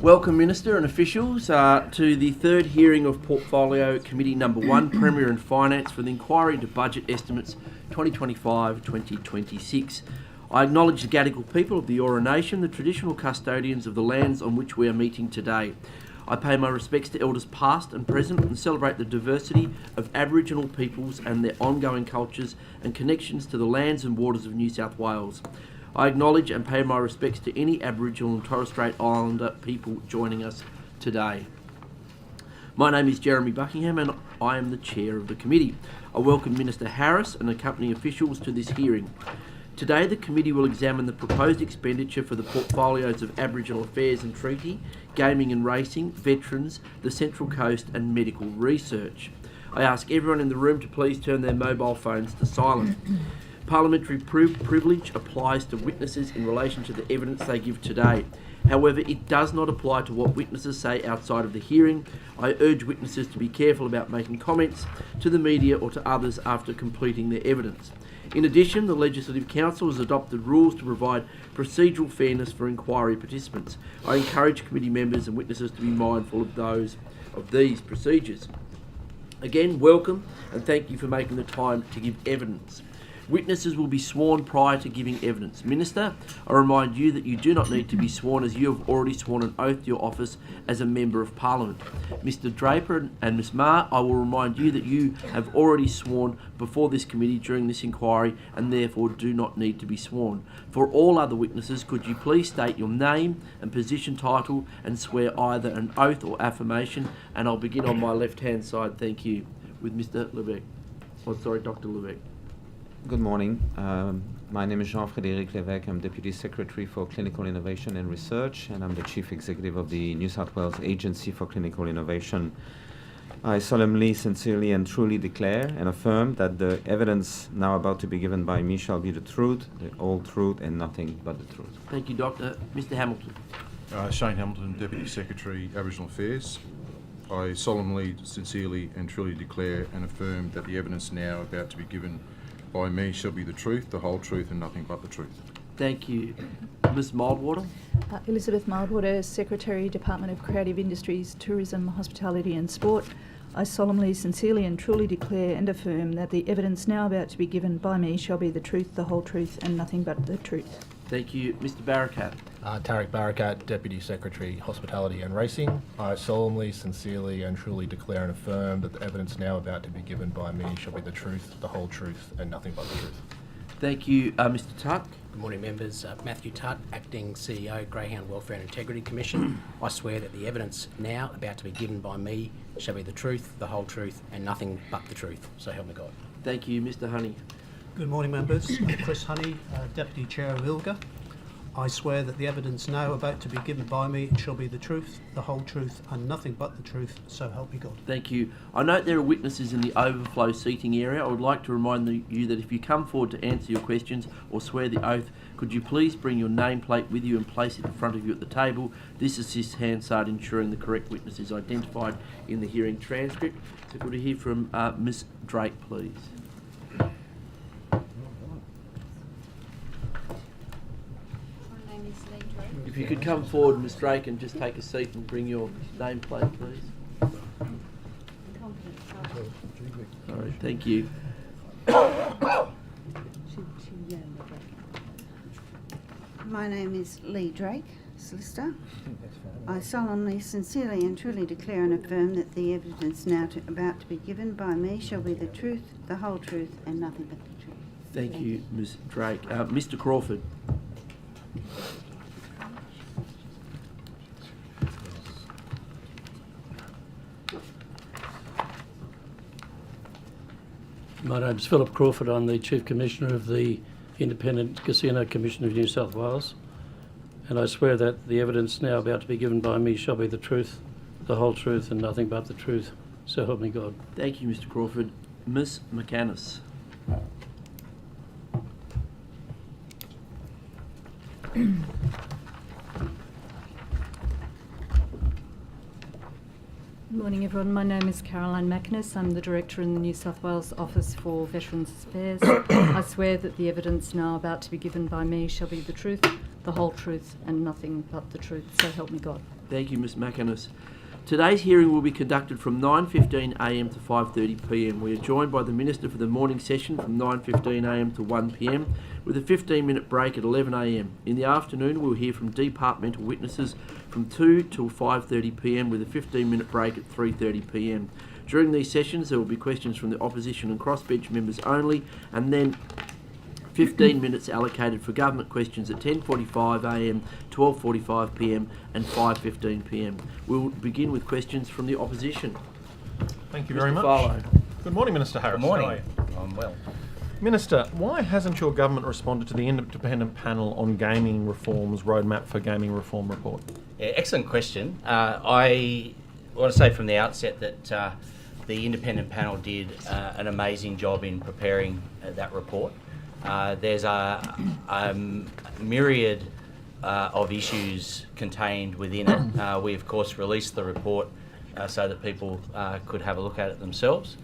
Welcome, Minister and officials, to the third hearing of Portfolio Committee Number 1, Premier and Finance, for the inquiry into budget estimates 2025-2026. I acknowledge the Gadigal people of the Eora Nation, the traditional custodians of the lands on which we are meeting today. I pay my respects to elders past and present and celebrate the diversity of Aboriginal peoples and their ongoing cultures and connections to the lands and waters of New South Wales. I acknowledge and pay my respects to any Aboriginal and Torres Strait Islander people joining us today. My name is Jeremy Buckingham and I am the Chair of the Committee. I welcome Minister Harris and accompanying officials to this hearing. Today the Committee will examine the proposed expenditure for the portfolios of Aboriginal Affairs and Treaty, Gaming and Racing, Veterans, the Central Coast and Medical Research. I ask everyone in the room to please turn their mobile phones to silent. Parliamentary privilege applies to witnesses in relation to the evidence they give today. However, it does not apply to what witnesses say outside of the hearing. I urge witnesses to be careful about making comments to the media or to others after completing their evidence. In addition, the Legislative Council has adopted rules to provide procedural fairness for inquiry participants. I encourage committee members and witnesses to be mindful of these procedures. Again, welcome and thank you for making the time to give evidence. Witnesses will be sworn prior to giving evidence. Minister, I remind you that you do not need to be sworn as you have already sworn an oath to your office as a Member of Parliament. Mr Draper and Ms Marr, I will remind you that you have already sworn before this committee during this inquiry and therefore do not need to be sworn. For all other witnesses, could you please state your name and position title and swear either an oath or affirmation? And I'll begin on my left-hand side, thank you, with Mr Levesque. Dr Levesque. Good morning. My name is Jean-Frédéric Levesque. I'm Deputy Secretary for Clinical Innovation and Research, and I'm the Chief Executive of the New South Wales Agency for Clinical Innovation. I solemnly, sincerely and truly declare and affirm that the evidence now about to be given by me shall be the truth, the whole truth and nothing but the truth. Thank you, Doctor. Mr Hamilton. Shane Hamilton, Deputy Secretary, Aboriginal Affairs. I solemnly, sincerely and truly declare and affirm that the evidence now about to be given by me shall be the truth, the whole truth and nothing but the truth. Thank you. Ms Mildwater. Elizabeth Mildwater, Secretary, Department of Creative Industries, Tourism, Hospitality and Sport. I solemnly, sincerely and truly declare and affirm that the evidence now about to be given by me shall be the truth, the whole truth and nothing but the truth. Thank you. Mr Barakat. Tarek Barakat, Deputy Secretary, Hospitality and Racing. I solemnly, sincerely and truly declare and affirm that the evidence now about to be given by me shall be the truth, the whole truth and nothing but the truth. Thank you. Mr Tuck. Good morning, members. Matthew Tutt, Acting CEO, Greyhound Welfare and Integrity Commission. I swear that the evidence now about to be given by me shall be the truth, the whole truth and nothing but the truth. So help me God. Thank you. Mr Honey. Good morning, members. Chris Honey, Deputy Chair of ILGA. I swear that the evidence now about to be given by me shall be the truth, the whole truth and nothing but the truth, so help me God. Thank you. I note there are witnesses in the overflow seating area. I would like to remind you that if you come forward to answer your questions or swear the oath, could you please bring your nameplate with you and place it in front of you at the table. This assists Hansard ensuring the correct witness is identified in the hearing transcript. So could we hear from Ms Drake, please? If you could come forward, Ms Drake, and just take a seat and bring your nameplate, please. All right, thank you. My name is Lee Drake, solicitor. I solemnly, sincerely and truly declare and affirm that the evidence now about to be given by me shall be the truth, the whole truth and nothing but the truth. Thank you, Ms Drake. Mr Crawford. My name is Philip Crawford. I'm the Chief Commissioner of the Independent Casino Commission of New South Wales, and I swear that the evidence now about to be given by me shall be the truth, the whole truth and nothing but the truth. So help me God. Thank you, Mr Crawford. Ms McManus. Good morning, everyone. My name is Caroline McInnes. I'm the Director in the New South Wales Office for Veterans Affairs. I swear that the evidence now about to be given by me shall be the truth, the whole truth, and nothing but the truth. So help me God. Thank you, Ms McInnes. Today's hearing will be conducted from 9:15am to 5:30pm. We are joined by the Minister for the morning session from 9:15am to 1pm, with a 15-minute break at 11am. In the afternoon, we'll hear from departmental witnesses from 2 till 5:30pm, with a 15-minute break at 3:30pm. During these sessions, there will be questions from the opposition and crossbench members only, and then 15 minutes allocated for government questions at 10:45am, 12:45pm and 5:15pm. We'll begin with questions from the opposition. Thank you very Mr. much. Farlow. Good morning, Minister Harris. Good morning. How are you? I'm well. Minister, why hasn't your government responded to the independent panel on gaming reforms roadmap for gaming reform report? Yeah, excellent question. I want to say from the outset that the independent panel did an amazing job in preparing that report. There's a myriad of issues contained within it. We, of course, released the report so that people could have a look at it themselves.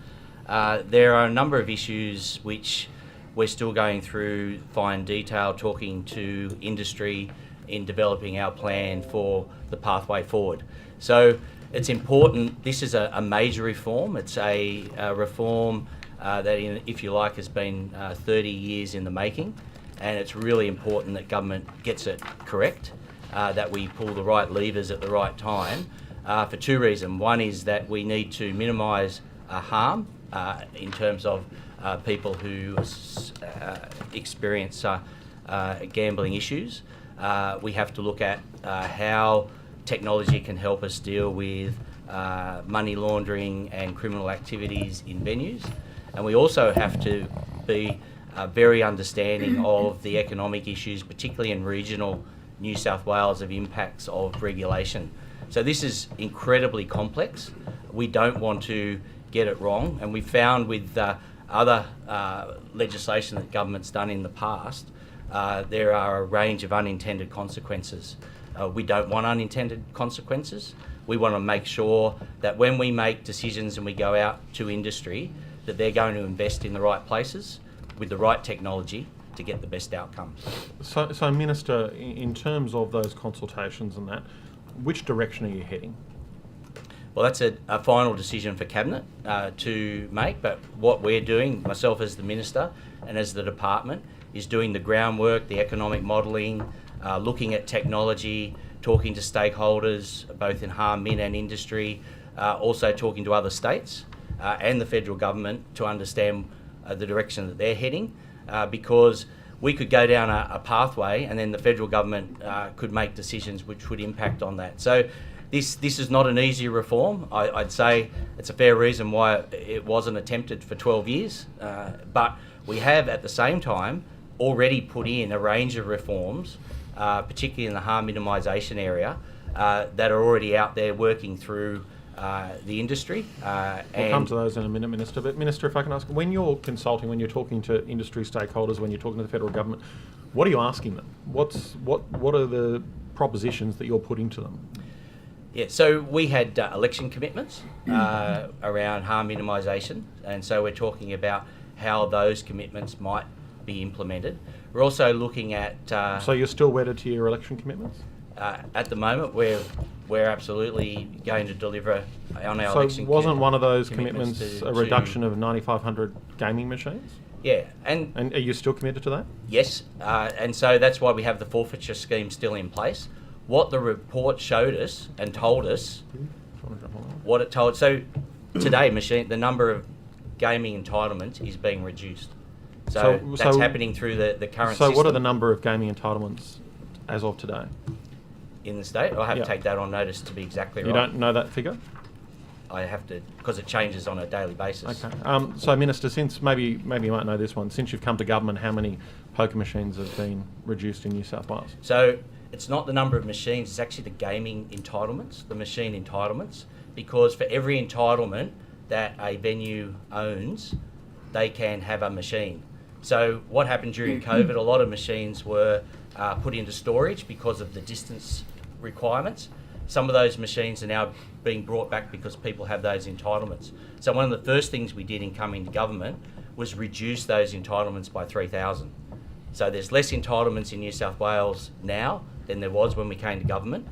There are a number of issues which we're still going through fine detail, talking to industry in developing our plan for the pathway forward. So it's important. This is a major reform. It's a reform that, if you like, has been 30 years in the making, and it's really important that government gets it correct, that we pull the right levers at the right time, for two reasons. One is that we need to minimise harm in terms of people who experience gambling issues. We have to look at how technology can help us deal with money laundering and criminal activities in venues. And we also have to be very understanding of the economic issues, particularly in regional New South Wales, of impacts of regulation. So this is incredibly complex. We don't want to get it wrong, and we found with other legislation that government's done in the past, there are a range of unintended consequences. We don't want unintended consequences. We want to make sure that when we make decisions and we go out to industry, that they're going to invest in the right places with the right technology to get the best outcomes. So Minister, in terms of those consultations and that, which direction are you heading? Well, that's a final decision for Cabinet to make, but what we're doing, myself as the Minister and as the department, is doing the groundwork, the economic modelling, looking at technology, talking to stakeholders, both in harm, min and industry, also talking to other states and the federal government to understand the direction that they're heading, because we could go down a pathway and then the federal government could make decisions which would impact on that. So this is not an easy reform. I'd say it's a fair reason why it wasn't attempted for 12 years, but we have at the same time already put in a range of reforms, particularly in the harm minimisation area, that are already out there working through the industry. We'll come to those in a minute, Minister. But Minister, if I can ask, when you're consulting, when you're talking to industry stakeholders, when you're talking to the federal government, what are you asking them? What are the propositions that you're putting to them? Yeah, so we had election commitments around harm minimisation, and so we're talking about how those commitments might be implemented. We're also looking at... so you're still wedded to your election commitments? At the moment, we're absolutely going to deliver on our election. So wasn't one of those commitments a reduction of 9,500 gaming machines? Yeah, and are you still committed to that? Yes, and so that's why we have the forfeiture scheme still in place. What the report showed us and told us, what it told. So today, the number of gaming entitlements is being reduced. So that's happening through the current system. So what are the number of gaming entitlements as of today? In the state? I'll have to take that on notice to be exactly right. You don't know that figure? I have to, because it changes on a daily basis. Okay. So Minister, since maybe you might know this one, since you've come to government, how many poker machines have been reduced in New South Wales? So it's not the number of machines, it's actually the gaming entitlements, the machine entitlements, because for every entitlement that a venue owns, they can have a machine. So what happened during COVID, a lot of machines were put into storage because of the distance requirements. Some of those machines are now being brought back because people have those entitlements. So one of the first things we did in coming to government was reduce those entitlements by 3,000. So there's less entitlements in New South Wales now than there was when we came to government.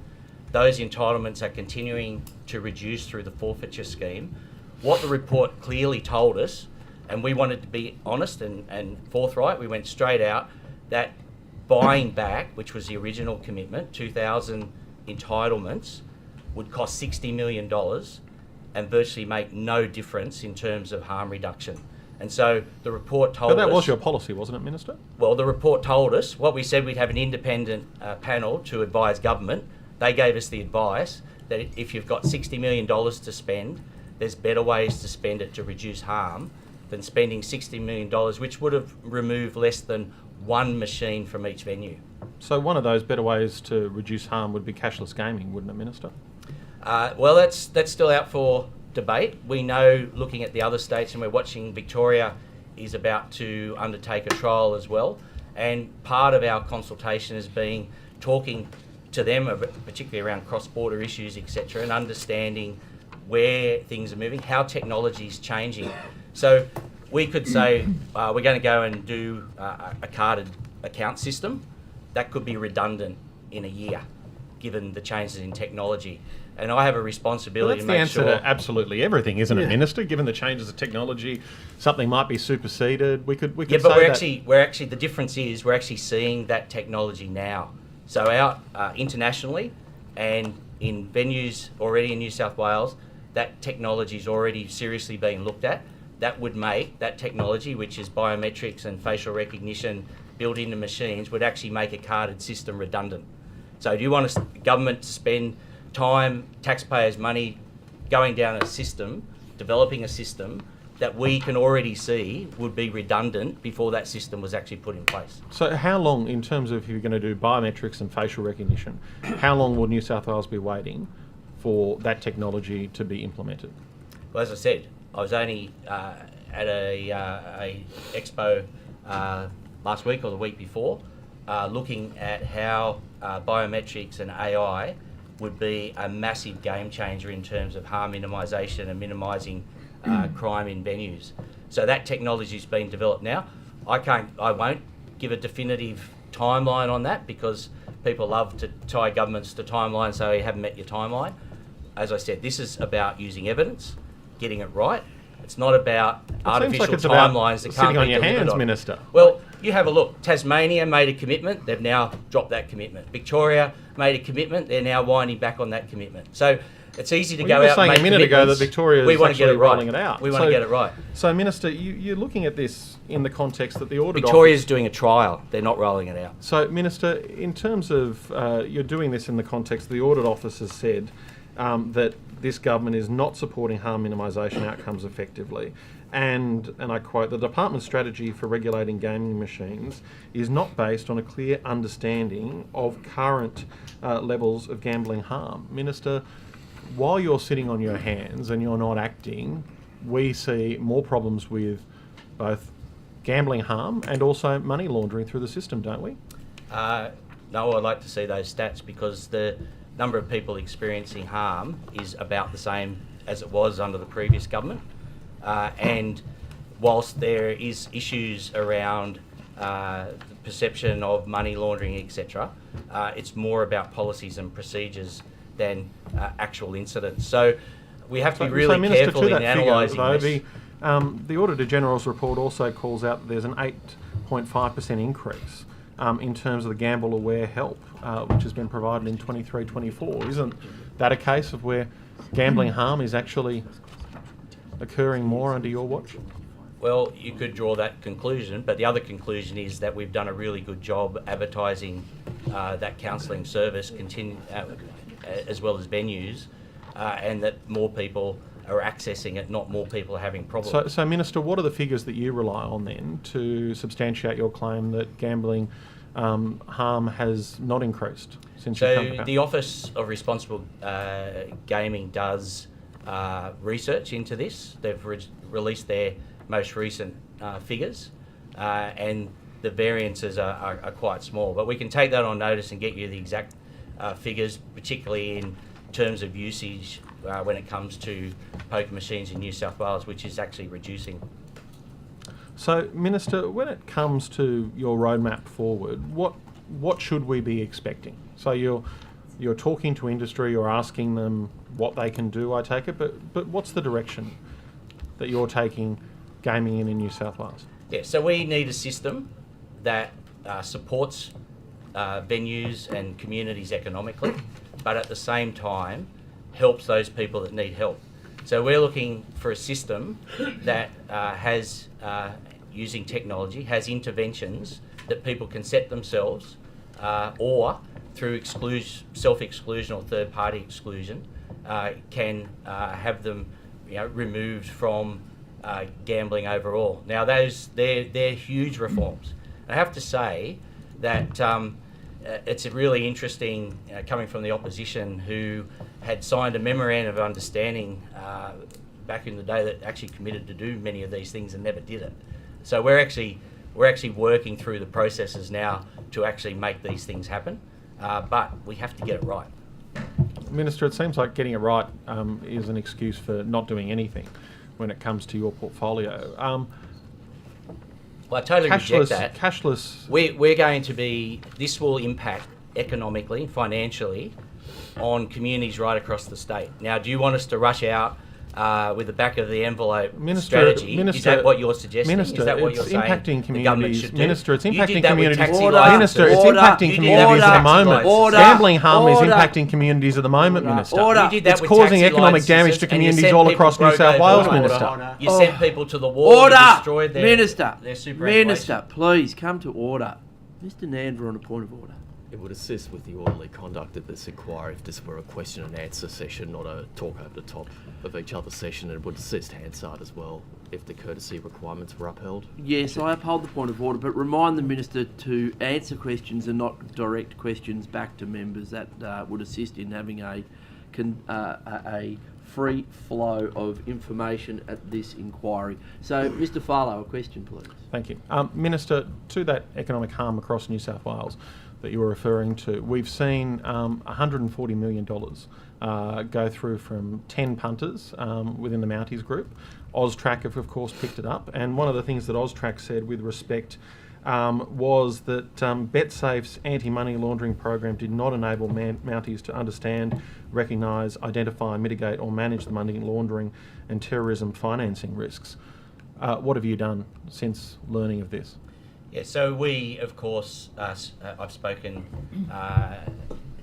Those entitlements are continuing to reduce through the forfeiture scheme. What the report clearly told us, and we wanted to be honest and forthright, we went straight out, that buying back, which was the original commitment, 2,000 entitlements, would cost $60 million and virtually make no difference in terms of harm reduction. And so the report told us... But that was your policy, wasn't it, Minister? Well, the report told us, what we said, we'd have an independent panel to advise government. They gave us the advice that if you've got $60 million to spend, there's better ways to spend it to reduce harm than spending $60 million, which would have removed less than one machine from each venue. So one of those better ways to reduce harm would be cashless gaming, wouldn't it, Minister? Well, that's still out for debate. We know, looking at the other states, and we're watching Victoria is about to undertake a trial as well. And part of our consultation has been talking to them, particularly around cross-border issues, etc., and understanding where things are moving, how technology is changing. So we could say we're going to go and do a carded account system. That could be redundant in a year, given the changes in technology. And I have a responsibility to make sure... That's the answer to absolutely everything, isn't it, Minister? Given the changes of technology, something might be superseded. We could yeah, say but that... we're actually the difference is we're actually seeing that technology now. So out internationally and in venues already in New South Wales, that technology is already seriously being looked at. That would make that technology, which is biometrics and facial recognition built into machines, would actually make a carded system redundant. So do you want a government to spend time, taxpayers' money, going down a system, developing a system that we can already see would be redundant before that system was actually put in place? So how long, in terms of if you're going to do biometrics and facial recognition, how long will New South Wales be waiting for that technology to be implemented? Well, as I said, I was only at a expo last week or the week before, looking at how biometrics and AI would be a massive game changer in terms of harm minimisation and minimising crime in venues. So that technology is being developed now. I won't give a definitive timeline on that because people love to tie governments to timelines, so you haven't met your timeline. As I said, this is about using evidence, getting it right. It's not about artificial timelines that can't be delivered on. Sitting on your hands, Minister. Well, you have a look. Tasmania made a commitment. They've now dropped that commitment. Victoria made a commitment. They're now winding back on that commitment. So it's easy to go out and make commitments. You were saying a minute ago that Victoria is actually rolling it out. We want to get it right. So, Minister, you're looking at this in the context that the audit Victoria's doing a trial. They're not rolling it out. So, Minister, in terms of you're doing this in the context, the audit office has said that this government is not supporting harm minimisation outcomes effectively. And I quote, the department's strategy for regulating gaming machines is not based on a clear understanding of current levels of gambling harm. Minister, while you're sitting on your hands and you're not acting, we see more problems with both gambling harm and also money laundering through the system, don't we? No, I'd like to see those stats because the number of people experiencing harm is about the same as it was under the previous government. And whilst there is issues around the perception of money laundering, etc., it's more about policies and procedures than actual incidents. So we have to be really Minister, careful in analysing this. The Auditor General's report also calls out that there's an 8.5% increase in terms of the Gamble Aware help, which has been provided in 23-24. Isn't that a case of where gambling harm is actually occurring more under your watch? Well, you could draw that conclusion, but the other conclusion is that we've done a really good job advertising that counselling service as well as venues, and that more people are accessing it, not more people are having problems. So, Minister, what are the figures that you rely on then to substantiate your claim that gambling harm has not increased since you've come to power? The Office of Responsible Gaming does research into this. They've released their most recent figures, and the variances are quite small. But we can take that on notice and get you the exact figures, particularly in terms of usage when it comes to poker machines in New South Wales, which is actually reducing. So, Minister, when it comes to your roadmap forward, what should we be expecting? So you're talking to industry, you're asking them what they can do, I take it, but what's the direction that you're taking gaming in New South Wales? Yeah, so we need a system that supports venues and communities economically, but at the same time helps those people that need help. So we're looking for a system that has, using technology, has interventions that people can set themselves or through self-exclusion or third-party exclusion can have them removed from gambling overall. Now they're huge reforms. I have to say that it's really interesting coming from the opposition, who had signed a memorandum of understanding back in the day that actually committed to do many of these things and never did it. So we're actually working through the processes now to actually make these things happen, but we have to get it right. Minister, it seems like getting it right is an excuse for not doing anything when it comes to your portfolio. Well, I totally reject that. Cashless. We're going to be. This will impact economically, financially, on communities right across the state. Now, do you want us to rush out with the back of the envelope strategy? Is that what you're suggesting? Minister, is that what you're saying? Impacting the government communities. should do? Minister, it's You impacting did that with communities. taxi Order. licenses. Minister, it's Order. impacting You did communities that at the with taxi moment. licenses. Order. Gambling harm is Order. impacting communities at the moment, Minister. Order. You did that It's with causing taxi economic licenses, damage to and you communities sent all people across New broke South over Wales, order. Minister. You sent people to the wall. Order! You destroyed their superannuation. Minister, please come to order. Mr. Nandra on a point of order. It would assist with the orderly conduct of this inquiry if this were a question and answer session, not a talk over the top of each other's session. It would assist Hansard as well if the courtesy requirements were upheld. Yes, I uphold the point of order, but remind the Minister to answer questions and not direct questions back to members. That would assist in having a free flow of information at this inquiry. So, Mr. Farlow, a question, please. Thank you. Minister, to that economic harm across New South Wales that you were referring to, we've seen $140 million go through from 10 punters within the Mounties group. Austrac have, of course, picked it up, and one of the things that Austrac said with respect was that BetSafe's anti-money laundering program did not enable Mounties to understand, recognise, identify, mitigate or manage the money laundering and terrorism financing risks. What have you done since learning of this? Yeah, so we, of course, I've spoken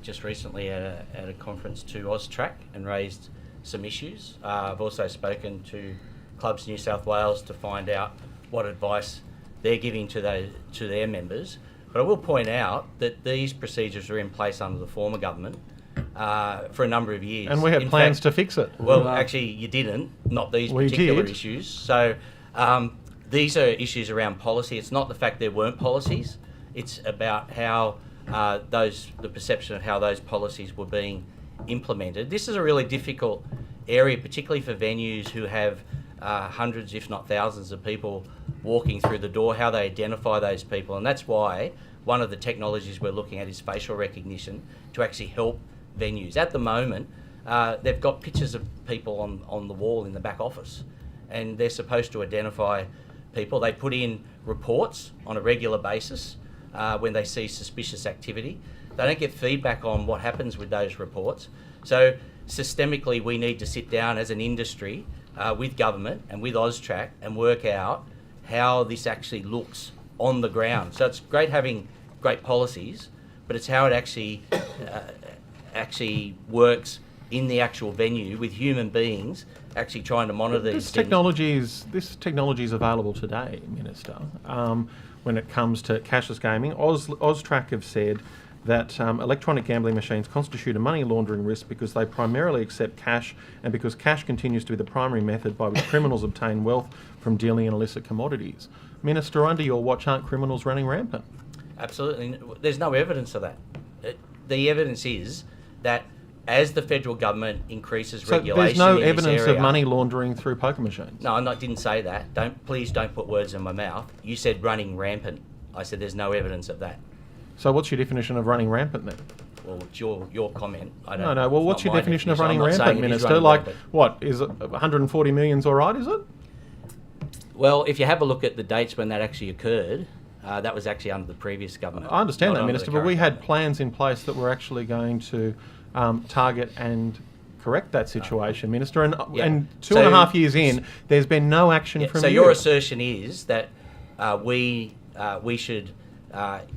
just recently at a conference to Austrac and raised some issues. I've also spoken to Clubs New South Wales to find out what advice they're giving to their members. But I will point out that these procedures were in place under the former government for a number of years. And we had plans to fix it. Well, actually, you didn't, not these particular issues. So these are issues around policy. It's not the fact there weren't policies. It's about how the perception of how those policies were being implemented. This is a really difficult area, particularly for venues who have hundreds, if not thousands, of people walking through the door, how they identify those people. And that's why one of the technologies we're looking at is facial recognition to actually help venues. At the moment, they've got pictures of people on the wall in the back office, and they're supposed to identify people. They put in reports on a regular basis when they see suspicious activity. They don't get feedback on what happens with those reports. So systemically, we need to sit down as an industry with government and with Austrac and work out how this actually looks on the ground. So it's great having great policies, but it's how it actually works in the actual venue with human beings actually trying to monitor these things. This technology is available today, Minister. When it comes to cashless gaming, Austrac have said that electronic gambling machines constitute a money laundering risk because they primarily accept cash and because cash continues to be the primary method by which criminals obtain wealth from dealing in illicit commodities. Minister, under your watch, aren't criminals running rampant? Absolutely. There's no evidence of that. The evidence is that as the federal government increases regulation there's no in evidence this area, of money laundering through poker machines? No, I didn't say that. Please don't put words in my mouth. You said running rampant. I said there's no evidence of that. So what's your definition of running rampant then? Well, it's your comment. I don't. No. Well, what's your definition of running I'm not rampant, saying it is Minister? running Like, rampant. what is 140 million's all right? Is it? Well, if you have a look at the dates when that actually occurred, that was actually under the previous government. I understand not that, under Minister, the but we current had government. plans in place that were actually going to target and correct that situation, Minister. And, Yeah. and two So- and a half years in, there's been no action Yeah, from so you. your assertion is that we should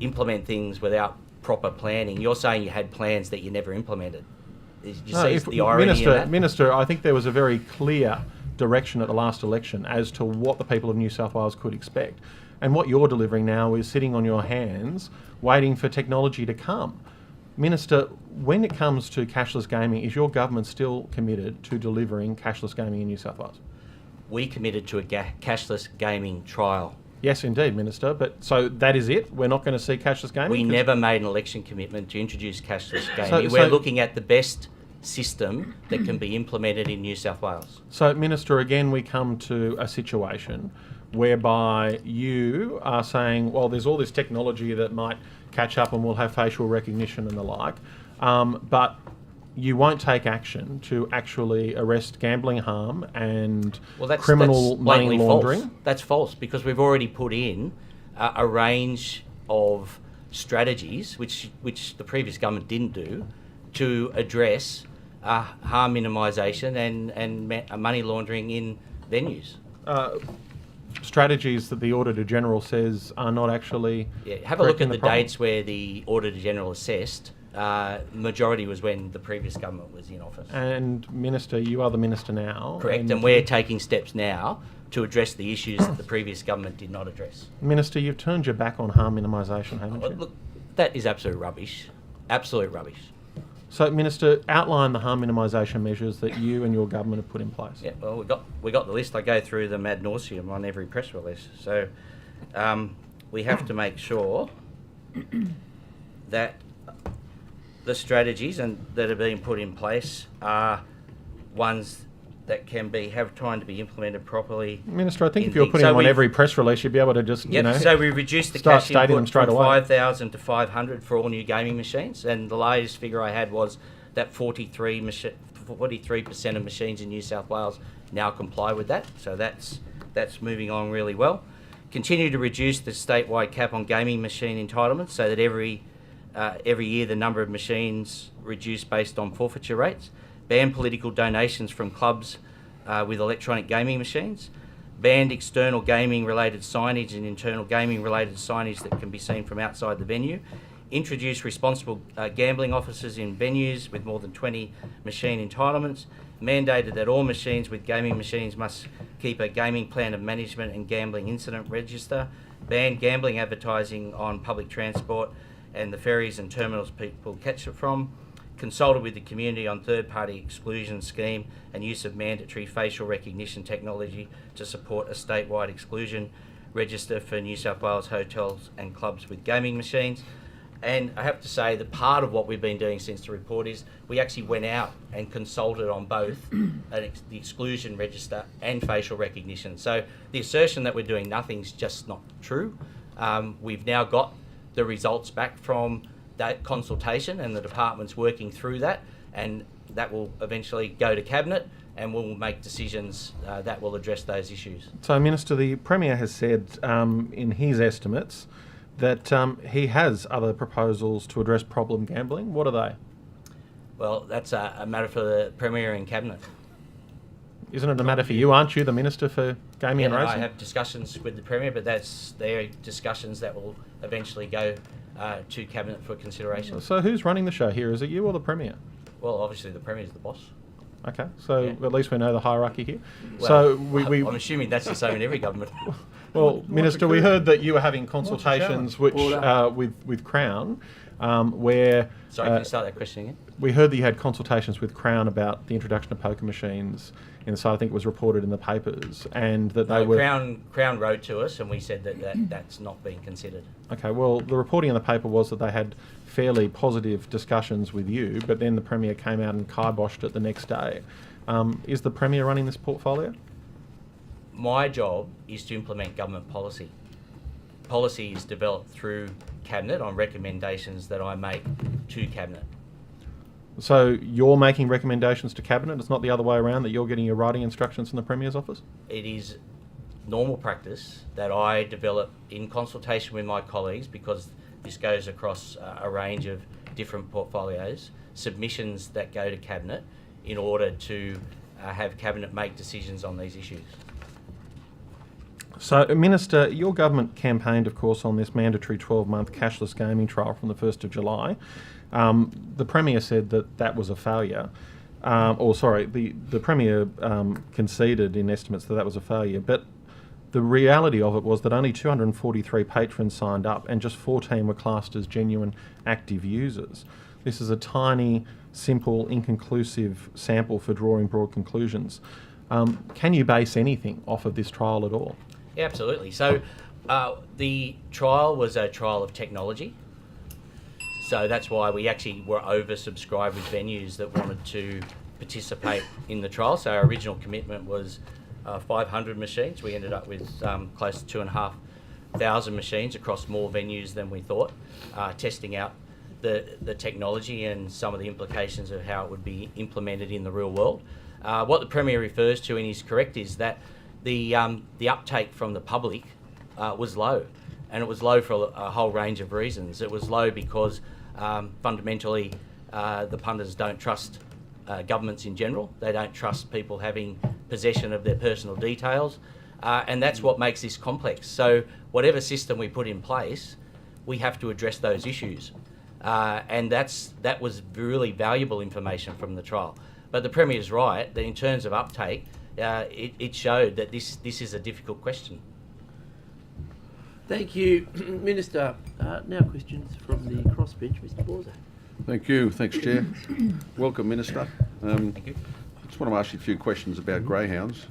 implement things without proper planning. You're saying you had plans that you never implemented. Did you see the irony in that? Minister, I think there was a very clear direction at the last election as to what the people of New South Wales could expect. And what you're delivering now is sitting on your hands, waiting for technology to come. Minister, when it comes to cashless gaming, is your government still committed to delivering cashless gaming in New South Wales? We committed to a cashless gaming trial. Yes, indeed, Minister. But so that is it? We're not going to see cashless gaming? We 'Cause- never made an election commitment to introduce cashless gaming. We're looking at the best system that can be implemented in New South Wales. So, Minister, again, we come to a situation whereby you are saying, well, there's all this technology that might catch up and we'll have facial recognition and the like, but you won't take action to actually arrest gambling harm and criminal that's money blatantly laundering. False. That's false because we've already put in a range of strategies, which the previous government didn't do, to address harm minimisation and money laundering in venues. Strategies that the Auditor General says are not actually. Yeah, have a look correcting at the problem. dates where the Auditor General assessed. Majority was when the previous government was in office. And Minister, you are the Minister now. Correct, and we're taking steps now to address the issues that the previous government did not address. Minister, you've turned your back on harm minimisation, haven't you? Look, that is absolute rubbish. Absolute rubbish. So, Minister, outline the harm minimisation measures that you and your government have put in place. Yeah, well, we got the list. I go through them ad nauseum on every press release. So we have to make sure that the strategies that are being put in place are ones that can have time to be implemented properly. Minister, I think if you were putting them on every press release, you'd be able to just, So we reduced the start cash stating them input straight from away. 5,000 to 500 for all new gaming machines, and the latest figure I had was that 43% of machines in New South Wales now comply with that. So that's moving on really well. Continue to reduce the statewide cap on gaming machine entitlements, so that every year the number of machines reduced based on forfeiture rates. Ban political donations from clubs with electronic gaming machines. Banned external gaming-related signage and internal gaming-related signage that can be seen from outside the venue. Introduce responsible gambling officers in venues with more than 20 machine entitlements. Mandated that all machines with gaming machines must keep a gaming plan of management and gambling incident register. Banned gambling advertising on public transport and the ferries and terminals people catch it from. Consulted with the community on third-party exclusion scheme and use of mandatory facial recognition technology to support a statewide exclusion register for New South Wales hotels and clubs with gaming machines. And I have to say that part of what we've been doing since the report is we actually went out and consulted on both the exclusion register and facial recognition. So the assertion that we're doing nothing's just not true. We've now got the results back from that consultation and the department's working through that, and that will eventually go to Cabinet and we'll make decisions that will address those issues. So, Minister, the Premier has said in his estimates that he has other proposals to address problem gambling. What are they? Well, that's a matter for the Premier and Cabinet. Isn't it a matter for you? Aren't you the Minister for Gaming and Racing? I have discussions with the Premier, but they're discussions that will eventually go to Cabinet for consideration. So who's running the show here? Is it you or the Premier? Well, obviously the Premier is the boss. Okay, so at least we know the hierarchy here. Well, so I'm assuming that's the same in every government. Well, Minister, we heard that you were having consultations with Crown, where... Sorry, can you start that question again? We heard that you had consultations with Crown about the introduction of poker machines inside. I think it was reported in the papers, and that they were... Crown wrote to us, and we said that's not being considered. Okay, well, the reporting in the paper was that they had fairly positive discussions with you, but then the Premier came out and kiboshed it the next day. Is the Premier running this portfolio? My job is to implement government policy. Policy is developed through Cabinet on recommendations that I make to Cabinet. So you're making recommendations to Cabinet? It's not the other way around, that you're getting your writing instructions from the Premier's office? It is normal practice that I develop in consultation with my colleagues, because this goes across a range of different portfolios, submissions that go to Cabinet in order to have Cabinet make decisions on these issues. So, Minister, your government campaigned, of course, on this mandatory 12-month cashless gaming trial from the 1st of July. The Premier said that that was a failure. The Premier conceded in estimates that that was a failure, but the reality of it was that only 243 patrons signed up and just 14 were classed as genuine active users. This is a tiny, simple, inconclusive sample for drawing broad conclusions. Can you base anything off of this trial at all? Yeah, absolutely. So the trial was a trial of technology. So that's why we actually were oversubscribed with venues that wanted to participate in the trial. So our original commitment was 500 machines. We ended up with close to 2,500 machines across more venues than we thought, testing out the technology and some of the implications of how it would be implemented in the real world. What the Premier refers to, and he's correct, is that the uptake from the public was low, and it was low for a whole range of reasons. It was low because fundamentally the punters don't trust governments in general. They don't trust people having possession of their personal details, and that's what makes this complex. So whatever system we put in place, we have to address those issues, and that was really valuable information from the trial. But the Premier is right that in terms of uptake, it showed that this is a difficult question. Thank you, Minister. Now questions from the crossbench. Mr. Borza. Thank you. Thanks, Chair. Welcome, Minister. Thank you. I just want to ask you a few questions about greyhounds.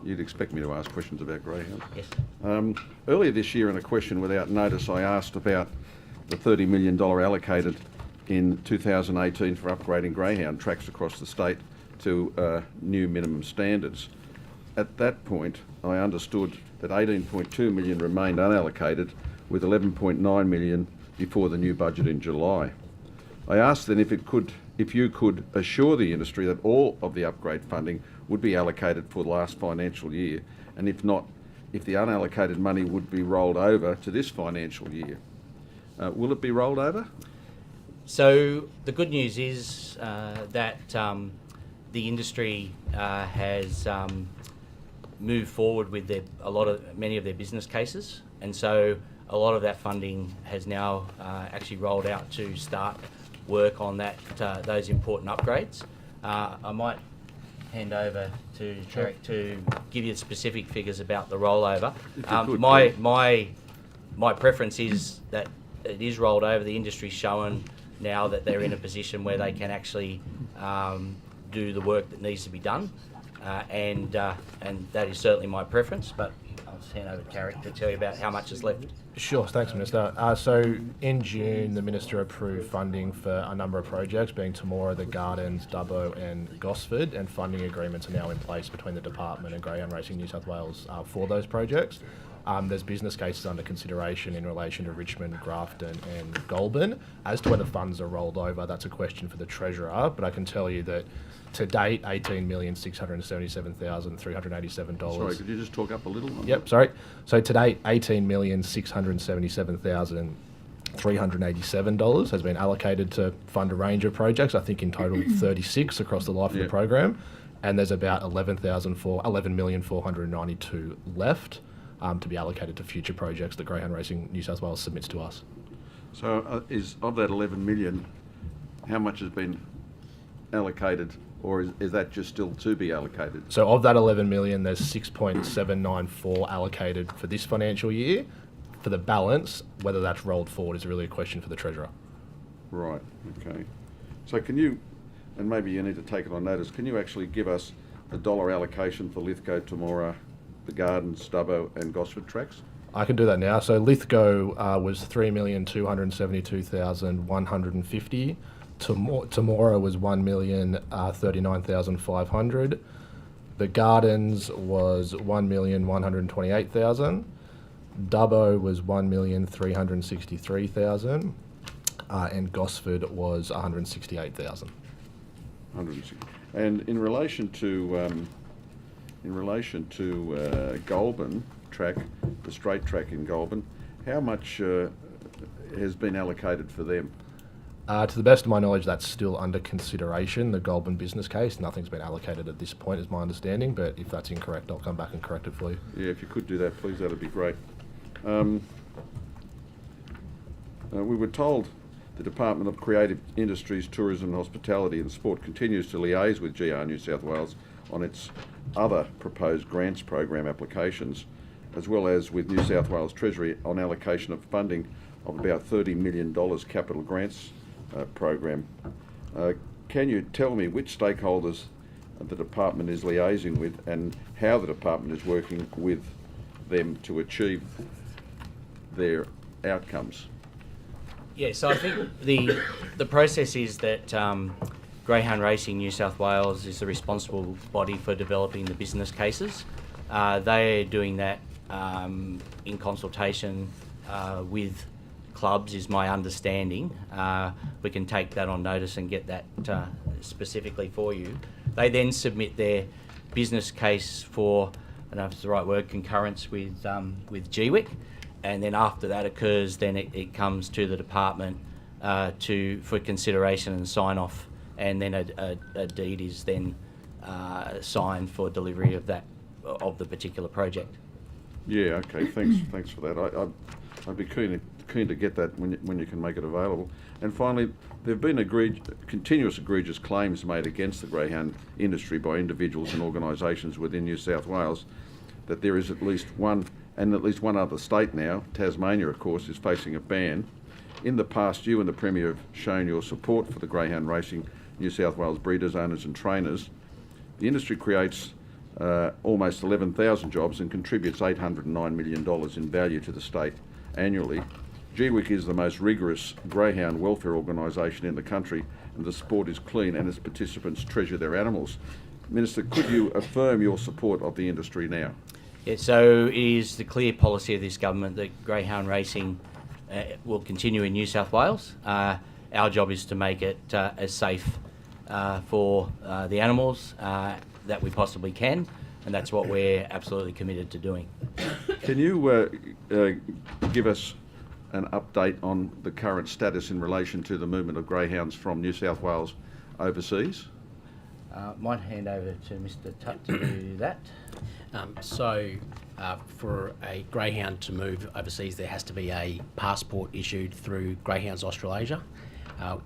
You'd expect me to ask questions about greyhounds. Yes. Earlier this year in a question without notice, I asked about the $30 million allocated in 2018 for upgrading greyhound tracks across the state to new minimum standards. At that point, I understood that $18.2 million remained unallocated, with $11.9 million before the new budget in July. I asked then if you could assure the industry that all of the upgrade funding would be allocated for the last financial year, and if not, if the unallocated money would be rolled over to this financial year. Will it be rolled over? So the good news is that the industry has moved forward with many of their business cases, and so a lot of that funding has now actually rolled out to start work on those important upgrades. I might hand over to Tarek to give you specific figures about the rollover. My preference is that it is rolled over. The industry's shown now that they're in a position where they can actually do the work that needs to be done, and that is certainly my preference. But I'll just hand over to Tarek to tell you about how much is left. Sure, thanks, Minister. So in June, the Minister approved funding for a number of projects, being Temora, the Gardens, Dubbo and Gosford, and funding agreements are now in place between the Department and Greyhound Racing New South Wales for those projects. There's business cases under consideration in relation to Richmond, Grafton and Goulburn. As to whether funds are rolled over, that's a question for the Treasurer, but I can tell you that to date, $18,677,387. Sorry, could you just talk up a little? Yep, sorry. So to date, $18,677,387 has been allocated to fund a range of projects, I think in total 36 across the life of the program, and there's about $11,492 left to be allocated to future projects that Greyhound Racing New South Wales submits to us. So is of that 11 million, how much has been allocated, or is that just still to be allocated? So of that 11 million, there's 6.794 allocated for this financial year. For the balance, whether that's rolled forward is really a question for the Treasurer. Right, okay. So can you, and maybe you need to take it on notice, can you actually give us the dollar allocation for Lithgow, Temora, the Gardens, Dubbo and Gosford tracks? I can do that now. So Lithgow was 3,272,150. Temora was 1,039,500. The Gardens was 1,128,000. Dubbo was 1,363,000. And Gosford was 168,000. 160. And in relation to Goulburn, track, the straight track in Goulburn. How much has been allocated for them? To the best of my knowledge, that's still under consideration, the Goulburn business case. Nothing's been allocated at this point, is my understanding, but if that's incorrect, I'll come back and correct it for you. Yeah, if you could do that, please, that'd be great. We were told the Department of Creative Industries, Tourism, Hospitality and Sport continues to liaise with GR New South Wales on its other proposed grants program applications, as well as with New South Wales Treasury on allocation of funding of about $30 million capital grants program. Can you tell me which stakeholders the department is liaising with and how the department is working with them to achieve their outcomes? Yeah, so I think the process is that Greyhound Racing New South Wales is the responsible body for developing the business cases. They are doing that in consultation with clubs, is my understanding. We can take that on notice and get that specifically for you. They then submit their business case for, I don't know if it's the right word, concurrence with GWIC. And then after that occurs, then it comes to the department for consideration and sign off, and then a deed is then signed for delivery of the particular project. Yeah, okay. Thanks for that. I'd be keen to get that when you can make it available. And finally, there have been continuous egregious claims made against the greyhound industry by individuals and organisations within New South Wales that there is at least one other state now, Tasmania of course, is facing a ban. In the past, you and the Premier have shown your support for the greyhound racing New South Wales breeders, owners and trainers. The industry creates almost 11,000 jobs and contributes $809 million in value to the state annually. GWIC is the most rigorous greyhound welfare organisation in the country, and the sport is clean and its participants treasure their animals. Minister, could you affirm your support of the industry now? Yeah, so it is the clear policy of this government that greyhound racing will continue in New South Wales. Our job is to make it as safe for the animals that we possibly can, and that's what we're absolutely committed to doing. Can you give us an update on the current status in relation to the movement of greyhounds from New South Wales overseas? Might hand over to Mr. Tutt to do that. For a greyhound to move overseas, there has to be a passport issued through Greyhounds Australasia.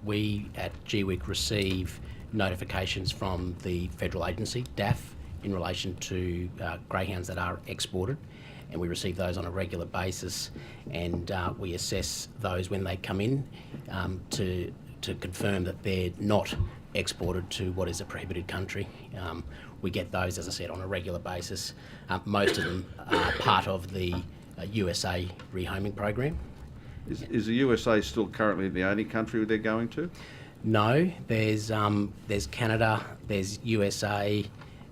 We at GWIC receive notifications from the federal agency, DAF, in relation to greyhounds that are exported, and we receive those on a regular basis, and we assess those when they come in to confirm that they're not exported to what is a prohibited country. We get those, as I said, on a regular basis. Most of them are part of the USA rehoming program. Is the USA still currently the only country they're going to? No, there's Canada, there's USA,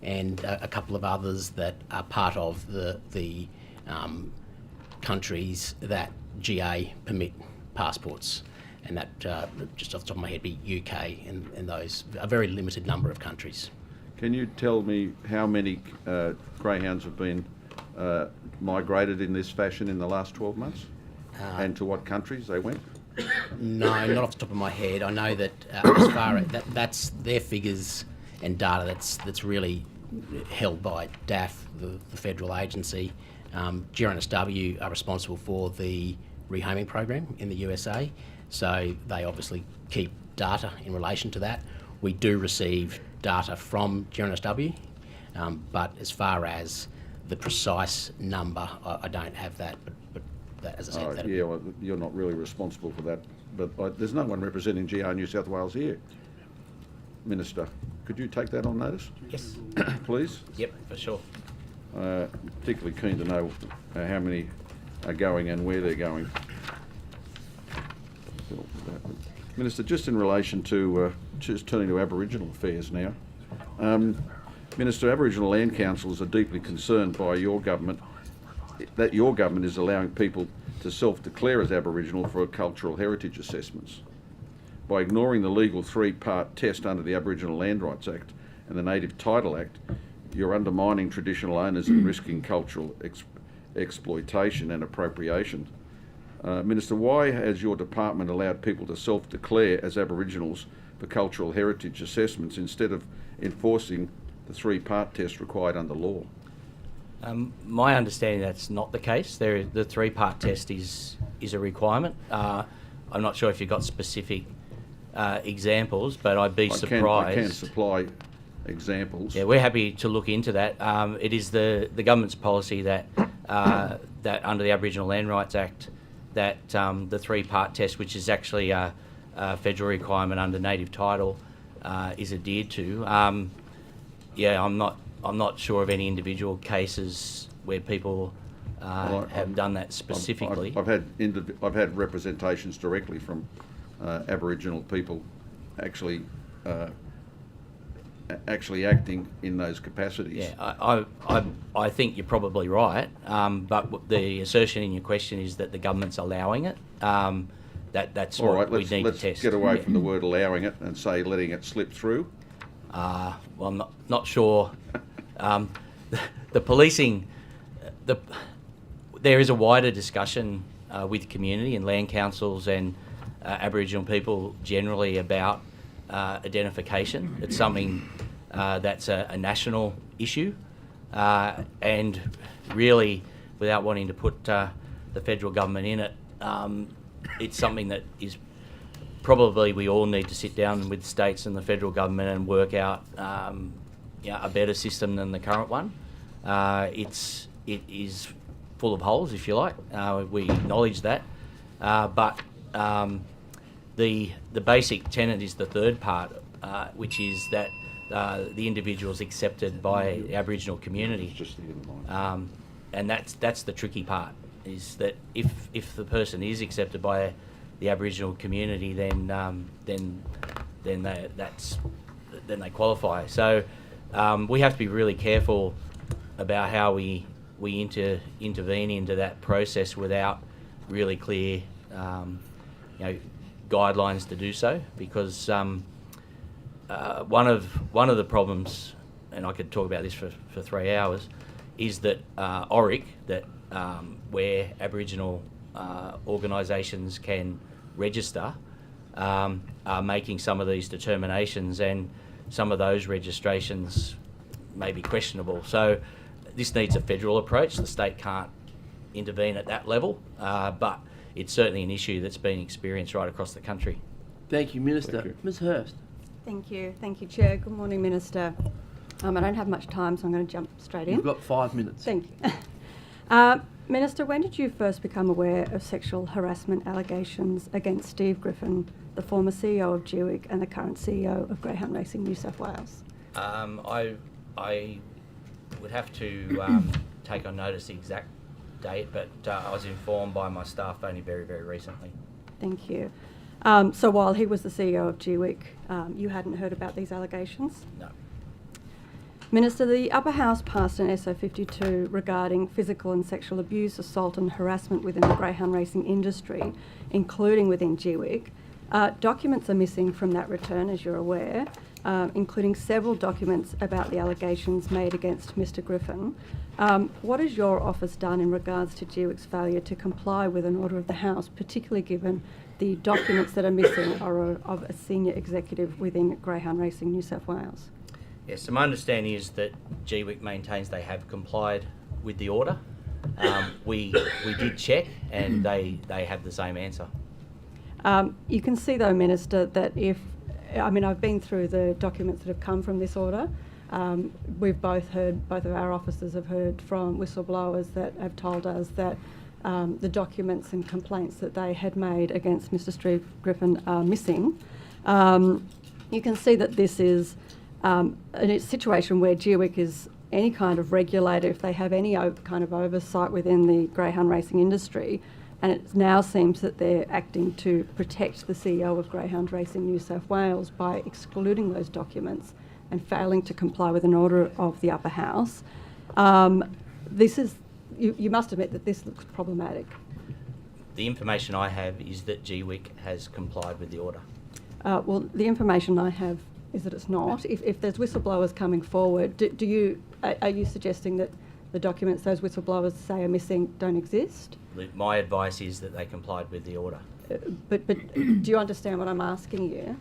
and a couple of others that are part of the countries that GA permit passports. And that, just off the top of my head, be UK and those, a very limited number of countries. Can you tell me how many greyhounds have been migrated in this fashion in the last 12 months? And to what countries they went? No, not off the top of my head. I know that as far as that's their figures and data that's really held by DAF, the federal agency. GRNSW are responsible for the rehoming program in the USA, so they obviously keep data in relation to that. We do receive data from GRNSW, but as far as the precise number, I don't have that. But that, as I said, yeah, well, you're not really responsible for that. But there's no one representing GR New South Wales here. Minister, could you take that on notice? Yes. Please? Yep, for sure. Particularly keen to know how many are going and where they're going. Minister, just in relation to, just turning to Aboriginal affairs now. Minister, Aboriginal land councils are deeply concerned by your government, that your government is allowing people to self-declare as Aboriginal for cultural heritage assessments. By ignoring the legal three-part test under the Aboriginal Land Rights Act and the Native Title Act, you're undermining traditional owners and risking cultural exploitation and appropriation. Minister, why has your department allowed people to self-declare as Aboriginals for cultural heritage assessments instead of enforcing the three-part test required under law? My understanding that's not the case. The three-part test is a requirement. I'm not sure if you've got specific examples, but I'd be surprised. I can supply examples. Yeah, we're happy to look into that. It is the government's policy that that under the Aboriginal Land Rights Act, that the three-part test, which is actually a federal requirement under native title, is adhered to. Yeah, I'm not sure of any individual cases where people have done that specifically. I've had representations directly from Aboriginal people actually acting in those capacities. Yeah, I think you're probably right, but the assertion in your question is that the government's allowing it. That's all right. What we need to test. Let's get away from the word allowing it and say letting it slip through. Well, I'm not sure. The policing, there is a wider discussion with the community and land councils and Aboriginal people generally about identification. It's something that's a national issue, and really, without wanting to put the federal government in it, it's something that is probably we all need to sit down with states and the federal government and work out a better system than the current one. It is full of holes, if you like. We acknowledge that, but the basic tenet is the third part, which is that the individual is accepted by the Aboriginal community, and that's the tricky part. Is that if the person is accepted by the Aboriginal community, then they qualify. So we have to be really careful about how we intervene into that process without really clear guidelines to do so, because one of the problems, and I could talk about this for 3 hours, is that ORIC, that where Aboriginal organisations can register, are making some of these determinations, and some of those registrations may be questionable. So this needs a federal approach. The state can't intervene at that level, but it's certainly an issue that's been experienced right across the country. Thank you, Minister. Thank you. Ms Hurst. Thank you, Chair. Good morning, Minister. I don't have much time, so I'm going to jump straight in. You've got 5 minutes. Thank you. Minister, when did you first become aware of sexual harassment allegations against Steve Griffin, the former CEO of GWIC and the current CEO of Greyhound Racing New South Wales? I would have to take on notice the exact date, but I was informed by my staff only very, very recently. Thank you. So while he was the CEO of GWIC, you hadn't heard about these allegations? No. Minister, the Upper House passed an SO 52 regarding physical and sexual abuse, assault and harassment within the greyhound racing industry, including within GWIC. Documents are missing from that return, as you're aware, including several documents about the allegations made against Mr Griffin. What has your office done in regards to GWIC's failure to comply with an order of the House, particularly given the documents that are missing are of a senior executive within Greyhound Racing New South Wales? Yes, so my understanding is that GWIC maintains they have complied with the order. We did check, and they have the same answer. You can see, though, Minister, that I've been through the documents that have come from this order. We've both of our officers have heard from whistleblowers that have told us that the documents and complaints that they had made against Mr Steve Griffin are missing. You can see that this is a situation where GWIC is any kind of regulator, if they have any kind of oversight within the greyhound racing industry, and it now seems that they're acting to protect the CEO of Greyhound Racing New South Wales by excluding those documents and failing to comply with an order of the Upper House. You must admit that this looks problematic. The information I have is that GWIC has complied with the order. Well, the information I have is that it's not. If there's whistleblowers coming forward, are you suggesting that the documents those whistleblowers say are missing don't exist. My advice is that they complied with the order. But do you understand what I'm asking you?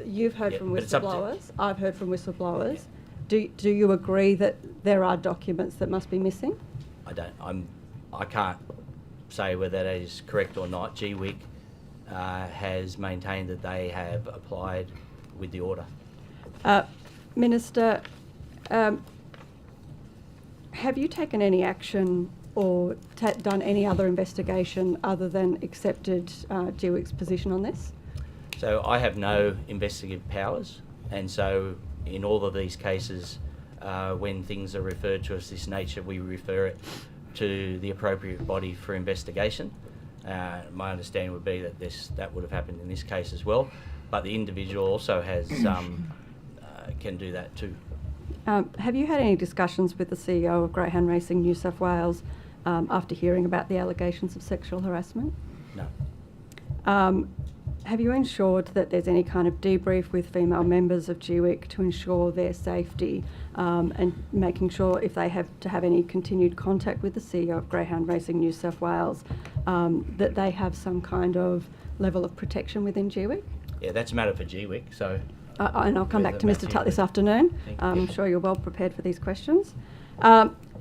You've heard Yeah, from but it's up to- whistleblowers. I've heard from whistleblowers. Do you agree that there are documents that must be missing? I can't say whether that is correct or not. GWIC has maintained that they have applied with the order. Minister, have you taken any action or done any other investigation other than accepted GWIC's position on this? So I have no investigative powers, and so in all of these cases, when things are referred to as this nature, we refer it to the appropriate body for investigation. My understanding would be that that would have happened in this case as well, but the individual also has can do that too. Have you had any discussions with the CEO of Greyhound Racing New South Wales after hearing about the allegations of sexual harassment? No. Have you ensured that there's any kind of debrief with female members of GWIC to ensure their safety and making sure if they have to have any continued contact with the CEO of Greyhound Racing New South Wales that they have some kind of level of protection within GWIC? Yeah, that's a matter for GWIC, so... and I'll come back to Mr Tutt this afternoon. I'm sure you're well prepared for these questions.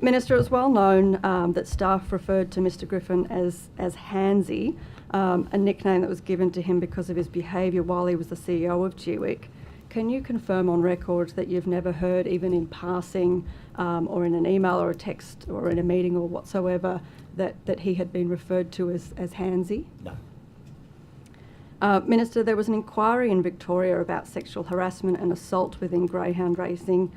Minister, it's well known that staff referred to Mr Griffin as Handsy, a nickname that was given to him because of his behaviour while he was the CEO of GWIC. Can you confirm on record that you've never heard, even in passing or in an email or a text or in a meeting or whatsoever, that he had been referred to as Handsy? No. Minister, there was an inquiry in Victoria about sexual harassment and assault within greyhound racing,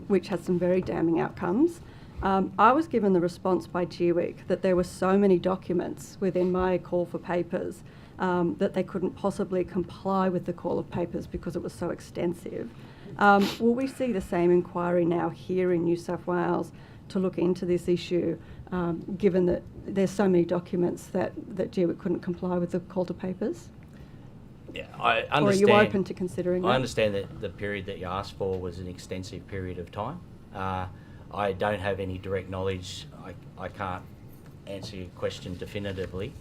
which had some very damning outcomes. I was given the response by GWIC that there were so many documents within my call for papers that they couldn't possibly comply with the call of papers because it was so extensive. Will we see the same inquiry now here in New South Wales to look into this issue, given that there's so many documents that GWIC couldn't comply with the call to papers? Yeah, I understand. Or are you open to considering that? I understand that the period that you asked for was an extensive period of time. I don't have any direct knowledge. I can't answer your question definitively.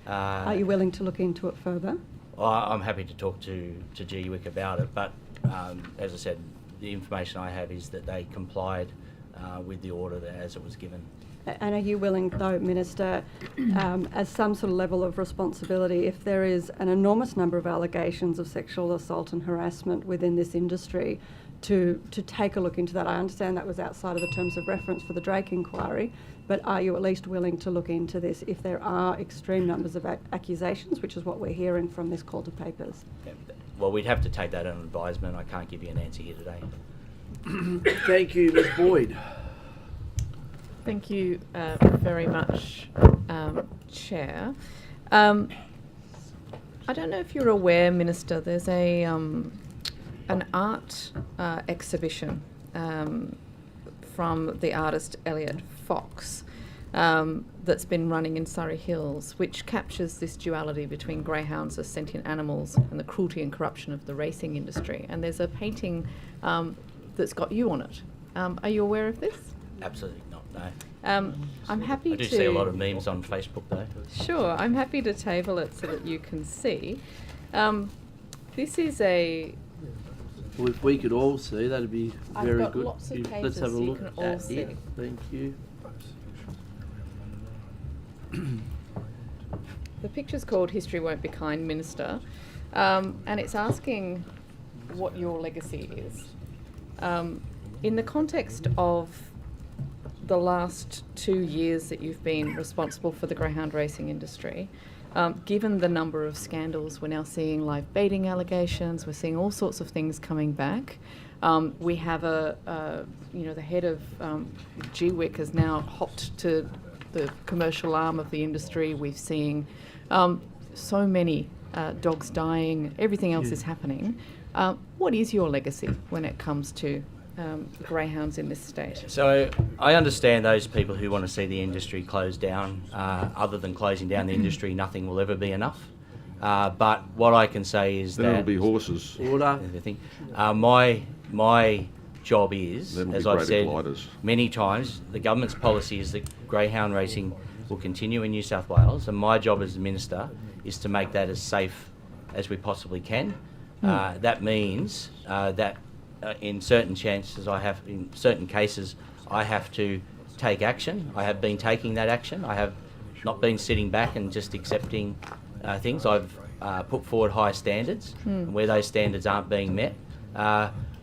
Are you willing to look into it further? I'm happy to talk to GWIC about it, but as I said, the information I have is that they complied with the order as it was given. And are you willing, though, Minister, as some sort of level of responsibility, if there is an enormous number of allegations of sexual assault and harassment within this industry, to take a look into that? I understand that was outside of the terms of reference for the Drake inquiry, but are you at least willing to look into this if there are extreme numbers of accusations, which is what we're hearing from this call to papers? Yeah, well, we'd have to take that on advisement. I can't give you an answer here today. Thank you, Ms Boyd. Thank you very much, Chair. I don't know if you're aware, Minister, there's an art exhibition from the artist Elliot Fox that's been running in Surrey Hills, which captures this duality between greyhounds as sentient animals and the cruelty and corruption of the racing industry. And there's a painting that's got you on it. Are you aware of this? Absolutely not, no. I'm happy I do see a lot of memes on Facebook, though. Sure, I'm happy to table it so that you can see. This is a... Well, if we could all see, that'd be very good. I've got lots of pages Let's have a so you look can all at see. it. Thank you. The picture's called History Won't Be Kind, Minister, and it's asking what your legacy is. In the context of the last 2 years that you've been responsible for the greyhound racing industry, given the number of scandals, we're now seeing live baiting allegations, we're seeing all sorts of things coming back. We have the head of GWIC has now hopped to the commercial arm of the industry. We've seen so many dogs dying, everything else is happening. What is your legacy when it comes to greyhounds in this state? So I understand those people who want to see the industry closed down. Other than closing down the industry, nothing will ever be enough. But what I can say is then that... it'll be horses. Order. My job is, Then we'll as be I've greater said gliders. many times, the government's policy is that greyhound racing will continue in New South Wales, and my job as the Minister is to make that as safe as we possibly can. That means that in certain cases, I have to take action. I have been taking that action. I have not been sitting back and just accepting things. I've put forward high standards, and where those standards aren't being met,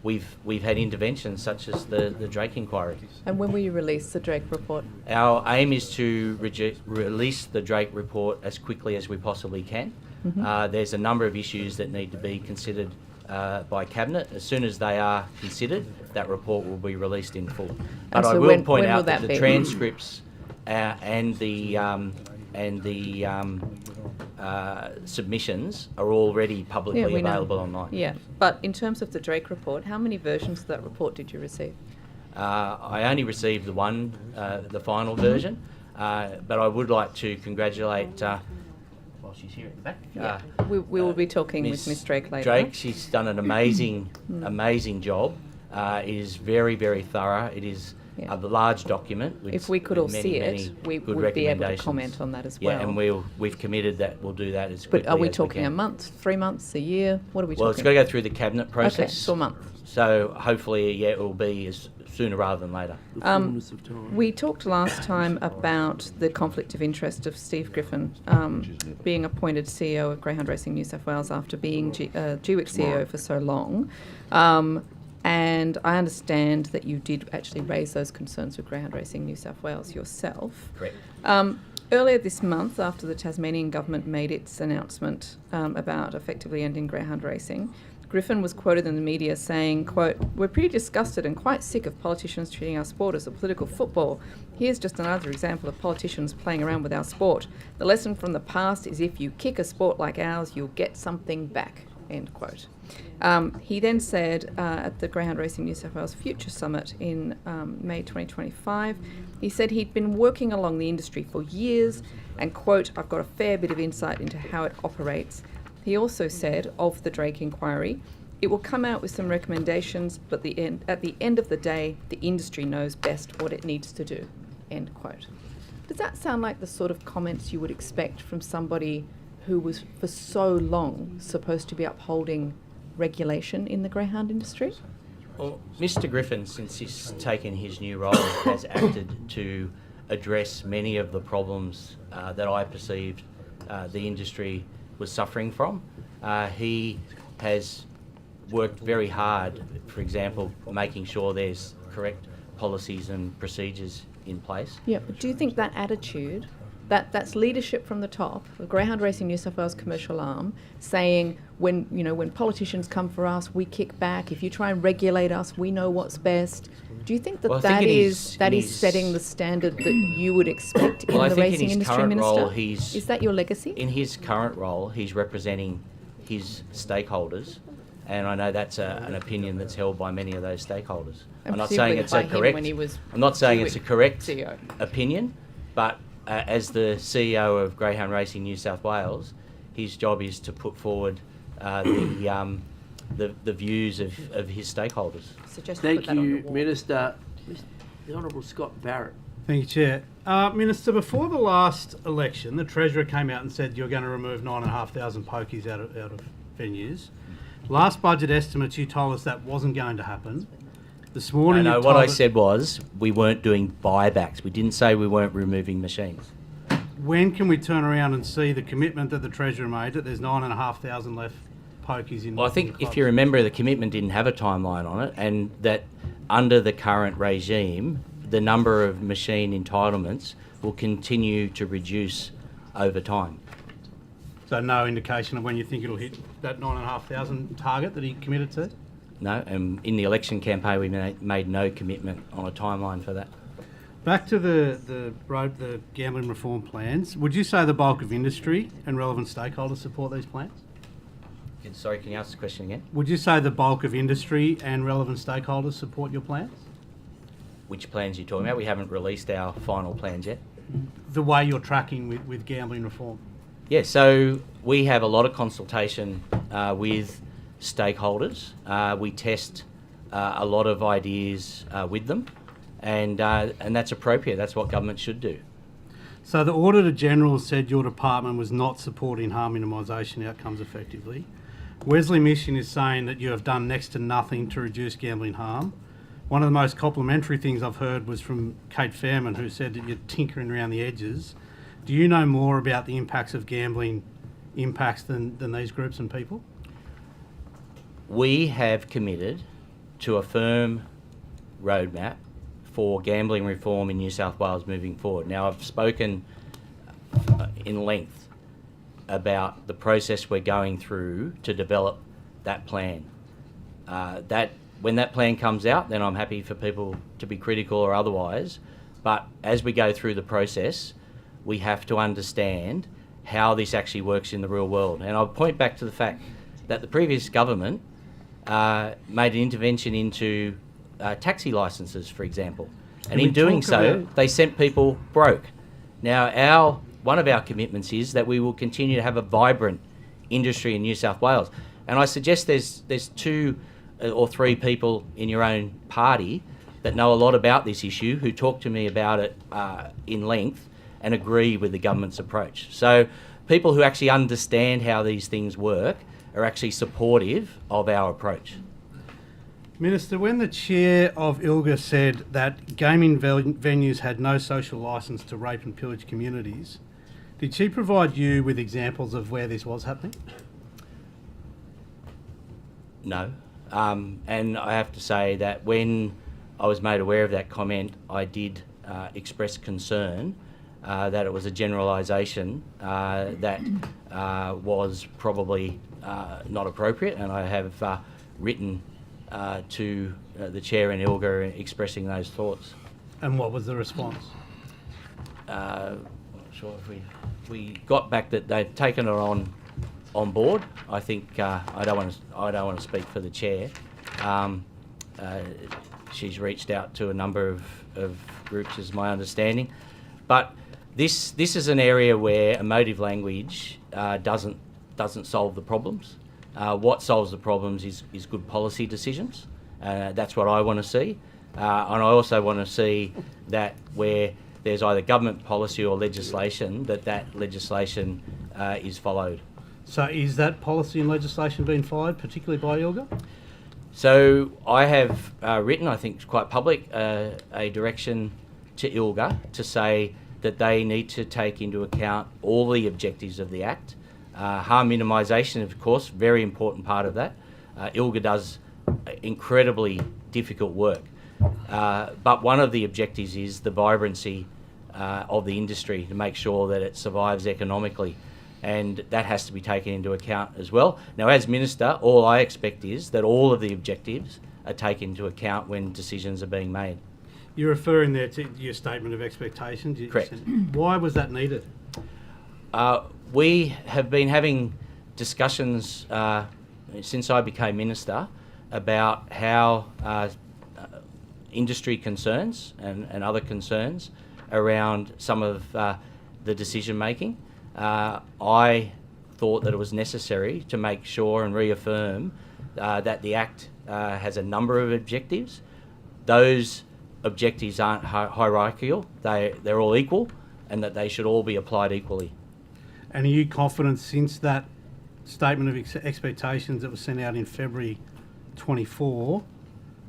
we've had interventions such as the Drake inquiry. And when will you release the Drake report? Our aim is to release the Drake report as quickly as we possibly can. There's a number of issues that need to be considered by Cabinet. As soon as they are considered, that report will be released in full. But so I will point when out will that that the be? transcripts and the submissions are already publicly we know. available online. Yeah, but in terms of the Drake report, how many versions of that report did you receive? I only received the final version, but I would like to congratulate, while she's here at the back. We will be talking with Miss Drake later. Drake, she's done an amazing job. It is very, very thorough. It is a large document. With, if we could all with see many it, we good would be able to recommendations. comment on that as well. Yeah, and we've committed that we'll do that as quickly But are we as talking we a can. month, 3 months, a year? What are we Well, it's talking? got to go through the Cabinet process. Okay, so a month. So hopefully, it will be as sooner rather than later. We talked last time about the conflict of interest of Steve Griffin being appointed CEO of Greyhound Racing New South Wales after being GWIC CEO for so long. And I understand that you did actually raise those concerns with Greyhound Racing New South Wales yourself. Correct. Earlier this month, after the Tasmanian government made its announcement about effectively ending greyhound racing, Griffin was quoted in the media saying, quote, "We're pretty disgusted and quite sick of politicians treating our sport as a political football. Here's just another example of politicians playing around with our sport. The lesson from the past is if you kick a sport like ours, you'll get something back," end quote. He then said at the Greyhound Racing New South Wales Future Summit in May 2025, he said he'd been working along the industry for years and, quote, "I've got a fair bit of insight into how it operates." He also said of the Drake inquiry, "It will come out with some recommendations, but at the end of the day, the industry knows best what it needs to do," end quote. Does that sound like the sort of comments you would expect from somebody who was for so long supposed to be upholding regulation in the greyhound industry? Well, Mr. Griffin, since he's taken his new role, has acted to address many of the problems that I perceived the industry was suffering from. He has worked very hard, for example, making sure there's correct policies and procedures in place. Yeah, but do you think that attitude, that's leadership from the top, the Greyhound Racing New South Wales commercial arm, saying when politicians come for us, we kick back. If you try and regulate us, we know what's best. Do you think that Well, I think that is setting the standard that you would expect in the racing industry, Minister? Is that your legacy? In his current role, he's representing his stakeholders, and I know that's an opinion that's held by many of those stakeholders. And I'm not saying presumably it's by a him correct. when he was I'm not saying it's a correct CEO. opinion, but as the CEO of Greyhound Racing New South Wales, his job is to put forward the views of his stakeholders. Thank you, Minister. The Honourable Scott Barrett. Thank you, Chair. Minister, before the last election, the Treasurer came out and said you're going to remove 9,500 pokies out of venues. Last budget estimates, you told us that wasn't going to happen. This morning, No, you what told I us- said was we weren't doing buybacks. We didn't say we weren't removing machines. When can we turn around and see the commitment that the Treasurer made that there's 9,500 left pokies in? Well, I think if you remember, the commitment didn't have a timeline on it, and that under the current regime, the number of machine entitlements will continue to reduce over time. So no indication of when you think it'll hit that 9,500 target that he committed to? No, and in the election campaign, we made no commitment on a timeline for that. Back to the gambling reform plans. Would you say the bulk of industry and relevant stakeholders support these plans? Sorry, can you ask the question again? Would you say the bulk of industry and relevant stakeholders support your plans? Which plans are you talking about? We haven't released our final plans yet. The way you're tracking with gambling reform? Yeah, so we have a lot of consultation with stakeholders. We test a lot of ideas with them, and that's appropriate. That's what government should do. So the Auditor General said your department was not supporting harm minimisation outcomes effectively. Wesley Mission is saying that you have done next to nothing to reduce gambling harm. One of the most complimentary things I've heard was from Kate Fairman, who said that you're tinkering around the edges. Do you know more about the impacts of gambling impacts than these groups and people? We have committed to a firm roadmap for gambling reform in New South Wales moving forward. Now, I've spoken in length about the process we're going through to develop that plan. When that plan comes out, then I'm happy for people to be critical or otherwise. But as we go through the process, we have to understand how this actually works in the real world. And I'll point back to the fact that the previous government made an intervention into taxi licences, for example. And in doing so, they sent people broke. Now, one of our commitments is that we will continue to have a vibrant industry in New South Wales. And I suggest there's 2 or 3 people in your own party that know a lot about this issue who talk to me about it in length and agree with the government's approach. So people who actually understand how these things work are actually supportive of our approach. Minister, when the chair of ILGA said that gaming venues had no social licence to rape and pillage communities, did she provide you with examples of where this was happening? No. And I have to say that when I was made aware of that comment, I did express concern that it was a generalisation that was probably not appropriate, and I have written to the chair in ILGA expressing those thoughts. And what was the response? I'm not sure if we got back that they'd taken it on board. I think I don't want to speak for the chair. She's reached out to a number of groups, is my understanding, but this is an area where emotive language doesn't solve the problems. What solves the problems is good policy decisions. That's what I want to see. And I also want to see that where there's either government policy or legislation, that legislation is followed. So is that policy and legislation being followed, particularly by ILGA? So I have written, I think it's quite public, a direction to ILGA to say that they need to take into account all the objectives of the Act. Harm minimisation, of course, very important part of that. ILGA does incredibly difficult work. But one of the objectives is the vibrancy of the industry to make sure that it survives economically. And that has to be taken into account as well. Now, as Minister, all I expect is that all of the objectives are taken into account when decisions are being made. You're referring there to your statement of expectations? Correct. Why was that needed? We have been having discussions since I became Minister about how industry concerns and other concerns around some of the decision making. I thought that it was necessary to make sure and reaffirm that the Act has a number of objectives. Those objectives aren't hierarchical, they're all equal, and that they should all be applied equally. And are you confident, since that statement of expectations that was sent out in February 24,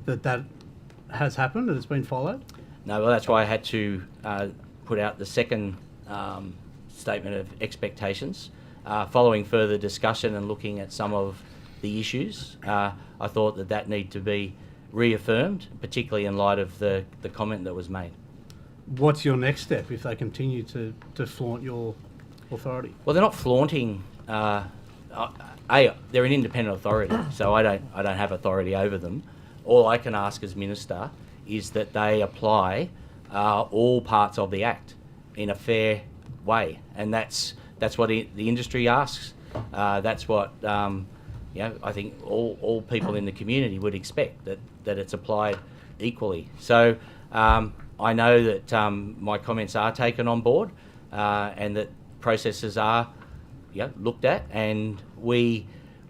that has happened, that it's been followed? No, well, that's why I had to put out the second statement of expectations. Following further discussion and looking at some of the issues, I thought that needed to be reaffirmed, particularly in light of the comment that was made. What's your next step if they continue to flaunt your authority? Well, they're not flaunting. They're an independent authority, so I don't have authority over them. All I can ask as Minister is that they apply all parts of the Act in a fair way, and that's what the industry asks. That's what I think all people in the community would expect, that it's applied equally. So I know that my comments are taken on board, and that processes are looked at, and we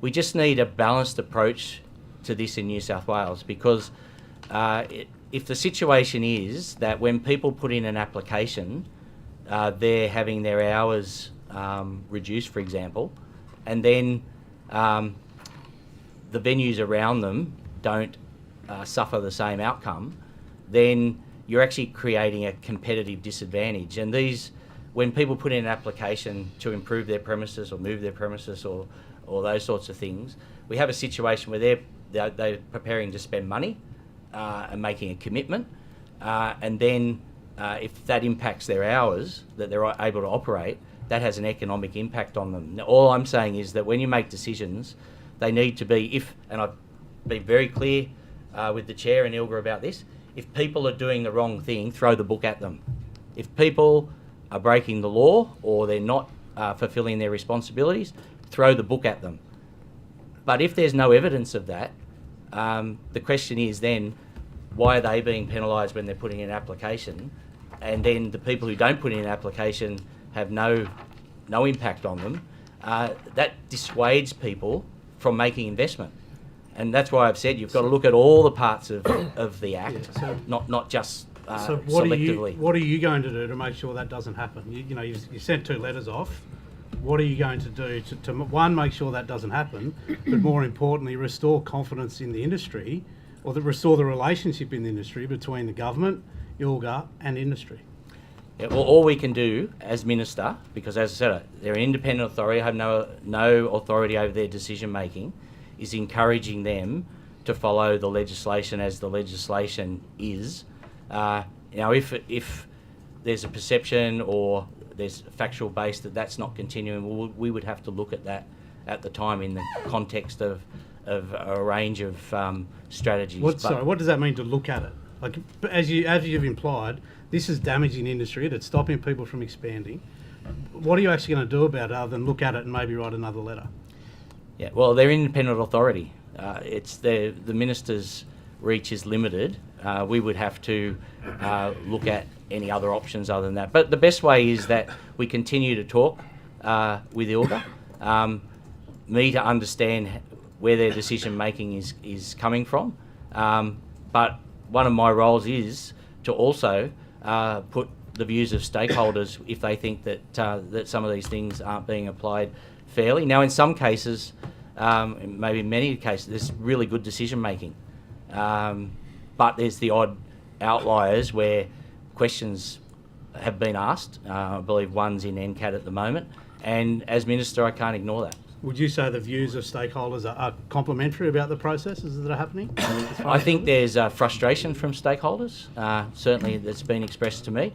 just need a balanced approach to this in New South Wales, because if the situation is that when people put in an application, they're having their hours reduced, for example, and then the venues around them don't suffer the same outcome, then you're actually creating a competitive disadvantage. And when people put in an application to improve their premises or move their premises or those sorts of things, we have a situation where they're preparing to spend money and making a commitment, and then if that impacts their hours that they're able to operate, that has an economic impact on them. Now, all I'm saying is that when you make decisions, they need to be, and I've been very clear with the Chair and Ilga about this, if people are doing the wrong thing, throw the book at them. If people are breaking the law or they're not fulfilling their responsibilities, throw the book at them. But if there's no evidence of that, the question is then, why are they being penalised when they're putting in an application? And then the people who don't put in an application have no impact on them. That dissuades people from making investment. And that's why I've said you've got to look at all the parts of the Act, not just selectively. What are you going to do to make sure that doesn't happen? You sent 2 letters off. What are you going to do to one, make sure that doesn't happen, but more importantly, restore confidence in the industry, or restore the relationship in the industry between the government, ILGA and industry? Yeah, well, all we can do as Minister, because as I said, they're an independent authority, have no authority over their decision making, is encouraging them to follow the legislation as the legislation is. If there's a perception or there's a factual base that that's not continuing, we would have to look at that at the time in the context of a range of strategies. What does that mean to look at it? Like, as you've implied, this is damaging industry, it's stopping people from expanding. What are you actually going to do about it other than look at it and maybe write another letter? Yeah, well, they're independent authority. It's the Minister's reach is limited. We would have to look at any other options other than that. But the best way is that we continue to talk with ILGA, me to understand where their decision making is coming from. But one of my roles is to also put the views of stakeholders if they think that some of these things aren't being applied fairly. Now, in some cases, maybe in many cases, there's really good decision making. But there's the odd outliers where questions have been asked. I believe one's in NCAT at the moment. And as Minister, I can't ignore that. Would you say the views of stakeholders are complimentary about the processes that are happening? I think there's frustration from stakeholders, certainly that's been expressed to me,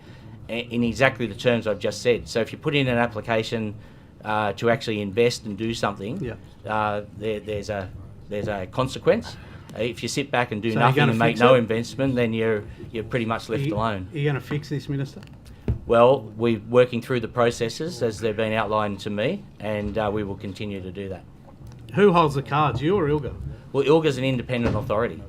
in exactly the terms I've just said. So if you put in an application to actually invest and do something, there's a consequence. If you sit back and do nothing and make no investment, then you're pretty much left alone. Are you going to fix this, Minister? Well, we're working through the processes as they've been outlined to me, and we will continue to do that. Who holds the cards, you or ILGA? Well, ILGA's an independent authority,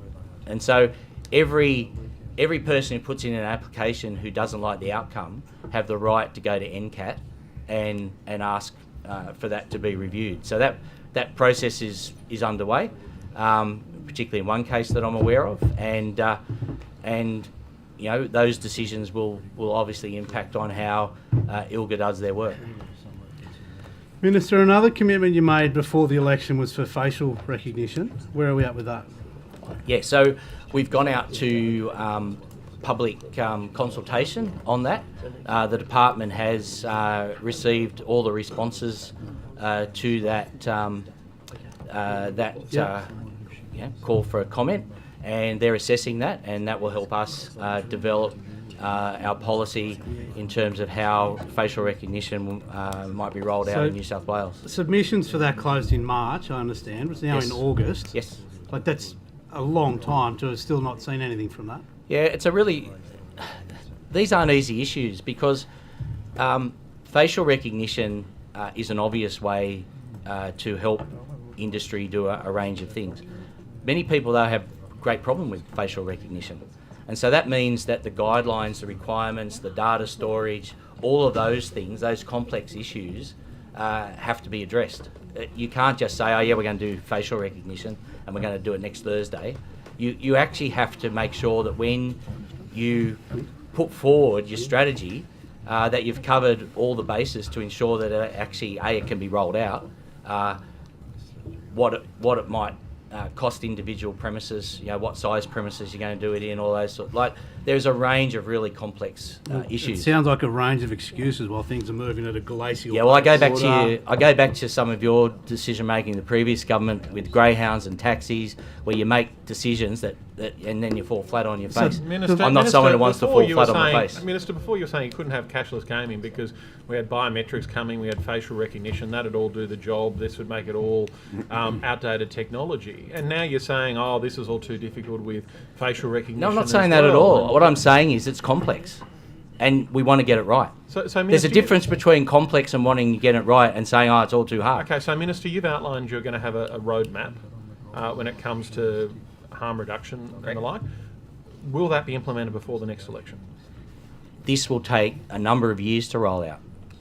and so every person who puts in an application who doesn't like the outcome have the right to go to NCAT and ask for that to be reviewed. So that process is underway, particularly in one case that I'm aware of, and those decisions will obviously impact on how ILGA does their work. Minister, another commitment you made before the election was for facial recognition. Where are we at with that? Yeah, so we've gone out to public consultation on that. The department has received all the responses to that call for a comment, and they're assessing that, and that will help us develop our policy in terms of how facial recognition might be rolled out in New South Wales. Submissions for that closed in March, I understand. It's now in August. Yes. Like, that's a long time to have still not seen anything from that. Yeah, these aren't easy issues because facial recognition is an obvious way to help industry do a range of things. Many people, though, have great problem with facial recognition. And so that means that the guidelines, the requirements, the data storage, all of those things, those complex issues have to be addressed. You can't just say, oh yeah, we're going to do facial recognition and we're going to do it next Thursday, you actually have to make sure that when you put forward your strategy, that you've covered all the bases to ensure that it can be rolled out, what it might cost individual premises, what size premises you're going to do it in, all those there's a range of really complex issues. It sounds like a range of excuses while things are moving at a glacial Yeah, well, I go pace. back to some of your decision making in the previous government with greyhounds and taxis, where you make decisions that and then you fall flat on your face. I'm not someone who wants to fall flat on my face. Minister, before you were saying you couldn't have cashless gaming because we had biometrics coming, we had facial recognition, that'd all do the job, this would make it all outdated technology. And now you're saying, oh, this is all too difficult with facial recognition. No, I'm not saying that at all. What I'm saying is it's complex, and we want to get it right. So There's a Minister, difference between complex and wanting to get it right and saying, oh, it's all too hard. Okay, so Minister, you've outlined you're going to have a roadmap when it comes to harm reduction and the like. Will that be implemented before the next election? This will take a number of years to roll out.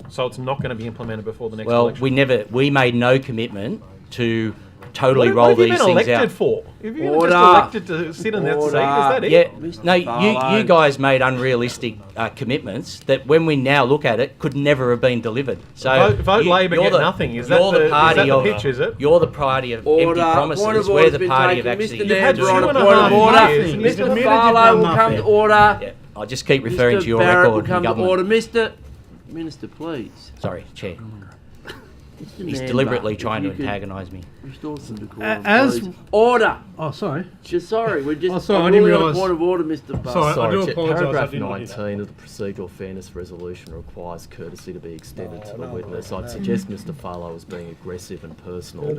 So it's not going to be implemented before the next election? Well, we made no commitment to totally roll what have these you been things elected out. for? Have you just elected to sit in that seat? Is that it? Yeah, no, you guys made unrealistic commitments that when we now look at it could never have been delivered. So vote Labor, get nothing. Is that the pitch, is it? You're the party of empty promises. We're the party of actually... Mr. Nambler on a point of order. Mr. Farlow will come to order. Yeah, I'll just keep referring to your Barrett record will in come to government. order. Mr. Minister, please. Sorry, Chair. Mr. He's Nambler, deliberately if trying to you could antagonise me. Restore some decorum, As- please. Order. Oh, sorry. Sorry, we're just. Oh, sorry, I I'm didn't ruling on a realise- point of order, Mr. Buss. Sorry, I do Chair, apologise. I Paragraph did not hear that. 19 of the Procedural Fairness Resolution requires courtesy to be extended to the witness. I'd suggest Mr. Farlow was being aggressive and personal,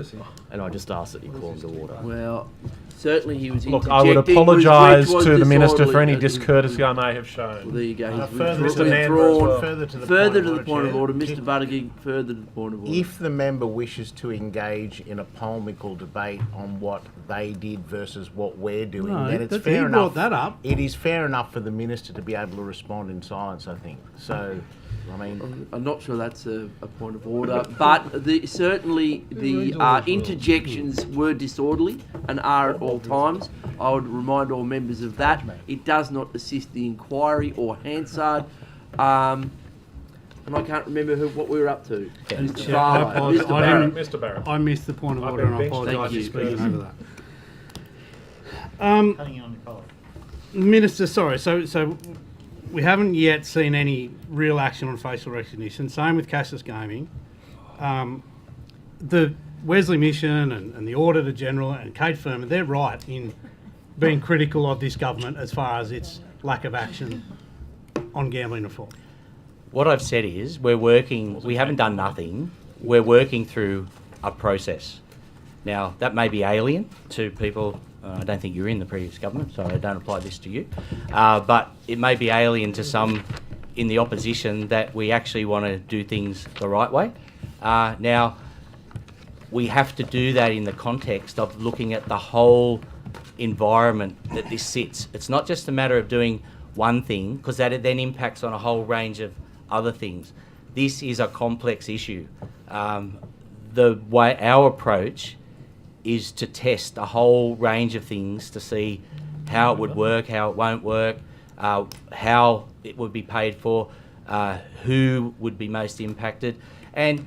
and I just ask that you call him to order. Well, certainly he was Look, I would interjecting, apologise which was to the Minister for any disorderly. discourtesy I may have shown. Well, there you go. He's further withdrawn- to Nambler as well. Further Further to to the point of Chair. order. Mr. Buttigieg, further to the point of order. If the member wishes to engage in a polemical debate on what they did versus what we're doing, No, then it's but fair he enough. brought that up. It is fair enough for the minister to be able to respond in silence, I think. So, I mean, I'm not sure that's a point of order, but certainly the interjections were disorderly and are at all times. I would remind all members of that. It does not assist the inquiry or Hansard. And I can't remember what we were up to. Mr. Farlow. Mr. Barrett. Mr. Barrett. I missed the point of I've order been and I benched. apologise Thank for you. speaking over that. Minister, sorry, so we haven't yet seen any real action on facial recognition. Same with cashless gaming. The Wesley Mission and the Auditor General and Kate Furman, they're right in being critical of this government as far as its lack of action on gambling reform. What I've said is we haven't done nothing, we're working through a process. Now, that may be alien to people, I don't think you're in the previous government, so I don't apply this to you, but it may be alien to some in the opposition that we actually want to do things the right way. Now, we have to do that in the context of looking at the whole environment that this sits. It's not just a matter of doing one thing, because that then impacts on a whole range of other things. This is a complex issue. The way our approach is to test a whole range of things to see how it would work, how it won't work, how it would be paid for, who would be most impacted. And,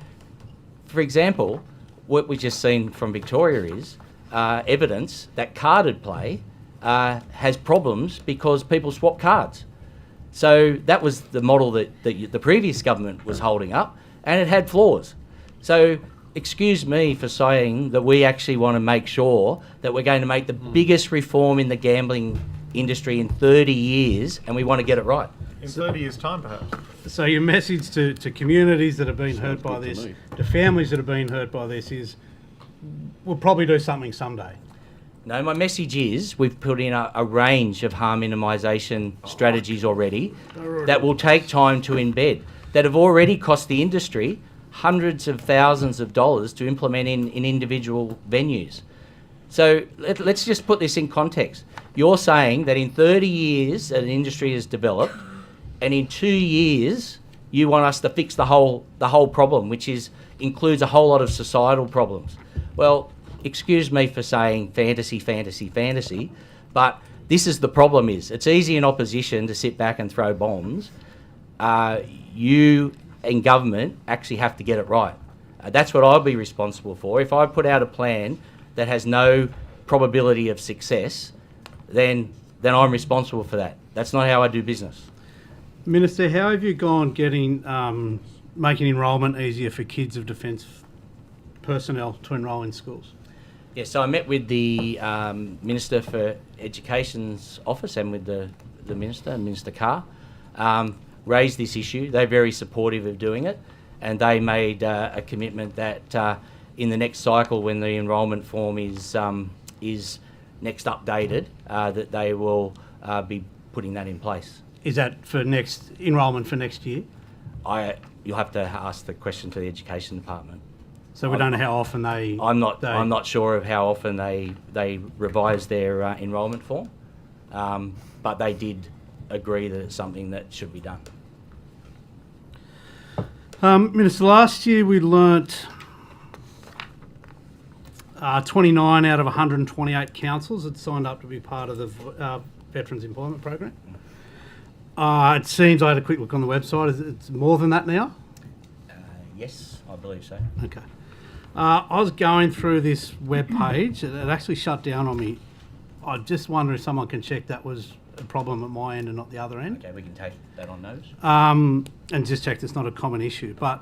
for example, what we've just seen from Victoria is evidence that carded play has problems because people swap cards. So that was the model that the previous government was holding up, and it had flaws. So excuse me for saying that we actually want to make sure that we're going to make the biggest reform in the gambling industry in 30 years, and we want to get it right. In 30 years' time, perhaps. So your message to communities that have been hurt by this, to families that have been hurt by this is, we'll probably do something someday. No, my message is we've put in a range of harm minimisation strategies already that will take time to embed, that have already cost the industry hundreds of thousands of dollars to implement in individual venues. So let's just put this in context. You're saying that in 30 years that an industry has developed, and in 2 years you want us to fix the whole problem, which includes a whole lot of societal problems. Well, excuse me for saying fantasy, fantasy, fantasy, but this is the problem is, it's easy in opposition to sit back and throw bombs. You in government actually have to get it right. That's what I'll be responsible for. If I put out a plan that has no probability of success, then I'm responsible for that. That's not how I do business. Minister, how have you gone getting making enrolment easier for kids of defence personnel to enrol in schools? Yeah, so I met with the Minister for Education's office and with the Minister, Minister Carr, raised this issue. They're very supportive of doing it, and they made a commitment that in the next cycle, when the enrolment form is next updated, that they will be putting that in place. Is that for next enrolment for next year? You'll have to ask the question to the Education Department. So we don't know how often they... I'm not sure of how often they revise their enrolment form, but they did agree that it's something that should be done. Minister, last year we learnt 29 out of 128 councils had signed up to be part of the Veterans Employment Program. It seems, I had a quick look on the website, it's more than that now? Yes, I believe so. Okay. I was going through this web page. It actually shut down on me. I just wonder if someone can check that was a problem at my end and not the other end. Okay, we can take that on notice. And just check it's not a common issue. But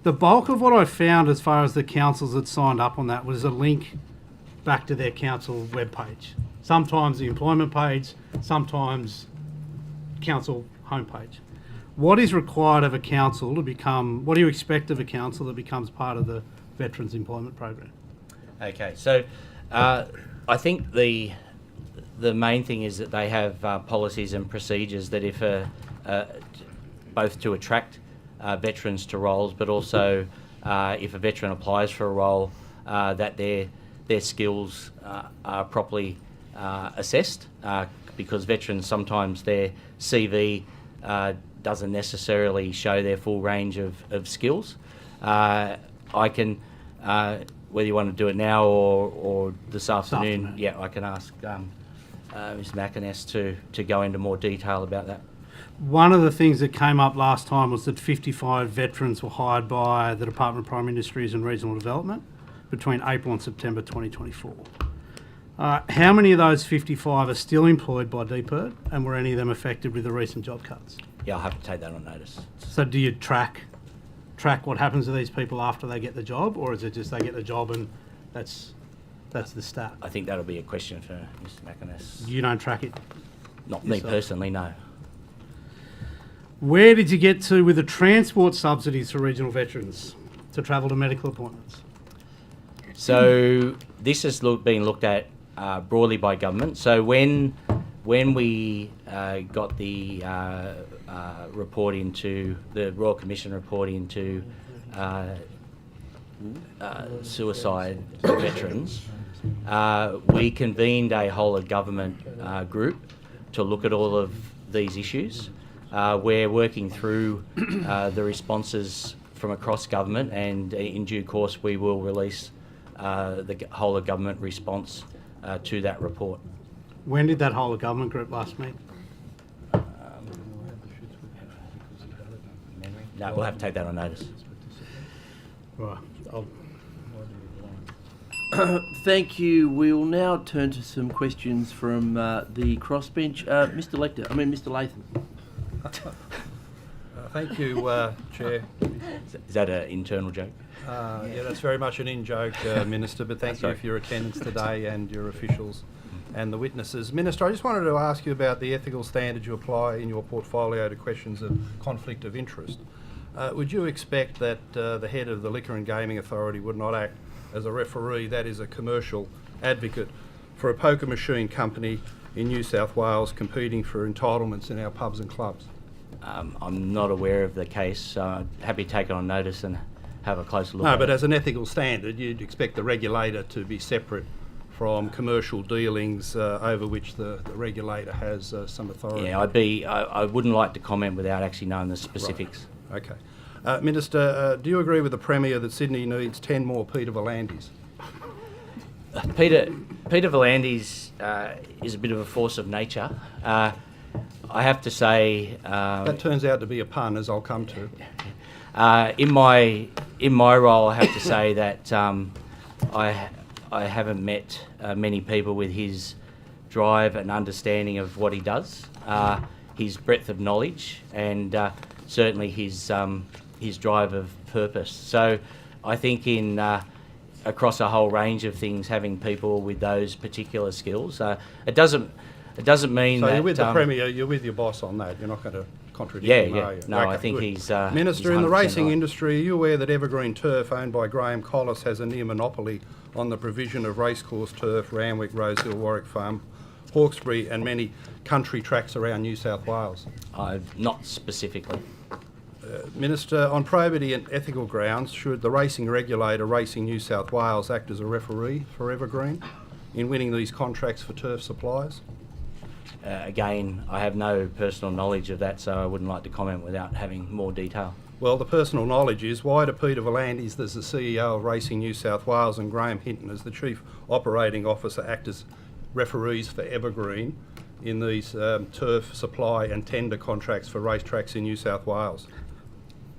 the bulk of what I found as far as the councils that signed up on that was a link back to their council web page. Sometimes the employment page, sometimes council homepage. What is required of a council to become, what do you expect of a council that becomes part of the Veterans Employment Program? Okay, so I think the main thing is that they have policies and procedures that if both to attract veterans to roles, but also if a veteran applies for a role, that their skills are properly assessed, because veterans sometimes their CV doesn't necessarily show their full range of skills. I can, whether you want to do it now or this afternoon, yeah, I can ask Ms McInnes to go into more detail about that. One of the things that came up last time was that 55 veterans were hired by the Department of Prime Industries and Regional Development between April and September 2024. How many of those 55 are still employed by DPIRD, and were any of them affected with the recent job cuts? Yeah, I'll have to take that on notice. So do you track what happens to these people after they get the job, or is it just they get the job and that's the stat? I think that'll be a question for Mr McInnes. You don't track it? Not me personally, no. Where did you get to with the transport subsidies for regional veterans to travel to medical appointments? So this has been looked at broadly by government. So when we got the report into the Royal Commission report into suicide veterans, we convened a whole of government group to look at all of these issues. We're working through the responses from across government, and in due course we will release the whole of government response to that report. When did that whole of government group last meet? No, we'll have to take that on notice. Right. Thank you. We will now turn to some questions from the crossbench. Mr. Latham. Thank you, Chair. Is that an internal joke? Yeah, that's very much an in-joke, Minister, but thank you for your attendance today and your officials and the witnesses. Minister, I just wanted to ask you about the ethical standards you apply in your portfolio to questions of conflict of interest. Would you expect that the head of the Liquor and Gaming Authority would not act as a referee, that is a commercial advocate, for a poker machine company in New South Wales competing for entitlements in our pubs and clubs? I'm not aware of the case, so happy to take it on notice and have a closer look. No, at but it. as an ethical standard, you'd expect the regulator to be separate from commercial dealings over which the regulator has some authority. Yeah, I wouldn't like to comment without actually knowing the specifics. Right. Okay. Minister, do you agree with the Premier that Sydney needs 10 more Peter Volandis? Peter V'landys is a bit of a force of nature. I have to say... that turns out to be a pun, as I'll come to. In my role, I have to say that I haven't met many people with his drive and understanding of what he does, his breadth of knowledge, and certainly his drive of purpose. So I think across a whole range of things, having people with those particular skills, it doesn't mean so that... you're with the Premier, you're with your boss on that. You're not going to contradict him, are you? No, Okay, I think good. he's Minister, he's in the 100% racing right. industry, are you aware that Evergreen Turf, owned by Graham Collis, has a near monopoly on the provision of racecourse turf, Randwick, Rosehill, Warwick Farm, Hawkesbury and many country tracks around New South Wales? Not specifically. Minister, on probity and ethical grounds, should the racing regulator, Racing New South Wales, act as a referee for Evergreen in winning these contracts for turf supplies? Again, I have no personal knowledge of that, so I wouldn't like to comment without having more detail. Well, the personal knowledge is, why do Peter V'landys, as the CEO of Racing New South Wales, and Graham Hinton, as the Chief Operating Officer, act as referees for Evergreen in these turf supply and tender contracts for racetracks in New South Wales?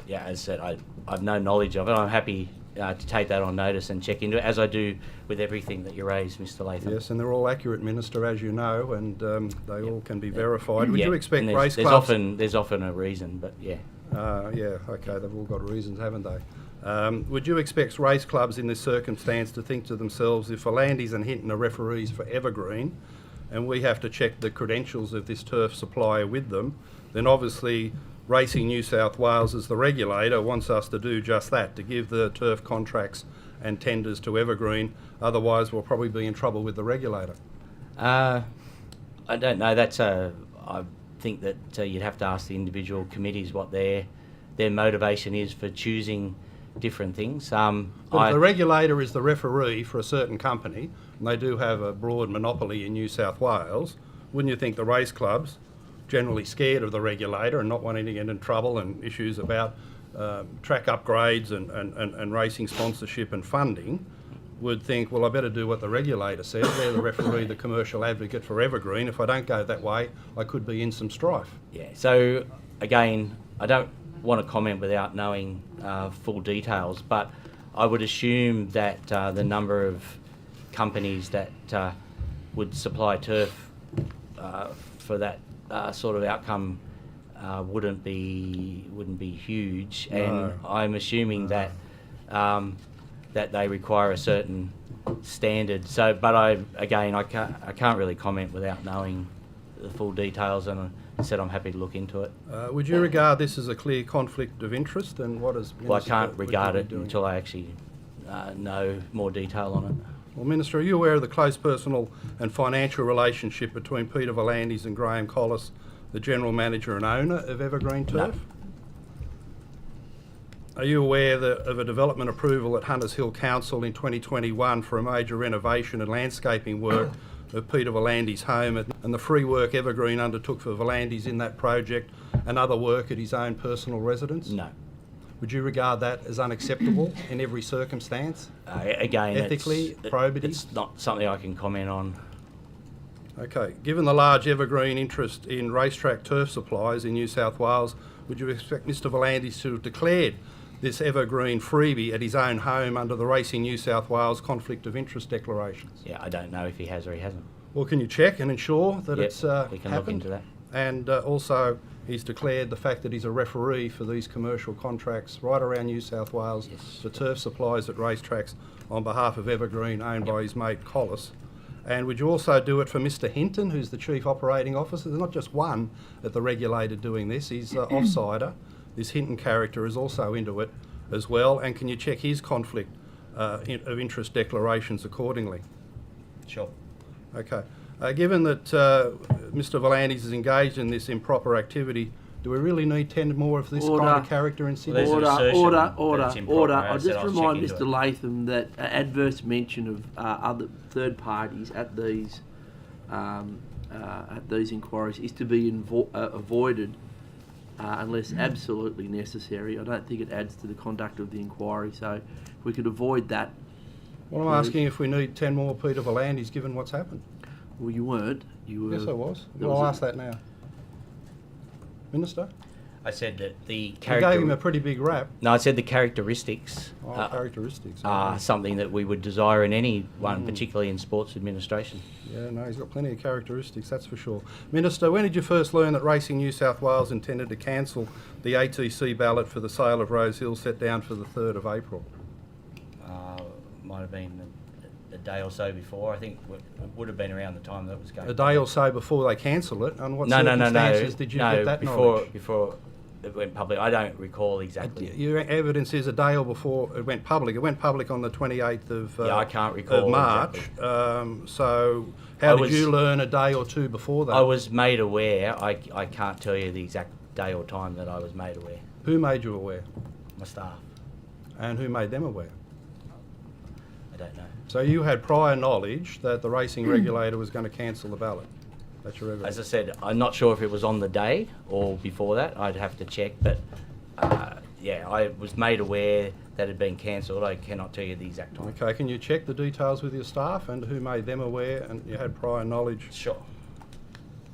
Yeah, as I said, I've no knowledge of it. I'm happy to take that on notice and check into it, as I do with everything that you raise, Mr. Latham. Yes, and they're all accurate, Minister, as you know, and they all can be verified. Would you expect and race there's clubs... there's often a reason, but yeah. Yeah, okay, they've all got reasons, haven't they? Would you expect race clubs in this circumstance to think to themselves, if V'landys and Hinton are referees for Evergreen, and we have to check the credentials of this turf supplier with them, then obviously Racing New South Wales, as the regulator, wants us to do just that, to give the turf contracts and tenders to Evergreen. Otherwise, we'll probably be in trouble with the regulator. I don't know. I think that you'd have to ask the individual committees what their motivation is for choosing different things. But if the regulator is the referee for a certain company, and they do have a broad monopoly in New South Wales, wouldn't you think the race clubs, generally scared of the regulator and not wanting to get in trouble, and issues about track upgrades and racing sponsorship and funding, would think, well, I better do what the regulator says. They're the referee, the commercial advocate for Evergreen. If I don't go that way, I could be in some strife. Yeah, so again, I don't want to comment without knowing full details, but I would assume that the number of companies that would supply turf for that sort of outcome wouldn't be huge, and I'm assuming that that they require a certain standard. So, but I can't really comment without knowing the full details, and I said I'm happy to look into it. Would you regard this as a clear conflict of interest, and what is... Well, I can't regard it until I actually know more detail on it. Well, Minister, are you aware of the close personal and financial relationship between Peter V'landys and Graham Collis, the General Manager and owner of Evergreen Turf? No. Are you aware of a development approval at Hunters Hill Council in 2021 for a major renovation and landscaping work of Peter V'landys' home, and the free work Evergreen undertook for V'landys in that project, and other work at his own personal residence? No. Would you regard that as unacceptable in every circumstance? Again, ethically, probity? It's not something I can comment on. Okay. Given the large Evergreen interest in racetrack turf supplies in New South Wales, would you expect Mr V'landys to have declared this Evergreen freebie at his own home under the Racing New South Wales Conflict of Interest declarations? Yeah, I don't know if he has or he hasn't. Well, can you check and ensure that it's we can happened? look into that. And also, he's declared the fact that he's a referee for these commercial contracts right around New South Wales for turf supplies at racetracks on behalf of Evergreen, owned by his mate Collis. And would you also do it for Mr Hinton, who's the Chief Operating Officer? There's not just one at the regulator doing this. He's offsider. This Hinton character is also into it as well. And can you check his conflict of interest declarations accordingly? Sure. Okay. Given that Mr V'landys is engaged in this improper activity, do we really need 10 more of this kind of character in Sydney? Order. I just remind Mr Latham that adverse mention of other third parties at these inquiries is to be avoided unless absolutely necessary. I don't think it adds to the conduct of the inquiry. So if we could avoid that, Well, I'm asking if we need 10 more Peter Volandis given what's happened. Well, you weren't. You were. Yes, I was. there Well, I'll was ask that now. Minister? I said that the You gave him a pretty big rap. No, I said the characteristics Characteristics. are something that we would desire in anyone, particularly in sports administration. Yeah, no, he's got plenty of characteristics, that's for sure. Minister, when did you first learn that Racing New South Wales intended to cancel the ATC ballot for the sale of Rose Hill set down for the 3rd of April? Might have been a day or so before. I think it would have been around the time that it was going. A day or so before they cancelled it? And what circumstances did you get that knowledge? before it went public. I don't recall exactly. Your evidence is a day or before it went public. It went public on the 28th of I can't recall of March. Exactly. So how did you learn a day or two before that? I was made aware. I can't tell you the exact day or time that I was made aware. Who made you aware? My staff. And who made them aware? I don't know. So you had prior knowledge that the racing regulator was going to cancel the ballot? That's your evidence? As I said, I'm not sure if it was on the day or before that. I'd have to check. But yeah, I was made aware that it had been cancelled. I cannot tell you the exact time. Okay, can you check the details with your staff and who made them aware and you had prior knowledge? Sure.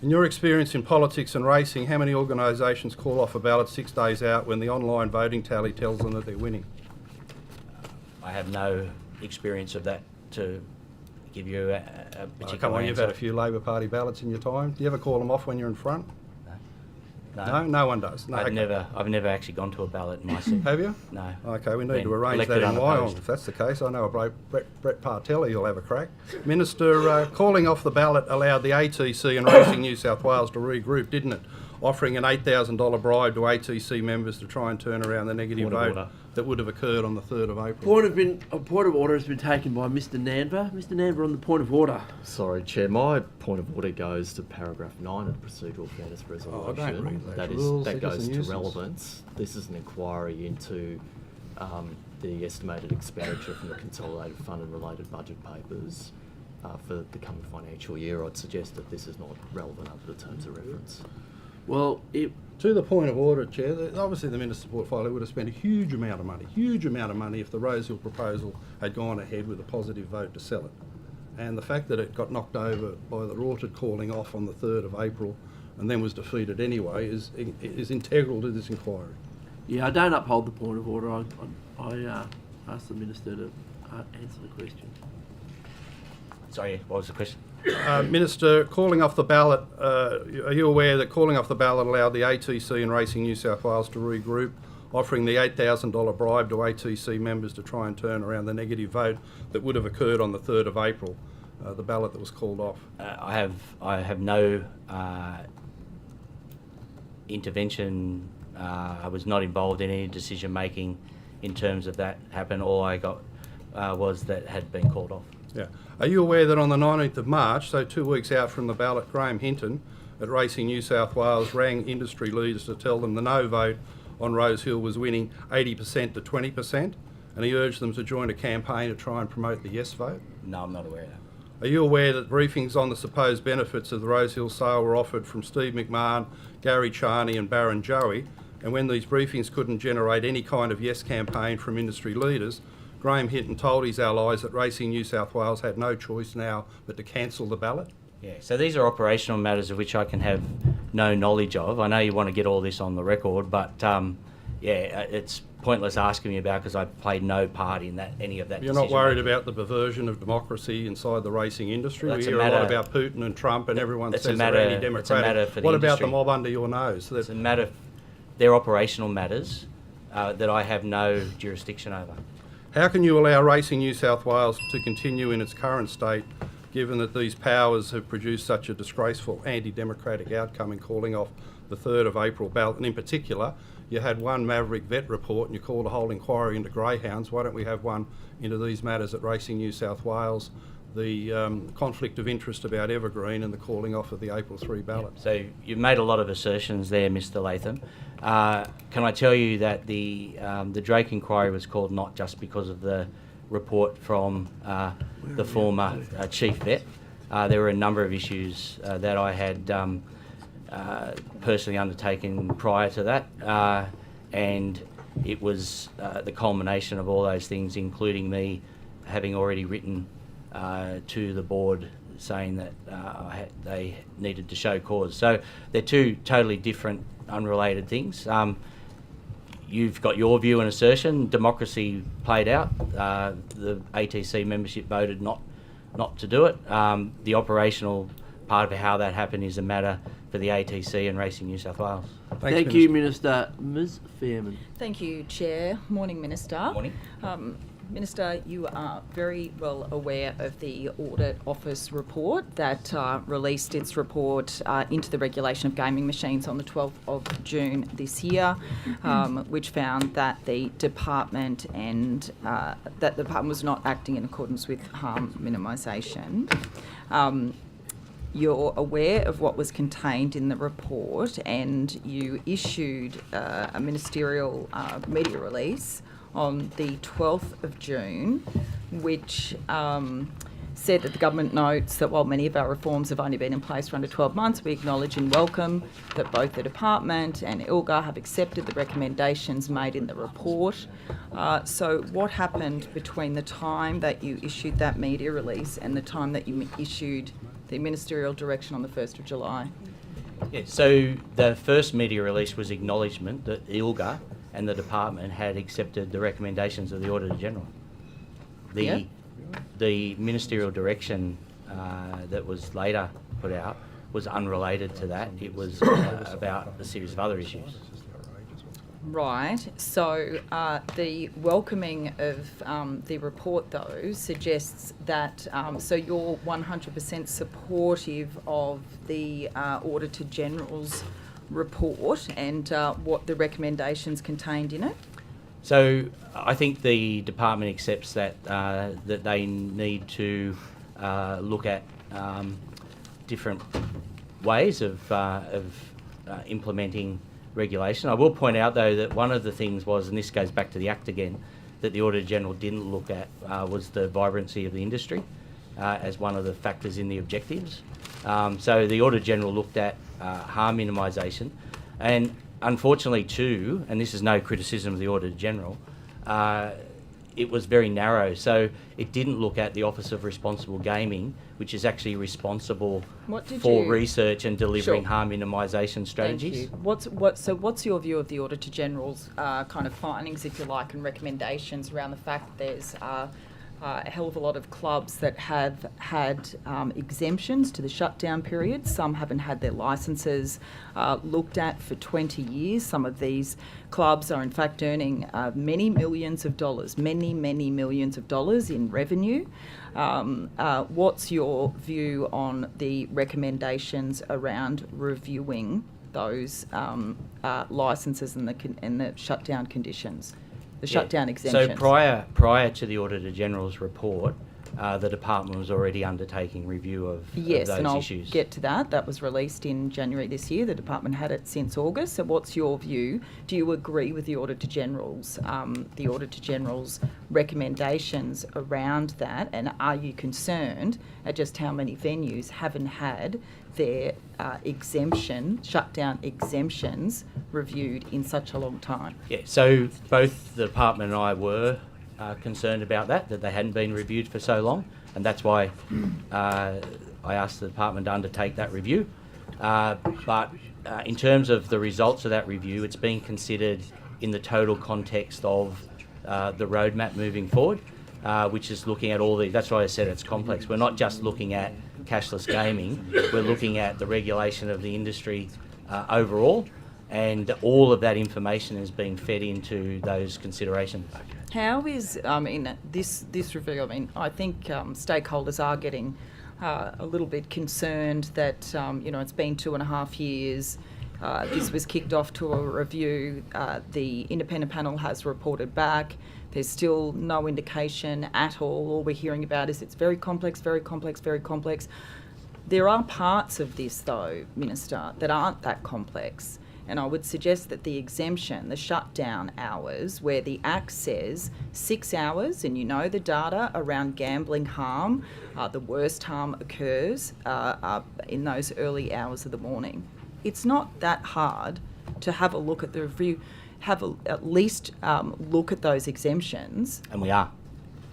In your experience in politics and racing, how many organisations call off a ballot 6 days out when the online voting tally tells them that they're winning? I have no experience of that to give you a particular Come on, answer. you've had a few Labor Party ballots in your time. Do you ever call them off when you're in front? No, no one does. No, I've never actually gone to a ballot myself. Have you? No. Okay, we need Been to arrange elected that in Wyong. unopposed. If that's the case, I know a Brett Partelli will have a crack. Minister, calling off the ballot allowed the ATC and Racing New South Wales to regroup, didn't it? Offering an $8,000 bribe to ATC members to try and turn around the negative vote that would have occurred on the 3rd of April. A point of order has been taken by Mr. Nanva. Mr. Nanva on the point of order. Sorry, Chair. My point of order goes to paragraph 9 of the procedural fairness resolution. don't read those that rules, that they're just goes a to nuisance. relevance. This is an inquiry into the estimated expenditure from the consolidated fund and related budget papers for the coming financial year. I'd suggest that this is not relevant under the terms of reference. Well, to the point of order, Chair, obviously the Minister's portfolio would have spent a huge amount of money if the Rosehill proposal had gone ahead with a positive vote to sell it. And the fact that it got knocked over by the rorted calling off on the 3rd of April and then was defeated anyway is integral to this inquiry. Yeah, I don't uphold the point of order. I asked the Minister to answer the question. Sorry, what was the question? Minister, calling off the ballot, are you aware that calling off the ballot allowed the ATC and Racing New South Wales to regroup, offering the $8,000 bribe to ATC members to try and turn around the negative vote that would have occurred on the 3rd of April, the ballot that was called off? I have no intervention. I was not involved in any decision making in terms of that happen. All I got was that it had been called off. Yeah. Are you aware that on the 19th of March, so 2 weeks out from the ballot, Graham Hinton at Racing New South Wales rang industry leaders to tell them the no vote on Rose Hill was winning 80% to 20%, and he urged them to join a campaign to try and promote the yes vote? No, I'm not aware of that. Are you aware that briefings on the supposed benefits of the Rose Hill sale were offered from Steve McMahon, Gary Charney and Baron Joey, and when these briefings couldn't generate any kind of yes campaign from industry leaders, Graham Hinton told his allies that Racing New South Wales had no choice now but to cancel the ballot? Yeah, so these are operational matters of which I can have no knowledge of. I know you want to get all this on the record, but yeah, it's pointless asking me about because I played no part in any of that. You're not worried about the perversion of democracy inside the racing industry? Well, we hear a lot about Putin and Trump and everyone says they're anti-democratic. It's a matter for the What about industry. the mob under your nose? It's a matter. They're operational matters that I have no jurisdiction over. How can you allow Racing New South Wales to continue in its current state, given that these powers have produced such a disgraceful anti-democratic outcome in calling off the 3rd of April ballot? And in particular, you had one Maverick vet report and you called a whole inquiry into greyhounds. Why don't we have one into these matters at Racing New South Wales, the conflict of interest about Evergreen and the calling off of the April 3 ballot? So you've made a lot of assertions there, Mr. Latham. Can I tell you that the Drake inquiry was called not just because of the report from the former chief vet. There were a number of issues that I had personally undertaken prior to that, and it was the culmination of all those things, including me having already written to the board saying that they needed to show cause. So they're two totally different, unrelated things. You've got your view and assertion. Democracy played out. The ATC membership voted not to do it. The operational part of how that happened is a matter for the ATC and Racing New South Wales. Thank you, Minister. Ms. Fairman. Thank you, Chair. Morning, Minister. Morning. Minister, you are very well aware of the Audit Office report that released its report into the regulation of gaming machines on the 12th of June this year, which found that the department was not acting in accordance with harm minimisation. You're aware of what was contained in the report, and you issued a ministerial media release on the 12th of June, which said that the government notes that while many of our reforms have only been in place for under 12 months, we acknowledge and welcome that both the department and ILGA have accepted the recommendations made in the report. So what happened between the time that you issued that media release and the time that you issued the ministerial direction on the 1st of July? Yeah, so the first media release was acknowledgement that ILGA and the department had accepted the recommendations of the Auditor General. The ministerial direction that was later put out was unrelated to that. It was about a series of other issues. Right. So the welcoming of the report, though, suggests that so you're 100% supportive of the Auditor General's report and what the recommendations contained in it? So I think the department accepts that that they need to look at different ways of implementing regulation. I will point out, though, that one of the things was, and this goes back to the Act again, that the Auditor General didn't look at was the vibrancy of the industry as one of the factors in the objectives. So the Auditor General looked at harm minimisation, and unfortunately too, and this is no criticism of the Auditor General, it was very narrow. So it didn't look at the Office of Responsible Gaming, which is actually responsible for research and delivering harm minimisation strategies. Thank you. What's your view of the Auditor General's kind of findings, if you like, and recommendations around the fact that there's a hell of a lot of clubs that have had exemptions to the shutdown period. Some haven't had their licences looked at for 20 years. Some of these clubs are in fact earning many millions of dollars in revenue. What's your view on the recommendations around reviewing those licences and the shutdown conditions? The shutdown exemptions. So prior to the Auditor General's report, the department was already undertaking review of those issues. Yes, and I'll get to that. That was released in January this year. The department had it since August. So what's your view? Do you agree with the Auditor General's recommendations around that? And are you concerned at just how many venues haven't had their shutdown exemptions reviewed in such a long time? Yeah, so both the department and I were concerned about that they hadn't been reviewed for so long, and that's why I asked the department to undertake that review. But in terms of the results of that review, it's being considered in the total context of the roadmap moving forward, which is looking at all the, that's why I said it's complex. We're not just looking at cashless gaming, we're looking at the regulation of the industry overall, and all of that information is being fed into those considerations. How is, this review, I think stakeholders are getting a little bit concerned that, it's been 2.5 years. This was kicked off to a review. The independent panel has reported back. There's still no indication at all. All we're hearing about is it's very complex, very complex, very complex. There are parts of this, though, Minister, that aren't that complex. And I would suggest that the exemption, the shutdown hours, where the Act says 6 hours, and you know the data around gambling harm, the worst harm occurs in those early hours of the morning. It's not that hard to have a look at the review, at least look at those exemptions. And we are.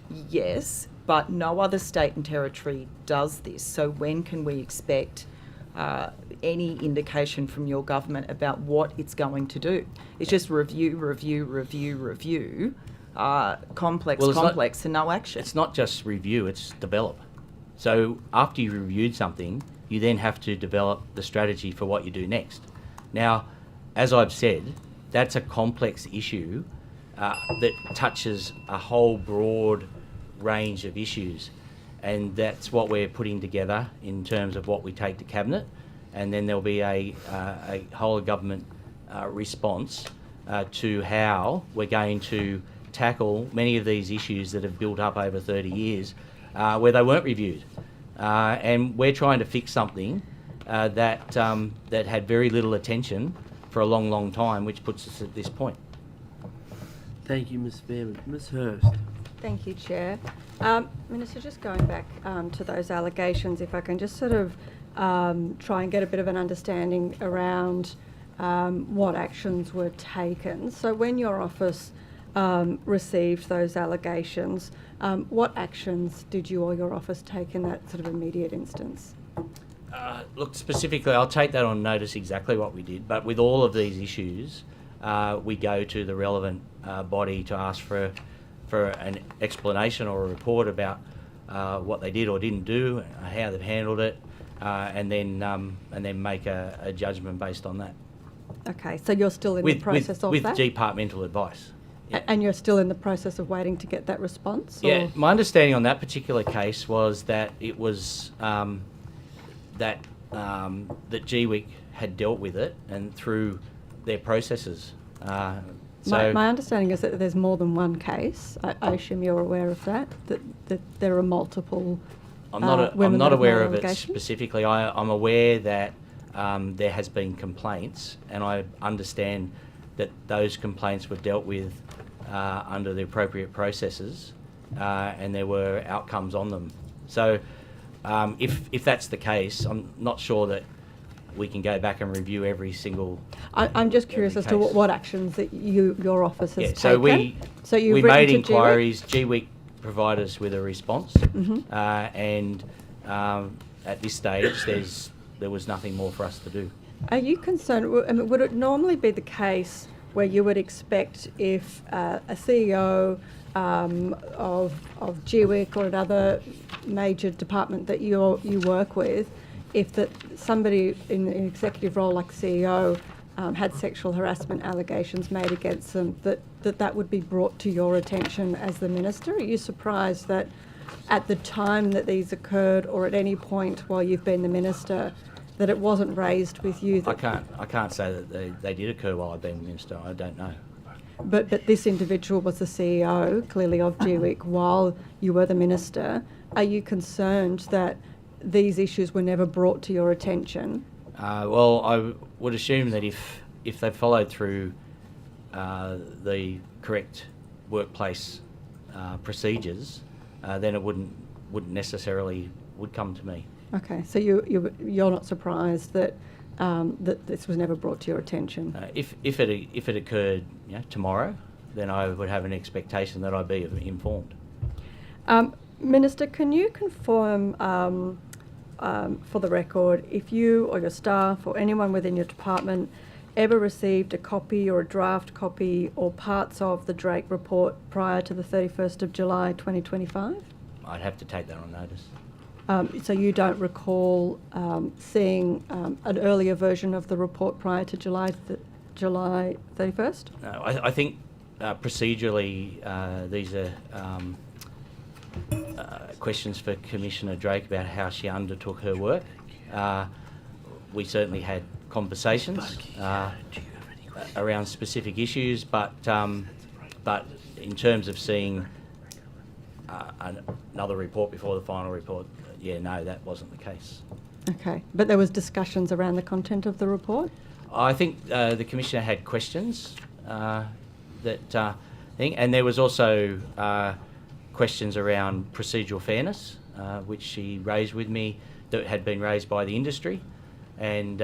Yes, but no other state and territory does this. So when can we expect any indication from your government about what it's going to do? It's just review, complex, and no action. It's not just review, it's develop. So after you've reviewed something, you then have to develop the strategy for what you do next. Now, as I've said, that's a complex issue that touches a whole broad range of issues, and that's what we're putting together in terms of what we take to Cabinet, and then there'll be a whole of government response to how we're going to tackle many of these issues that have built up over 30 years where they weren't reviewed. And we're trying to fix something that had very little attention for a long, long time, which puts us at this point. Thank you, Ms. Fairman. Ms. Hurst. Thank you, Chair. Minister, just going back to those allegations, if I can just sort of try and get a bit of an understanding around what actions were taken. So when your office received those allegations, what actions did you or your office take in that sort of immediate instance? Look, specifically, I'll take that on notice exactly what we did, but with all of these issues, we go to the relevant body to ask for an explanation or a report about what they did or didn't do, how they've handled it, and then make a judgment based on that. Okay, so you're still in the process of with that? departmental advice. Yeah. And you're still in the process of waiting to get that response? Or? Yeah, my understanding on that particular case was that it was that GWIC had dealt with it and through their processes. My understanding is that there's more than one case. I assume you're aware of that there are multiple I'm women not that have aware made of it allegations? specifically. I'm aware that there has been complaints, and I understand that those complaints were dealt with under the appropriate processes, and there were outcomes on them. So if that's the case, I'm not sure that we can go back and review every single. I'm just curious as to what actions that your office has taken. So we made to inquiries. GWIC provided us with a response, and at this stage, there was nothing more for us to do. Are you concerned? I mean, would it normally be the case where you would expect if a CEO of GWIC or another major department that you work with, if that somebody in an executive role like CEO had sexual harassment allegations made against them, that would be brought to your attention as the minister? Are you surprised that at the time that these occurred, or at any point while you've been the minister, that it wasn't raised with you? I can't say that they did occur while I've been the minister. I don't know. But this individual was the CEO, clearly, of GWIC while you were the minister. Are you concerned that these issues were never brought to your attention? Well, I would assume that if they followed through the correct workplace procedures, then it wouldn't necessarily would come to me. Okay, so you're not surprised that that this was never brought to your attention? If it occurred tomorrow, then I would have an expectation that I'd be informed. Minister, can you confirm for the record if you or your staff or anyone within your department ever received a copy or a draft copy or parts of the Drake report prior to the 31st of July 2025? I'd have to take that on notice. So you don't recall seeing an earlier version of the report prior to July 31st? No, I think procedurally these are questions for Commissioner Drake about how she undertook her work. We certainly had conversations around specific issues, but in terms of seeing another report before the final report, no, that wasn't the case. Okay, but there was discussions around the content of the report? I think the Commissioner had questions that thing, and there was also questions around procedural fairness, which she raised with me, that had been raised by the industry, and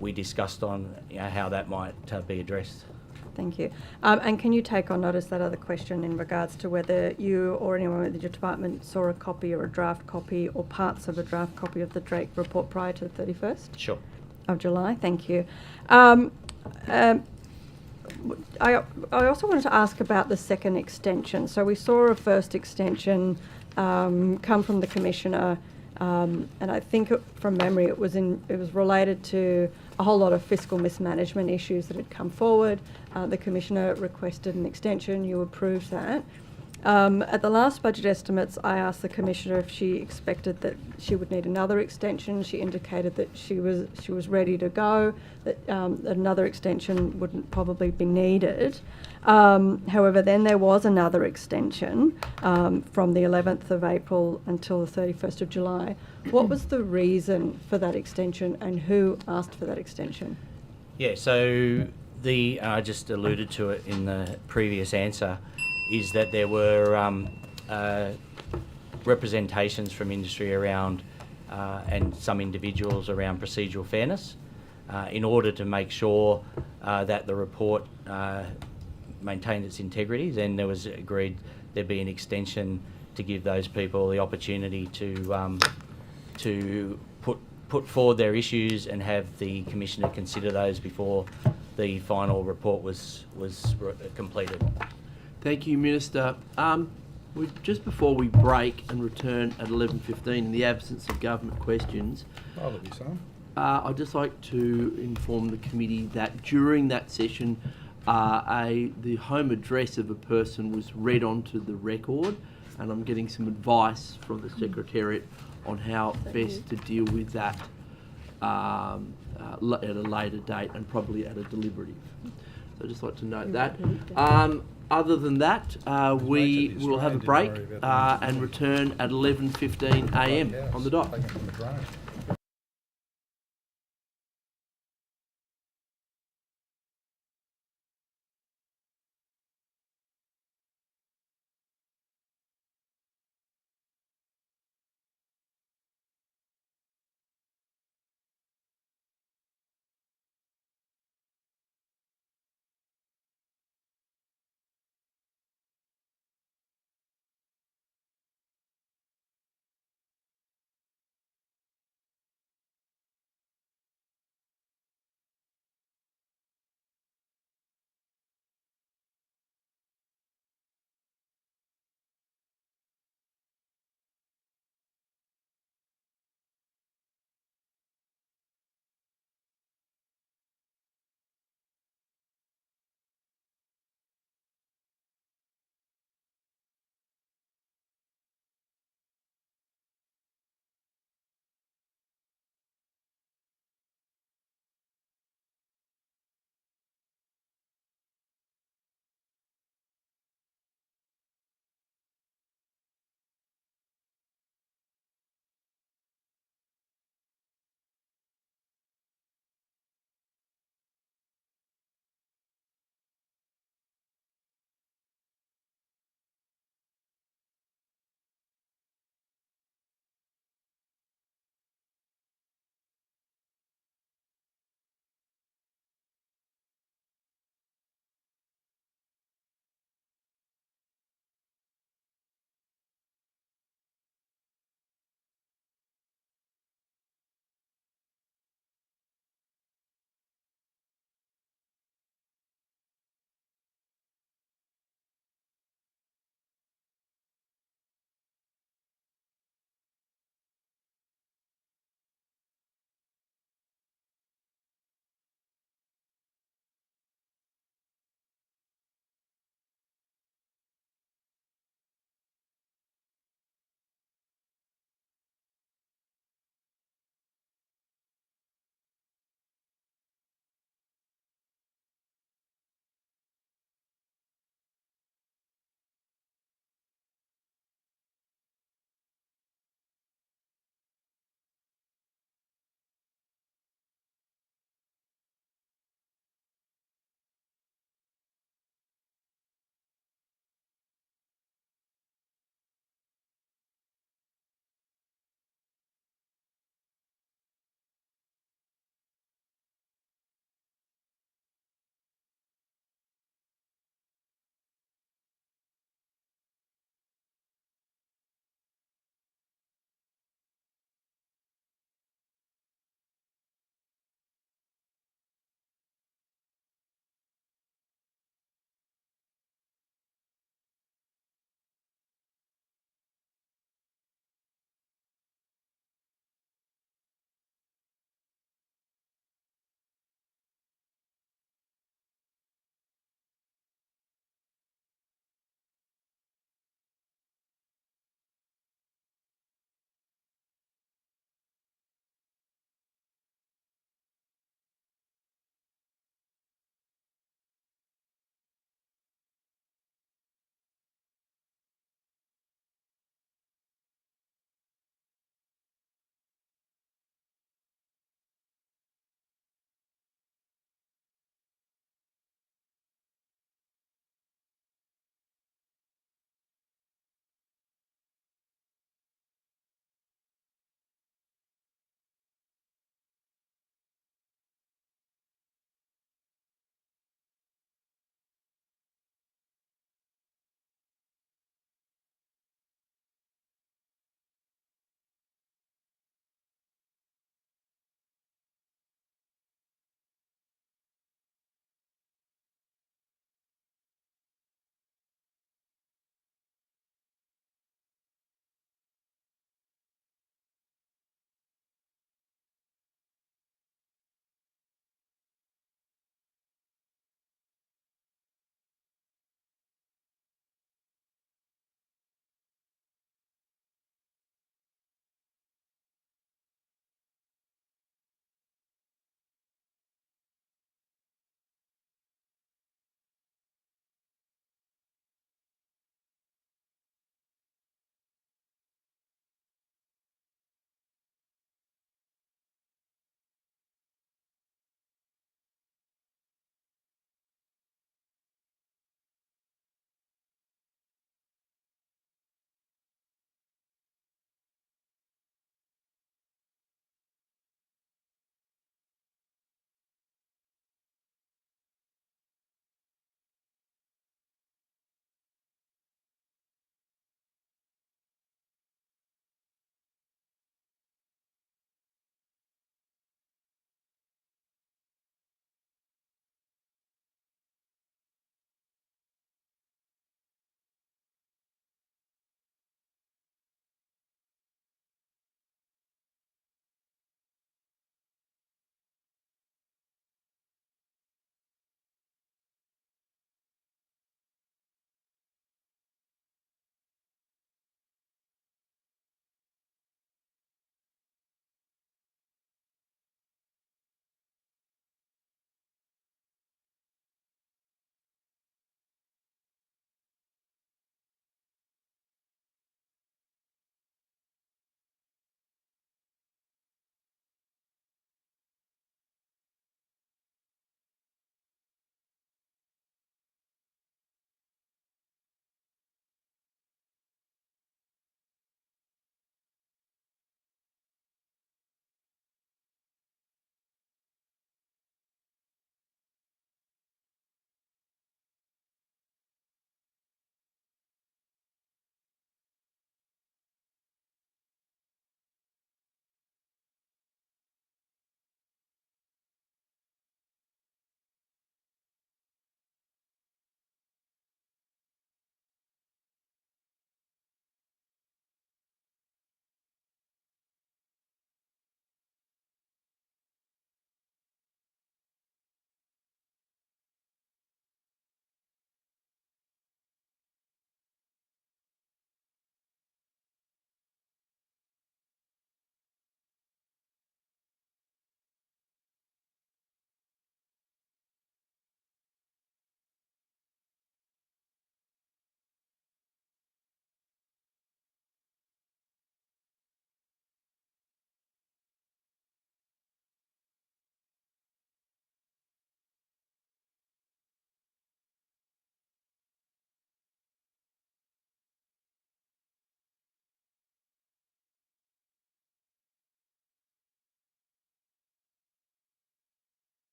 we discussed on how that might be addressed. Thank you. And can you take on notice that other question in regards to whether you or anyone within your department saw a copy or a draft copy or parts of a draft copy of the Drake report prior to the 31st? Sure. Of July? Thank you. I also wanted to ask about the second extension. So we saw a first extension come from the Commissioner, and I think from memory it was related to a whole lot of fiscal mismanagement issues that had come forward. The Commissioner requested an extension. You approved that. At the last budget estimates, I asked the Commissioner if she expected that she would need another extension. She indicated that she was ready to go, that another extension wouldn't probably be needed. However, then there was another extension from the 11th of April until the 31st of July. What was the reason for that extension and who asked for that extension? Yeah, so I just alluded to it in the previous answer, is that there were representations from industry around and some individuals around procedural fairness in order to make sure that the report maintained its integrity. Then there was agreed there'd be an extension to give those people the opportunity to put forward their issues and have the Commissioner consider those before the final report was completed. Thank you, Minister. Just before we break and return at 11:15, in the absence of government questions, There'll be some. I'd just like to inform the committee that during that session, the home address of a person was read onto the record, and I'm getting some advice from the Secretariat on how best to deal with that at a later date and probably at a deliberative. So I'd just like to note that. Other than that, we will have a break and return at 11:15 a.m. on the dot.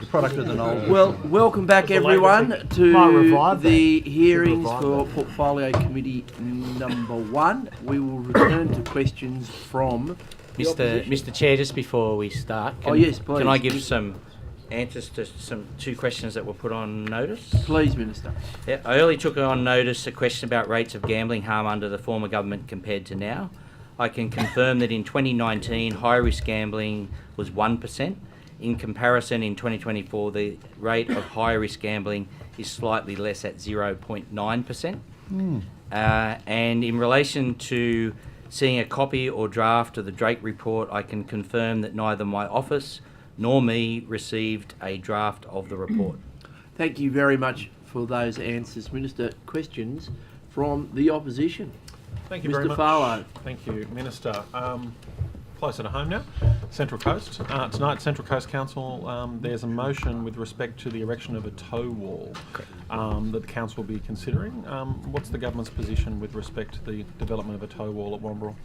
The product of the knowledge. Well, welcome back The Labor everyone thing. Might to revive the that. hearings Should for revive that. Portfolio Committee number 1. We will return to questions from the opposition. Mr. Chair, just before we start, Yes, please. can I give some answers to two questions that were put on notice? Please, Minister. Yeah, I earlier took on notice a question about rates of gambling harm under the former government compared to now. I can confirm that in 2019, high-risk gambling was 1%. In comparison, in 2024, the rate of high-risk gambling is slightly less at 0.9%. And in relation to seeing a copy or draft of the Drake report, I can confirm that neither my office nor me received a draft of the report. Thank you very much for those answers, Minister. Questions from the opposition? Thank you Mr. very much. Farlow. Thank you, Minister. Closer to home now, Central Coast. Tonight, Central Coast Council, there's a motion with respect to the erection of a tow wall that the council will be considering. What's the government's position with respect to the development of a tow wall at Womberel?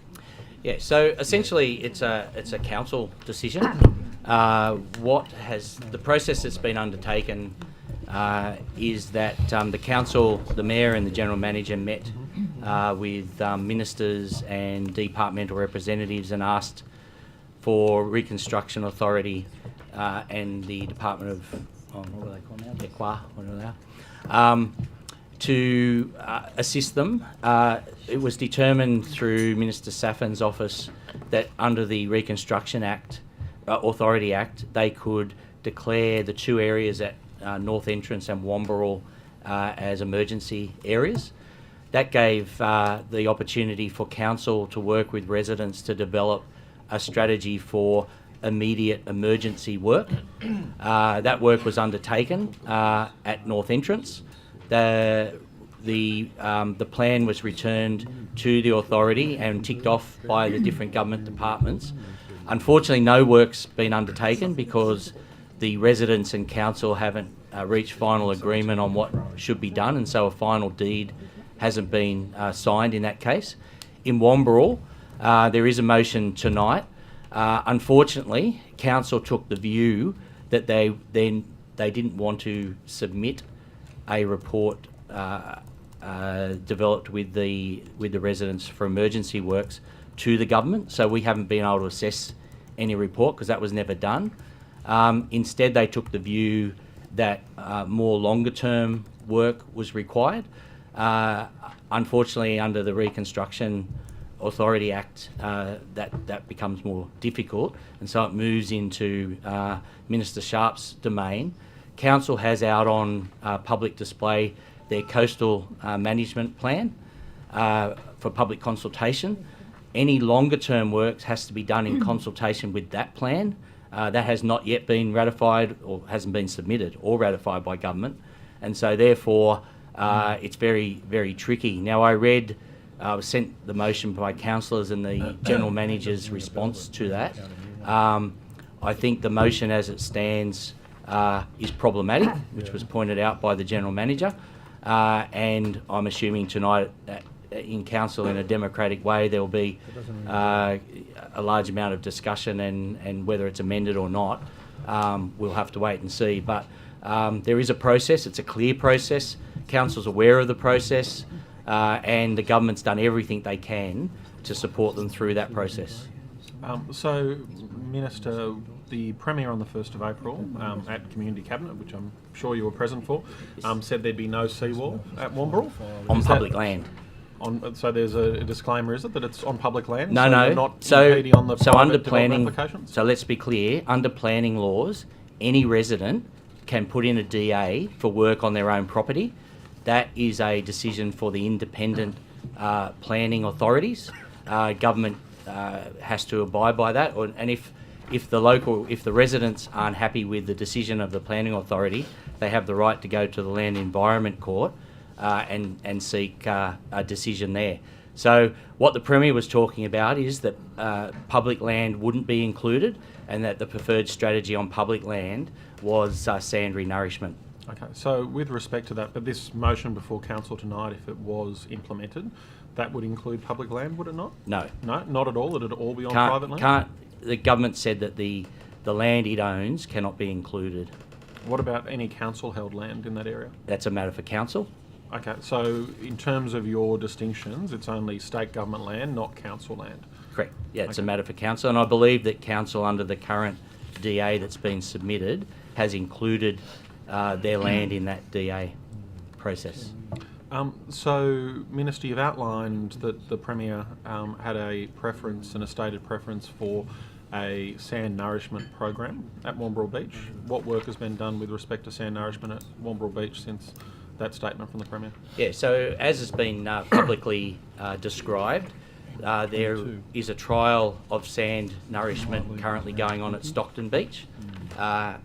Yeah, so essentially it's a council decision. The process that's been undertaken is that the council, the mayor and the general manager met with ministers and departmental representatives and asked for Reconstruction Authority and the Department of what do they call now? Equa, whatever they are, to assist them. It was determined through Minister Saffan's office that under the Reconstruction Act, Authority Act, they could declare the two areas at North Entrance and Womberel as emergency areas. That gave the opportunity for council to work with residents to develop a strategy for immediate emergency work. That work was undertaken at North Entrance. The plan was returned to the authority and ticked off by the different government departments. Unfortunately, no work's been undertaken because the residents and council haven't reached final agreement on what should be done, and so a final deed hasn't been signed in that case. In Womberel, there is a motion tonight. Unfortunately, council took the view that they didn't want to submit a report developed with the residents for emergency works to the government, so we haven't been able to assess any report because that was never done. Instead, they took the view that more longer term work was required. Unfortunately, under the Reconstruction Authority Act, that becomes more difficult, and so it moves into Minister Sharp's domain. Council has out on public display their coastal management plan for public consultation. Any longer term works has to be done in consultation with that plan. That has not yet been ratified or hasn't been submitted or ratified by government, and so therefore it's very, very tricky. Now, I was sent the motion by councillors and the general manager's response to that. I think the motion as it stands is problematic, which was pointed out by the general manager, and I'm assuming tonight that in council in a democratic way there will be a large amount of discussion, and whether it's amended or not, we'll have to wait and see. But there is a process, it's a clear process, council's aware of the process, and the government's done everything they can to support them through that process. So, Minister, the Premier on the 1st of April at Community Cabinet, which I'm sure you were present for, said there'd be no seawall at Womberel. On public land. So there's a disclaimer, is it, that it's on public land? No, so no. You're not impeding on the private under development planning, applications? so let's be clear, under planning laws, any resident can put in a DA for work on their own property. That is a decision for the independent planning authorities. Government has to abide by that, and if the residents aren't happy with the decision of the planning authority, they have the right to go to the Land Environment Court and seek a decision there. So what the Premier was talking about is that public land wouldn't be included, and that the preferred strategy on public land was sand renourishment. Okay, so with respect to that, but this motion before council tonight, if it was implemented, that would include public land, would it not? No. No, not at all? It'd all be on private land? The government said that the land it owns cannot be included. What about any council-held land in that area? That's a matter for council. Okay, so in terms of your distinctions, it's only state government land, not council land? Correct. Yeah, it's a Okay. matter for council, and I believe that council, under the current DA that's been submitted, has included their land in that DA process. So, Minister, you've outlined that the Premier had a preference and a stated preference for a sand nourishment program at Wombrel Beach. What work has been done with respect to sand nourishment at Wombrel Beach since that statement from the Premier? Yeah, so as has been publicly described, there is a trial of sand nourishment currently going on at Stockton Beach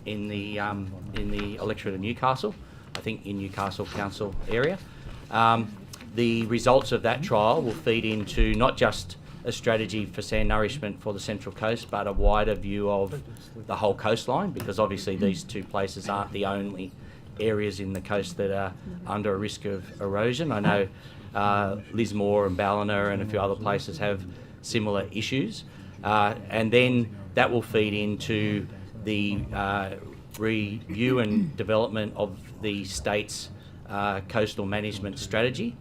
in the electorate of Newcastle, I think in Newcastle Council area. The results of that trial will feed into not just a strategy for sand nourishment for the Central Coast, but a wider view of the whole coastline, because obviously these two places aren't the only areas in the coast that are under a risk of erosion. I know Lismore and Ballina and a few other places have similar issues. And then that will feed into the review and development of the state's coastal management strategy,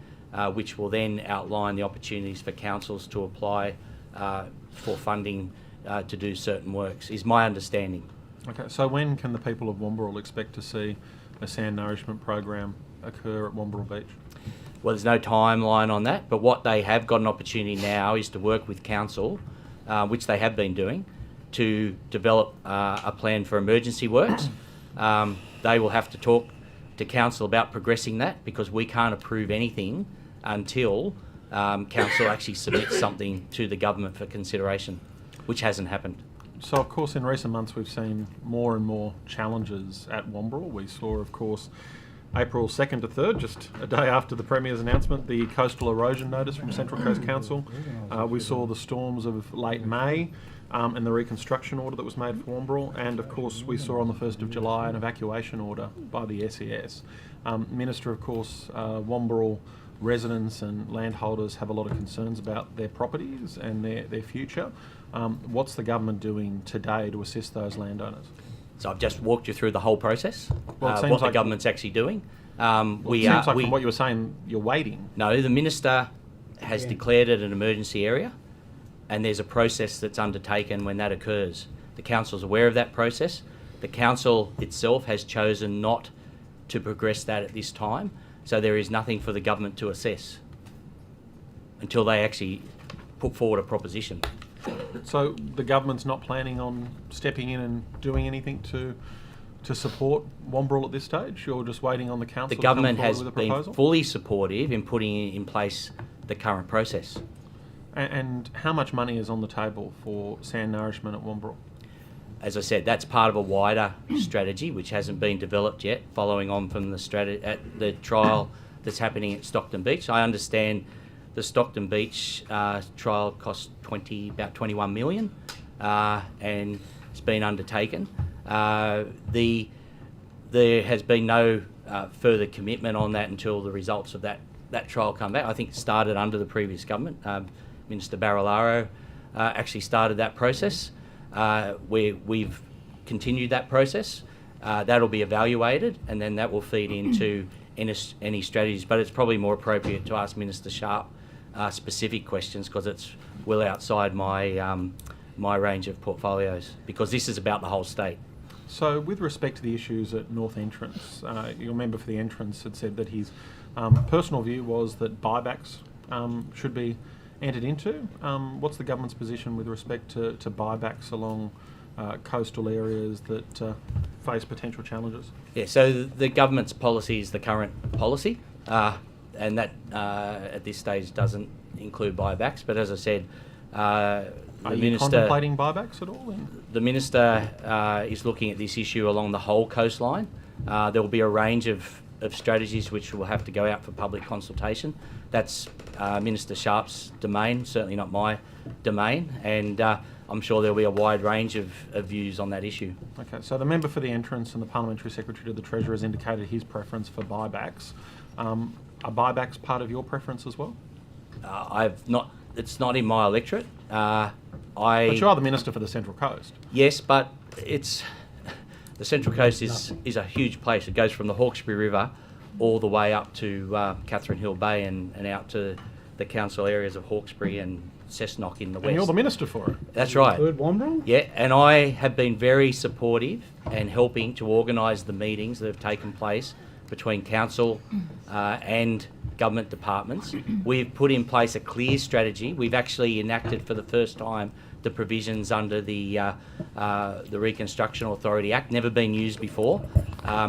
which will then outline the opportunities for councils to apply for funding to do certain works, is my understanding. Okay, so when can the people of Wombrel expect to see a sand nourishment program occur at Wombrel Beach? Well, there's no timeline on that, but what they have got an opportunity now is to work with council, which they have been doing, to develop a plan for emergency works. They will have to talk to council about progressing that, because we can't approve anything until council actually submits something to the government for consideration, which hasn't happened. So, of course, in recent months we've seen more and more challenges at Wombrel. We saw, of course, April 2nd to 3rd, just a day after the Premier's announcement, the coastal erosion notice from Central Coast Council. We saw the storms of late May and the reconstruction order that was made for Wombrel. And, of course, we saw on the 1st of July an evacuation order by the SES. Minister, of course, Wombrel residents and landholders have a lot of concerns about their properties and their future. What's the government doing today to assist those landowners? So I've just walked you through the whole process, Well, it seems what the like- government's actually doing. It seems like from what you were saying, you're waiting. No, the Minister has declared it an emergency area, and there's a process that's undertaken when that occurs. The Council's aware of that process. The Council itself has chosen not to progress that at this time, so there is nothing for the government to assess until they actually put forward a proposition. So the government's not planning on stepping in and doing anything to support Wombrel at this stage? You're just waiting on the council The to come government forward has with a been proposal? fully supportive in putting in place the current process. And how much money is on the table for sand nourishment at Wombrel? As I said, that's part of a wider strategy which hasn't been developed yet, following on from the trial that's happening at Stockton Beach. I understand the Stockton Beach trial cost about 21 million, and it's been undertaken. There has been no further commitment on that until the results of that trial come back. I think it started under the previous government. Minister Barilaro actually started that process. We've continued that process. That'll be evaluated, and then that will feed into any strategies. But it's probably more appropriate to ask Minister Sharp specific questions, because it's well outside my range of portfolios, because this is about the whole state. So with respect to the issues at North Entrance, your member for the Entrance had said that his personal view was that buybacks should be entered into. What's the government's position with respect to buybacks along coastal areas that face potential challenges? Yeah, so the government's policy is the current policy, and that at this stage doesn't include buybacks. But as I said, Are you contemplating buybacks at all? The Minister is looking at this issue along the whole coastline. There will be a range of strategies which will have to go out for public consultation. That's Minister Sharp's domain, certainly not my domain, and I'm sure there'll be a wide range of views on that issue. Okay, so the member for the Entrance and the Parliamentary Secretary to the Treasurer has indicated his preference for buybacks. Are buybacks part of your preference as well? It's not in my electorate. But you are the Minister for the Central Coast. Yes, but the Central Coast is a huge place. It goes from the Hawkesbury River all the way up to Catherine Hill Bay and out to the council areas of Hawkesbury and Cessnock in the west. And you're the minister for it. That's right. Third Wombrel? Yeah, and I have been very supportive and helping to organise the meetings that have taken place between council and government departments. We've put in place a clear strategy. We've actually enacted for the first time the provisions under the Reconstruction Authority Act, never been used before.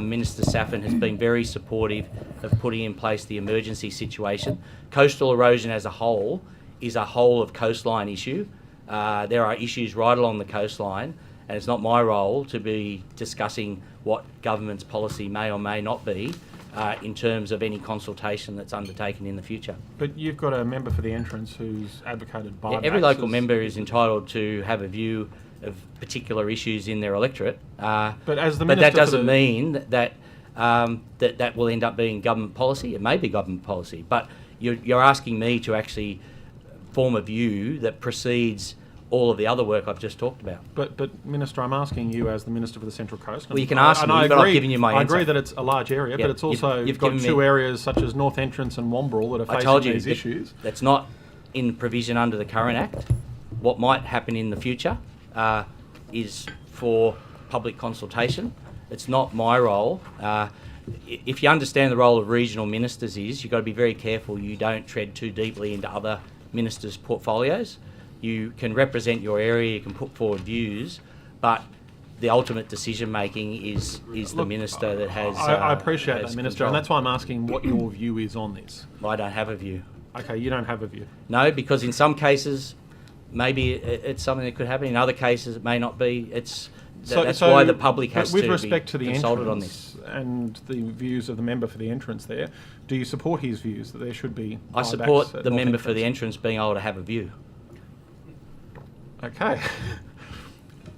Minister Saffin has been very supportive of putting in place the emergency situation. Coastal erosion as a whole is a whole of coastline issue. There are issues right along the coastline, and it's not my role to be discussing what government's policy may or may not be in terms of any consultation that's undertaken in the future. But you've got a member for the entrance who's advocated buybacks. Yeah, every local member is entitled to have a view of particular issues in their electorate. But as the but Minister that for doesn't the- mean that will end up being government policy. It may be government policy, but you're asking me to actually form a view that precedes all of the other work I've just talked about. But Minister, I'm asking you as the Minister for the Central Coast. Well, you can ask me, but I've given you my I answer. agree that it's a large area, Yeah, but it's also you've got given two me- areas such as North Entrance and Wombrel that are I facing told you these that issues. that's not in provision under the current Act. What might happen in the future is for public consultation. It's not my role. If you understand the role of regional ministers is, you've got to be very careful you don't tread too deeply into other ministers' portfolios. You can represent your area, you can put forward views, but the ultimate decision making is the minister that has. I appreciate has that, Minister, control. and that's why I'm asking what your view is on this. I don't have a view. Okay, you don't have a view. No, because in some cases, maybe it's something that could happen. In other cases, it may not be. That's why the public has with to respect be to the consulted on this. entrance and the views of the member for the entrance there, do you support his views that there should be I buybacks support at the North member for Entrance? the entrance being able to have a view. Okay.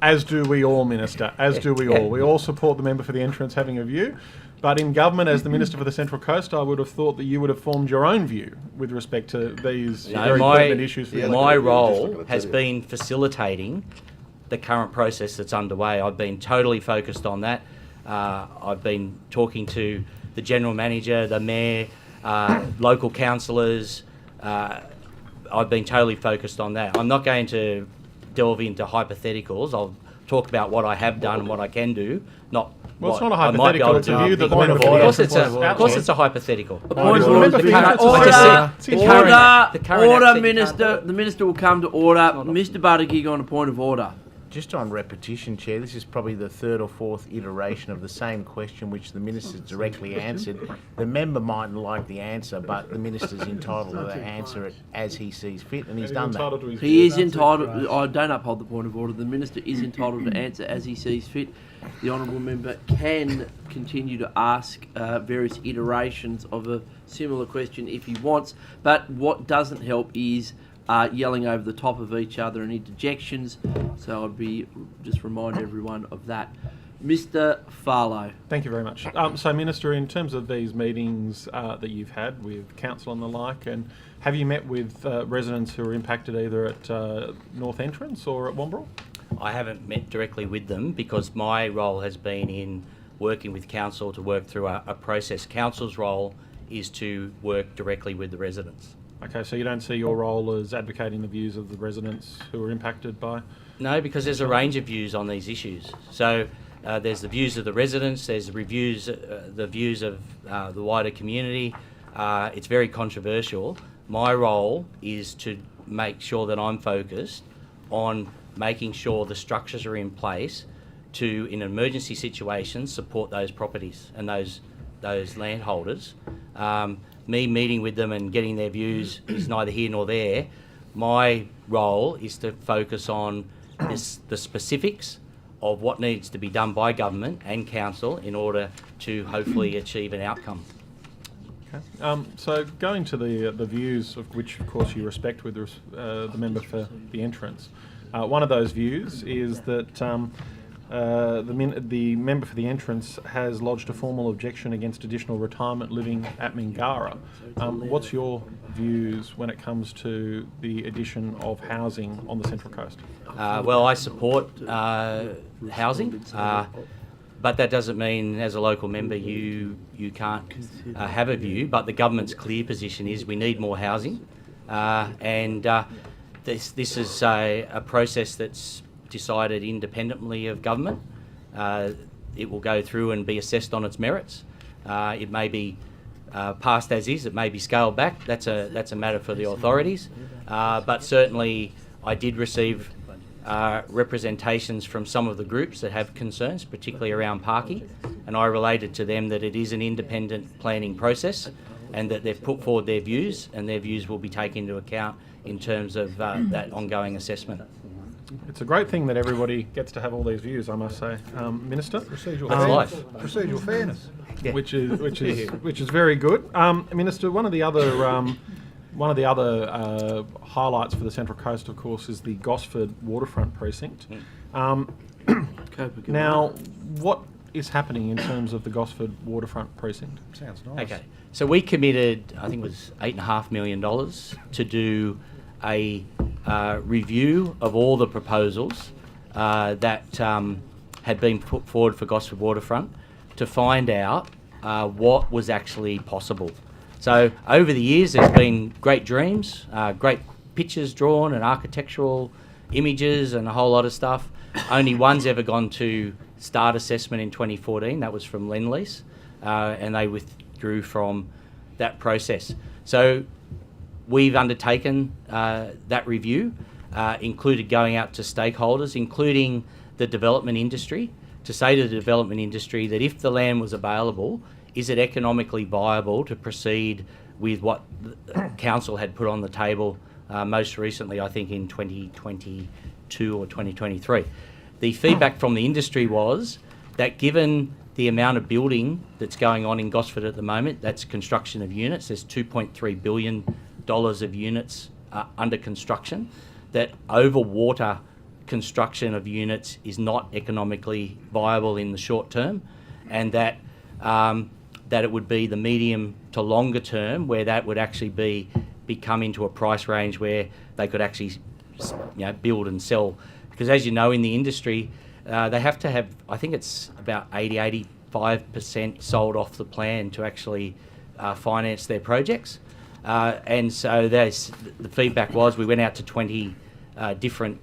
As do we all, Minister, as do we all. We all support the member for the entrance having a view, but in government, as the Minister for the Central Coast, I would have thought that you would have formed your own view with respect to these very pertinent issues for the my electorate. role has been facilitating the current process that's underway. I've been totally focused on that. I've been talking to the General Manager, the Mayor, local councillors. I've been totally focused on that. I'm not going to delve into hypotheticals. I'll talk about what I have done and what I can do, not Well, it's what not a I might be hypothetical, able it's to a view do. that the member for the Of course entrance of course it's a hypothetical. A point of order. Order, Minister. The Minister will come to order. Mr. Buttigieg on a point of order. Just on repetition, Chair, this is probably the third or fourth iteration of the same question which the Minister's directly answered. The member mightn't like the answer, but the Minister's entitled to answer it as he sees fit, and he's done that. He is entitled. I don't uphold the point of order. The Minister is entitled to answer as he sees fit. The honourable member can continue to ask various iterations of a similar question if he wants, but what doesn't help is yelling over the top of each other and interjections. So I'd be just remind everyone of that. Mr. Farlow. Thank you very much. So, Minister, in terms of these meetings that you've had with council and the like, and have you met with residents who are impacted either at North Entrance or at Wombrel? I haven't met directly with them because my role has been in working with council to work through a process. Council's role is to work directly with the residents. Okay, so you don't see your role as advocating the views of the residents who are impacted by? No, because there's a range of views on these issues. So there's the views of the residents, there's the views of the wider community. It's very controversial. My role is to make sure that I'm focused on making sure the structures are in place to, in an emergency situation, support those properties and those landholders. Me meeting with them and getting their views is neither here nor there. My role is to focus on the specifics of what needs to be done by government and council in order to hopefully achieve an outcome. Okay. So going to the views of which, of course, you respect with the member for the entrance, one of those views is that the member for the entrance has lodged a formal objection against additional retirement living at Mingara. What's your views when it comes to the addition of housing on the Central Coast? Well, I support housing. but that doesn't mean as a local member you can't have a view. But the government's clear position is we need more housing, and this is a process that's decided independently of government. It will go through and be assessed on its merits. It may be passed as is, it may be scaled back. That's a matter for the authorities. But certainly I did receive representations from some of the groups that have concerns, particularly around parking, and I related to them that it is an independent planning process and that they've put forward their views, and their views will be taken into account in terms of that ongoing assessment. It's a great thing that everybody gets to have all these views, I must say, Minister. Procedural fairness. Procedural fairness. Yeah. Which is very good. Minister, one of the other highlights for the Central Coast, of course, is the Gosford waterfront precinct. Now, what is happening in terms of the Gosford waterfront precinct? Sounds nice. Okay, so we committed, I think it was $8.5 million to do a review of all the proposals that had been put forward for Gosford waterfront to find out what was actually possible. So over the years there's been great dreams, great pictures drawn and architectural images and a whole lot of stuff. Only one's ever gone to start assessment in 2014, that was from Lendlease, and they withdrew from that process. So we've undertaken that review, included going out to stakeholders, including the development industry, to say to the development industry that if the land was available, is it economically viable to proceed with what the council had put on the table most recently, I think in 2022 or 2023. The feedback from the industry was that given the amount of building that's going on in Gosford at the moment, that's construction of units, there's $2.3 billion of units under construction, that over water construction of units is not economically viable in the short term, and that it would be the medium to longer term where that would actually become into a price range where they could actually build and sell. Because as you know, in the industry, they have to have, I think it's about 85% sold off the plan to actually finance their projects. And so the feedback was, we went out to 20 different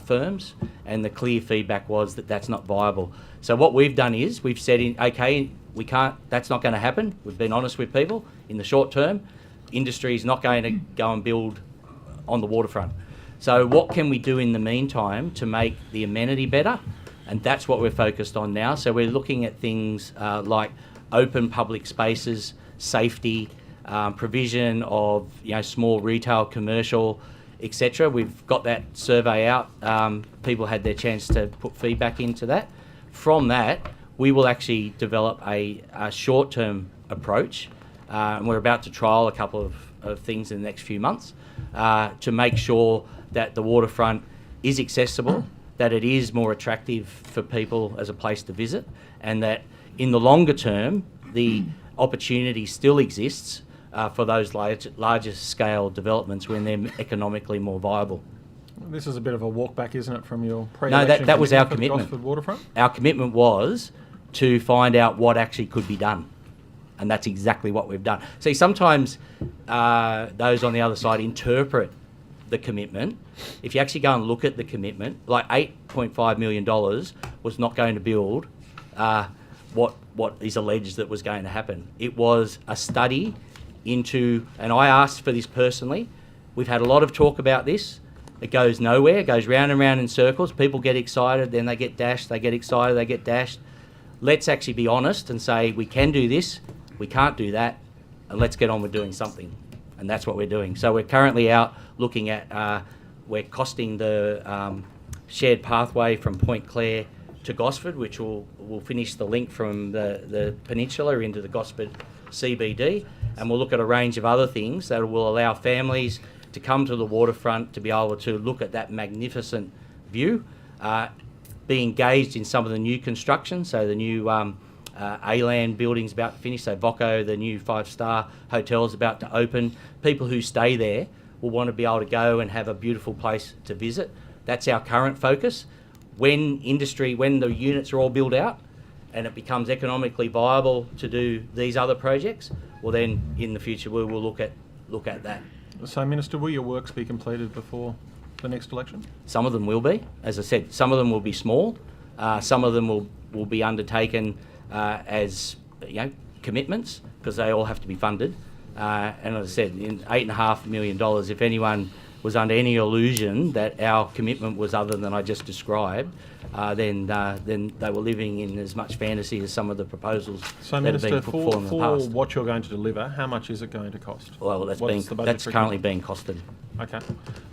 firms, and the clear feedback was that that's not viable. So what we've done is we've said, okay, we can't, that's not going to happen. We've been honest with people. In the short term, industry is not going to go and build on the waterfront. So what can we do in the meantime to make the amenity better? And that's what we're focused on now. So we're looking at things like open public spaces, safety, provision of small retail, commercial, etc. We've got that survey out. People had their chance to put feedback into that. From that, we will actually develop a short-term approach, and we're about to trial a couple of things in the next few months to make sure that the waterfront is accessible, that it is more attractive for people as a place to visit, and that in the longer term, the opportunity still exists for those larger scale developments when they're economically more viable. This is a bit of a walk back, isn't it, from your No, pre-election that was our for the commitment. Gosford waterfront? Our commitment was to find out what actually could be done. And that's exactly what we've done. See, sometimes those on the other side interpret the commitment. If you actually go and look at the commitment, like $8.5 million was not going to build what is alleged that was going to happen. It was a study into, and I asked for this personally, we've had a lot of talk about this. It goes nowhere, it goes round and round in circles. People get excited, then they get dashed, they get excited, they get dashed. Let's actually be honest and say we can do this, we can't do that, and let's get on with doing something. And that's what we're doing. So we're currently out looking at, we're costing the shared pathway from Point Clare to Gosford, which will finish the link from the peninsula into the Gosford CBD. And we'll look at a range of other things that will allow families to come to the waterfront to be able to look at that magnificent view, be engaged in some of the new construction, so the new A-Land building's about to finish, so Voco, the new 5-star hotel, is about to open. People who stay there will want to be able to go and have a beautiful place to visit. That's our current focus. When the units are all built out, and it becomes economically viable to do these other projects, well then in the future we will look at that. So, Minister, will your works be completed before the next election? Some of them will be, as I said, some of them will be small, some of them will be undertaken as commitments, because they all have to be funded. And as I said, in $8.5 million, if anyone was under any illusion that our commitment was other than I just described, then they were living in as much fantasy as some of the proposals so, that have been put forward in the for past. what you're going to deliver, how much is it going to cost? Well, that's currently being costed. Okay.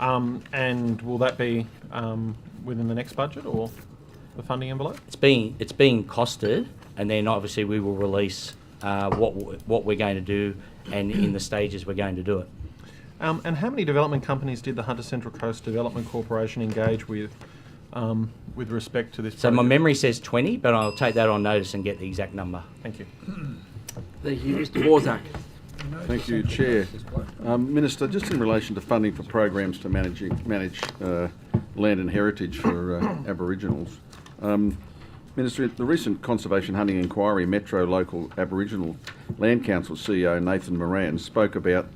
And will that be within the next budget or the funding envelope? It's being costed, and then obviously we will release what we're going to do and in the stages we're going to do it. And how many development companies did the Hunter Central Coast Development Corporation engage with respect to this project? So my memory says 20, but I'll take that on notice and get the exact number. Thank you. Thank you. Mr. Borzak. Thank you, Chair. Minister, just in relation to funding for programs to manage land and heritage for Aboriginals. Minister, the recent Conservation Hunting Inquiry Metro Local Aboriginal Land Council CEO Nathan Moran spoke about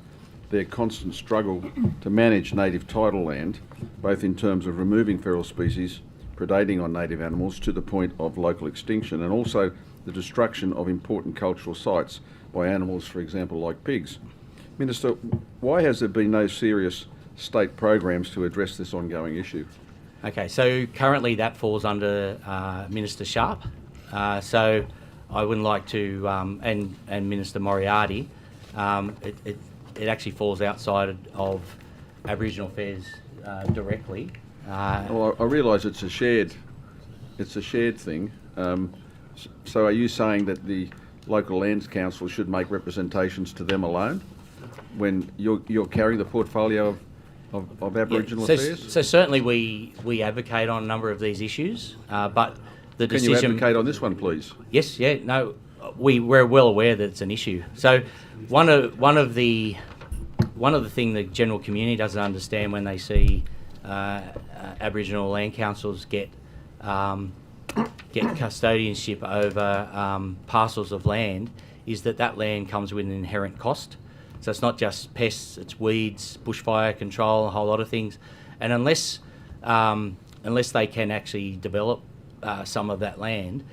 their constant struggle to manage native title land, both in terms of removing feral species, predating on native animals to the point of local extinction, and also the destruction of important cultural sites by animals, for example, like pigs. Minister, why has there been no serious state programs to address this ongoing issue? Okay, so currently that falls under Minister Sharp. So I wouldn't like to, and Minister Moriarty, it actually falls outside of Aboriginal affairs directly. Well, I realise it's a shared thing. So are you saying that the local lands council should make representations to them alone when you're carrying the portfolio of Aboriginal affairs? So certainly we advocate on a number of these issues, but the decision... Can you advocate on this one, please? Yes, yeah, no, we're well aware that it's an issue. So one of the thing the general community doesn't understand when they see Aboriginal land councils get custodianship over parcels of land is that land comes with an inherent cost. So it's not just pests, it's weeds, bushfire control, a whole lot of things. And unless they can actually develop some of that land,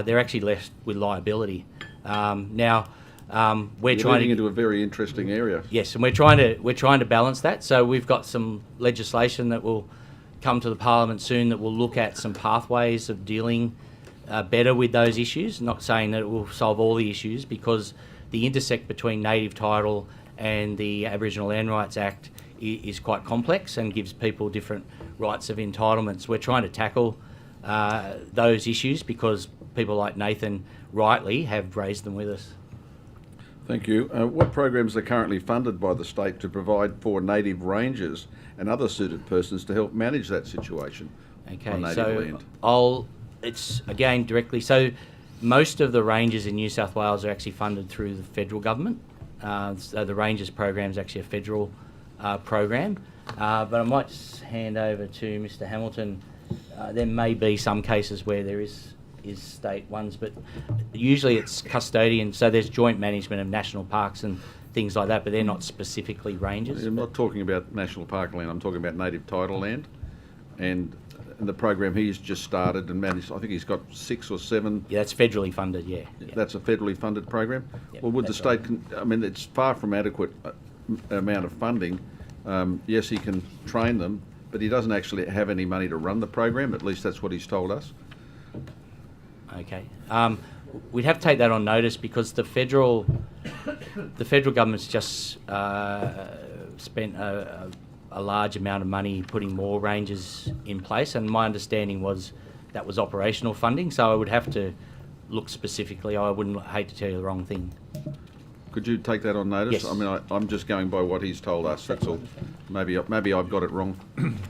they're actually left with liability. Now, we're You're trying to into a very interesting area. Yes, and we're trying to balance that. So we've got some legislation that will come to the Parliament soon that will look at some pathways of dealing better with those issues. Not saying that it will solve all the issues, because the intersect between native title and the Aboriginal Land Rights Act is quite complex and gives people different rights of entitlements. We're trying to tackle those issues because people like Nathan rightly have raised them with us. Thank you. What programs are currently funded by the state to provide for native rangers and other suited persons to help manage that situation on native land? It's again directly. So most of the rangers in New South Wales are actually funded through the federal government. So the Rangers program is actually a federal program. But I might just hand over to Mr. Hamilton. There may be some cases where there is state ones, but usually it's custodian. So there's joint management of national parks and things like that, but they're not specifically rangers. I'm not talking about national park land. I'm talking about native title land, and the program he's just started and managed. I think he's got 6 or 7. Yeah, that's federally funded. Yeah. That's a federally funded program. Yep, well, would the state? I mean, it's far from adequate amount of funding. Yes, he can train them, but he doesn't actually have any money to run the program. At least that's what he's told us. Okay. We'd have to take that on notice because the federal government's just spent a large amount of money putting more rangers in place, and my understanding was that was operational funding, so I would have to look specifically. I wouldn't hate to tell you the wrong thing. Could you take that on notice? Yes. I mean, I'm just going by what he's told us, that's all. Maybe I've got it wrong.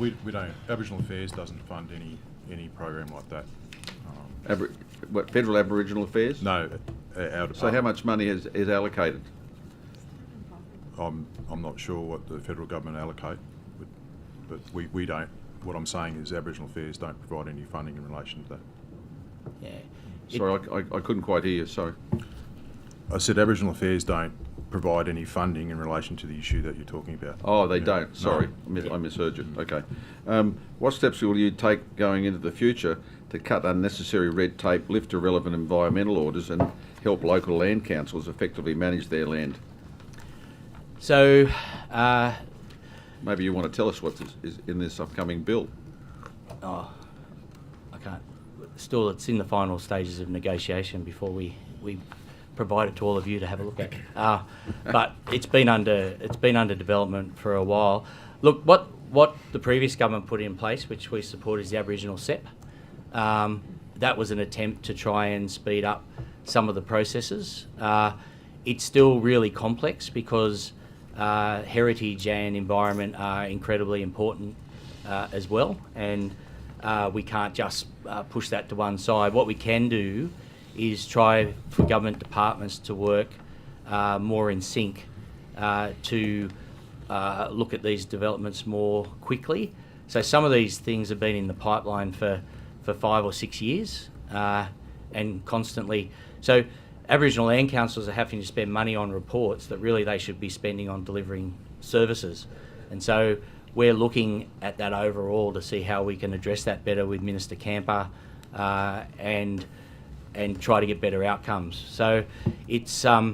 We don't. Aboriginal Affairs doesn't fund any program like that. What, Federal Aboriginal Affairs? No, our department. So how much money is allocated? I'm not sure what the federal government allocate, but we don't. What I'm saying is Aboriginal Affairs don't provide any funding in relation to that. Yeah. Sorry, I couldn't quite hear you, sorry. I said Aboriginal Affairs don't provide any funding in relation to the issue that you're talking about. Oh, they Yeah. don't, sorry, No. I misheard you, okay. What steps will you take going into the future to cut unnecessary red tape, lift irrelevant environmental orders and help local land councils effectively manage their land? So, maybe you want to tell us what is in this upcoming bill. Oh, I can't. Still, it's in the final stages of negotiation before we provide it to all of you to have a look at. But it's been under development for a while. Look, what the previous government put in place, which we support, is the Aboriginal SEP. That was an attempt to try and speed up some of the processes. It's still really complex because heritage and environment are incredibly important as well, and we can't just push that to one side. What we can do is try for government departments to work more in sync to look at these developments more quickly. So some of these things have been in the pipeline for 5 or 6 years and constantly. So Aboriginal land councils are having to spend money on reports that really they should be spending on delivering services. And so we're looking at that overall to see how we can address that better with Minister Camper and try to get better outcomes. So it's a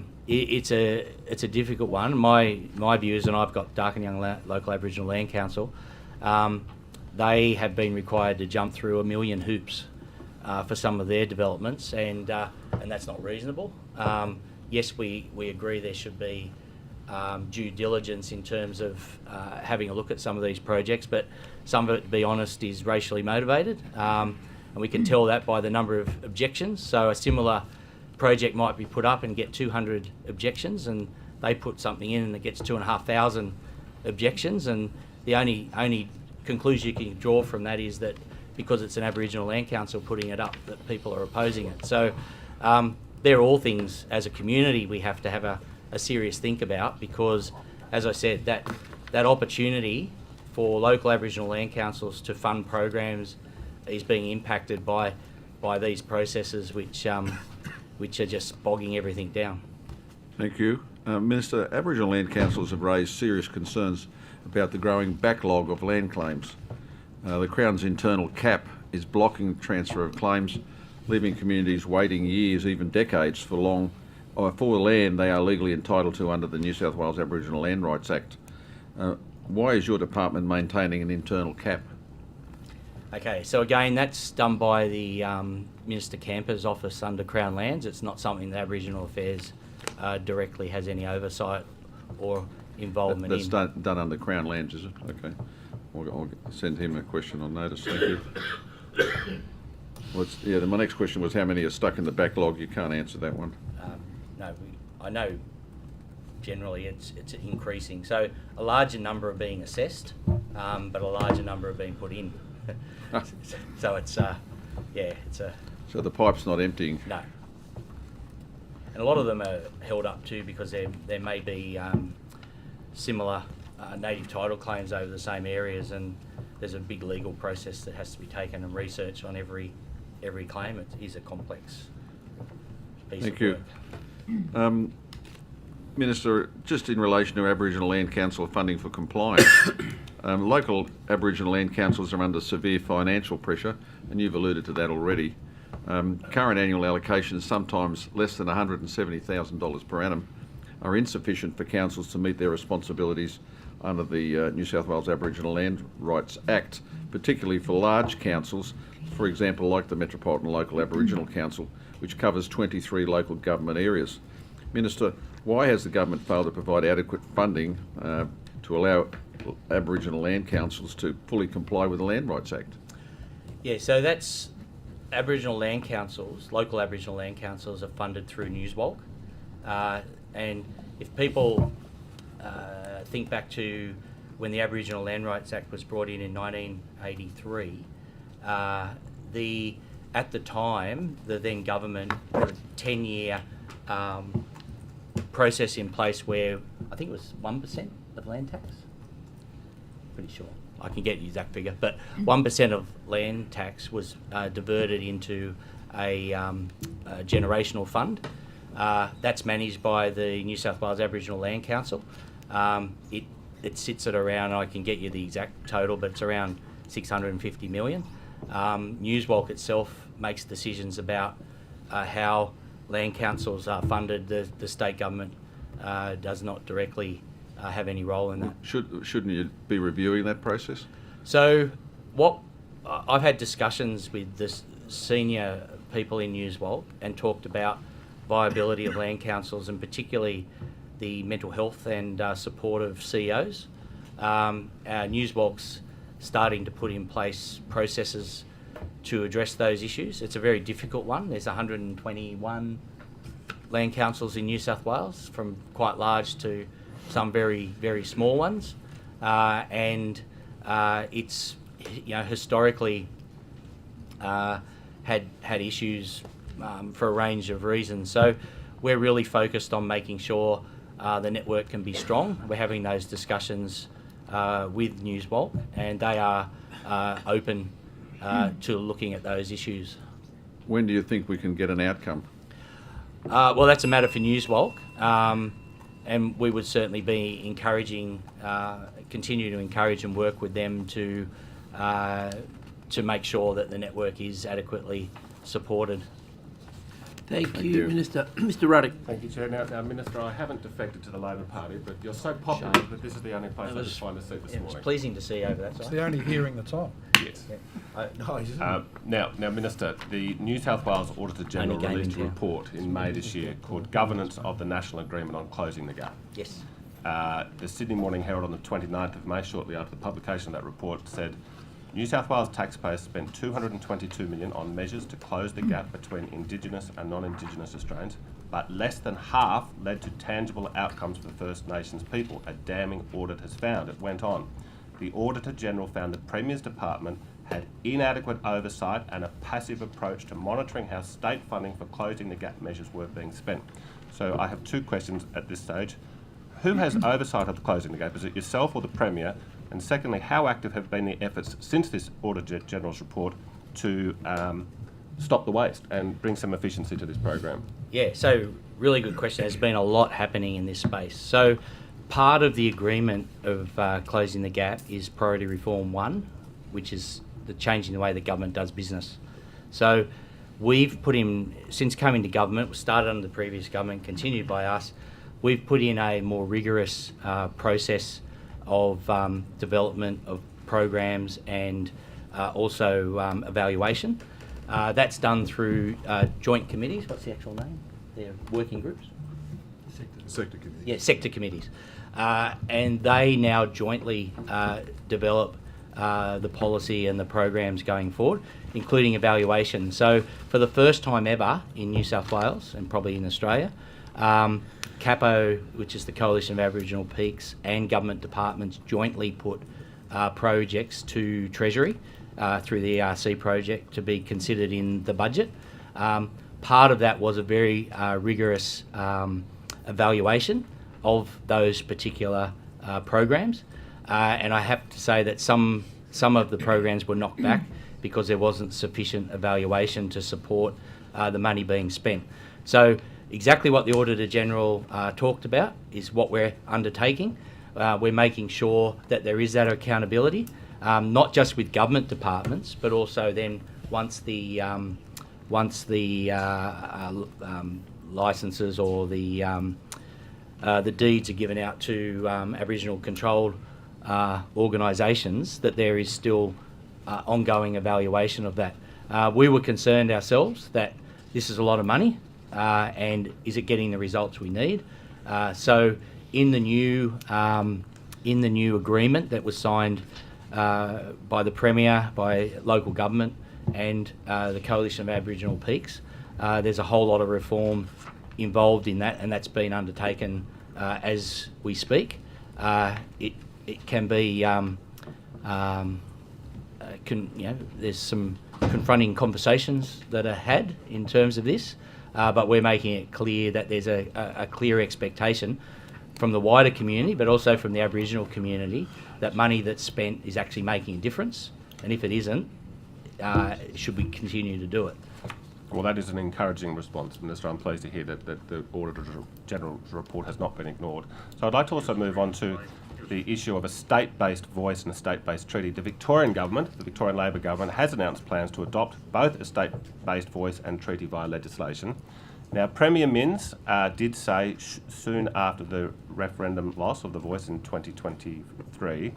difficult one. My view is, and I've got Darkinjung Local Aboriginal Land Council, they have been required to jump through 1 million hoops for some of their developments, and that's not reasonable. Yes, we agree there should be due diligence in terms of having a look at some of these projects, but some of it, to be honest, is racially motivated, and we can tell that by the number of objections. So a similar project might be put up and get 200 objections, and they put something in and it gets 2,500 objections, and the only conclusion you can draw from that is that because it's an Aboriginal Land Council putting it up, that people are opposing it. So they're all things as a community we have to have a serious think about, because, as I said, that opportunity for local Aboriginal land councils to fund programs is being impacted by these processes which are just bogging everything down. Thank you. Minister, Aboriginal land councils have raised serious concerns about the growing backlog of land claims. The Crown's internal cap is blocking transfer of claims, leaving communities waiting years, even decades, for land they are legally entitled to under the New South Wales Aboriginal Land Rights Act. Why is your department maintaining an internal cap? Okay, so again, that's done by the Minister Camper's office under Crown Lands. It's not something that Aboriginal Affairs directly has any oversight or involvement That's in. That's done under Crown Lands, is it? Okay. I'll send him a question on notice. Thank you. My next question was how many are stuck in the backlog. You can't answer that one. No, I know generally it's increasing. So a larger number are being assessed, but a larger number are being put in. So it's So the pipe's not emptying? No. And a lot of them are held up too because there may be similar native title claims over the same areas, and there's a big legal process that has to be taken and research on every claim. It is a complex piece Thank of you. work. Minister, just in relation to Aboriginal Land Council funding for compliance, local Aboriginal land councils are under severe financial pressure, and you've alluded to that already. Current annual allocations, sometimes less than $170,000 per annum, are insufficient for councils to meet their responsibilities under the New South Wales Aboriginal Land Rights Act, particularly for large councils, for example, like the Metropolitan Local Aboriginal Council, which covers 23 local government areas. Minister, why has the government failed to provide adequate funding to allow Aboriginal land councils to fully comply with the Land Rights Act? Yeah, so that's Aboriginal land councils, local Aboriginal land councils are funded through Newswalk. And if people think back to when the Aboriginal Land Rights Act was brought in 1983, at the time, the then government put a 10-year process in place where I think it was 1% of land tax. Pretty sure. I can get the exact figure, but 1% of land tax was diverted into a generational fund. That's managed by the New South Wales Aboriginal Land Council. It sits at around, I can get you the exact total, but it's around 650 million. Newswalk itself makes decisions about how land councils are funded. The state government does not directly have any role in that. Shouldn't you be reviewing that process? So I've had discussions with the senior people in Newswalk and talked about viability of land councils, and particularly the mental health and support of CEOs. Newswalk's starting to put in place processes to address those issues. It's a very difficult one. There's 121 land councils in New South Wales, from quite large to some very, very small ones. And it's, historically had issues for a range of reasons. So we're really focused on making sure the network can be strong. We're having those discussions with Newswalk, and they are open to looking at those issues. When do you think we can get an outcome? Well, that's a matter for Newswalk, and we would certainly be encouraging, continue to encourage and work with them to make sure that the network is adequately supported. Thank you, Minister. Mr Ruddock. Thank you, Chair. Now, Minister, I haven't defected to the Labor Party, but you're so popular that this is the only place I just find a seat this morning. It's pleasing to see you over that side. It's the only hearing that's on. Yes. Now, Minister, the New South Wales Auditor General released a report in May this year called Governance of the National Agreement on Closing the Gap. Yes. The Sydney Morning Herald on the 29th of May, shortly after the publication of that report, said New South Wales taxpayers spent $222 million on measures to close the gap between Indigenous and non-Indigenous Australians, but less than half led to tangible outcomes for First Nations people, a damning audit has found. It went on. The Auditor General found the Premier's Department had inadequate oversight and a passive approach to monitoring how state funding for closing the gap measures were being spent. So I have two questions at this stage. Who has oversight of closing the gap? Is it yourself or the Premier? And secondly, how active have been the efforts since this Auditor General's report to stop the waste and bring some efficiency to this program? Yeah, so really good question. There's been a lot happening in this space. So part of the agreement of closing the gap is Priority Reform 1, which is the changing the way the government does business. So we've put in, since coming to government, we started under the previous government, continued by us, we've put in a more rigorous process of development of programs and also evaluation. That's done through joint committees. What's the actual name? They're working groups? Sector committees. Yeah, sector committees. And they now jointly develop the policy and the programs going forward, including evaluation. So for the first time ever in New South Wales, and probably in Australia, CAPO, which is the Coalition of Aboriginal Peaks, and government departments jointly put projects to Treasury through the ERC project to be considered in the budget. Part of that was a very rigorous evaluation of those particular programs, and I have to say that some of the programs were knocked back because there wasn't sufficient evaluation to support the money being spent. So exactly what the Auditor General talked about is what we're undertaking. We're making sure that there is that accountability, not just with government departments, but also then once the licences or the deeds are given out to Aboriginal controlled organisations, that there is still ongoing evaluation of that. We were concerned ourselves that this is a lot of money, and is it getting the results we need? So in the new agreement that was signed by the Premier, by local government, and the Coalition of Aboriginal Peaks, there's a whole lot of reform involved in that, and that's been undertaken as we speak. It can be, there's some confronting conversations that are had in terms of this, but we're making it clear that there's a clear expectation from the wider community, but also from the Aboriginal community, that money that's spent is actually making a difference, and if it isn't, should we continue to do it? Well, that is an encouraging response, Minister. I'm pleased to hear that the Auditor General's report has not been ignored. So I'd like to also move on to the issue of a state-based voice and a state-based treaty. The Victorian Government, the Victorian Labor Government, has announced plans to adopt both a state-based voice and treaty via legislation. Now, Premier Minns did say soon after the referendum loss of the voice in 2023,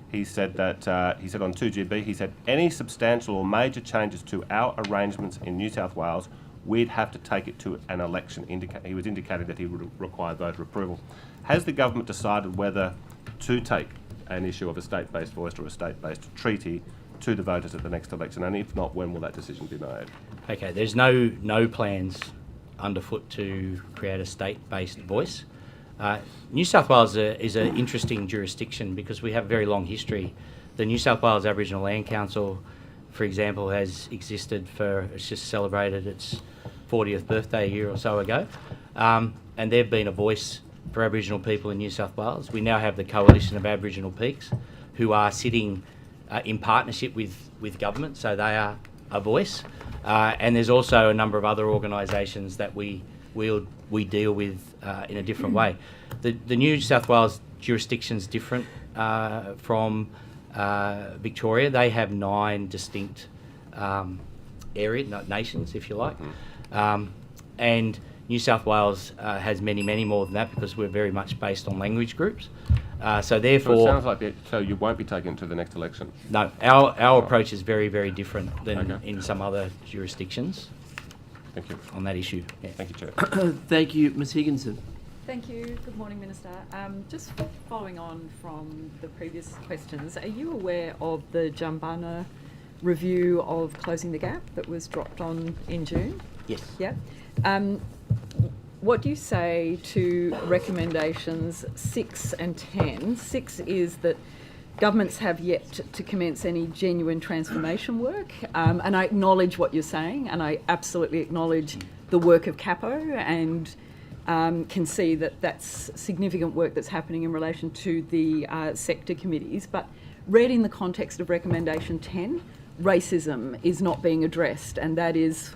he said that, he said on 2GB, he said, any substantial or major changes to our arrangements in New South Wales, we'd have to take it to an election. He was indicating that he would require voter approval. Has the government decided whether to take an issue of a state-based voice or a state-based treaty to the voters at the next election? And if not, when will that decision be made? Okay, there's no plans underfoot to create a state-based voice. New South Wales is an interesting jurisdiction because we have a very long history. The New South Wales Aboriginal Land Council, for example, has existed it's just celebrated its 40th birthday a year or so ago, and they've been a voice for Aboriginal people in New South Wales. We now have the Coalition of Aboriginal Peaks, who are sitting in partnership with government, so they are a voice. And there's also a number of other organisations that we deal with in a different way. The New South Wales jurisdiction's different from Victoria. They have 9 distinct nations, if you like. And New South Wales has many more than that because we're very much based on language groups. So therefore... So it sounds like so you won't be taking it to the next election? No, our approach is very different than in some other jurisdictions. Thank you. On that issue. Yeah. Thank you, Chair. Thank you, Ms Higginson. Thank you. Good morning, Minister. Just following on from the previous questions, are you aware of the Jumbunna review of Closing the Gap that was dropped on in June? Yes. Yeah. What do you say to recommendations 6 and 10? 6 is that governments have yet to commence any genuine transformation work, and I acknowledge what you're saying, and I absolutely acknowledge the work of Capo, and can see that that's significant work that's happening in relation to the sector committees. But read in the context of recommendation 10, racism is not being addressed, and that is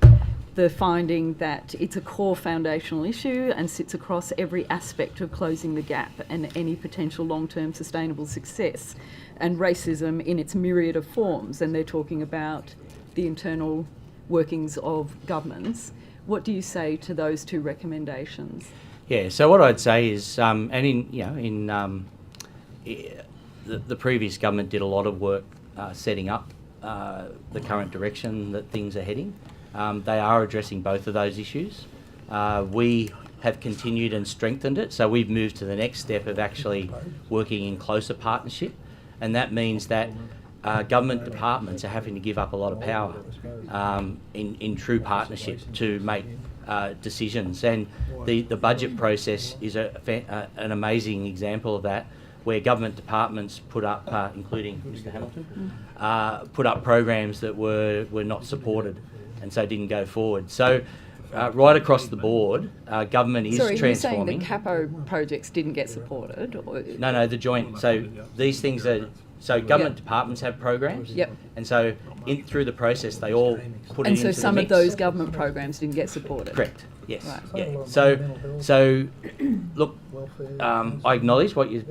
the finding that it's a core foundational issue and sits across every aspect of closing the gap and any potential long-term sustainable success. And racism in its myriad of forms, and they're talking about the internal workings of governments. What do you say to those 2 recommendations? Yeah, so what I'd say is, the previous government did a lot of work setting up the current direction that things are heading. They are addressing both of those issues. We have continued and strengthened it, so we've moved to the next step of actually working in closer partnership, and that means that government departments are having to give up a lot of power in true partnership to make decisions. And the budget process is an amazing example of that, where government departments put up, including Mr Hamilton, put up programs that were not supported and so didn't go forward. So right across the board, government is transforming. Sorry, you're saying the Capo projects didn't get supported? Or? No, the joint. So these things are... So government departments have programs, and so through the process they all put it into the mix. And so some of those government programs didn't get supported? Correct, yes. Right. Yeah. So look, I acknowledge what you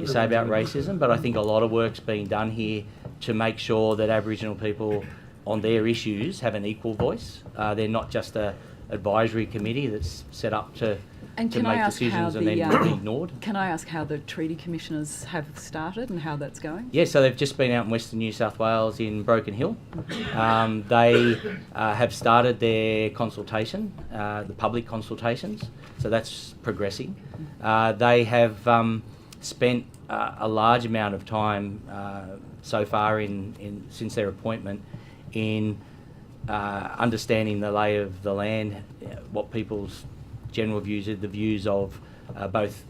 say about racism, but I think a lot of work's being done here to make sure that Aboriginal people on their issues have an equal voice. They're not just a advisory committee that's set up to make decisions and then be ignored. Can I ask how the treaty commissioners have started and how that's going? Yeah, so they've just been out in Western New South Wales in Broken Hill. They have started their consultation, the public consultations, so that's progressing. They have spent a large amount of time so far since their appointment in understanding the lay of the land, what people's general views are, the views of both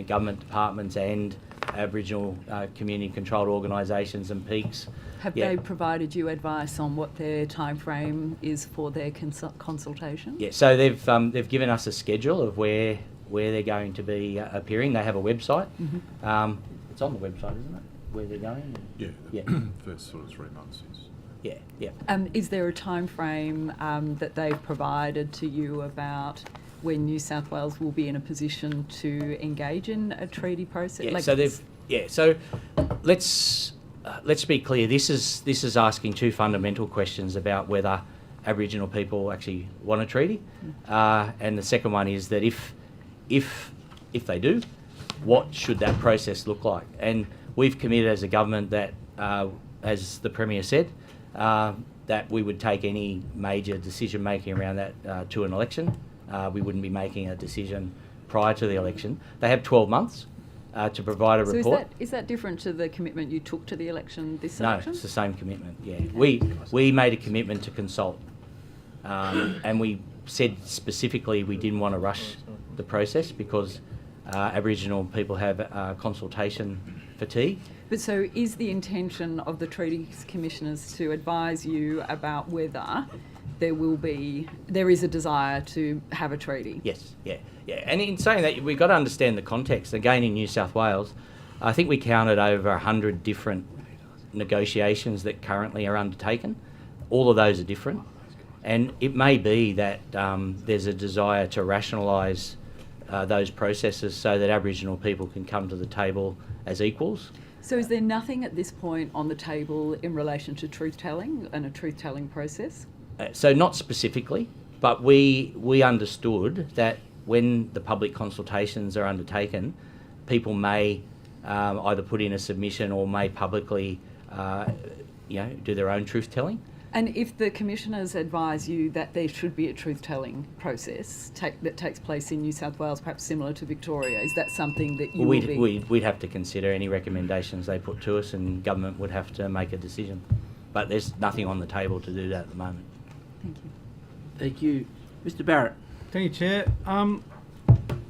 government departments and Aboriginal community-controlled organisations and peaks. Have they provided you advice on what their timeframe is for their consultation? Yeah, so they've given us a schedule of where they're going to be appearing. They have a website. Mm-hmm. It's on the website, isn't it? Where they're going? Yeah. First sort of 3 months is Yeah. Is there a time frame that they've provided to you about when New South Wales will be in a position to engage in a treaty process? So let's be clear. This is asking two fundamental questions about whether Aboriginal people actually want a treaty, and the second one is that if they do, what should that process look like? And we've committed as a government that, as the Premier said, that we would take any major decision making around that to an election. We wouldn't be making a decision prior to the election. They have 12 months to provide a report. So is that different to the commitment you took to the election this No, election? it's the same commitment, yeah. We made a commitment to consult, and we said specifically we didn't want to rush the process because Aboriginal people have consultation fatigue. But so is the intention of the Treaties Commissioners to advise you about whether there is a desire to have a treaty? Yes, yeah. And in saying that, we've got to understand the context. Again, in New South Wales, I think we counted over 100 different negotiations that currently are undertaken. All of those are different. And it may be that there's a desire to rationalise those processes so that Aboriginal people can come to the table as equals. So is there nothing at this point on the table in relation to truth-telling and a truth-telling process? So not specifically, but we understood that when the public consultations are undertaken, people may either put in a submission or may publicly do their own truth-telling. And if the commissioners advise you that there should be a truth-telling process that takes place in New South Wales, perhaps similar to Victoria, is that something that you will be... We'd have to consider any recommendations they put to us, and government would have to make a decision. But there's nothing on the table to do that at the moment. Thank you. Thank you. Mr Barrett. Thank you, Chair.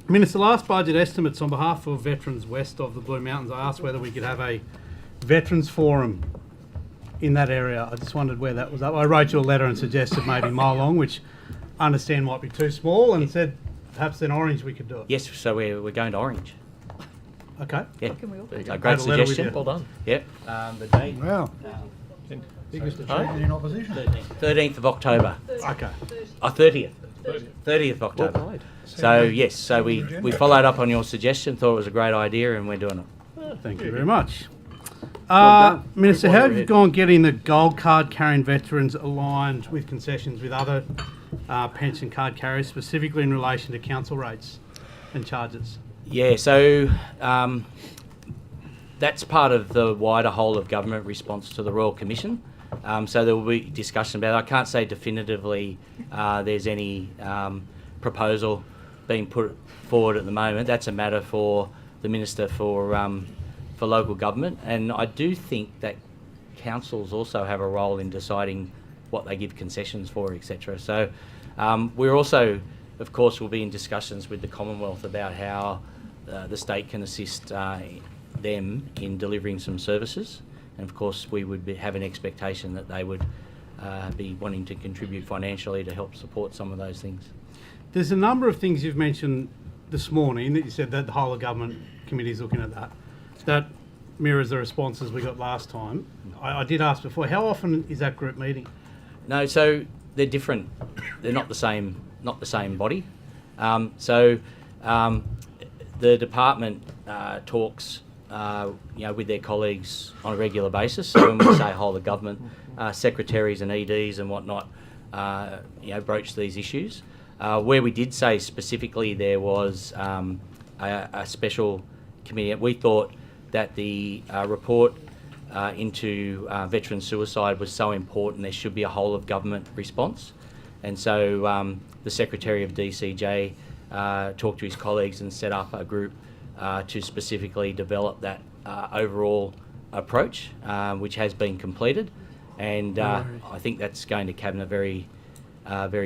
Minister, last budget estimates on behalf of veterans west of the Blue Mountains, I asked whether we could have a veterans forum in that area. I just wondered where that was up. I wrote you a letter and suggested maybe Marlong, which I understand might be too small, and said perhaps in Orange we could do it. Yes, so we're going to Orange. Okay. Yeah. Can we all go? A great suggestion. Well done. Yep. The date. Wow. Biggest achievement in opposition. 13th of October. Okay. 30th. 30th of October. Well played. So yes, so we followed up on your suggestion, thought it was a great idea, and we're doing it. Thank you very much. Well done. Minister, Move how on have you ahead. gone getting the gold card carrying veterans aligned with concessions with other pension card carriers, specifically in relation to council rates and charges? Yeah, so that's part of the wider whole of government response to the Royal Commission. So there will be discussion about it. I can't say definitively there's any proposal being put forward at the moment. That's a matter for the Minister for local government, and I do think that councils also have a role in deciding what they give concessions for, etc. So we're also, of course, will be in discussions with the Commonwealth about how the state can assist them in delivering some services, and of course we would have an expectation that they would be wanting to contribute financially to help support some of those things. There's a number of things you've mentioned this morning that you said that the whole of government committee is looking at that mirrors the responses we got last time. I did ask before, how often is that group meeting? No, so they're different. They're not the same body. The department talks, with their colleagues on a regular basis. So when we say whole of government, secretaries and EDs and whatnot, broach these issues. Where we did say specifically there was a special committee. We thought that the report into veteran suicide was so important there should be a whole of government response. And so the Secretary of DCJ talked to his colleagues and set up a group to specifically develop that overall approach, which has been completed. And I think that's going to Cabinet very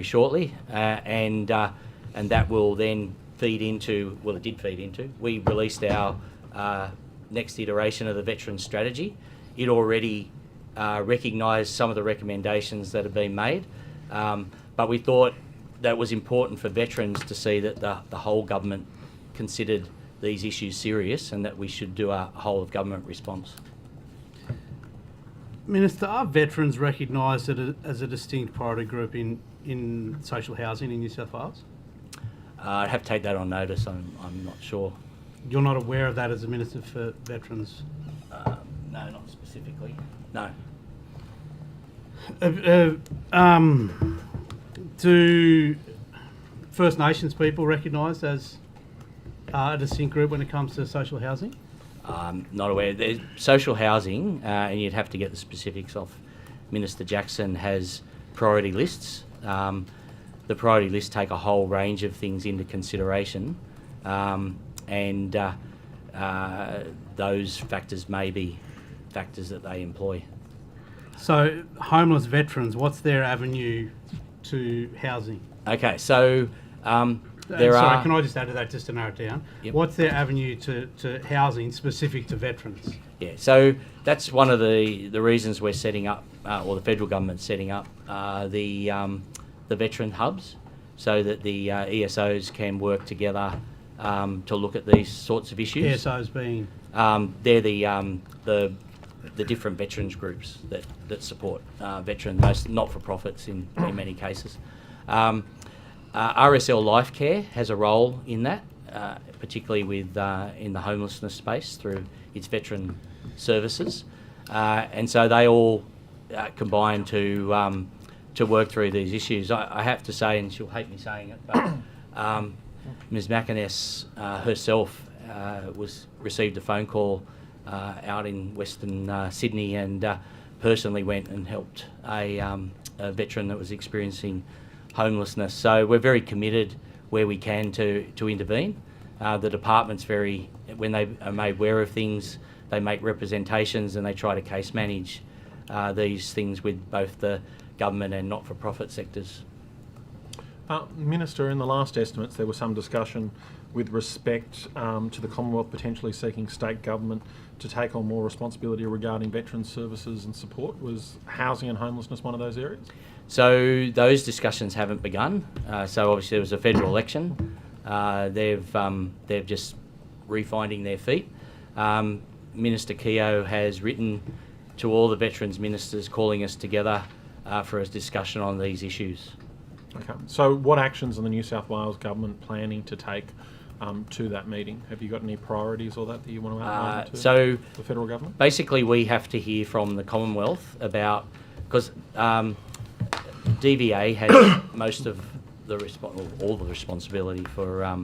shortly. And that will then feed into, well, it did feed into, we released our next iteration of the veteran strategy. It already recognised some of the recommendations that have been made, but we thought that was important for veterans to see that the whole government considered these issues serious and that we should do a whole of government response. Minister, are veterans recognised as a distinct priority group in social housing in New South Wales? I'd have to take that on notice. I'm not sure. You're not aware of that as a Minister for Veterans? No, not specifically. No. Do First Nations people recognised as a distinct group when it comes to social housing? Not aware. There's social housing, and you'd have to get the specifics off. Minister Jackson has priority lists. The priority lists take a whole range of things into consideration, and those factors may be factors that they employ. So, homeless veterans, what's their avenue to housing? Okay, so there sorry, are... can I just add to that just to narrow it down? Yep. What's their avenue to housing specific to veterans? Yeah, so that's one of the reasons we're setting up, or the federal government's setting up, the veteran hubs, so that the ESOs can work together to look at these sorts of issues. ESOs being? They're the different veterans groups that support veterans, most not-for-profits in many cases. RSL Life Care has a role in that, particularly with in the homelessness space through its veteran services, and so they all combine to work through these issues. I have to say, and she'll hate me saying it, but Ms McInnes herself received a phone call out in Western Sydney and personally went and helped a veteran that was experiencing homelessness. So we're very committed where we can to intervene. The department's when they are made aware of things, they make representations and they try to case manage these things with both the government and not-for-profit sectors. Minister, in the last estimates there was some discussion with respect to the Commonwealth potentially seeking state government to take on more responsibility regarding veterans services and support. Was housing and homelessness one of those areas? So those discussions haven't begun. So obviously there was a federal election. They've just refinding their feet. Minister Keogh has written to all the veterans ministers calling us together for a discussion on these issues. Okay. So what actions are the New South Wales government planning to take to that meeting? Have you got any priorities or that you want to outline to the federal government? Basically, we have to hear from the Commonwealth about, because DVA has most of all the responsibility for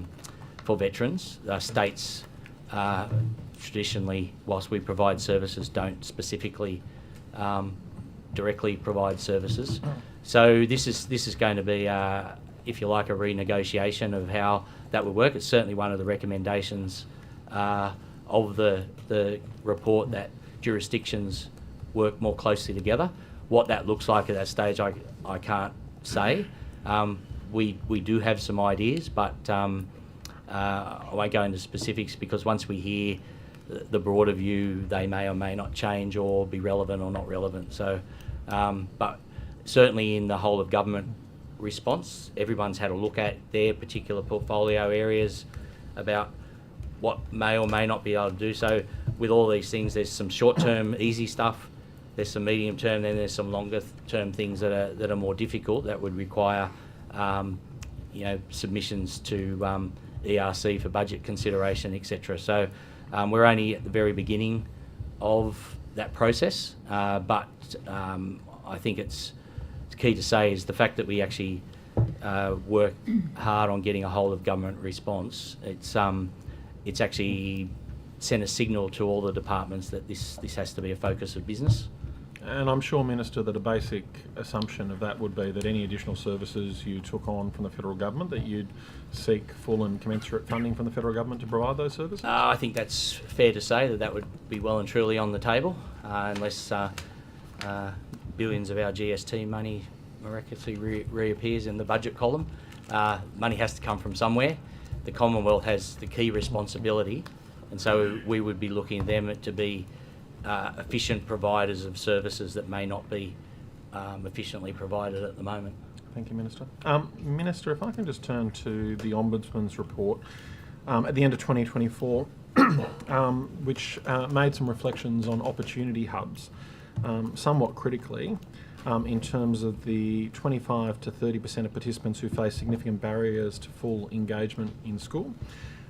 veterans. States traditionally, whilst we provide services, don't specifically directly provide services. So this is going to be, if you like, a renegotiation of how that would work. It's certainly one of the recommendations of the report that jurisdictions work more closely together. What that looks like at that stage, I can't say. We do have some ideas, but I won't go into specifics because once we hear the broader view, they may or may not change or be relevant or not relevant. So, but certainly in the whole of government response, everyone's had a look at their particular portfolio areas about what may or may not be able to do. So with all these things, there's some short-term easy stuff, there's some medium-term, then there's some longer-term things that are more difficult that would require submissions to ERC for budget consideration, etc. So we're only at the very beginning of that process, but I think it's key to say is the fact that we actually work hard on getting a whole of government response. It's actually sent a signal to all the departments that this has to be a focus of business. And I'm sure, Minister, that a basic assumption of that would be that any additional services you took on from the federal government, that you'd seek full and commensurate funding from the federal government to provide those services? I think that's fair to say that would be well and truly on the table, unless billions of our GST money miraculously reappears in the budget column. Money has to come from somewhere. The Commonwealth has the key responsibility, and so we would be looking at them to be efficient providers of services that may not be efficiently provided at the moment. Thank you, Minister. Minister, if I can just turn to the Ombudsman's report at the end of 2024, which made some reflections on opportunity hubs. somewhat critically in terms of the 25 to 30% of participants who face significant barriers to full engagement in school.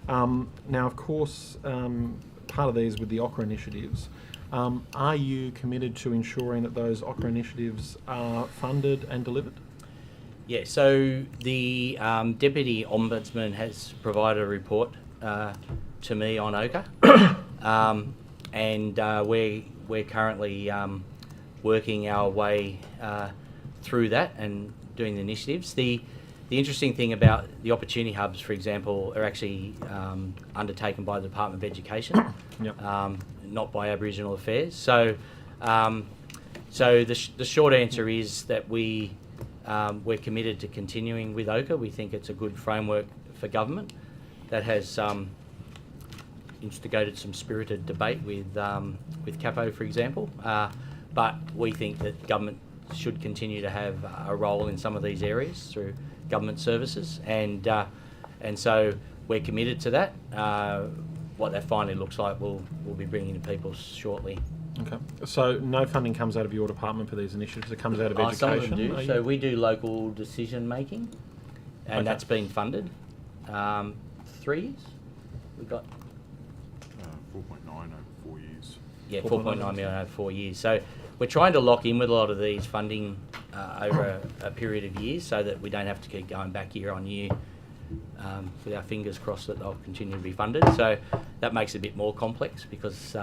Now, of course, part of these with the OCRA initiatives. Are you committed to ensuring that those OCRA initiatives are funded and delivered? Yeah, so the Deputy Ombudsman has provided a report to me on OCRA, and we're currently working our way through that and doing the initiatives. The interesting thing about the opportunity hubs, for example, are actually undertaken by the Department of Education, not by Aboriginal Affairs. So, the short answer is that we're committed to continuing with OCRA. We think it's a good framework for government that has instigated some spirited debate with Capo, for example. But we think that government should continue to have a role in some of these areas through government services, and so we're committed to that. What that finally looks like, we'll be bringing to people shortly. Okay. So no funding comes out of your department for these initiatives. It comes out of education. Some of them do. So we do local decision making, and that's been funded. 3 years. We've got 4.9 over 4 years. Yeah, 4.9 million over 4 years. So we're trying to lock in with a lot of these funding over a period of years, so that we don't have to keep going back year on year with our fingers crossed that they'll continue to be funded. So that makes it a bit more complex because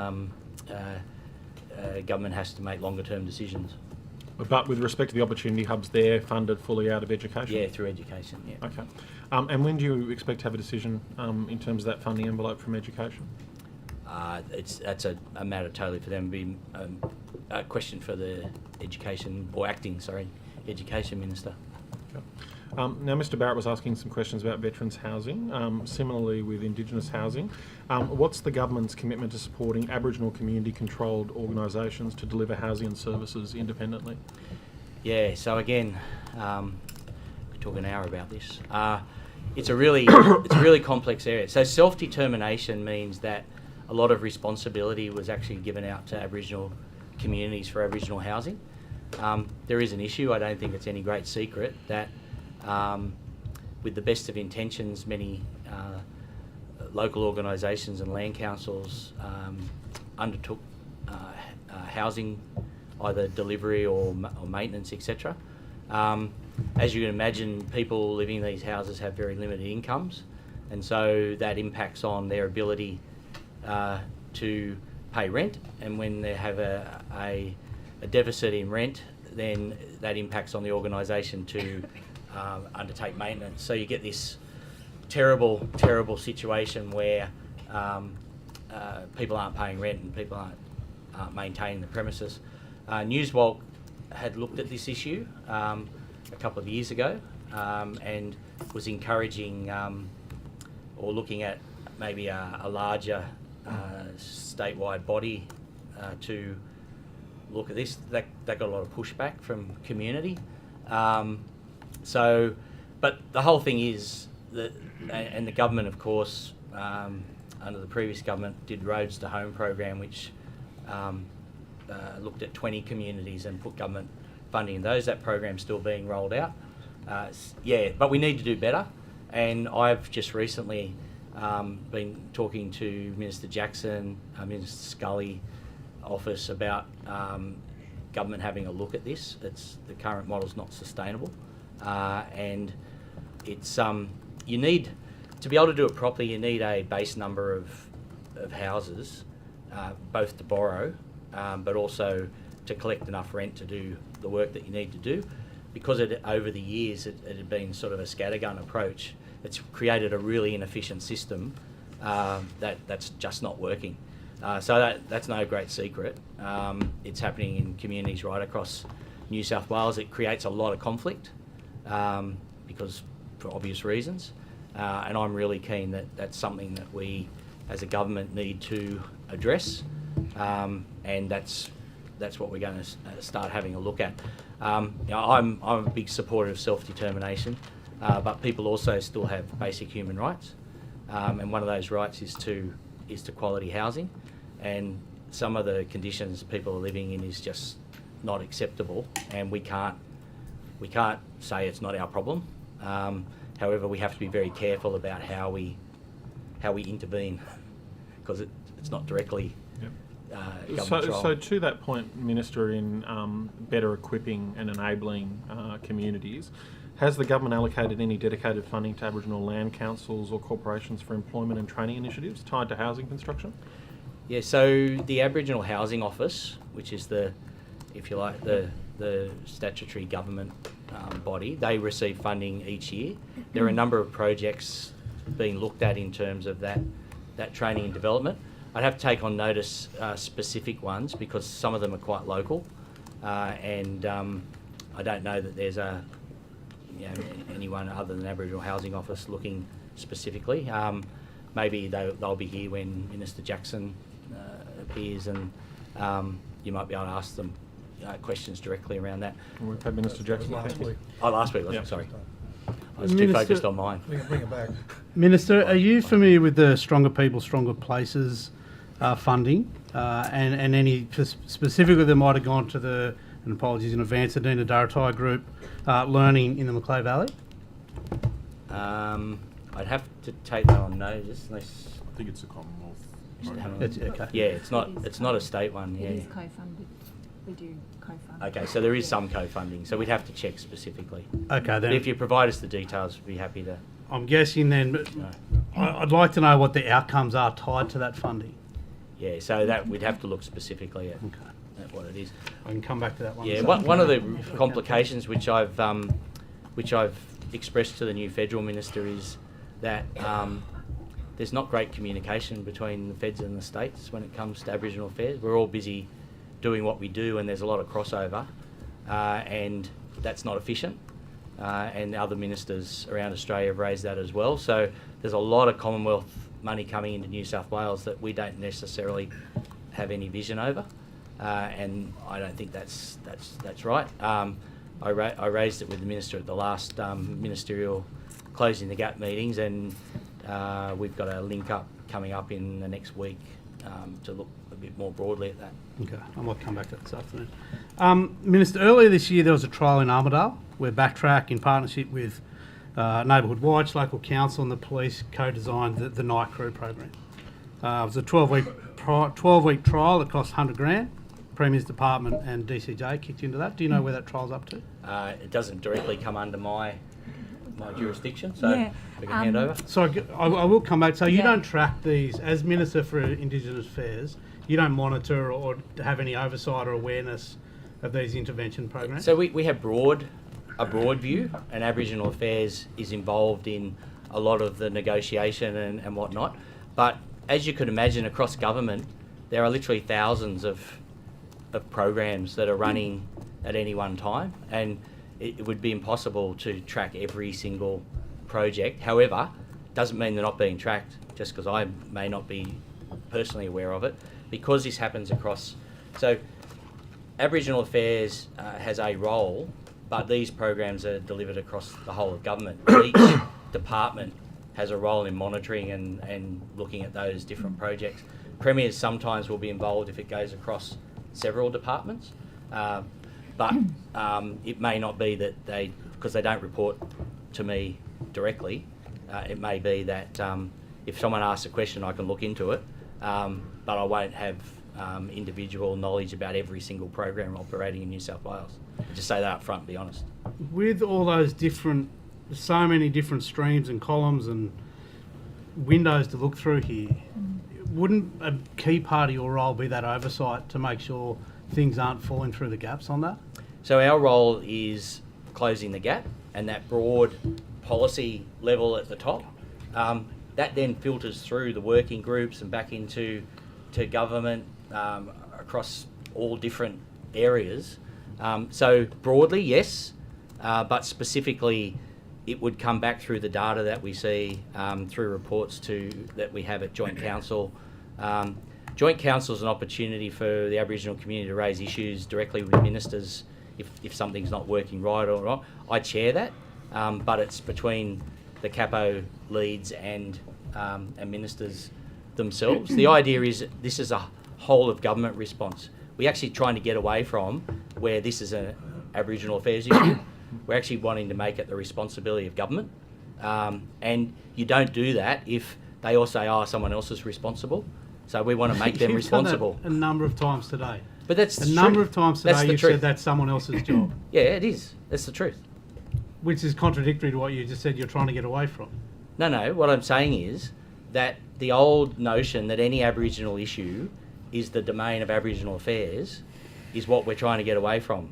government has to make longer term decisions. But with respect to the opportunity hubs, they're funded fully out of education? Yeah, through education, yeah. Okay. And when do you expect to have a decision in terms of that funding envelope from education? That's a matter totally for them. It'd be a question for the education minister. Okay. Now, Mr. Barrett was asking some questions about veterans' housing. Similarly, with Indigenous housing, what's the government's commitment to supporting Aboriginal community-controlled organisations to deliver housing and services independently? Yeah. So again, we could talk an hour about this. It's a really complex area. So self-determination means that a lot of responsibility was actually given out to Aboriginal communities for Aboriginal housing. There is an issue. I don't think it's any great secret that with the best of intentions, many local organisations and land councils undertook housing, either delivery or maintenance, etc. As you can imagine, people living in these houses have very limited incomes, and so that impacts on their ability to pay rent. And when they have a deficit in rent, then that impacts on the organisation to undertake maintenance. So you get this terrible, terrible situation where people aren't paying rent and people aren't maintaining the premises. Newswalk had looked at this issue a couple of years ago and was encouraging or looking at maybe a larger statewide body to look at this. That got a lot of pushback from community. But the whole thing is that, and the government, of course, under the previous government, did Roads to Home program, which looked at 20 communities and put government funding in those. That program's still being rolled out. But we need to do better. And I've just recently been talking to Minister Jackson, Minister Scully office about government having a look at this. The current model's not sustainable, and it's you need to be able to do it properly. You need a base number of houses, both to borrow, but also to collect enough rent to do the work that you need to do. Because over the years it had been sort of a scattergun approach. It's created a really inefficient system that's just not working. So that's no great secret. It's happening in communities right across New South Wales. It creates a lot of conflict because for obvious reasons. And I'm really keen that that's something that we as a government need to address. And that's what we're going to start having a look at. I'm a big supporter of self-determination, but people also still have basic human rights. And one of those rights is to quality housing. And some of the conditions people are living in is just not acceptable, and we can't say it's not our problem. However, we have to be very careful about how we intervene, because it's not directly government control. So to that point, Minister, in better equipping and enabling communities, has the government allocated any dedicated funding to Aboriginal land councils or corporations for employment and training initiatives tied to housing construction? Yeah, so the Aboriginal Housing Office, which is the statutory government body, they receive funding each year. There are a number of projects being looked at in terms of that training and development. I'd have to take on notice specific ones, because some of them are quite local, and I don't know that there's anyone other than Aboriginal Housing Office looking specifically. Maybe they'll be here when Minister Jackson appears, and you might be able to ask them questions directly around that. We've had Minister Jackson last week. Oh, last week, wasn't it? Yep. Sorry. I was too focused on mine. We can bring it back. Minister, are you familiar with the Stronger People, Stronger Places funding, and any specifically that might have gone to the, and apologies in advance, the Dina Daratai group learning in the Macleay Valley? I'd have to take that on notice, unless I think it's a Commonwealth. Okay. Yeah, it's not a state one. Yeah. It is co-funded. We do co-fund. Okay, so there is some co-funding, so we'd have to check specifically. Okay, then. But if you provide us the details, we'd be happy to. I'm guessing then, but I'd like to know what the outcomes are tied to that funding. Yeah, so that we'd have to look specifically at what it is. I can come back to that one. Yeah, one of the complications which I've expressed to the new federal minister is that there's not great communication between the feds and the states when it comes to Aboriginal affairs. We're all busy doing what we do, and there's a lot of crossover, and that's not efficient. And other ministers around Australia have raised that as well. So there's a lot of Commonwealth money coming into New South Wales that we don't necessarily have any vision over, and I don't think that's right. I raised it with the minister at the last ministerial closing the gap meetings, and we've got a link up coming up in the next week to look a bit more broadly at that. Okay, I might come back to that this afternoon. Minister, earlier this year there was a trial in Armidale where Backtrack, in partnership with Neighbourhood Watch, local council and the police, co-designed the Night Crew program. It was a 12-week trial that cost $100,000. Premier's Department and DCJ kicked into that. Do you know where that trial's up to? It doesn't directly come under my jurisdiction, so we can hand over. So I will come back. So you don't track these, as Minister for Indigenous Affairs, you don't monitor or have any oversight or awareness of these intervention programs? So we have a broad view, and Aboriginal Affairs is involved in a lot of the negotiation and whatnot. But as you could imagine, across government, there are literally thousands of programs that are running at any one time, and it would be impossible to track every single project. However, doesn't mean they're not being tracked, just because I may not be personally aware of it, because this happens across. So Aboriginal Affairs has a role, but these programs are delivered across the whole of government. Each department has a role in monitoring and looking at those different projects. Premiers sometimes will be involved if it goes across several departments, but it may not be that because they don't report to me directly, it may be that if someone asks a question, I can look into it, but I won't have individual knowledge about every single program operating in New South Wales. Just say that up front, be honest. With all those so many different streams and columns and windows to look through here, wouldn't a key part of your role be that oversight to make sure things aren't falling through the gaps on that? So our role is closing the gap, and that broad policy level at the top, that then filters through the working groups and back into government across all different areas. So broadly, yes, but specifically it would come back through the data that we see through reports that we have at Joint Council. Joint Council is an opportunity for the Aboriginal community to raise issues directly with ministers if something's not working right or not. I chair that, but it's between the Capo leads and ministers themselves. The idea is this is a whole of government response. We're actually trying to get away from where this is an Aboriginal affairs issue. We're actually wanting to make it the responsibility of government. And you don't do that if they all say, oh, someone else is responsible. So we want to make them You've done that responsible. a number of times today. But that's a the number truth. of times That's today the you've truth. said that's someone else's job. Yeah, it is. That's the truth. Which is contradictory to what you just said you're trying to get away from. No, what I'm saying is that the old notion that any Aboriginal issue is the domain of Aboriginal affairs is what we're trying to get away from.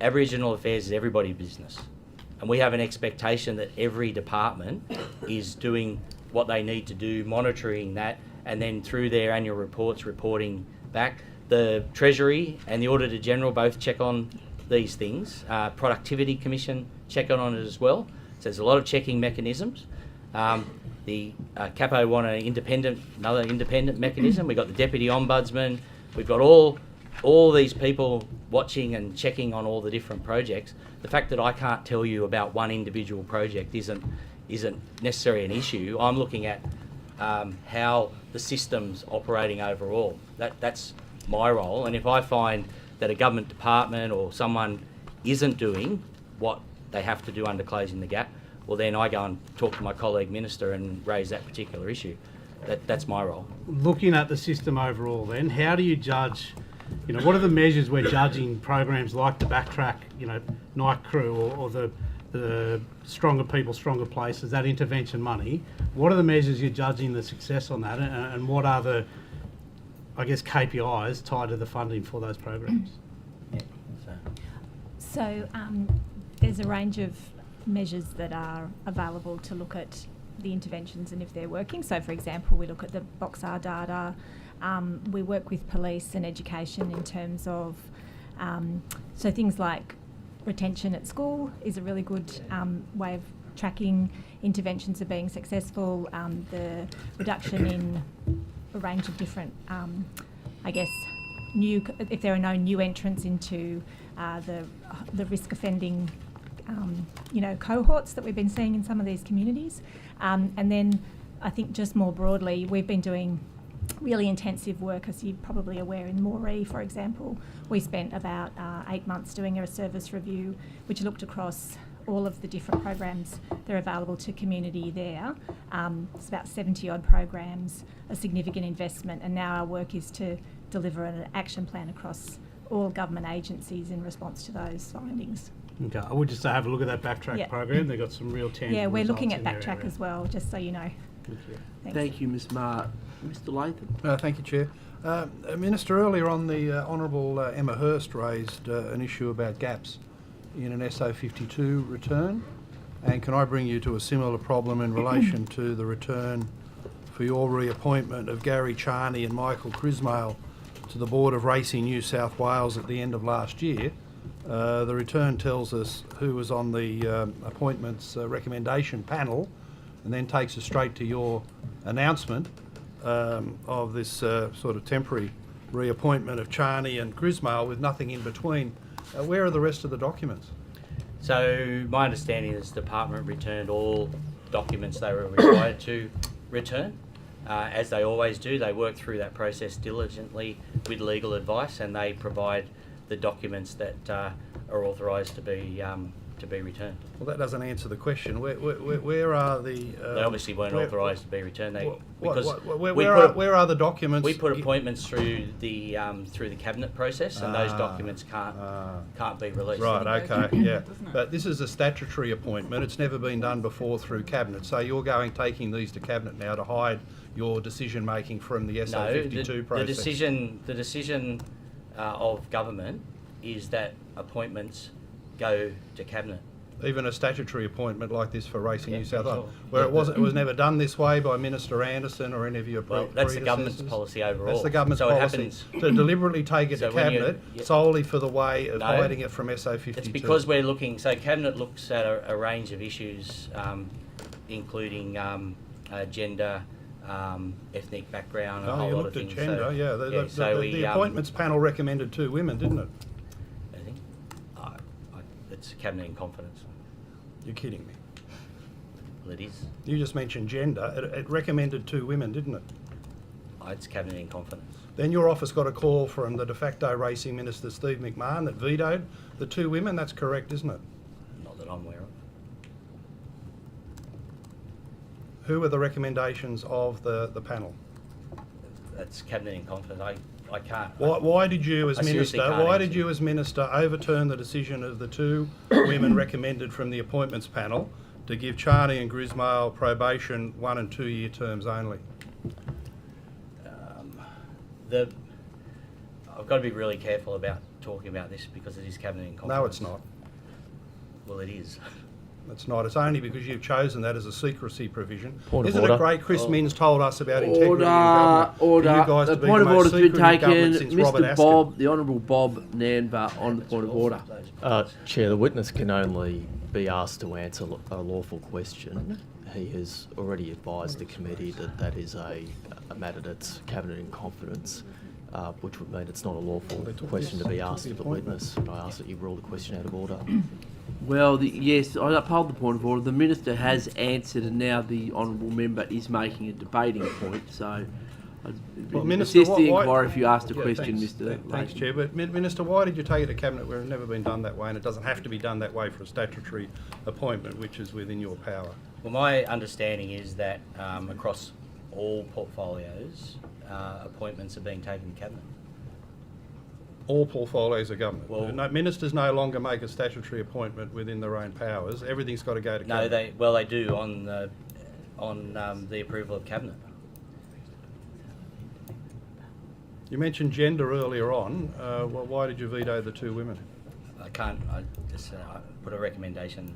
Aboriginal affairs is everybody's business. And we have an expectation that every department is doing what they need to do, monitoring that, and then through their annual reports, reporting back. The Treasury and the Auditor General both check on these things. Productivity Commission check on it as well. So there's a lot of checking mechanisms. The Capo want another independent mechanism. We've got the Deputy Ombudsman. We've got all these people watching and checking on all the different projects. The fact that I can't tell you about one individual project isn't necessarily an issue. I'm looking at how the system's operating overall. That's my role. And if I find that a government department or someone isn't doing what they have to do under closing the gap, well then I go and talk to my colleague minister and raise that particular issue. That's my role. Looking at the system overall then, how do you judge, what are the measures we're judging programs like the Backtrack, Night Crew or the Stronger People, Stronger Places, that intervention money? What are the measures you're judging the success on that, and what are the, KPIs tied to the funding for those programs? So there's a range of measures that are available to look at the interventions and if they're working. So, for example, we look at the Boxar data. We work with police and education in terms of so things like retention at school is a really good way of tracking interventions are being successful. The reduction in a range of different, if there are no new entrants into the risk offending, cohorts that we've been seeing in some of these communities. And then I think just more broadly, we've been doing really intensive work, as you're probably aware, in Moree, for example. We spent about 8 months doing a service review, which looked across all of the different programs that are available to community there. It's about 70-odd programs, a significant investment, and now our work is to deliver an action plan across all government agencies in response to those findings. Okay, I would just say have a look at that Backtrack program. They've got some real tangible Yeah, we're looking at results in their Backtrack area. as well, just so you know. Thank you, Ms. Marr. Mr. Latham. Thank you, Chair. Minister, earlier on the Honourable Emma Hurst raised an issue about gaps in an SO52 return. And can I bring you to a similar problem in relation to the return for your reappointment of Gary Charney and Michael Crismail to the Board of Racing New South Wales at the end of last year? The return tells us who was on the appointments recommendation panel, and then takes us straight to your announcement of this sort of temporary reappointment of Charney and Crismail with nothing in between. Where are the rest of the documents? So my understanding is the department returned all documents they were required to return. As they always do, they work through that process diligently with legal advice, and they provide the documents that are authorised to be returned. Well, that doesn't answer the question. Where are the... they obviously weren't authorised to be returned. Where are the documents? We put appointments through the cabinet process, and those documents can't be released. Right. Okay. Yeah. But this is a statutory appointment. It's never been done before through cabinet. So you're taking these to cabinet now to hide your decision making from the SO52 process. The decision of government is that appointments go to cabinet. Even a statutory appointment like this for Racing New South Wales, where it was never done this way by Minister Anderson or any of your predecessors. That's the government's policy overall. That's the government's policy. To deliberately take it to cabinet solely for the way of hiding it from SO52. It's because we're looking. So cabinet looks at a range of issues, including gender, ethnic background, a whole lot of things. Gender, the appointments panel recommended 2 women, didn't it? I think it's cabinet in confidence. You're kidding me. Well, it is. You just mentioned gender. It recommended 2 women, didn't it? It's Cabinet in confidence. Then your office got a call from the de facto racing minister, Steve McMahon, that vetoed the two women. That's correct, isn't it? Not that I'm aware of. Who were the recommendations of the panel? That's Cabinet in confidence. I can't. Why did you, as I seriously minister, can't why answer did you, as minister, overturn the decision of the two women recommended from the appointments panel to give Charney and Grismail probation 1 and 2 year terms only? I've got to be really careful about talking about this because it is Cabinet in confidence. No, it's not. Well, it is. It's not. It's only because you've chosen that as a secrecy provision. Point of Isn't order. it great Chris Minns told us about integrity in government? Order. For you guys The to be point of most order's been secretive government taken. since Robert Mr. Askin. Bob, the Honourable Bob Nanva, on the point of order. Chair, the witness can only be asked to answer a lawful question. He has already advised the committee that that is a matter that's Cabinet in confidence, which would mean it's not a lawful question to be asked of the witness. I ask that you rule the question out of order. Well, yes, I uphold the point of order. The Minister has answered, and now the Honourable Member is making a debating point, so Well, I'd Minister, assist the why- inquiry if you asked a Yeah, question, thanks. Mr. Thanks, Leighton. Chair. But Minister, why did you take it to Cabinet where it's never been done that way, and it doesn't have to be done that way for a statutory appointment, which is within your power? Well, my understanding is that across all portfolios, appointments are being taken to Cabinet. All portfolios of government. Well- No, ministers no longer make a statutory appointment within their own powers. Everything's got to go to No, Cabinet. they do on the approval of Cabinet. You mentioned gender earlier on. Well, why did you veto the two women? I just put a recommendation,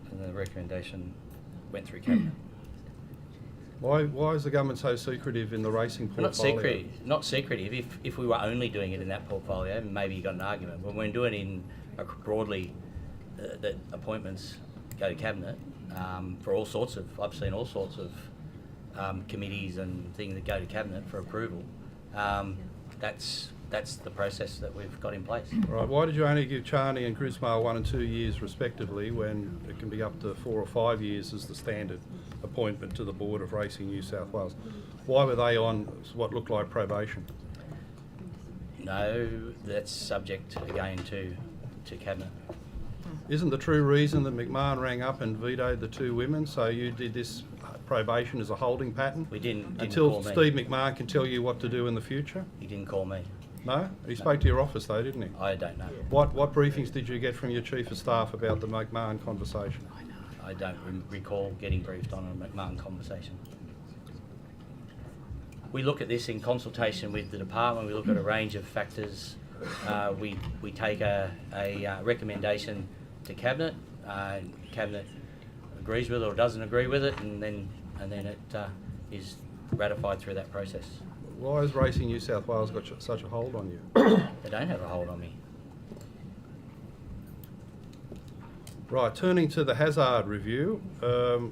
and the recommendation went through Cabinet. Why is the government so secretive in the racing portfolio? Not secretive. If we were only doing it in that portfolio, maybe you got an argument. But when we're doing it in broadly, that appointments go to Cabinet for all sorts of. I've seen all sorts of committees and things that go to Cabinet for approval. That's the process that we've got in place. Right. Why did you only give Charney and Grismail 1 and 2 years respectively, when it can be up to 4 or 5 years as the standard appointment to the Board of Racing New South Wales? Why were they on what looked like probation? No, that's subject again to Cabinet. Isn't the true reason that McMahon rang up and vetoed the two women, so you did this probation as a holding pattern? We didn't Until call me. Steve McMahon can tell you what to do in the future? He didn't call me. No? He spoke to your office though, didn't he? I don't know. What briefings did you get from your Chief of Staff about the McMahon conversation? I don't recall getting briefed on a McMahon conversation. We look at this in consultation with the department. We look at a range of factors. We take a recommendation to Cabinet. Cabinet agrees with it or doesn't agree with it, and then it is ratified through that process. Why has Racing New South Wales got such a hold on you? They don't have a hold on me. Right, turning to the Hazard review,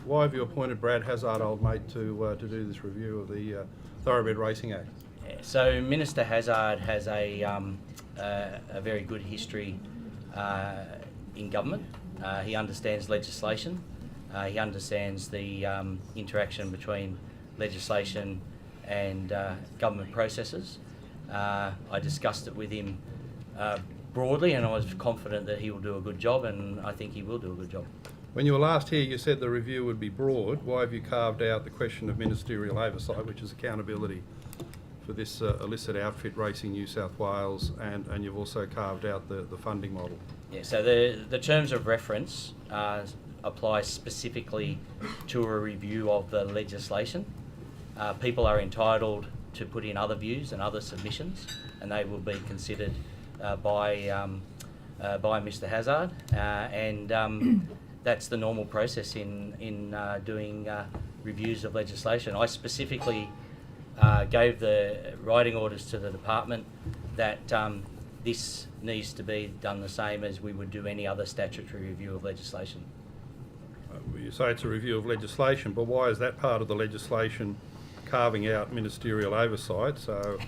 why have you appointed Brad Hazard, old mate, to do this review of the Thoroughbred Racing Act? Yeah, so Minister Hazard has a very good history in government. He understands legislation. He understands the interaction between legislation and government processes. I discussed it with him broadly, and I was confident that he will do a good job, and I think he will do a good job. When you were last here, you said the review would be broad. Why have you carved out the question of ministerial oversight, which is accountability for this illicit outfit, Racing New South Wales, and you've also carved out the funding model? Yeah, so the terms of reference apply specifically to a review of the legislation. People are entitled to put in other views and other submissions, and they will be considered by Mr. Hazard, and that's the normal process in doing reviews of legislation. I specifically gave the writing orders to the department that this needs to be done the same as we would do any other statutory review of legislation. You say it's a review of legislation, but why is that part of the legislation carving out ministerial oversight? So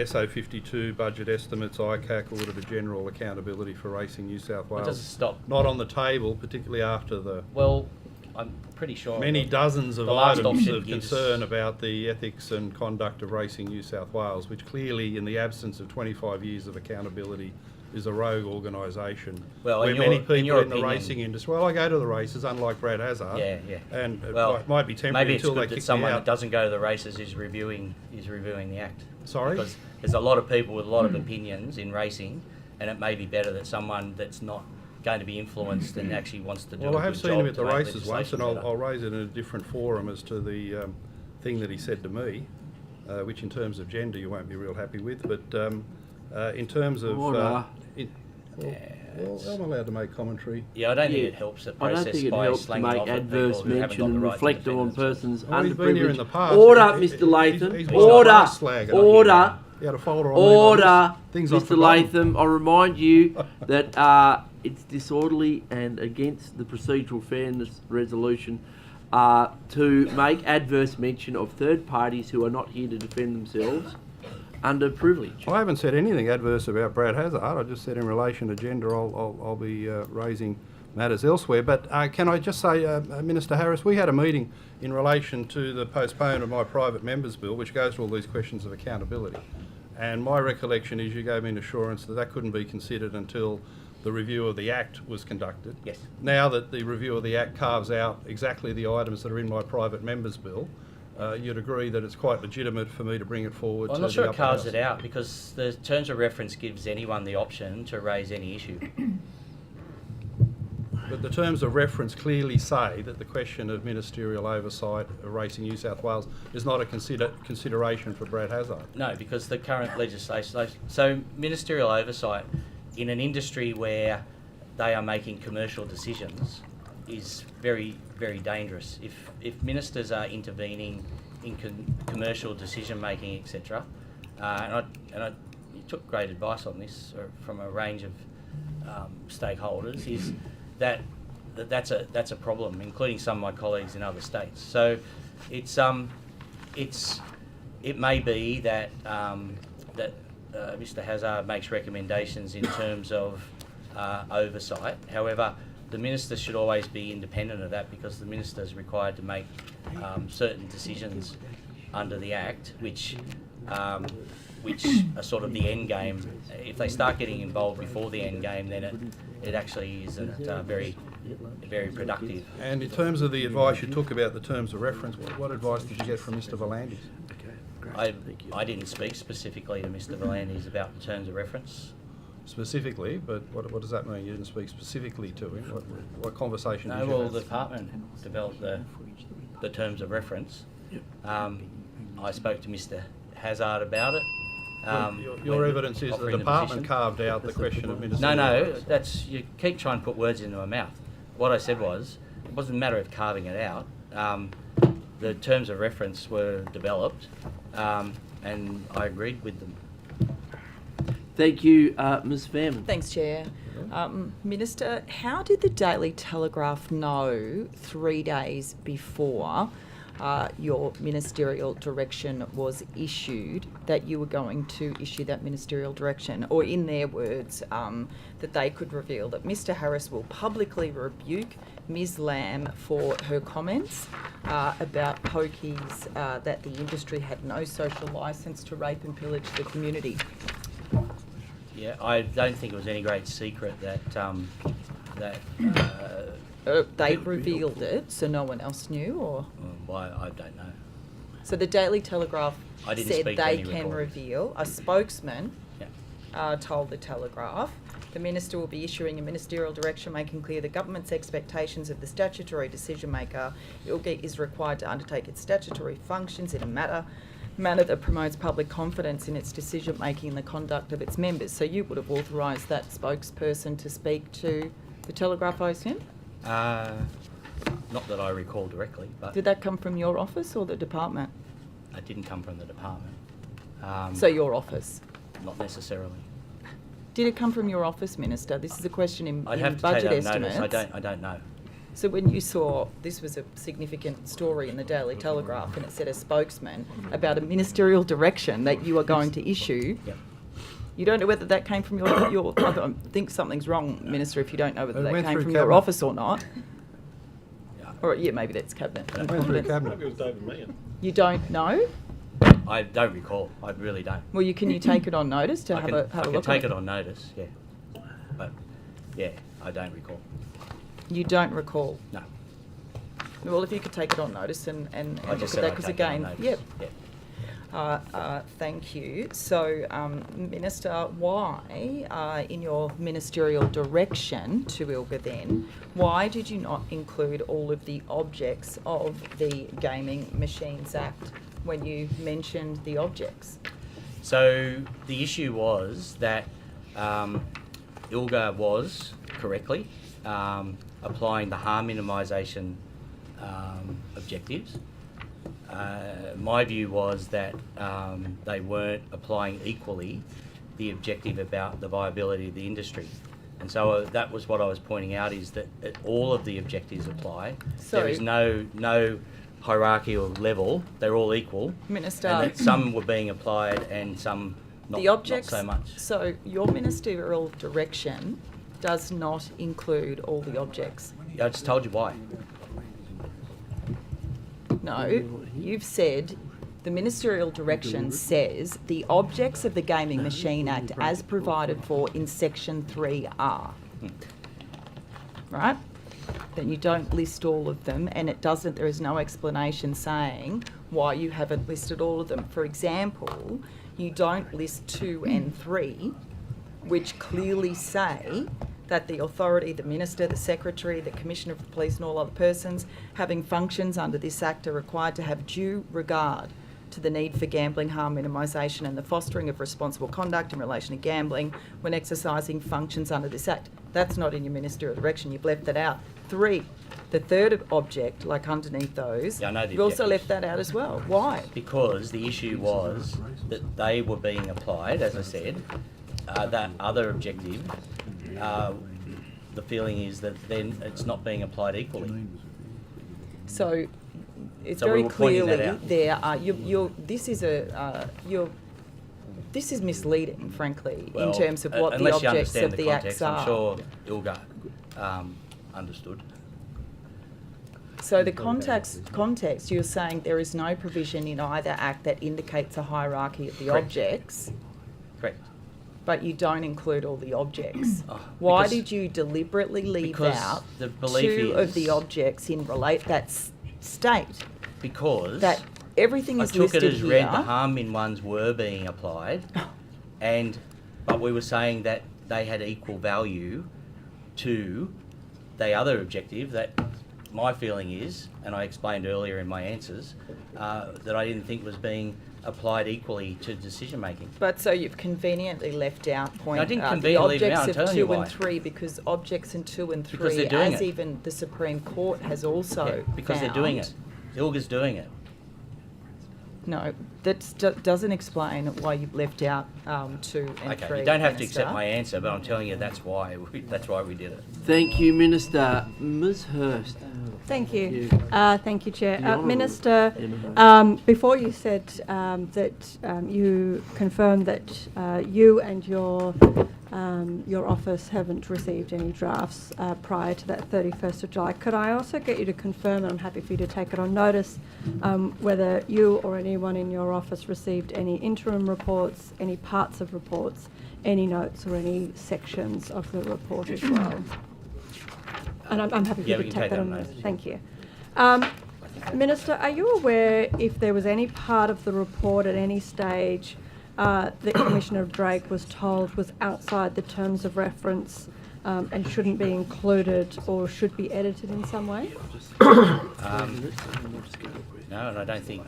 SO 52, budget estimates, ICAC, Auditor General, accountability for Racing New South Wales. It doesn't stop. Not on the table, particularly after the... Well, I'm pretty sure many dozens of the last items option of gives- concern about the ethics and conduct of Racing New South Wales, which clearly, in the absence of 25 years of accountability, is a rogue organisation. Well, where in many your- people in your in the opinion- racing industry. Well, I go to the races, unlike Brad Hazard. Yeah, yeah. And it Well, might be temporary maybe it's until they good that kick me someone out. that doesn't go to the races is reviewing the act. Sorry? Because there's a lot of people with a lot of opinions in racing, and it may be better that someone that's not going to be influenced and actually wants to do Well, a I have good seen job him at to the make races once, and legislation better. I'll raise it in a different forum as to the thing that he said to me, which in terms of gender you won't be real happy with, but in terms of... Order. Well, I'm allowed to make commentary. Yeah, I don't think it helps the I don't process think it by helps to slanging make off at adverse people who haven't mention got the and right to reflect defend on themselves. persons Oh, he's been here in the underprivileged. past. Order, He's- Mr. Latham. he's Order. a slagger. Order. He had a folder on me Order, like this. Things I've Mr. forgotten. Latham. I remind you that it's disorderly and against the procedural fairness resolution to make adverse mention of third parties who are not here to defend themselves under privilege. I haven't said anything adverse about Brad Hazard. I just said in relation to gender, I'll be raising matters elsewhere. But can I just say, Minister Harris, we had a meeting in relation to the postponement of my private members bill, which goes to all these questions of accountability. And my recollection is you gave me an assurance that that couldn't be considered until the review of the Act was conducted. Yes. Now that the review of the Act carves out exactly the items that are in my private members bill, you'd agree that it's quite legitimate for me to bring it forward Well, I'm to not sure the it upper carves house. it out because the terms of reference gives anyone the option to raise any issue. But the terms of reference clearly say that the question of ministerial oversight of Racing New South Wales is not a consideration for Brad Hazard. No, because the current legislation... So ministerial oversight in an industry where they are making commercial decisions is very, very dangerous. If ministers are intervening in commercial decision making, etc., and I took great advice on this from a range of stakeholders, is that's a problem, including some of my colleagues in other states. So it may be that Mr. Hazard makes recommendations in terms of oversight. However, the minister should always be independent of that because the minister is required to make certain decisions under the Act, which are sort of the end game. If they start getting involved before the end game, then it actually isn't very productive. And in terms of the advice you took about the terms of reference, what advice did you get from Mr. Volandis? I didn't speak specifically to Mr. Volandis about the terms of reference. Specifically, but what does that mean? You didn't speak specifically to him? What conversation did you Well, have? the department developed the terms of reference. I spoke to Mr. Hazard about it. Your evidence is the department carved out the question of ministerial No, you keep trying to put words into my mouth. What I said was, it wasn't a matter of carving it out. The terms of reference were developed, and I agreed with them. Thank you, Ms. Fairman. Thanks, Chair. Minister, how did the Daily Telegraph know 3 days before your ministerial direction was issued that you were going to issue that ministerial direction? Or in their words, that they could reveal that Mr. Harris will publicly rebuke Ms. Lamb for her comments about pokies, that the industry had no social licence to rape and pillage the community? Yeah, I don't think it was any great secret that they revealed it, so no one else knew, or? I don't know. So the Daily Telegraph I didn't said speak to they any can recordings. reveal. A spokesman told the Telegraph the minister will be issuing a ministerial direction making clear the government's expectations of the statutory decision maker. ILGA is required to undertake its statutory functions in a manner that promotes public confidence in its decision making and the conduct of its members. So you would have authorised that spokesperson to speak to the Telegraph, I assume? Not that I recall directly, but Did that come from your office or the department? it didn't come from the department. So your office? Not necessarily. Did it come from your office, Minister? This is a question in I'd have to budget take that estimates. notice. I don't know. So when you saw this was a significant story in the Daily Telegraph and it said a spokesman about a ministerial direction that you are going to issue, you don't know whether that came from your I think something's wrong, Minister, if you don't know whether that came from your office or not. Or yeah, maybe that's cabinet. Went through cabinet. Maybe it was David Meehan. You don't know? I don't recall. I really don't. Well, can you take it on notice to have a look? I can take it on notice, yeah. But yeah, I don't recall. You don't recall? No. Well, if you could take it on notice and I look just at said that, I'd because take it on again, notice. yep. Yeah. Thank you. So, Minister, why, in your ministerial direction to ILGA then, why did you not include all of the objects of the Gaming Machines Act when you mentioned the objects? So the issue was that ILGA was correctly applying the harm minimisation objectives. My view was that they weren't applying equally the objective about the viability of the industry. And so that was what I was pointing out, is that all of the objectives apply. So there is no hierarchical level, they're all equal. Minister, and that some were being applied and some not, the objects, not so much. So your ministerial direction does not include all the objects? I just told you why. No, you've said the ministerial direction says the objects of the Gaming Machine Act as provided for in Section 3R. Right? Then you don't list all of them, and there is no explanation saying why you haven't listed all of them. For example, you don't list 2 and 3, which clearly say that the authority, the Minister, the Secretary, the Commissioner of Police and all other persons having functions under this Act are required to have due regard to the need for gambling harm minimisation and the fostering of responsible conduct in relation to gambling when exercising functions under this Act. That's not in your ministerial direction. You've left that out. 3, the third object, like underneath those, Yeah, I know the you've also objectives. left that out as well. Why? Because the issue was that they were being applied, as I said, that other objective, the feeling is that then it's not being applied equally. So it's So very we were pointing that clearly out. this is misleading, frankly, Well, in terms of what the unless you objects understand of the the context, acts are. I'm sure ILGA understood. So the context, you're saying there is no provision in either act that indicates a hierarchy of the Correct. objects. Correct. But you don't include all the objects. Why because- did you deliberately leave because out the belief 2 of is- the objects in that state? Because That everything I is took listed it as here. read the harm in ones were being applied, but we were saying that they had equal value to the other objective. That my feeling is, and I explained earlier in my answers, that I didn't think was being applied equally to decision making. But so you've conveniently left out I didn't the conveniently leave it out, I'm objects of telling you 2 and why. 3, because objects in 2 and 3, Because they're doing as it. even the Supreme Court has also Because they're doing it. found- ILGA's doing it. No, that doesn't explain why you've left out 2 and 3. Okay, you don't have to Minister. accept my answer, but I'm telling you that's why we did it. Thank you, Minister. Ms Hurst. Thank you. Yeah. Thank you, Chair. The Honourable Minister, Emma before you said that you confirmed that you and your office haven't received any drafts prior to that 31st of July. Could I also get you to confirm, and I'm happy for you to take it on notice, whether you or anyone in your office received any interim reports, any parts of reports, any notes or any sections of the report as well? And I'm happy for Yeah, you we to can take take that that on on notice. Thank you. Minister, are you aware if there was any part of the report at any stage that Commissioner Drake was told was outside the terms of reference and shouldn't be included or should be edited in some way? No, and I don't think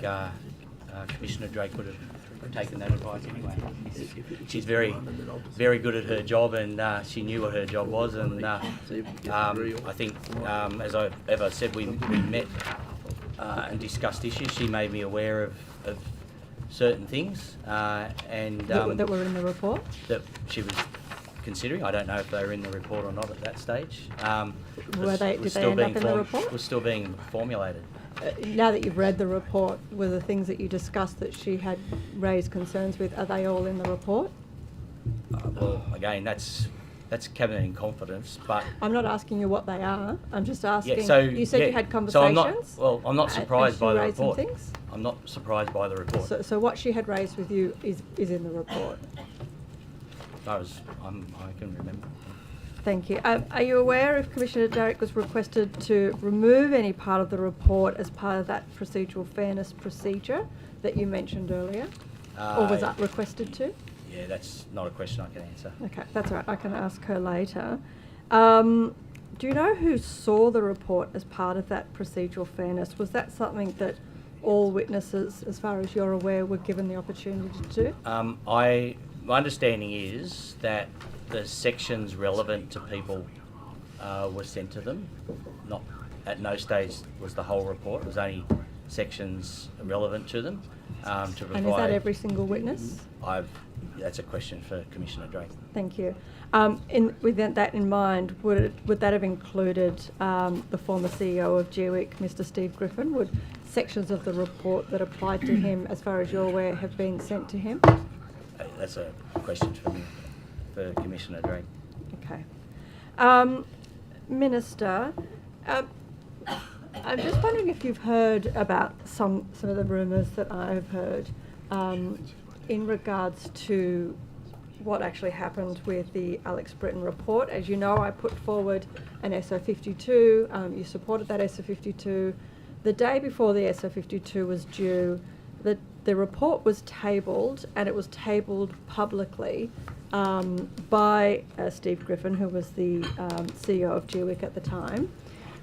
Commissioner Drake would have taken that advice anyway. She's very, very good at her job, and she knew what her job was. And I think, as I said, we met and discussed issues. She made me aware of certain things, and That were in the report? that she was considering. I don't know if they were in the report or not at that stage. Did they end up in the report? Was still being formulated. Now that you've read the report, were the things that you discussed that she had raised concerns with, are they all in the report? Well, again, that's That's cabinet in confidence, but... I'm not asking you what they are. I'm just asking. Yeah, so, you said you had conversations. So I'm not surprised by the raised some report. things? I'm not surprised by the report. So what she had raised with you is in the report. I can remember. Thank you. Are you aware if Commissioner Derrick was requested to remove any part of the report as part of that procedural fairness procedure that you mentioned earlier? Or was that requested to? Yeah, that's not a question I can answer. Okay, that's all right. I can ask her later. Do you know who saw the report as part of that procedural fairness? Was that something that all witnesses, as far as you're aware, were given the opportunity to do? My understanding is that the sections relevant to people were sent to them. At no stage was the whole report. It was only sections relevant to them to provide. And is that every single witness? That's a question for Commissioner Drake. Thank you. With that in mind, would that have included the former CEO of GWIC, Mr. Steve Griffin? Would sections of the report that applied to him, as far as you're aware, have been sent to him? That's a question for Commissioner Drake. Okay. Minister, I'm just wondering if you've heard about some of the rumours that I've heard in regards to what actually happened with the Alex Britton report. As you know, I put forward an SO52. You supported that SO52. The day before the SO52 was due, the report was tabled, and it was tabled publicly by Steve Griffin, who was the CEO of GWIC at the time.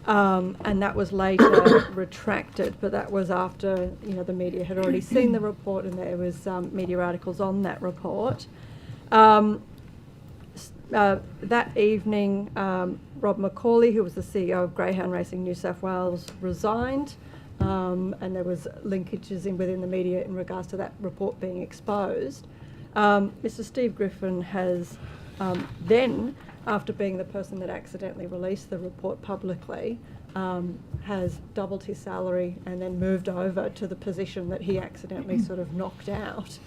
And that was later retracted, but that was after the media had already seen the report, and there was media articles on that report. That evening, Rob McCauley, who was the CEO of Greyhound Racing New South Wales, resigned, and there was linkages within the media in regards to that report being exposed. Mr. Steve Griffin has then, after being the person that accidentally released the report publicly, has doubled his salary and then moved over to the position that he accidentally sort of knocked out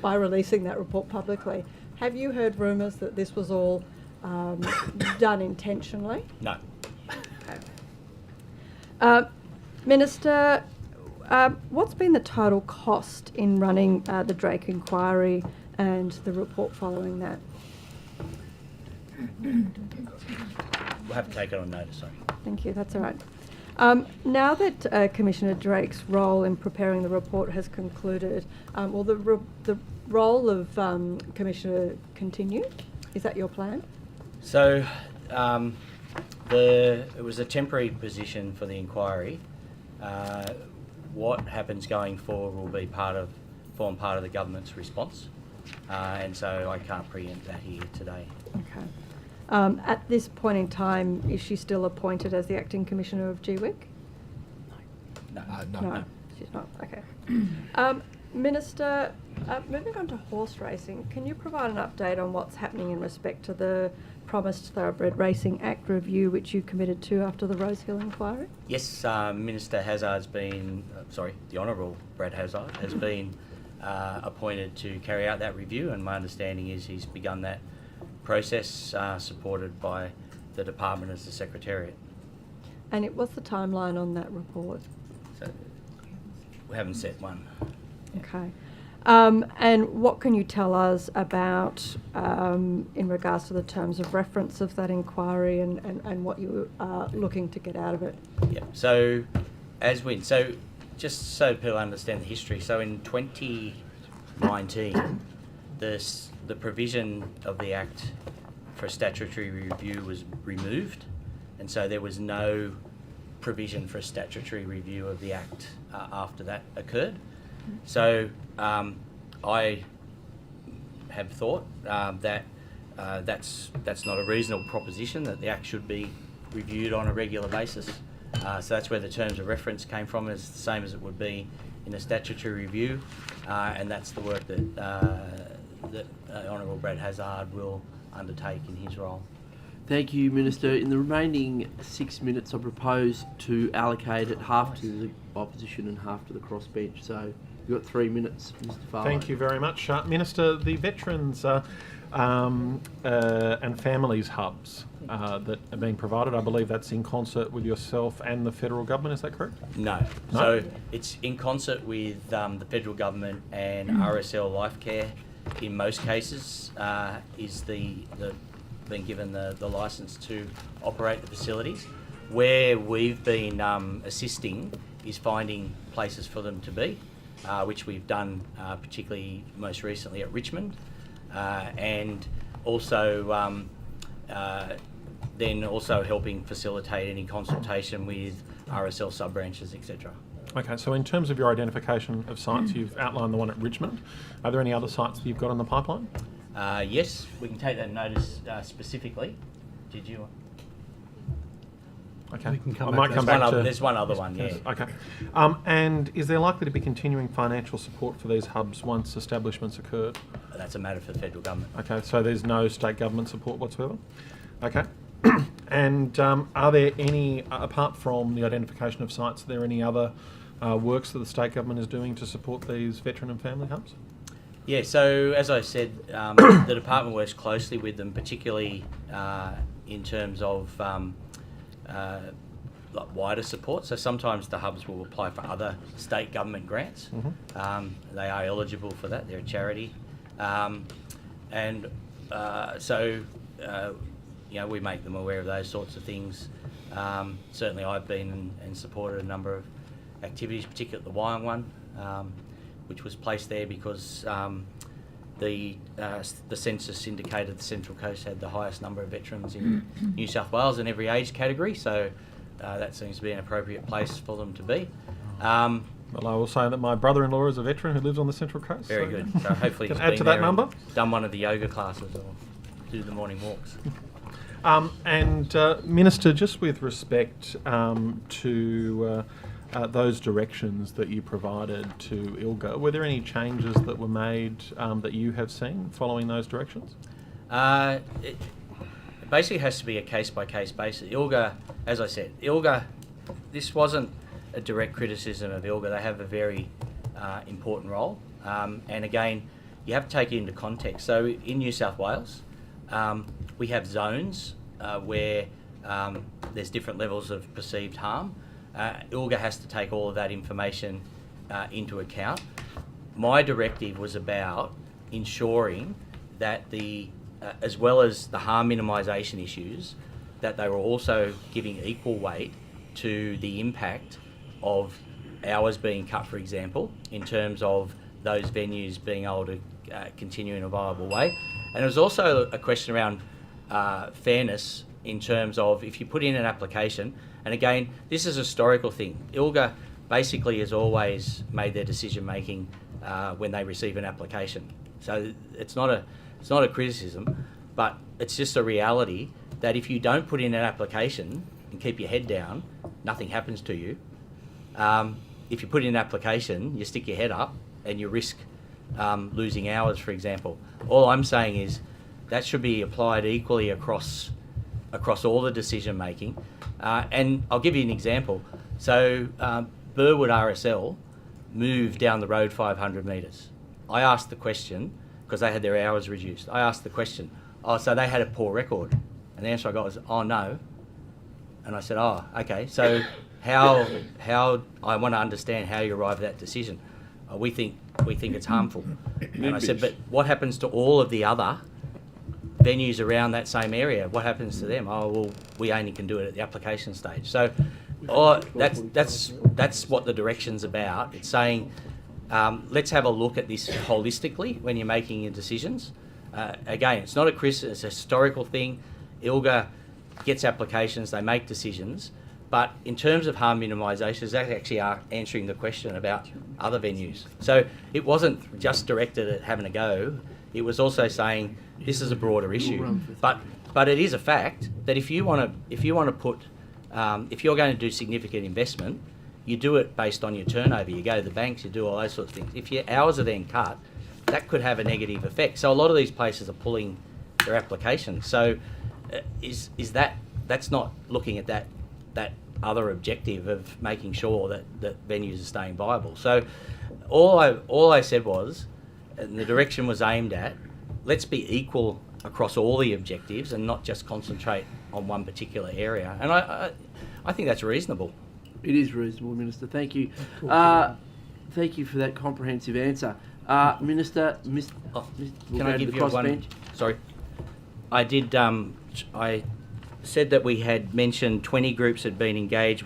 by releasing that report publicly. Have you heard rumours that this was all done intentionally? No. Okay. Minister, what's been the total cost in running the Drake inquiry and the report following that? We'll have to take it on notice, sorry. Thank you, that's all right. Now that Commissioner Drake's role in preparing the report has concluded, will the role of Commissioner continue? Is that your plan? So it was a temporary position for the inquiry. What happens going forward will form part of the government's response, and so I can't preempt that here today. Okay. At this point in time, is she still appointed as the Acting Commissioner of GWIC? No, she's not. Okay. Minister, moving on to horse racing, can you provide an update on what's happening in respect to the promised Thoroughbred Racing Act review, which you committed to after the Rosehill inquiry? Yes, Minister Hazzard's been, the Honourable Brad Hazzard has been appointed to carry out that review, and my understanding is he's begun that process supported by the department as the Secretariat. And what's the timeline on that report? So we haven't set one. Okay. And what can you tell us about in regards to the terms of reference of that inquiry and what you are looking to get out of it? Yep. So just so people understand the history, so in 2019, the provision of the Act for statutory review was removed, and so there was no provision for a statutory review of the Act after that occurred. So I have thought that that's not a reasonable proposition, that the Act should be reviewed on a regular basis. So that's where the terms of reference came from. It's the same as it would be in a statutory review, and that's the work that Honourable Brad Hazzard will undertake in his role. Thank you, Minister. In the remaining 6 minutes, I propose to allocate it half to the opposition and half to the crossbench. So you've got 3 minutes, Mr. Farlow. Thank you very much, Minister. The veterans and families hubs that are being provided. I believe that's in concert with yourself and the federal government, is that correct? No. No? So it's in concert with the federal government and RSL Life Care. In most cases, is been given the licence to operate the facilities. Where we've been assisting is finding places for them to be, which we've done particularly most recently at Richmond, and also then also helping facilitate any consultation with RSL sub-branches, etc. Okay, so in terms of your identification of sites, you've outlined the one at Richmond. Are there any other sites that you've got on the pipeline? Yes, we can take that notice specifically. Did you? Okay. We can come I back might to come that. back to... There's one other one, yeah. Okay. And is there likely to be continuing financial support for these hubs once establishments occurred? That's a matter for the federal government. Okay, so there's no state government support whatsoever? Okay. And are there any, apart from the identification of sites, are there any other works that the state government is doing to support these veteran and family hubs? Yeah, so as I said, the department works closely with them, particularly in terms of like wider support. So sometimes the hubs will apply for other state government grants. They are eligible for that. They're a charity, you know, we make them aware of those sorts of things. Certainly, I've been and supported a number of activities, particularly the Wyong one, which was placed there because the census indicated the Central Coast had the highest number of veterans in New South Wales in every age category, so that seems to be an appropriate place for them to be. Well, I will say that my brother-in-law is a veteran who lives on the Central Coast. Very good. So hopefully can he's add been to that there number. and done one of the yoga classes or do the morning walks. Minister, just with respect to those directions that you provided to ILGA, were there any changes that were made that you have seen following those directions? It basically has to be a case-by-case basis. ILGA, as I said, ILGA, this wasn't a direct criticism of ILGA. They have a very important role. And again, you have to take it into context. So in New South Wales, we have zones where there's different levels of perceived harm. ILGA has to take all of that information into account. My directive was about ensuring that as well as the harm minimisation issues, that they were also giving equal weight to the impact of hours being cut, for example, in terms of those venues being able to continue in a viable way. And it was also a question around fairness in terms of if you put in an application, and again, this is a historical thing. ILGA basically has always made their decision making when they receive an application. So it's not a criticism, but it's just a reality that if you don't put in an application and keep your head down, nothing happens to you. If you put in an application, you stick your head up and you risk losing hours, for example. All I'm saying is that should be applied equally across all the decision making. And I'll give you an example. So Burwood RSL moved down the road 500 metres. I asked the question, because they had their hours reduced, I asked the question, oh, so they had a poor record? And the answer I got was, oh, no. And I said, oh, okay, so how I want to understand how you arrive at that decision. We think it's harmful. And I said, but what happens to all of the other venues around that same area? What happens to them? Oh, well, we only can do it at the application stage. So that's what the direction's about. It's saying, let's have a look at this holistically when you're making your decisions. Again, it's not a criticism, it's a historical thing. ILGA gets applications, they make decisions. But in terms of harm minimisation, they actually are answering the question about other venues. So it wasn't just directed at having a go. It was also saying this is a broader issue. But it is a fact that if you're going to do significant investment, you do it based on your turnover. You go to the banks, you do all those sorts of things. If your hours are then cut, that could have a negative effect. So a lot of these places are pulling their applications. So that's not looking at that other objective of making sure that venues are staying viable. So all I said was, and the direction was aimed at, let's be equal across all the objectives and not just concentrate on one particular area. And I think that's reasonable. It is reasonable, Minister. Thank you. Thank you for that comprehensive answer. Minister, we'll Can go I to give the you one? crossbench. Sorry. I did. I said that we had mentioned 20 groups had been engaged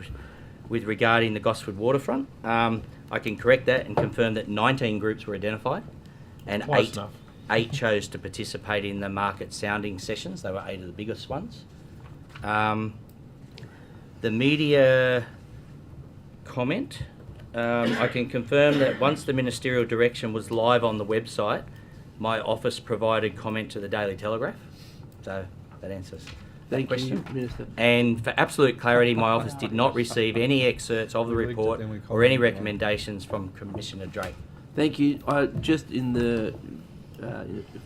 with regarding the Gosford waterfront. I can correct that and confirm that 19 groups were identified, and Close enough. 8 chose to participate in the market sounding sessions. They were 8 of the biggest ones. The media comment, I can confirm that once the ministerial direction was live on the website, my office provided comment to the Daily Telegraph. So that answers that Thank question. you, Minister. And for absolute clarity, my office did not receive any excerpts of the report or any recommendations from Commissioner Drake. Thank you. Just in the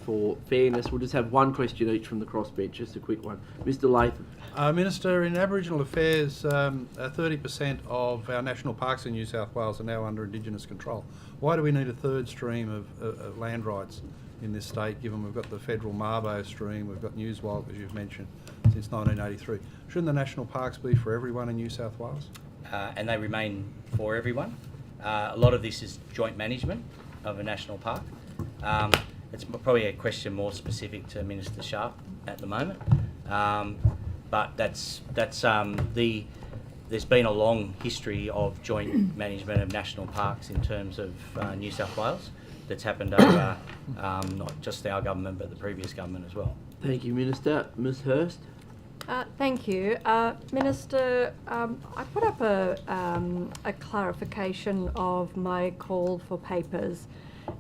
for fairness, we'll just have one question each from the crossbench. Just a quick one, Mr. Latham. Minister, in Aboriginal affairs, 30% of our national parks in New South Wales are now under Indigenous control. Why do we need a third stream of land rights in this state, given we've got the federal Mabo stream, we've got Newswalk, as you've mentioned, since 1983? Shouldn't the national parks be for everyone in New South Wales? And they remain for everyone. A lot of this is joint management of a national park. It's probably a question more specific to Minister Sharp at the moment. But there's been a long history of joint management of national parks in terms of New South Wales that's happened over not just our government but the previous government as well. Thank you, Minister. Ms. Hurst. Thank you. Minister, I put up a clarification of my call for papers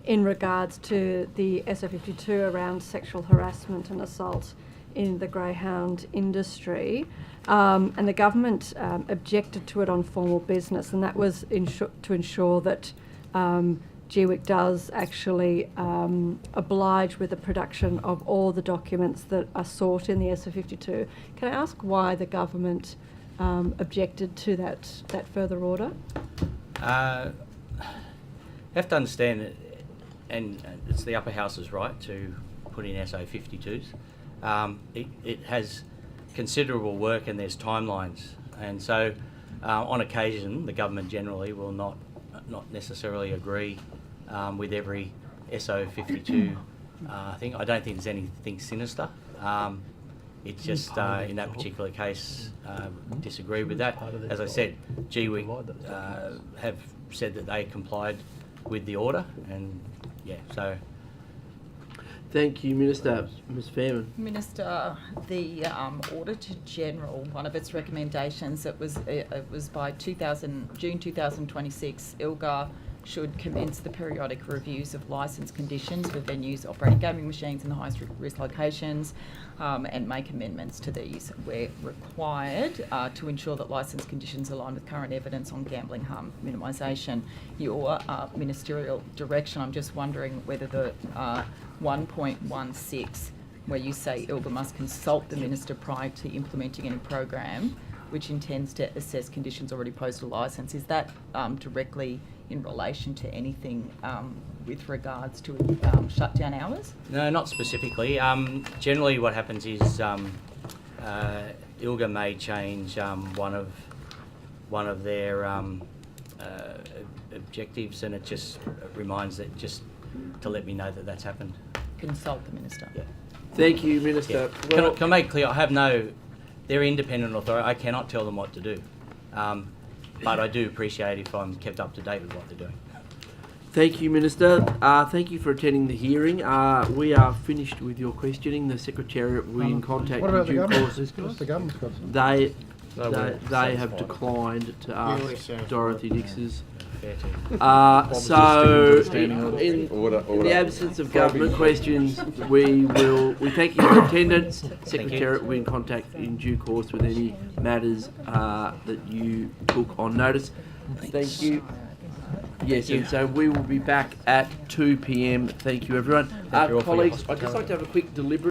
in regards to the SO52 around sexual harassment and assault in the greyhound industry, and the government objected to it on formal business, and that was to ensure that GWIC does actually oblige with the production of all the documents that are sought in the SO52. Can I ask why the government objected to that further order? You have to understand that, and it's the upper house's right to put in SO52s. It has considerable work and there's timelines, and so on occasion the government generally will not necessarily agree with every SO52 thing. I don't think there's anything sinister. It's just in that particular case disagree with that. As I said, GWIC have said that they complied with the order, and yeah, so. Thank you, Minister. Ms. Fairman. Minister, the Auditor General, one of its recommendations, it was by June 2026, ILGA should commence the periodic reviews of licence conditions for venues operating gaming machines in the highest risk locations, and make amendments to these where required to ensure that licence conditions align with current evidence on gambling harm minimisation. Your ministerial direction, I'm just wondering whether the 1.16, where you say ILGA must consult the Minister prior to implementing any program which intends to assess conditions already posed to licence, is that directly in relation to anything with regards to shutdown hours? No, not specifically. Generally what happens is ILGA may change one of their objectives, and it just reminds that just to let me know that that's happened. Consult the Minister. Yeah. Thank you, Minister. Yeah. Well, Can I make clear, they're independent authority. I cannot tell them what to do. But I do appreciate if I'm kept up to date with what they're doing. Thank you, Minister. Thank you for attending the hearing. We are finished with your questioning. The Secretariat will be in contact What about in the due course. government? The government's got some. They have declined to ask Dorothy Dix's. In the absence of government questions, we thank you for your attendance. Secretariat will be in contact in due course with any matters that you took on notice. Thank you. Yes, and so we will be back at 2 p.m. Thank you, everyone. Colleagues, I'd just like to have a quick deliberate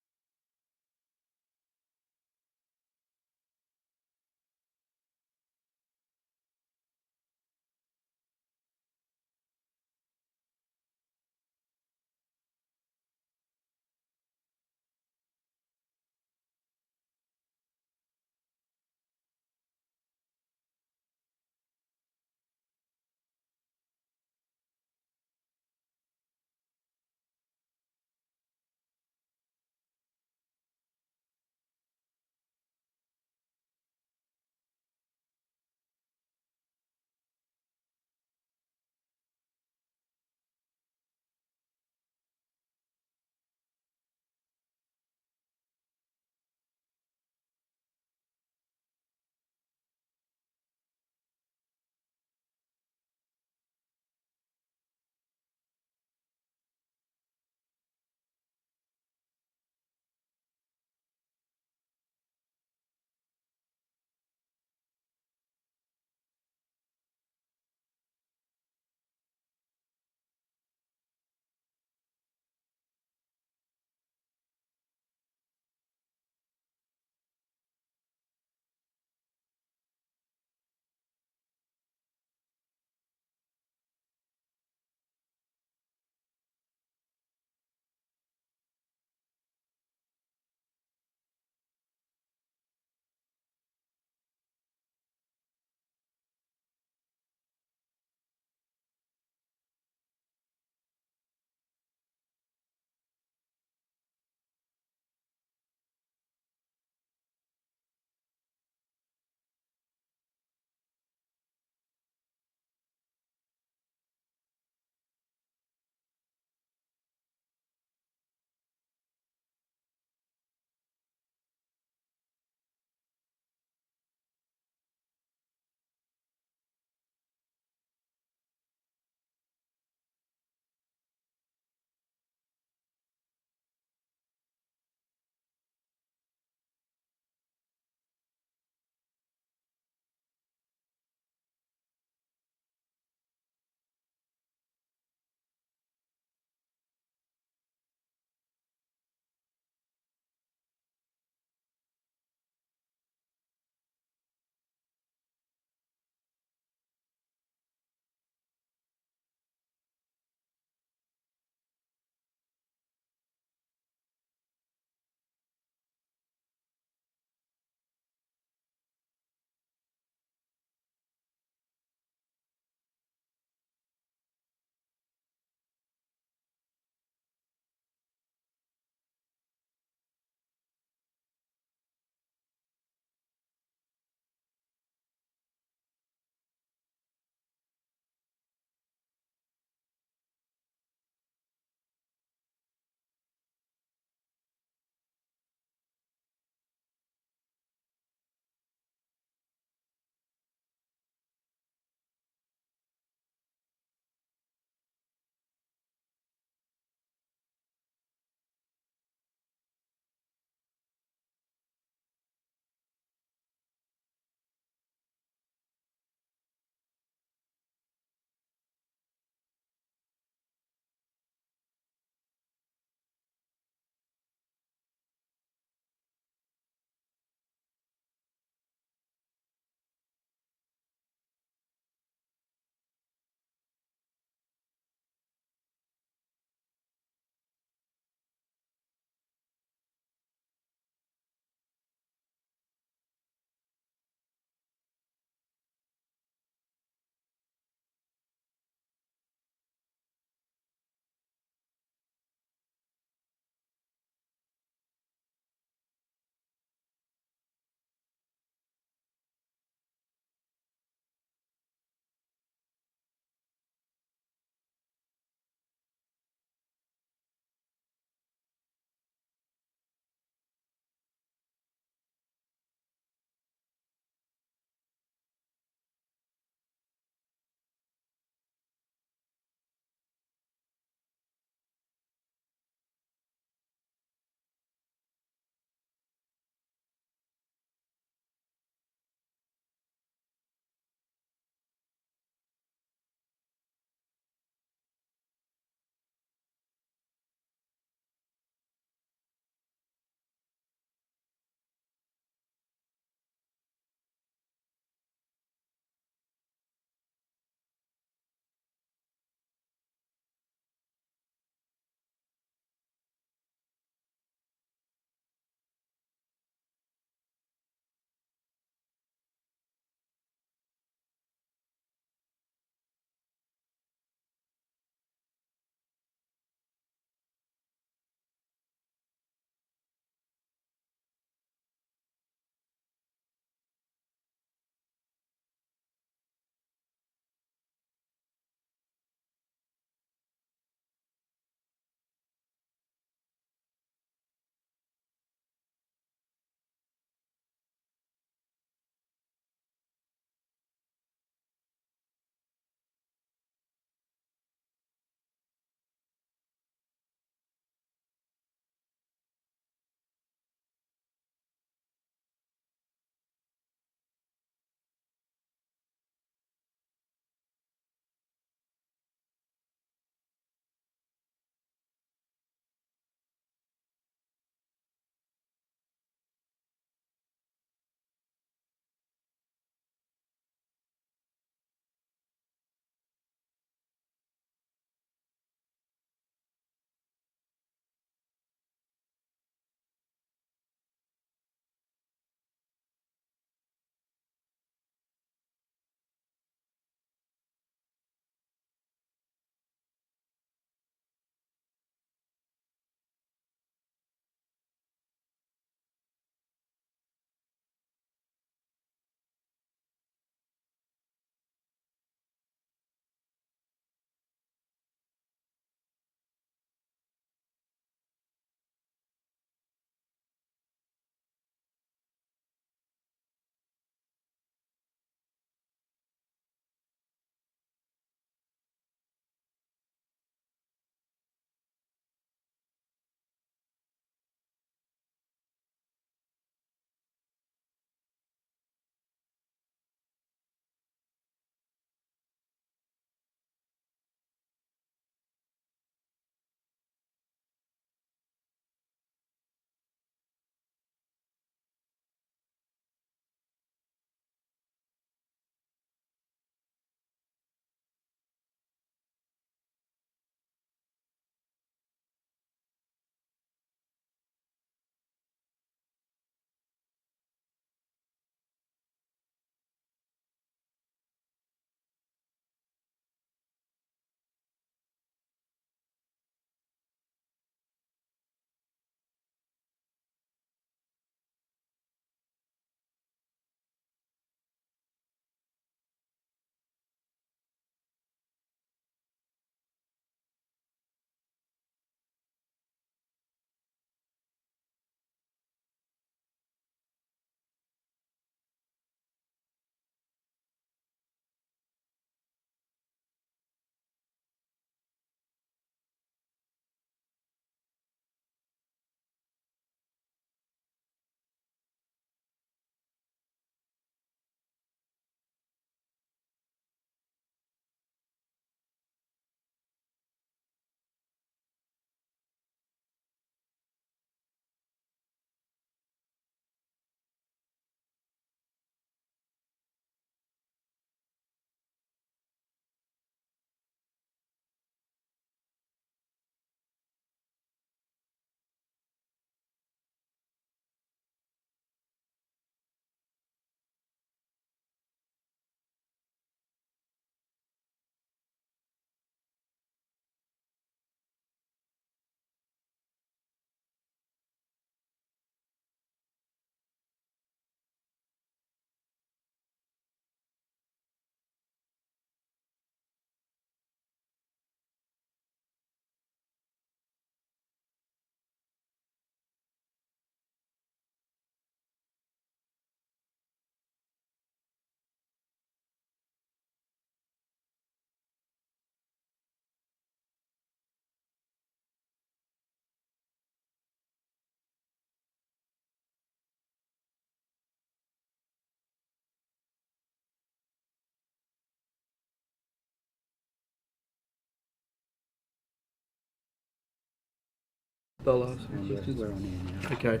I'll ask some questions. We're on air now. Okay.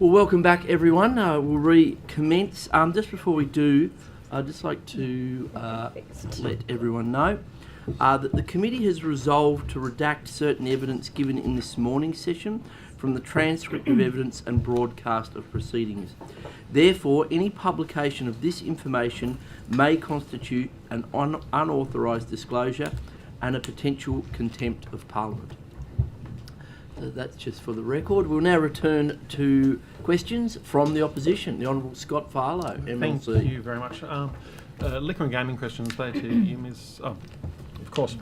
Well, welcome back, everyone. We'll recommence. Just before we do, I'd just like to let everyone know that the committee has resolved to redact certain evidence given in this morning's session from the transcript of evidence and broadcast of proceedings. Therefore, any publication of this information may constitute an unauthorised disclosure and a potential contempt of Parliament. So that's just for the record. We'll now return to questions from the opposition. The Honourable Scott Farlow, MLC. Thank you very much. Liquor and gaming questions, they to you, Ms. Oh, of course.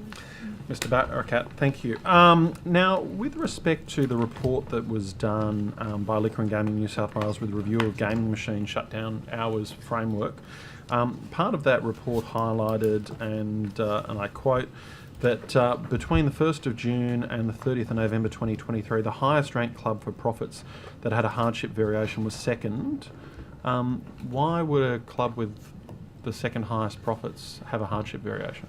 Mr. Barakat, thank you. Now, with respect to the report that was done by Liquor and Gaming New South Wales with a review of gaming machine shutdown hours framework, part of that report highlighted, and I quote, that between the 1st of June and the 30th of November 2023, the highest ranked club for profits that had a hardship variation was second. Why would a club with the second highest profits have a hardship variation?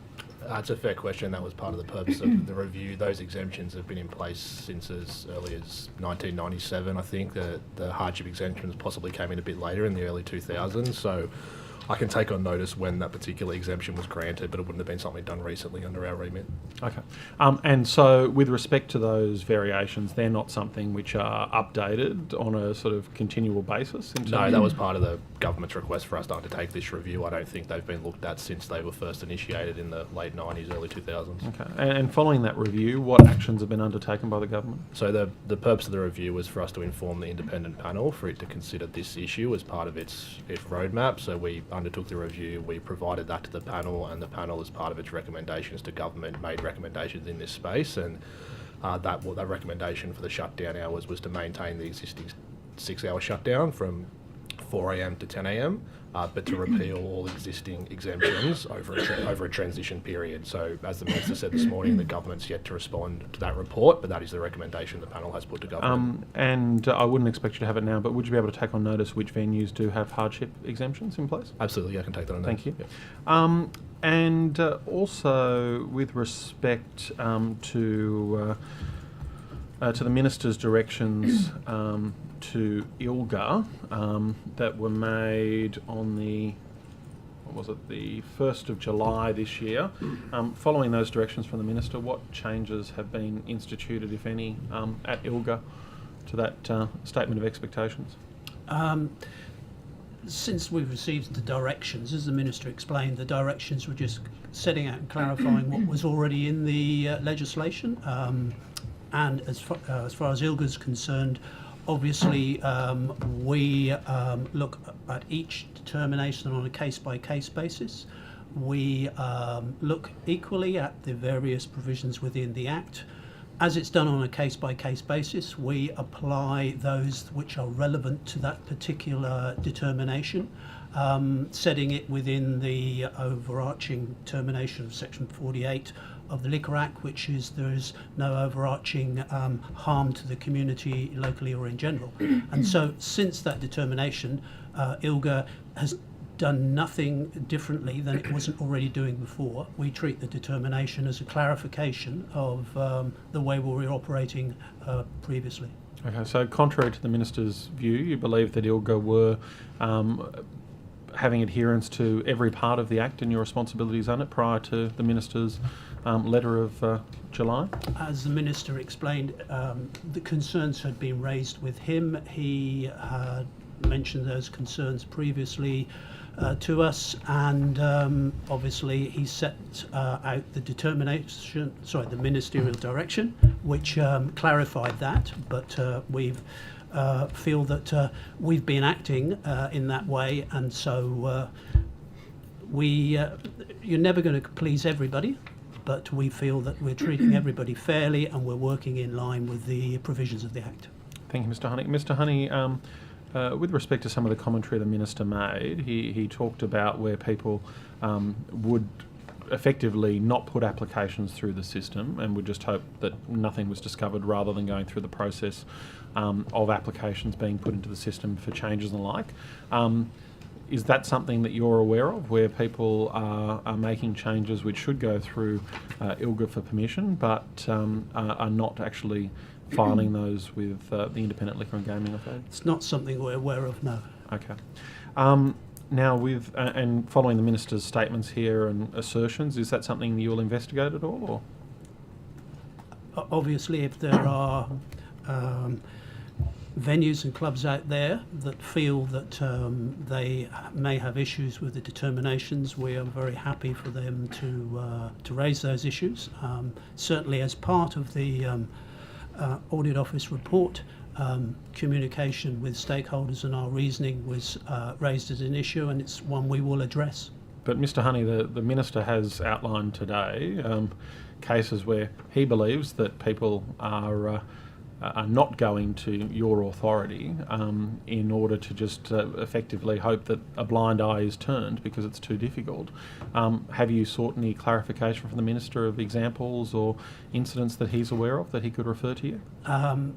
It's a fair question. That was part of the purpose of the review. Those exemptions have been in place since as early as 1997, I think. The hardship exemptions possibly came in a bit later in the early 2000s, so I can take on notice when that particular exemption was granted, but it wouldn't have been something done recently under our remit. Okay. And so with respect to those variations, they're not something which are updated on a sort of continual basis? No, that was part of the government's request for us to undertake this review. I don't think they've been looked at since they were first initiated in the late 90s, early 2000s. Okay. And following that review, what actions have been undertaken by the government? So the purpose of the review was for us to inform the independent panel for it to consider this issue as part of its roadmap. So we undertook the review, we provided that to the panel, and the panel, as part of its recommendations to government, made recommendations in this space, and that recommendation for the shutdown hours was to maintain the existing 6-hour shutdown from 4 a.m. to 10 a.m, but to repeal all existing exemptions over a transition period. So, as the Minister said this morning, the government's yet to respond to that report, but that is the recommendation the panel has put to government. And I wouldn't expect you to have it now, but would you be able to take on notice which venues do have hardship exemptions in place? Absolutely, I can take that on notice. Thank you. Yeah. And also, with respect to the Minister's directions to ILGA that were made on the 1st of July this year. Following those directions from the Minister, what changes have been instituted, if any, at ILGA to that statement of expectations? Since we've received the directions, as the Minister explained, the directions were just setting out and clarifying what was already in the legislation. And as far as ILGA's concerned, obviously we look at each determination on a case-by-case basis. We look equally at the various provisions within the Act. As it's done on a case-by-case basis, we apply those which are relevant to that particular determination, setting it within the overarching determination of Section 48 of the Liquor Act, which is there is no overarching harm to the community locally or in general. And so since that determination, ILGA has done nothing differently than it wasn't already doing before. We treat the determination as a clarification of the way we were operating previously. Okay, so contrary to the Minister's view, you believe that ILGA were having adherence to every part of the Act and your responsibilities on it prior to the Minister's letter of July? As the Minister explained, the concerns had been raised with him. He had mentioned those concerns previously to us, and obviously he set out the the ministerial direction, which clarified that, but we've feel that we've been acting in that way, and so you're never going to please everybody, but we feel that we're treating everybody fairly and we're working in line with the provisions of the Act. Thank you, Mr. Honey. Mr. Honey, with respect to some of the commentary the Minister made, he talked about where people would effectively not put applications through the system and would just hope that nothing was discovered rather than going through the process of applications being put into the system for changes and the like. Is that something that you're aware of, where people are making changes which should go through ILGA for permission, but are not actually filing those with the Independent Liquor and Gaming Authority? It's not something we're aware of, no. Okay. Now, with and following the Minister's statements here and assertions, is that something you'll investigate at all? Or? Obviously, if there are venues and clubs out there that feel that they may have issues with the determinations, we are very happy for them to raise those issues. Certainly, as part of the Audit Office report, communication with stakeholders and our reasoning was raised as an issue, and it's one we will address. But Mr Honey, the Minister has outlined today cases where he believes that people are not going to your authority in order to just effectively hope that a blind eye is turned because it's too difficult. Have you sought any clarification from the Minister of examples or incidents that he's aware of that he could refer to you?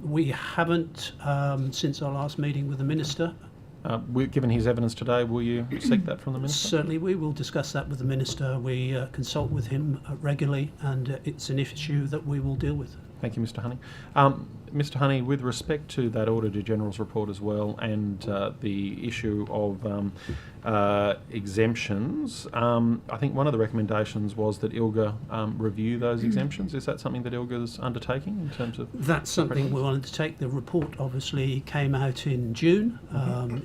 We haven't since our last meeting with the Minister. Given his evidence today, will you seek that from the Minister? Certainly, we will discuss that with the Minister. We consult with him regularly, and it's an issue that we will deal with. Thank you, Mr Honey. Mr Honey, with respect to that Auditor General's report as well and the issue of exemptions, I think one of the recommendations was that ILGA review those exemptions. Is that something that ILGA is undertaking in terms of... That's something we wanted to take. The report obviously came out in June.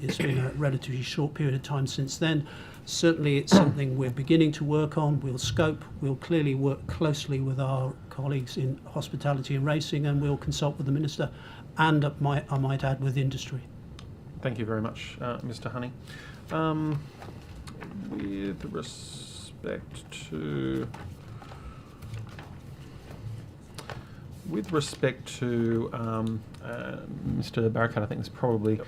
It's been a relatively short period of time since then. Certainly it's something we're beginning to work on. We'll scope, we'll clearly work closely with our colleagues in hospitality and racing, and we'll consult with the Minister and, I might add, with industry. Thank you very much, Mr Honey. With respect to... Mr Barakat, I think this probably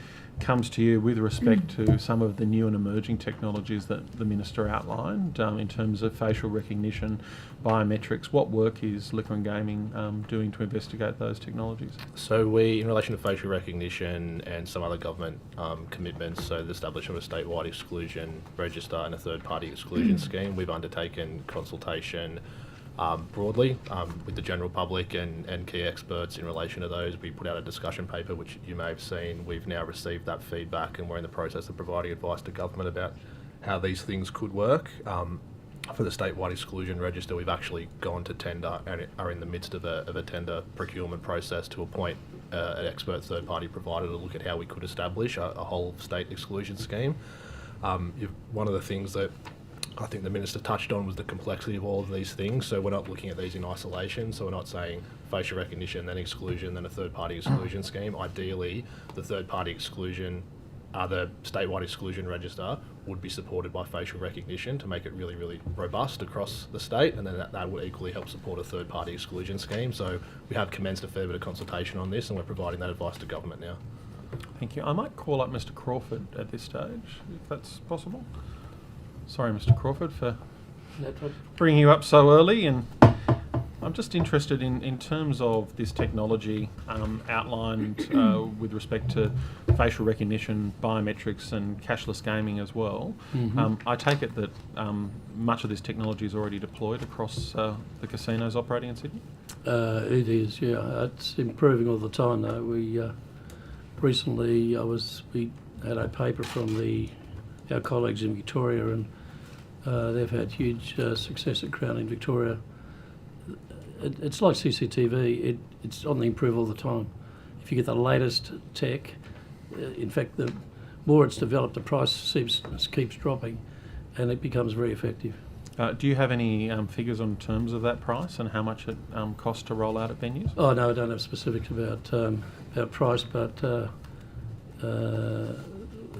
comes to you with respect to some of the new and emerging technologies that the Minister outlined in terms of facial recognition, biometrics. What work is Liquor and Gaming doing to investigate those technologies? So we, in relation to facial recognition and some other government commitments, so the establishment of a statewide exclusion register and a third-party exclusion scheme, we've undertaken consultation broadly with the general public and key experts in relation to those. We put out a discussion paper, which you may have seen. We've now received that feedback, and we're in the process of providing advice to government about how these things could work. For the statewide exclusion register, we've actually gone to tender and are in the midst of a tender procurement process to appoint an expert third-party provider to look at how we could establish a whole state exclusion scheme. One of the things that I think the Minister touched on was the complexity of all of these things. So we're not looking at these in isolation. So we're not saying facial recognition, then exclusion, then a third-party exclusion scheme. Ideally, the third-party exclusion, the statewide exclusion register would be supported by facial recognition to make it really, really robust across the state, and then that would equally help support a third-party exclusion scheme. So we have commenced a fair bit of consultation on this, and we're providing that advice to government now. Thank you. I might call up Mr Crawford at this stage, if that's possible. Sorry, Mr Crawford, for bringing you up so early, and I'm just interested in terms of this technology outlined with respect to facial recognition, biometrics and cashless gaming as well. I take it that much of this technology is already deployed across the casinos operating in Sydney? It is, yeah. It's improving all the time though. We recently we had a paper from our colleagues in Victoria, and they've had huge success at Crown in Victoria. It's like CCTV, it's on the improve all the time. If you get the latest tech, in fact, the more it's developed, the price keeps dropping, and it becomes very effective. Do you have any figures on terms of that price and how much it costs to roll out at venues? Oh no, I don't have specifics about price, but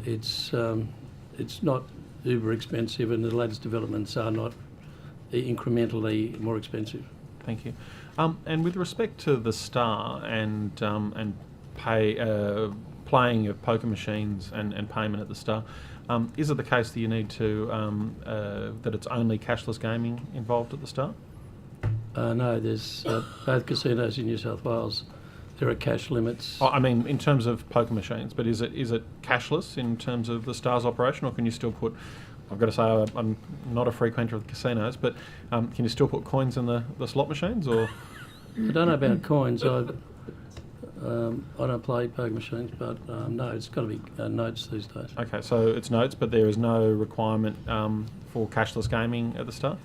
it's not uber expensive, and the latest developments are not incrementally more expensive. Thank you. And with respect to the Star and playing of poker machines and payment at the Star, is it the case that you need to that it's only cashless gaming involved at the Star? No, there's both casinos in New South Wales there are cash limits. I mean, in terms of poker machines, but is it cashless in terms of the Stars operation, or can you still put? I've got to say I'm not a frequenter of casinos, but can you still put coins in the slot machines, or? I don't know about coins. I don't play poker machines, but no, it's got to be notes these days. Okay, so it's notes, but there is no requirement for cashless gaming at the Star,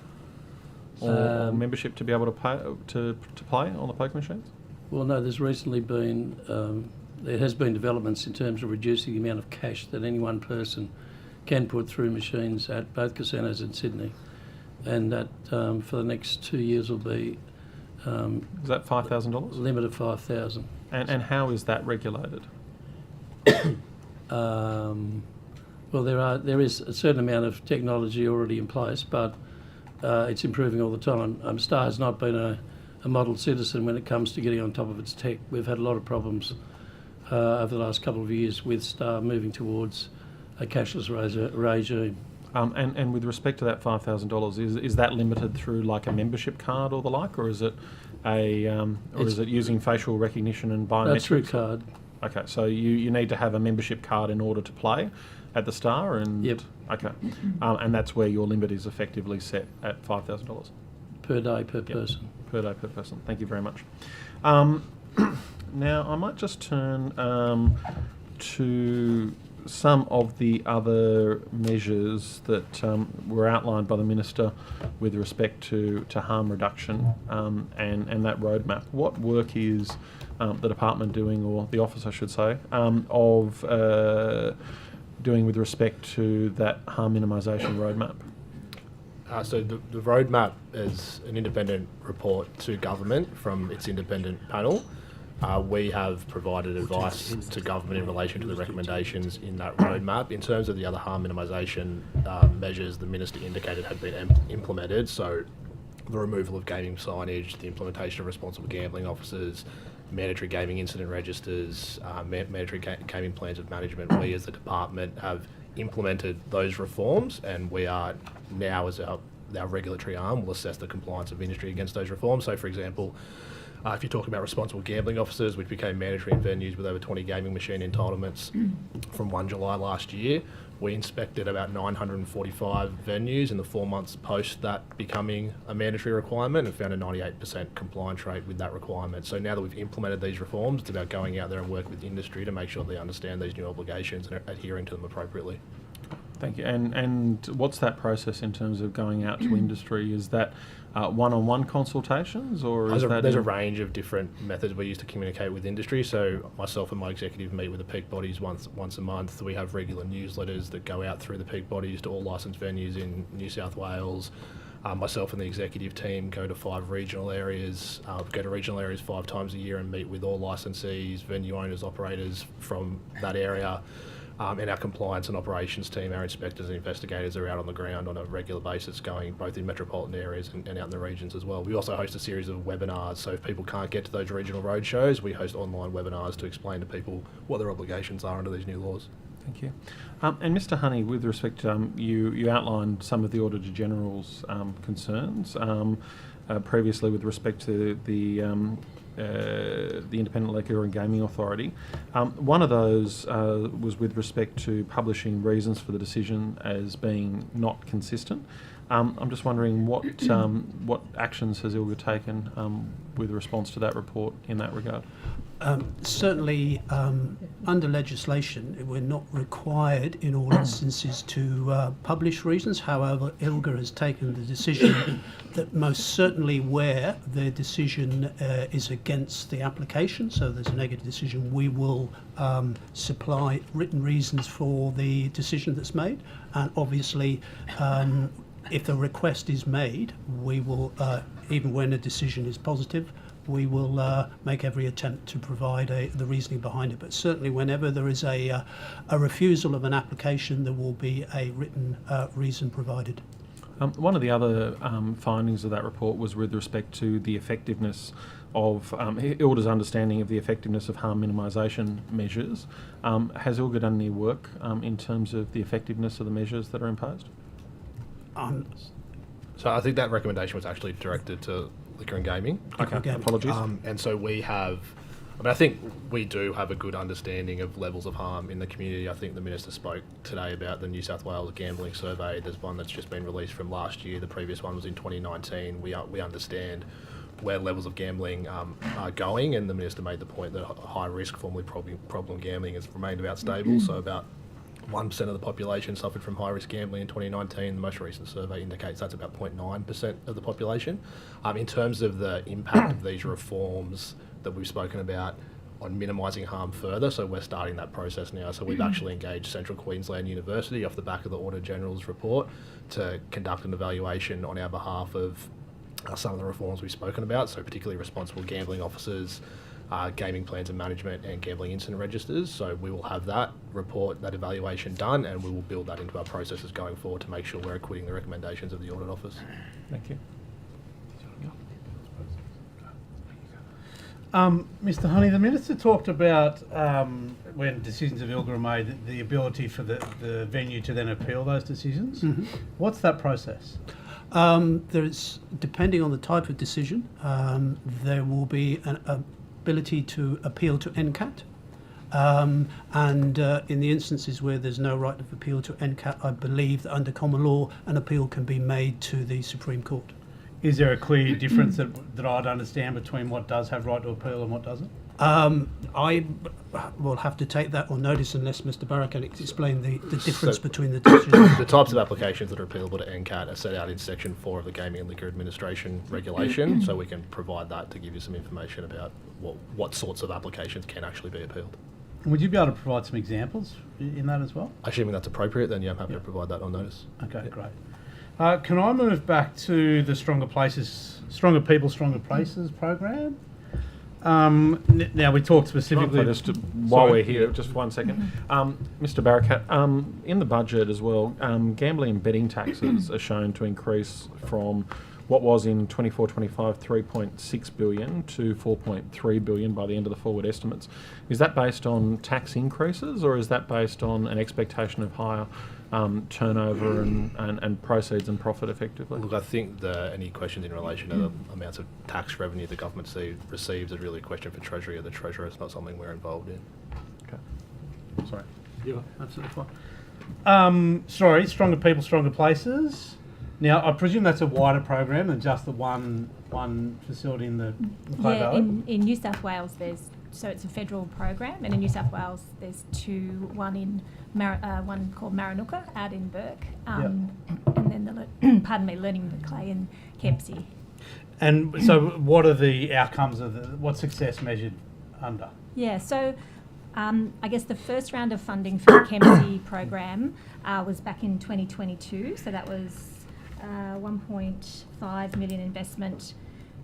or membership to be able to pay to play on the poker machines. Well, no, there's recently been, there has been developments in terms of reducing the amount of cash that any one person can put through machines at both casinos in Sydney. And that for the next 2 years will be... is that $5,000? Limit of 5,000. And how is that regulated? Well, there is a certain amount of technology already in place, but it's improving all the time. Star has not been a model citizen when it comes to getting on top of its tech. We've had a lot of problems over the last couple of years with Star moving towards a cashless regime. And with respect to that $5,000, is that limited through like a membership card or the like, or is it is it using facial recognition and biometrics? That's through card. Okay, so you need to have a membership card in order to play at the Star, and yep. Okay, and that's where your limit is effectively set at $5,000 per day per person. Per day per person. Thank you very much. Now I might just turn to some of the other measures that were outlined by the Minister with respect to harm reduction and that roadmap. What work is the Department doing, or the Office I should say, of doing with respect to that harm minimisation roadmap? So the roadmap is an independent report to government from its independent panel. We have provided advice to government in relation to the recommendations in that roadmap. In terms of the other harm minimisation measures the Minister indicated have been implemented, so the removal of gaming signage, the implementation of responsible gambling officers, mandatory gaming incident registers, mandatory gaming plans of management, we as the department have implemented those reforms, and we are now, as our regulatory arm, will assess the compliance of industry against those reforms. So, for example, if you're talking about responsible gambling officers, which became mandatory in venues with over 20 gaming machine entitlements from 1 July last year, we inspected about 945 venues in the 4 months post that becoming a mandatory requirement and found a 98% compliance rate with that requirement. So now that we've implemented these reforms, it's about going out there and working with industry to make sure they understand these new obligations and are adhering to them appropriately. Thank you. And what's that process in terms of going out to industry? Is that one-on-one consultations, or there's a range of different methods we use to communicate with industry. So myself and my executive meet with the peak bodies once a month. We have regular newsletters that go out through the peak bodies to all licensed venues in New South Wales. Myself and the executive team go to 5 regional areas. Go to regional areas 5 times a year and meet with all licensees, venue owners, operators from that area. And our compliance and operations team, our inspectors and investigators are out on the ground on a regular basis, going both in metropolitan areas and out in the regions as well. We also host a series of webinars, so if people can't get to those regional roadshows, we host online webinars to explain to people what their obligations are under these new laws. Thank you. And Mr Honey, with respect to, you outlined some of the Auditor General's concerns previously with respect to the Independent Liquor and Gaming Authority. One of those was with respect to publishing reasons for the decision as being not consistent. I'm just wondering what actions has ILGA taken with response to that report in that regard? Certainly, under legislation, we're not required in all instances to publish reasons. However, ILGA has taken the decision that most certainly where their decision is against the application, so there's a negative decision, we will supply written reasons for the decision that's made. And obviously, if the request is made, we will, even when a decision is positive, we will make every attempt to provide the reasoning behind it. But certainly whenever there is a refusal of an application, there will be a written reason provided. One of the other findings of that report was with respect to the effectiveness of ILGA's understanding of the effectiveness of harm minimisation measures. Has ILGA done any work in terms of the effectiveness of the measures that are imposed? So I think that recommendation was actually directed to Liquor and Gaming. Okay, apologies. And so we have I mean, I think we do have a good understanding of levels of harm in the community. I think the Minister spoke today about the New South Wales Gambling Survey. There's one that's just been released from last year. The previous one was in 2019. We understand where levels of gambling are going, and the Minister made the point that high risk, formerly problem gambling, has remained about stable. So about 1% of the population suffered from high-risk gambling in 2019. The most recent survey indicates that's about 0.9% of the population. In terms of the impact of these reforms that we've spoken about on minimising harm further, so we're starting that process now. So we've actually engaged Central Queensland University off the back of the Auditor General's report to conduct an evaluation on our behalf of some of the reforms we've spoken about, so particularly responsible gambling officers, gaming plans and management, and gambling incident registers. So we will have that report, that evaluation done, and we will build that into our processes going forward to make sure we're acquitting the recommendations of the Audit Office. Thank you. Mr Honey, the Minister talked about when decisions of ILGA are made, the ability for the venue to then appeal those decisions. Mhm. What's that process? There is, depending on the type of decision, there will be an ability to appeal to NCAT. And in the instances where there's no right of appeal to NCAT, I believe that under common law, an appeal can be made to the Supreme Court. Is there a clear difference that I'd understand between what does have right to appeal and what doesn't? I will have to take that on notice unless Mr Barrett can explain the difference between the decisions. The types of applications that are appealable to NCAT are set out in Section 4 of the Gaming and Liquor Administration Regulation, so we can provide that to give you some information about what sorts of applications can actually be appealed. Would you be able to provide some examples in that as well? Assuming that's appropriate, then yeah, I'm happy to provide that on notice. Okay, great. Can I move back to the Stronger People, Stronger Places program? Now we talked specifically. While we're here, just 1 second, Mr. Barakat, in the budget as well, gambling and betting taxes are shown to increase from what was in 24-25 3.6 billion to 4.3 billion by the end of the forward estimates. Is that based on tax increases, or is that based on an expectation of higher turnover and proceeds and profit effectively? Look, I think any questions in relation to the amounts of tax revenue the government receives is really a question for Treasury or the Treasurer. It's not something we're involved in. Okay. Sorry. You are absolutely fine. Sorry, Stronger People, Stronger Places. Now, I presume that's a wider program than just the one facility in the Clay Valley? In New South Wales, so it's a federal program, and in New South Wales there's one called Marinuka out in Burke, and then Learning the Clay in Kempsey. And so what are the outcomes of what's success measured under? Yeah, so I guess the first round of funding for the Kempsey program was back in 2022, so that was 1.5 million investment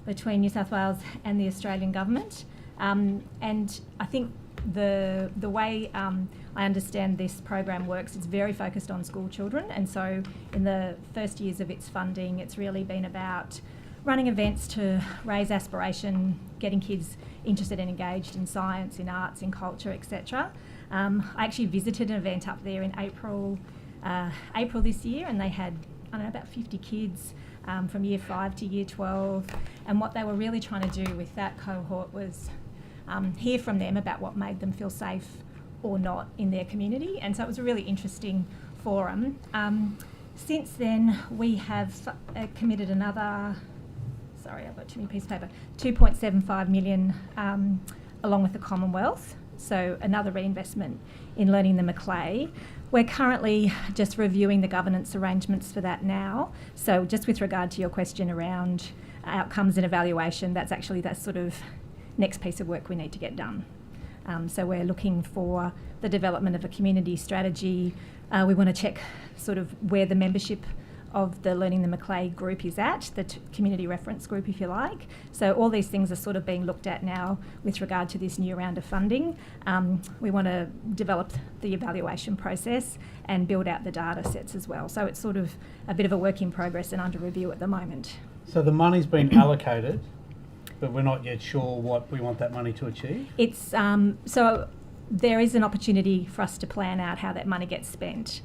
between New South Wales and the Australian government. And I think the way I understand this program works, it's very focused on school children, and so in the first years of its funding, it's really been about running events to raise aspiration, getting kids interested and engaged in science, in arts, in culture, etc. I actually visited an event up there in April this year, and they had about 50 kids from year 5 to year 12, and what they were really trying to do with that cohort was hear from them about what made them feel safe or not in their community, and so it was a really interesting forum. Since then, we have committed another, I've got too many pieces of paper, 2.75 million along with the Commonwealth, so another reinvestment in Learning the Maclay. We're currently just reviewing the governance arrangements for that now. So just with regard to your question around outcomes and evaluation, that's actually that sort of next piece of work we need to get done. So we're looking for the development of a community strategy. We want to check sort of where the membership of the Learning the Maclay group is at, the community reference group, if you like. So all these things are sort of being looked at now with regard to this new round of funding. We want to develop the evaluation process and build out the data sets as well. So it's sort of a bit of a work in progress and under review at the moment. So the money's been allocated, but we're not yet sure what we want that money to achieve? It's so there is an opportunity for us to plan out how that money gets spent.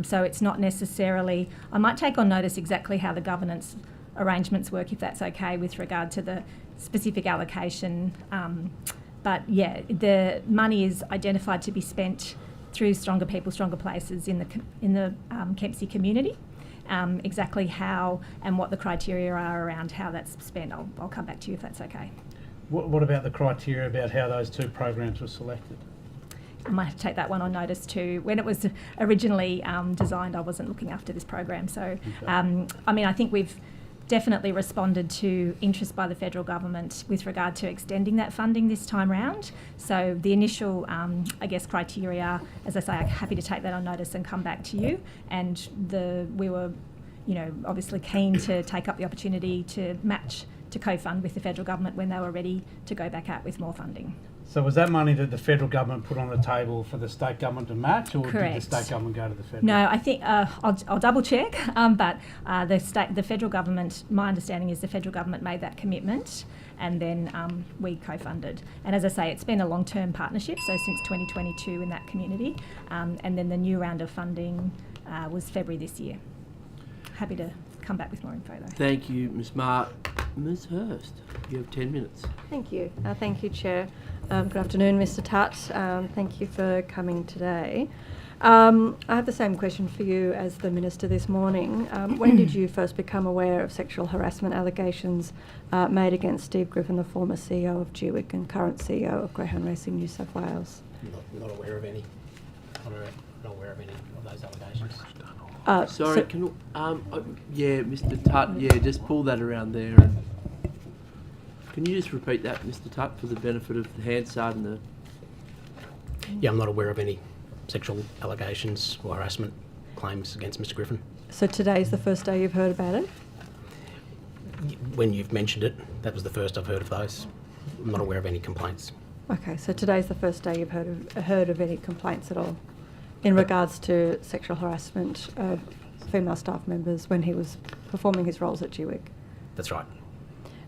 So it's not necessarily, I might take on notice exactly how the governance arrangements work, if that's okay, with regard to the specific allocation But yeah, the money is identified to be spent through Stronger People, Stronger Places in the Kempsey community. Exactly how and what the criteria are around how that's spent, I'll come back to you if that's okay. What about the criteria about how those two programs were selected? I might have to take that one on notice too. When it was originally designed, I wasn't looking after this program. So, I think we've definitely responded to interest by the federal government with regard to extending that funding this time round. So the initial, criteria, as I say, I'm happy to take that on notice and come back to you. And we were, obviously keen to take up the opportunity to co-fund with the federal government when they were ready to go back out with more funding. So was that money that the federal government put on the table for the state government to match, or Correct. did the state government go to the federal? No, I think I'll double check, but the federal government, my understanding is the federal government made that commitment, and then we co-funded. And as I say, it's been a long-term partnership, so since 2022 in that community, and then the new round of funding was February this year. Happy to come back with more info though. Thank you, Ms. Mark. Ms. Hurst, you have 10 minutes. Thank you. Thank you, Chair. Good afternoon, Mr. Tutt. Thank you for coming today. I have the same question for you as the Minister this morning. When did you first become aware of sexual harassment allegations made against Steve Griffin, the former CEO of GWIC and current CEO of Greyhound Racing New South Wales? Not aware of any. Not aware of any of those allegations. Sorry, Mr. Tutt, just pull that around there. And can you just repeat that, Mr. Tutt, for the benefit of the Hansard and the... Yeah, I'm not aware of any sexual allegations or harassment claims against Mr. Griffin. So today's the first day you've heard about it? When you've mentioned it, that was the first I've heard of those. I'm not aware of any complaints. Okay, so today's the first day you've heard of any complaints at all in regards to sexual harassment of female staff members when he was performing his roles at GWIC? That's right.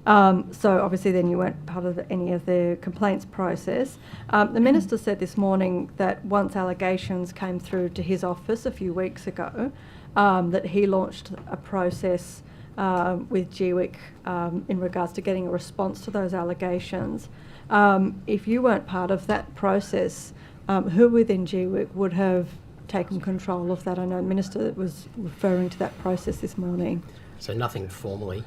So obviously then you weren't part of any of the complaints process. The Minister said this morning that once allegations came through to his office a few weeks ago, that he launched a process with GWIC in regards to getting a response to those allegations. If you weren't part of that process, who within GWIC would have taken control of that? I know the Minister was referring to that process this morning. So nothing formally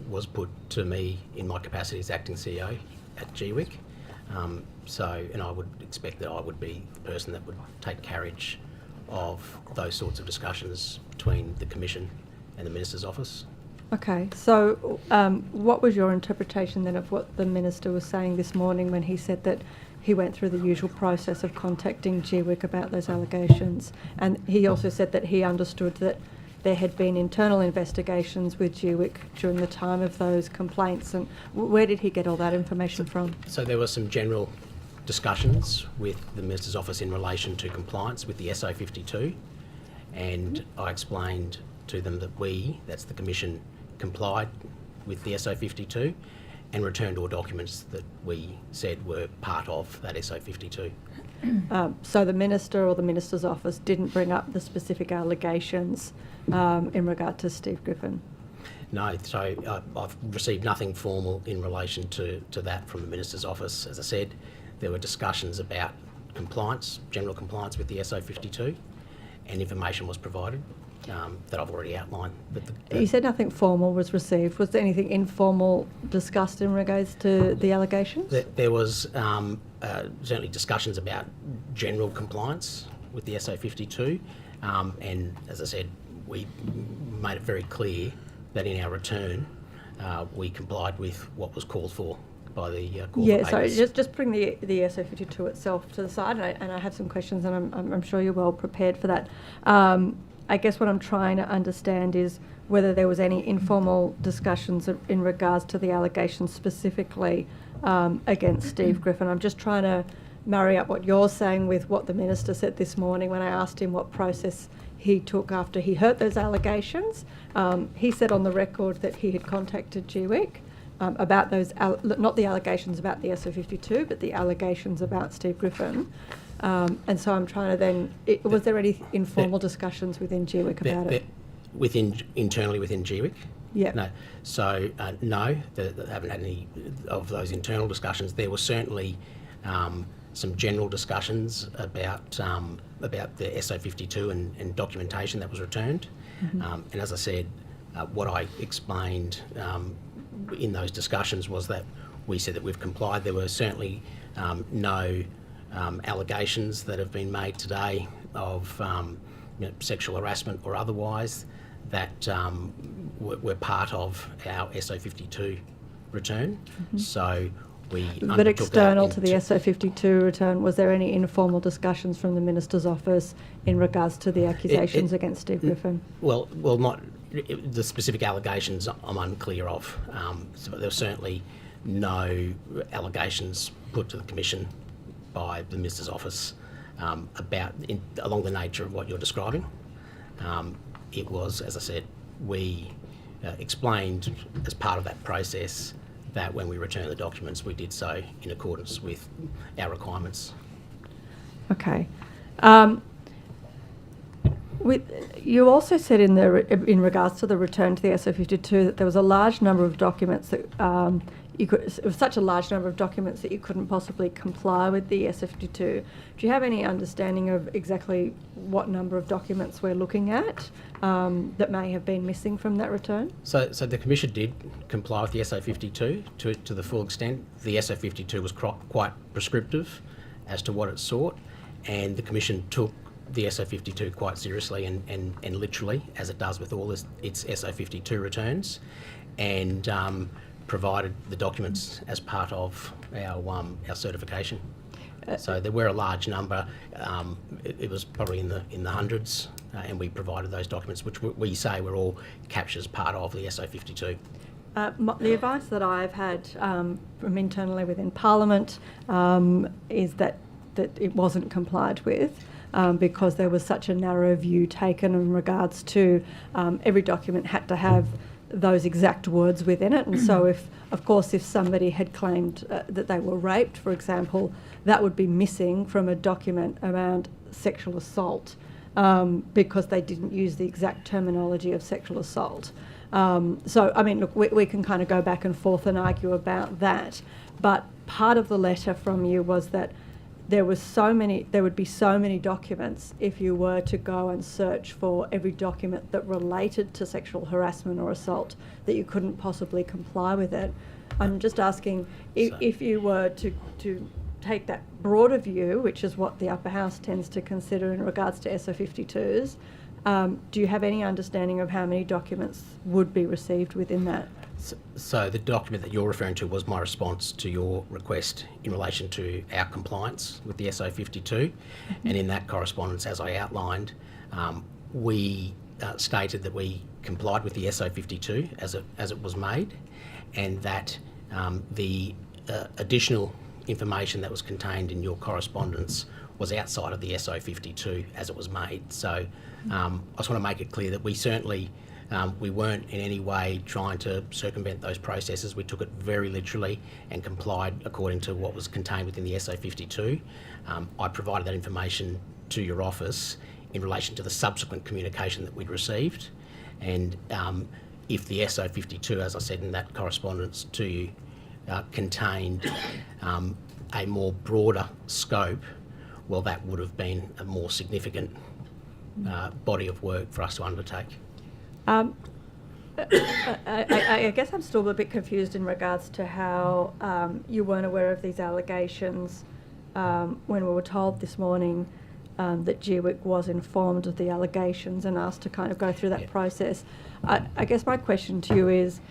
was put to me in my capacity as acting CEO at GWIC. And I would expect that I would be the person that would take carriage of those sorts of discussions between the Commission and the Minister's office. Okay, so what was your interpretation then of what the Minister was saying this morning when he said that he went through the usual process of contacting GWIC about those allegations? And he also said that he understood that there had been internal investigations with GWIC during the time of those complaints. And where did he get all that information from? So there were some general discussions with the Minister's office in relation to compliance with the SO 52, and I explained to them that that's the Commission, complied with the SO 52 and returned all documents that we said were part of that SO 52. So the Minister or the Minister's office didn't bring up the specific allegations in regard to Steve Griffin? No, so I've received nothing formal in relation to that from the Minister's office. As I said, there were discussions about compliance, general compliance with the SO 52, and information was provided that I've already outlined. But you said nothing formal was received. Was there anything informal discussed in regards to the allegations? There was certainly discussions about general compliance with the SO 52, and as I said, we made it very clear that in our return we complied with what was called for by the court. Yeah, so just bring the SO 52 itself to the side, and I have some questions, and I'm sure you're well prepared for that. I guess what I'm trying to understand is whether there was any informal discussions in regards to the allegations specifically against Steve Griffin. I'm just trying to marry up what you're saying with what the Minister said this morning when I asked him what process he took after he heard those allegations. He said on the record that he had contacted GWIC about those, not the allegations about the SO 52, but the allegations about Steve Griffin. And so I'm trying to then, was there any informal discussions within GWIC about it? Internally within GWIC, Yeah. No. So, no, they haven't had any of those internal discussions. There were certainly some general discussions about the SO52 and documentation that was returned. Mhm. And as I said, what I explained in those discussions was that we said that we've complied. There were certainly no allegations that have been made today of sexual harassment or otherwise that were part of our SO52 return. Mhm. So we But undertook external that to the SO52 return, was there any informal discussions from the Minister's office in regards to the accusations against Steve Griffin? Well, not the specific allegations. I'm unclear of. So there were certainly no allegations put to the Commission by the Minister's office along the nature of what you're describing. It was, as I said, we explained as part of that process that when we returned the documents, we did so in accordance with our requirements. Okay. You also said in regards to the return to the SO52 that there was a large number of documents that it was such a large number of documents that you couldn't possibly comply with the SO52. Do you have any understanding of exactly what number of documents we're looking at that may have been missing from that return? So the Commission did comply with the SO52 to the full extent. The SO52 was quite prescriptive as to what it sought, and the Commission took the SO52 quite seriously and literally, as it does with all its SO52 returns, and provided the documents as part of our certification. So there were a large number. It was probably in the hundreds, and we provided those documents, which we say were all captured as part of the SO52. The advice that I've had from internally within Parliament is that it wasn't complied with because there was such a narrow view taken in regards to every document had to have those exact words within it. And so if somebody had claimed that they were raped, for example, that would be missing from a document around sexual assault because they didn't use the exact terminology of sexual assault. So, I mean, look, we can kind of go back and forth and argue about that, but part of the letter from you was that there would be so many documents if you were to go and search for every document that related to sexual harassment or assault that you couldn't possibly comply with it. I'm just asking if you were to take that broader view, which is what the upper house tends to consider in regards to SO52s, do you have any understanding of how many documents would be received within that? So the document that you're referring to was my response to your request in relation to our compliance with the SO52, and in that correspondence, as I outlined, we stated that we complied with the SO52 as it was made, and that the additional information that was contained in your correspondence was outside of the SO52 as it was made. So I just want to make it clear that we certainly we weren't in any way trying to circumvent those processes. We took it very literally and complied according to what was contained within the SO52. I provided that information to your office in relation to the subsequent communication that we'd received, and if the SO52, as I said in that correspondence to you, contained a more broader scope, well, that would have been a more significant body of work for us to undertake. I guess I'm still a bit confused in regards to how you weren't aware of these allegations when we were told this morning that GWIC was informed of the allegations and asked to kind of go through that process. I guess my question to you is,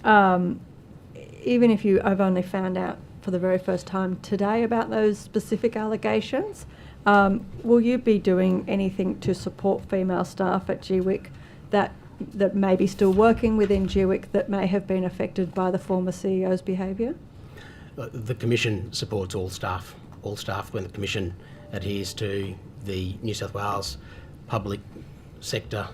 even if you have only found out for the very first time today about those specific allegations, will you be doing anything to support female staff at GWIC that may be still working within GWIC that may have been affected by the former CEO's behaviour? The Commission supports all staff. All staff, when the Commission adheres to the New South Wales public sector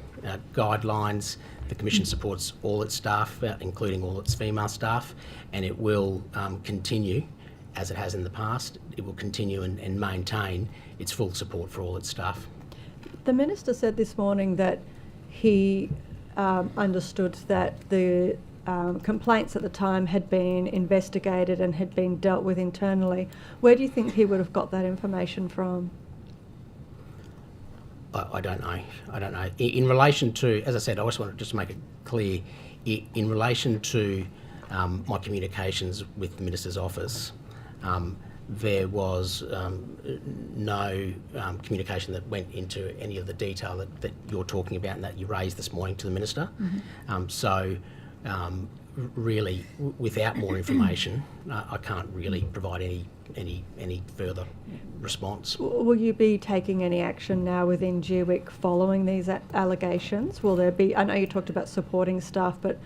guidelines, the Commission supports all its staff, including all its female staff, and it will continue, as it has in the past, it will continue and maintain its full support for all its staff. The Minister said this morning that he understood that the complaints at the time had been investigated and had been dealt with internally. Where do you think he would have got that information from? I don't know. I don't know. In relation to, as I said, I just wanted to make it clear, in relation to my communications with the Minister's office, there was no communication that went into any of the detail that you're talking about and that you raised this morning to the Minister. Really, without more information, I can't really provide any further response. Will you be taking any action now within GWIC following these allegations? Will there be, I know you talked about supporting staff, but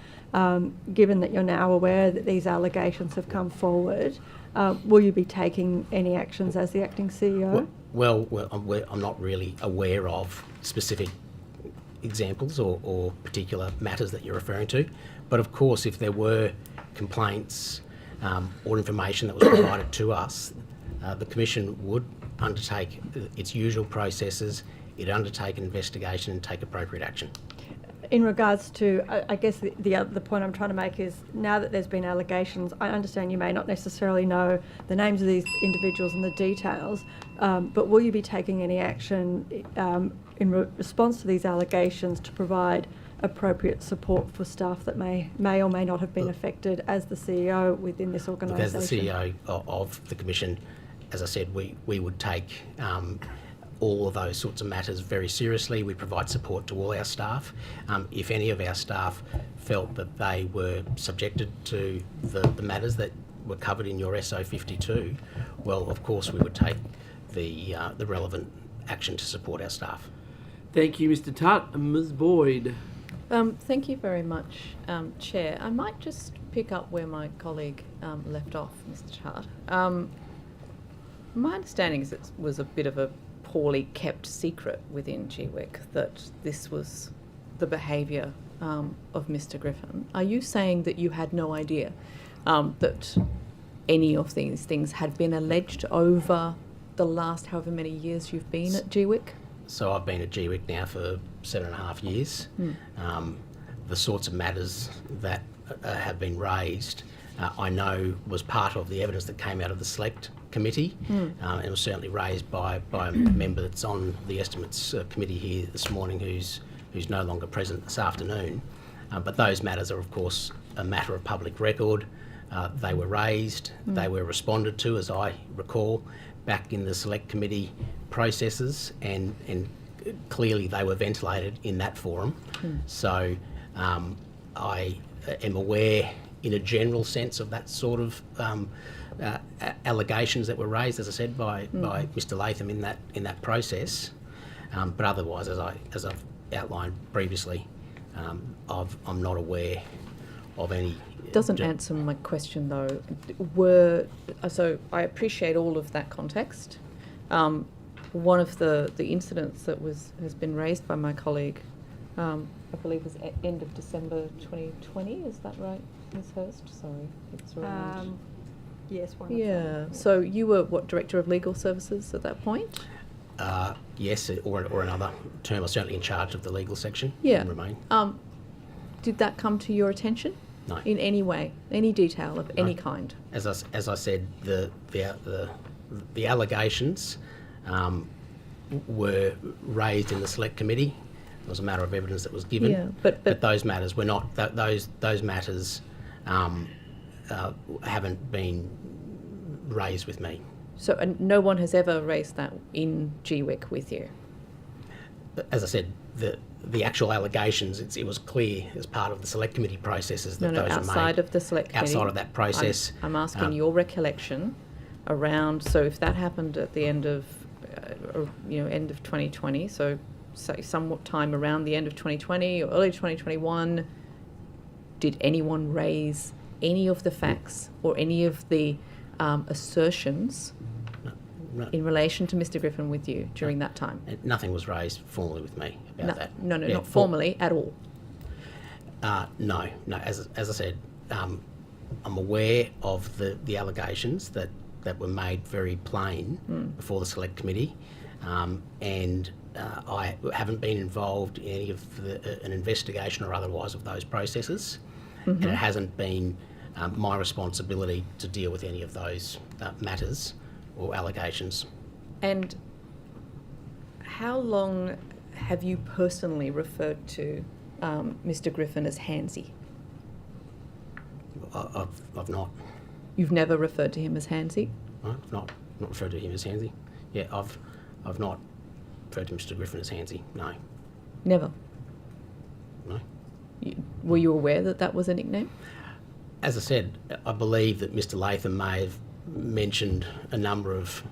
given that you're now aware that these allegations have come forward, will you be taking any actions as the acting CEO? Well, I'm not really aware of specific examples or particular matters that you're referring to. But of course, if there were complaints or information that was provided to us, the Commission would undertake its usual processes. It'd undertake an investigation and take appropriate action. In regards to, I guess the point I'm trying to make is, now that there's been allegations, I understand you may not necessarily know the names of these individuals and the details, but will you be taking any action in response to these allegations to provide appropriate support for staff that may or may not have been affected as the CEO within this organisation? As the CEO of the Commission, as I said, we would take all of those sorts of matters very seriously. We provide support to all our staff. If any of our staff felt that they were subjected to the matters that were covered in your SO 52, well, of course we would take the relevant action to support our staff. Thank you, Mr. Tutt. And Ms. Boyd. Thank you very much, Chair. I might just pick up where my colleague left off, Mr. Tutt. My understanding is it was a bit of a poorly kept secret within GWIC that this was the behaviour of Mr. Griffin. Are you saying that you had no idea that any of these things had been alleged over the last however many years you've been at GWIC? So I've been at GWIC now for 7.5 years. The sorts of matters that have been raised, I know was part of the evidence that came out of the Select Committee. It was certainly raised by a member that's on the Estimates Committee here this morning who's no longer present this afternoon. But those matters are, of course, a matter of public record. They were raised, they were responded to, as I recall, back in the Select Committee processes, and clearly they were ventilated in that forum. So I am aware in a general sense of that sort of allegations that were raised, as I said, by Mr. Latham in that process. But otherwise, as I've outlined previously, I'm not aware of any. Doesn't answer my question though. So I appreciate all of that context. One of the incidents that has been raised by my colleague, I believe was end of December 2020. Is that right, Ms. Hurst? Sorry, it's around. Yes. Yeah. So you were what, Director of Legal Services at that point? Yes, or another term. I was certainly in charge of the legal section. Yeah. And remain. Did that come to your attention? No. In any way, any detail of any kind? As I said, the allegations were raised in the Select Committee. It was a matter of evidence that was given. Yeah, but those matters were not. Those matters haven't been raised with me. So no one has ever raised that in GWIC with you? As I said, the actual allegations, it was clear as part of the Select Committee processes that those were made. Outside of the Select Committee. Outside of that process. I'm asking your recollection around. So if that happened at the end of, end of 2020, so say somewhat time around the end of 2020 or early 2021, did anyone raise any of the facts or any of the assertions in relation to Mr. Griffin with you during that time? Nothing was raised formally with me about that. No, not formally at all. No. As I said, I'm aware of the allegations that were made very plain before the Select Committee, and I haven't been involved in any of an investigation or otherwise of those processes, and it hasn't been my responsibility to deal with any of those matters or allegations. And how long have you personally referred to Mr. Griffin as Handsy? I've not. You've never referred to him as Handsy? I've not referred to him as Handsy. Yeah, I've not referred to Mr. Griffin as Handsy. No. Never? No. Were you aware that that was a nickname? As I said, I believe that Mr. Latham may have mentioned a number of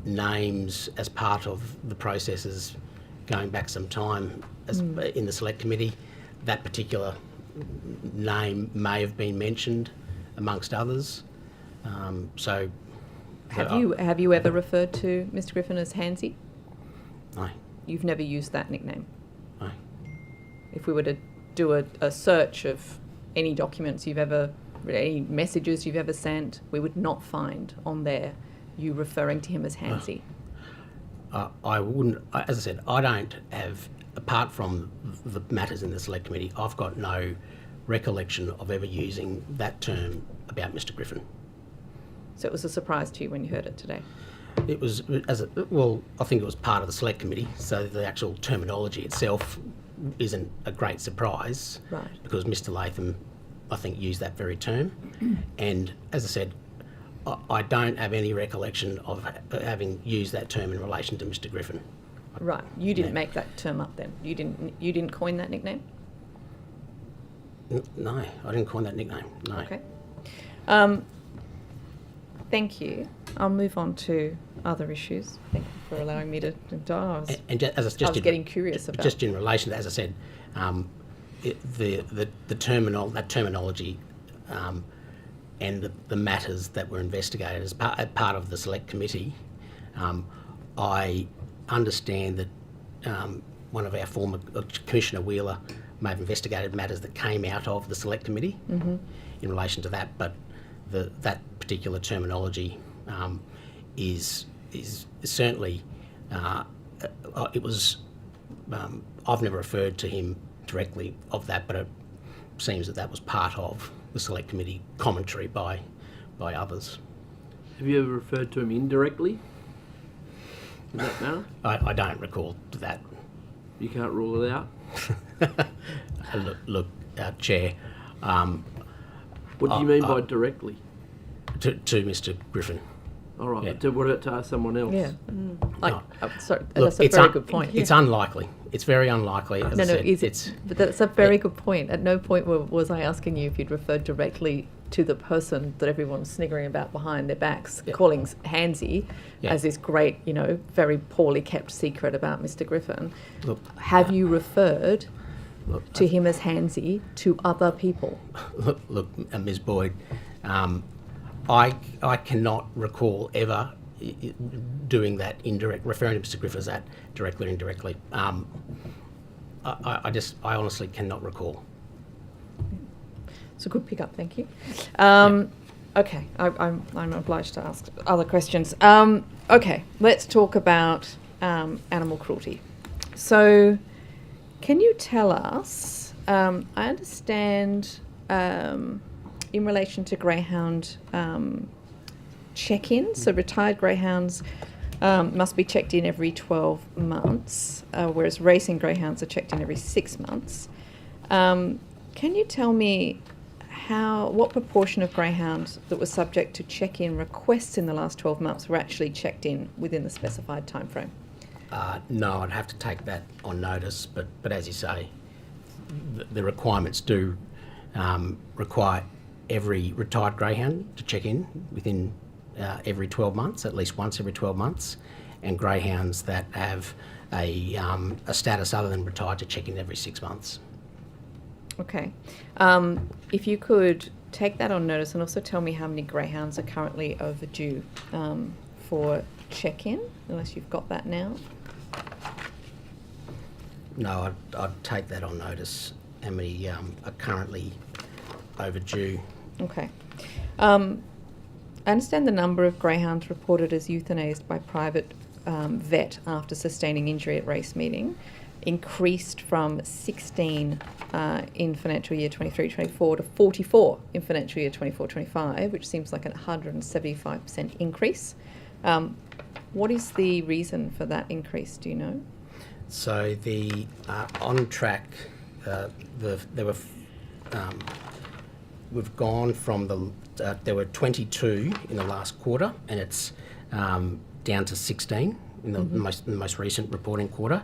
names as part of the processes going back some time in the select committee. That particular name may have been mentioned amongst others. Have you ever referred to Mr. Griffin as Handsy? No. You've never used that nickname? No. If we were to do a search of any documents you've ever, any messages you've ever sent, we would not find on there you referring to him as Handsy. I wouldn't, as I said, I don't have, apart from the matters in the select committee, I've got no recollection of ever using that term about Mr. Griffin. So it was a surprise to you when you heard it today? It was, I think it was part of the select committee, so the actual terminology itself isn't a great surprise. Right. Because Mr. Latham, I think, used that very term. And as I said, I don't have any recollection of having used that term in relation to Mr. Griffin. Right. You didn't make that term up then? You didn't coin that nickname? No, I didn't coin that nickname. No. Okay. Thank you. I'll move on to other issues. Thank you for allowing me to I was getting curious about. Just in relation to, as I said, the terminology and the matters that were investigated as part of the select committee, I understand that one of our former Commissioner Wheeler may have investigated matters that came out of the select committee in relation to that, but that particular terminology is certainly it was. I've never referred to him directly of that, but it seems that was part of the select committee commentary by others. Have you ever referred to him indirectly? Does that matter? I don't recall that. You can't rule it out? Look, Chair. What do you mean by directly? To Mr. Griffin. All right, Yeah. but what about to ask someone else? Yeah. Sorry, Look, that's a very good point. It's unlikely. It's very unlikely. As I said, but that's a very good point. At no point was I asking you if you'd referred directly to the person that everyone's sniggering about behind their backs, calling Handsy as this great, very poorly kept secret about Mr. Griffin. Look, have you referred to him as Handsy to other people? Look, Ms. Boyd, I cannot recall ever doing that referring to Mr. Griffin as that directly or indirectly. I honestly cannot recall. It's a good pickup, thank you. Okay, I'm obliged to ask other questions. Okay, let's talk about animal cruelty. So, can you tell us, I understand in relation to greyhound check-ins, so retired greyhounds must be checked in every 12 months, whereas racing greyhounds are checked in every 6 months. Can you tell me what proportion of greyhounds that were subject to check-in requests in the last 12 months were actually checked in within the specified timeframe? No, I'd have to take that on notice, but as you say, the requirements do require every retired greyhound to check in within every 12 months, at least once every 12 months, and greyhounds that have a status other than retired to check in every 6 months. Okay. If you could take that on notice and also tell me how many greyhounds are currently overdue for check-in, unless you've got that now. No, I'd take that on notice, how many are currently overdue. Okay. I understand the number of greyhounds reported as euthanized by private vet after sustaining injury at race meeting increased from 16 in financial year 23-24 to 44 in financial year 24-25, which seems like a 175% increase. What is the reason for that increase, do you know? So the on track, we've gone from there were 22 in the last quarter, and it's down to 16 in the most recent reporting quarter,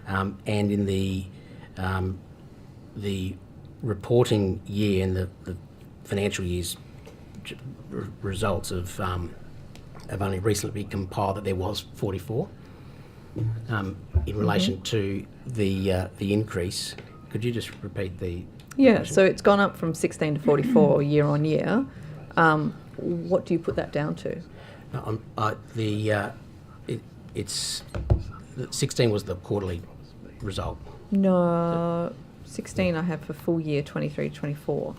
and in the reporting year and the financial year's results have only recently been compiled that there was 44. In relation to the increase, could you just repeat the? Yeah, question? so it's gone up from 16 to 44 year on year. What do you put that down to? It's 16 was the quarterly result. No, 16 I have for full year 23-24.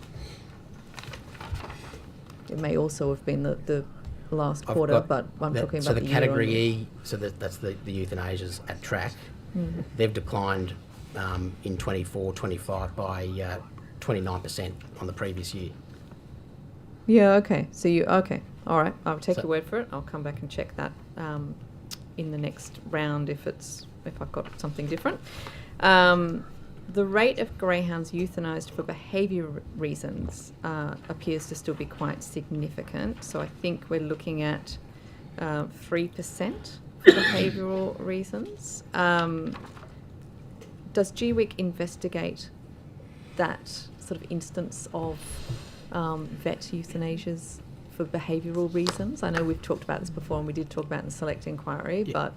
It may also have been the last quarter, but I'm talking about so the year category on year. E, so that's the euthanasias at track. They've declined in 24-25 by 29% on the previous year. Yeah, okay. So okay. All right. I'll take your word for it. I'll come back and check that in the next round if I've got something different. The rate of greyhounds euthanised for behaviour reasons appears to still be quite significant. So I think we're looking at 3% for behavioural reasons. Does GWIC investigate that sort of instance of vet euthanasias for behavioural reasons? I know we've talked about this before, and we did talk about it in the select inquiry, but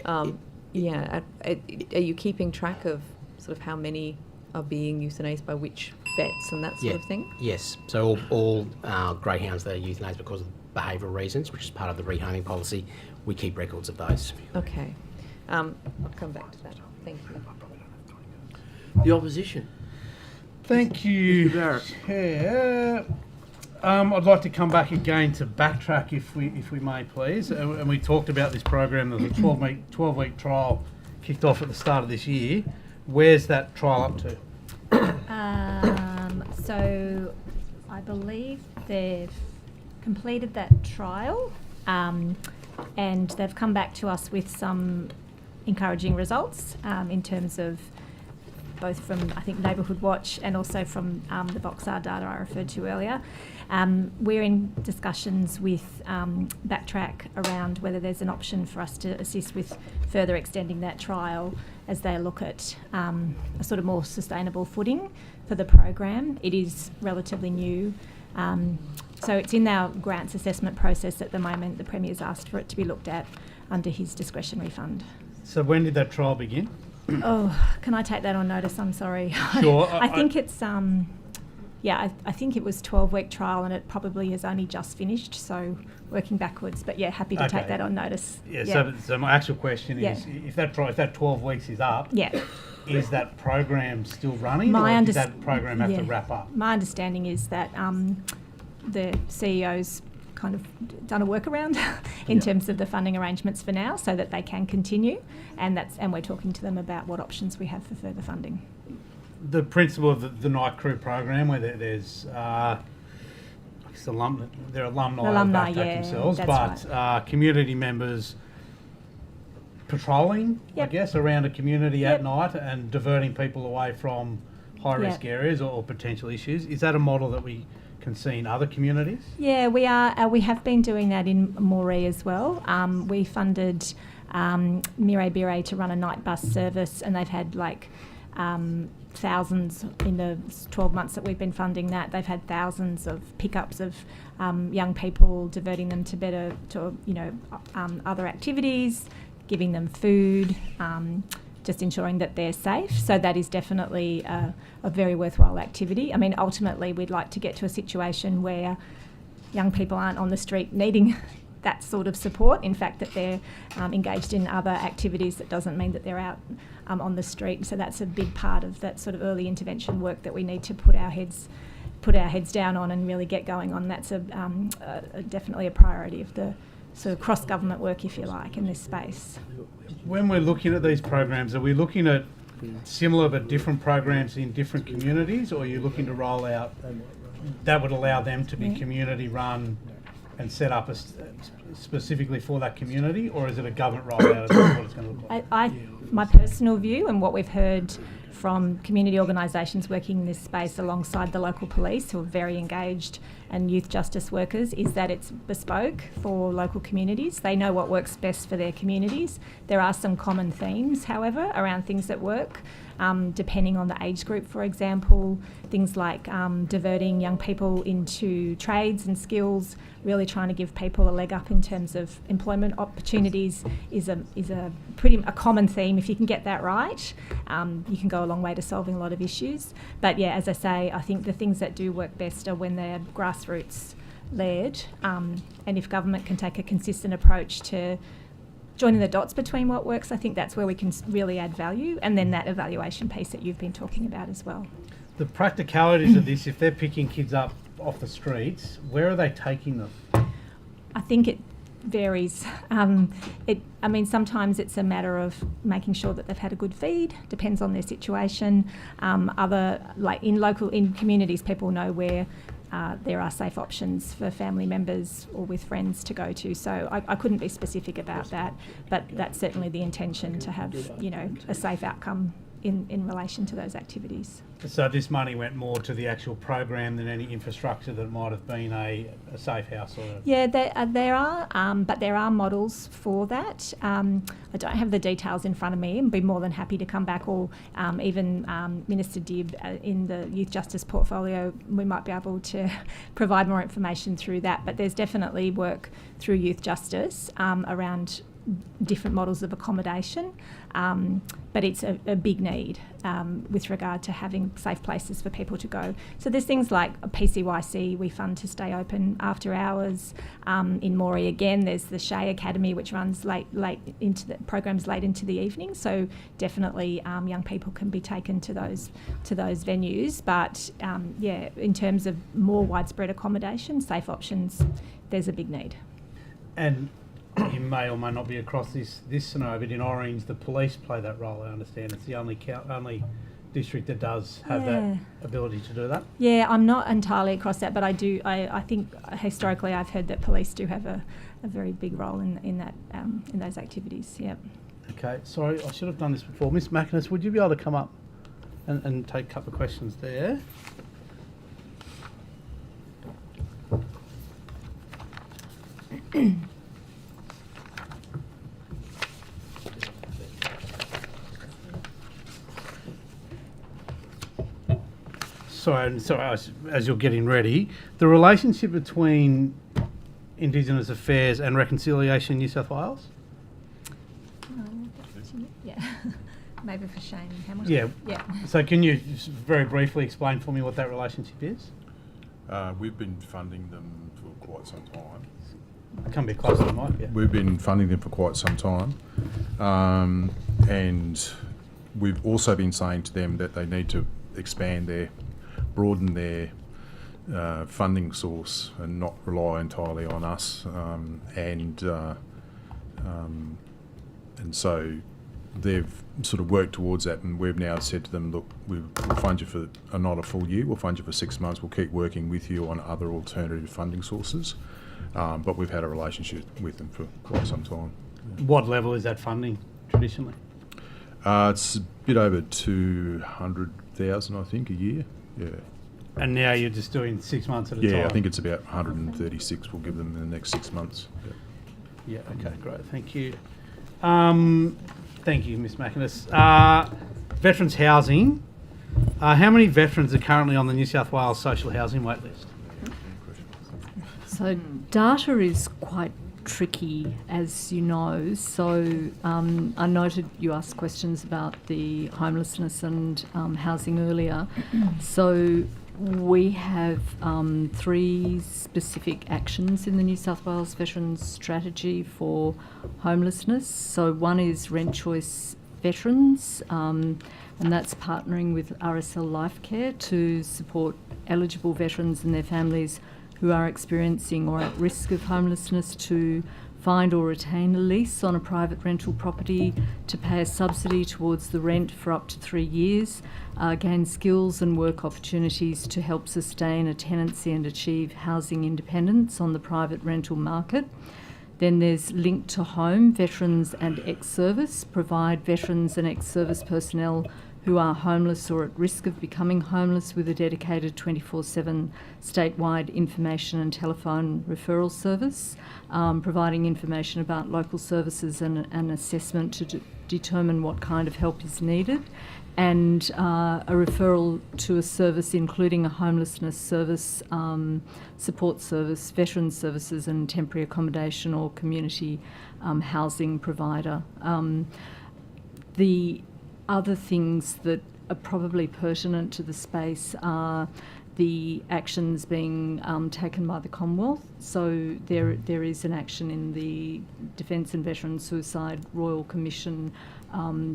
are you keeping track of sort of how many are being euthanased by which vets and that sort of thing? Yes. So all greyhounds that are euthanased because of behavioural reasons, which is part of the rehoming policy, we keep records of those. Okay. I'll come back to that. Thank you. The opposition. Thank you, Mr. Barrett. Chair. I'd like to come back again to backtrack, if we may, please. And we talked about this program. There's a 12-week trial kicked off at the start of this year. Where's that trial up to? So I believe they've completed that trial, and they've come back to us with some encouraging results in terms of both from, I think, Neighbourhood Watch and also from the Boxar data I referred to earlier. We're in discussions with Backtrack around whether there's an option for us to assist with further extending that trial as they look at a sort of more sustainable footing for the program. It is relatively new. So it's in our grants assessment process at the moment. The Premier's asked for it to be looked at under his discretionary fund. So when did that trial begin? Oh, can I take that on notice? I'm sorry. Sure. I think it's, I think it was 12-week trial, and it probably has only just finished, so working backwards. But yeah, happy to take that on notice. Yeah. So my actual question is, if that 12 weeks is up, is that program still running, or does that program have to wrap up? My understanding is that the CEO's kind of done a workaround in terms of the funding arrangements for now, so that they can continue, and we're talking to them about what options we have for further funding. The principle of the night crew program, where there's they're alumni themselves, but right. Community members patrolling, I guess, around a community at night and diverting people away from high-risk areas or potential issues. Is that a model that we can see in other communities? Yeah, we are. We have been doing that in Moree as well. We funded Mire Bire to run a night bus service, and they've had thousands in the 12 months that we've been funding that. They've had thousands of pickups of young people, diverting them to other activities, giving them food, just ensuring that they're safe. So that is definitely a very worthwhile activity. I mean, ultimately, we'd like to get to a situation where young people aren't on the street needing that sort of support. In fact, that they're engaged in other activities. That doesn't mean that they're out on the street. So that's a big part of that sort of early intervention work that we need to put our heads down on and really get going on. That's definitely a priority of the sort of cross-government work, if you like, in this space. When we're looking at these programs, are we looking at similar but different programs in different communities, or are you looking to roll out that would allow them to be community run and set up specifically for that community, or is it a government rollout? Is what it's going to look like? My personal view, and what we've heard from community organisations working in this space alongside the local police, who are very engaged, and youth justice workers, is that it's bespoke for local communities. They know what works best for their communities. There are some common themes, however, around things that work, depending on the age group, for example. Things like diverting young people into trades and skills, really trying to give people a leg up in terms of employment opportunities is a common theme. If you can get that right, you can go a long way to solving a lot of issues. But yeah, as I say, I think the things that do work best are when they're grassroots led, and if government can take a consistent approach to joining the dots between what works, I think that's where we can really add value, and then that evaluation piece that you've been talking about as well. The practicalities of this, if they're picking kids up off the streets, where are they taking them? I think it varies. Sometimes it's a matter of making sure that they've had a good feed, depends on their situation. In communities, people know where there are safe options for family members or with friends to go to. So I couldn't be specific about that, but that's certainly the intention, to have, a safe outcome in relation to those activities. So this money went more to the actual program than any infrastructure that might have been a safe house? Yeah, there are, but there are models for that. I don't have the details in front of me, and be more than happy to come back, or even Minister Dibb in the youth justice portfolio, we might be able to provide more information through that. But there's definitely work through youth justice around different models of accommodation, but it's a big need with regard to having safe places for people to go. So there's things like a PCYC we fund to stay open after hours. In Moree again, there's the Shea Academy, which runs late into the programs late into the evening. So definitely young people can be taken to those venues. But in terms of more widespread accommodation, safe options, there's a big need. And you may or may not be across this scenario, but in Orange, the police play that role, I understand. It's the only district that does have that ability to do that. Yeah, I'm not entirely across that, but I do. I think historically I've heard that police do have a very big role in that in those activities. Yeah. Okay, sorry, I should have done this before. Miss McInnes, would you be able to come up and take a couple of questions there? Sorry, as you're getting ready, the relationship between Indigenous Affairs and Reconciliation in New South Wales? Yeah, maybe for Shane Hamilton. Yeah. So can you just very briefly explain for me what that relationship is? We've been funding them for quite some time. Come a bit closer to the mic, yeah. We've been funding them for quite some time, and we've also been saying to them that they need to broaden their funding source and not rely entirely on us, and so they've sort of worked towards that, and we've now said to them, look, we'll fund you for not a full year, we'll fund you for 6 months, we'll keep working with you on other alternative funding sources, but we've had a relationship with them for quite some time. What level is that funding traditionally? It's a bit over 200,000, I think, a year. Yeah. And now you're just doing 6 months at a time? Yeah, I think it's about 136 we'll give them in the next 6 months. Yeah, okay, great, thank you. Thank you, Ms McInnes. Veterans housing. How many veterans are currently on the New South Wales social housing wait list? So data is quite tricky, as you know. So I noted you asked questions about the homelessness and housing earlier. So we have 3 specific actions in the New South Wales Veterans Strategy for homelessness. So one is Rent Choice Veterans, and that's partnering with RSL Life Care to support eligible veterans and their families who are experiencing or at risk of homelessness to find or retain a lease on a private rental property, to pay a subsidy towards the rent for up to 3 years, gain skills and work opportunities to help sustain a tenancy and achieve housing independence on the private rental market. Then there's linked to home, veterans and ex-service, provide veterans and ex-service personnel who are homeless or at risk of becoming homeless with a dedicated 24/7 statewide information and telephone referral service, providing information about local services and an assessment to determine what kind of help is needed, and a referral to a service including a homelessness service, support service, veterans services and temporary accommodation or community housing provider. The other things that are probably pertinent to the space are the actions being taken by the Commonwealth. So there is an action in the Defence and Veterans Suicide Royal Commission,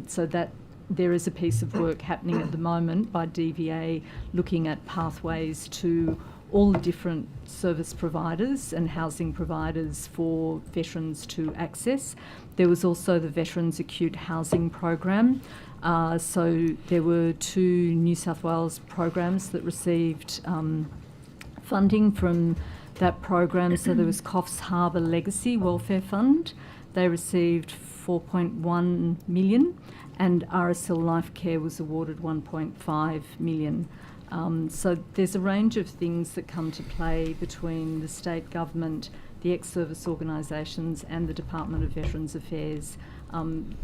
so that there is a piece of work happening at the moment by DVA looking at pathways to all the different service providers and housing providers for veterans to access. There was also the Veterans Acute Housing Program. So there were 2 New South Wales programs that received funding from that program. So there was Coffs Harbour Legacy Welfare Fund. They received 4.1 million, and RSL Life Care was awarded 1.5 million. So there's a range of things that come to play between the state government, the ex-service organisations and the Department of Veterans Affairs.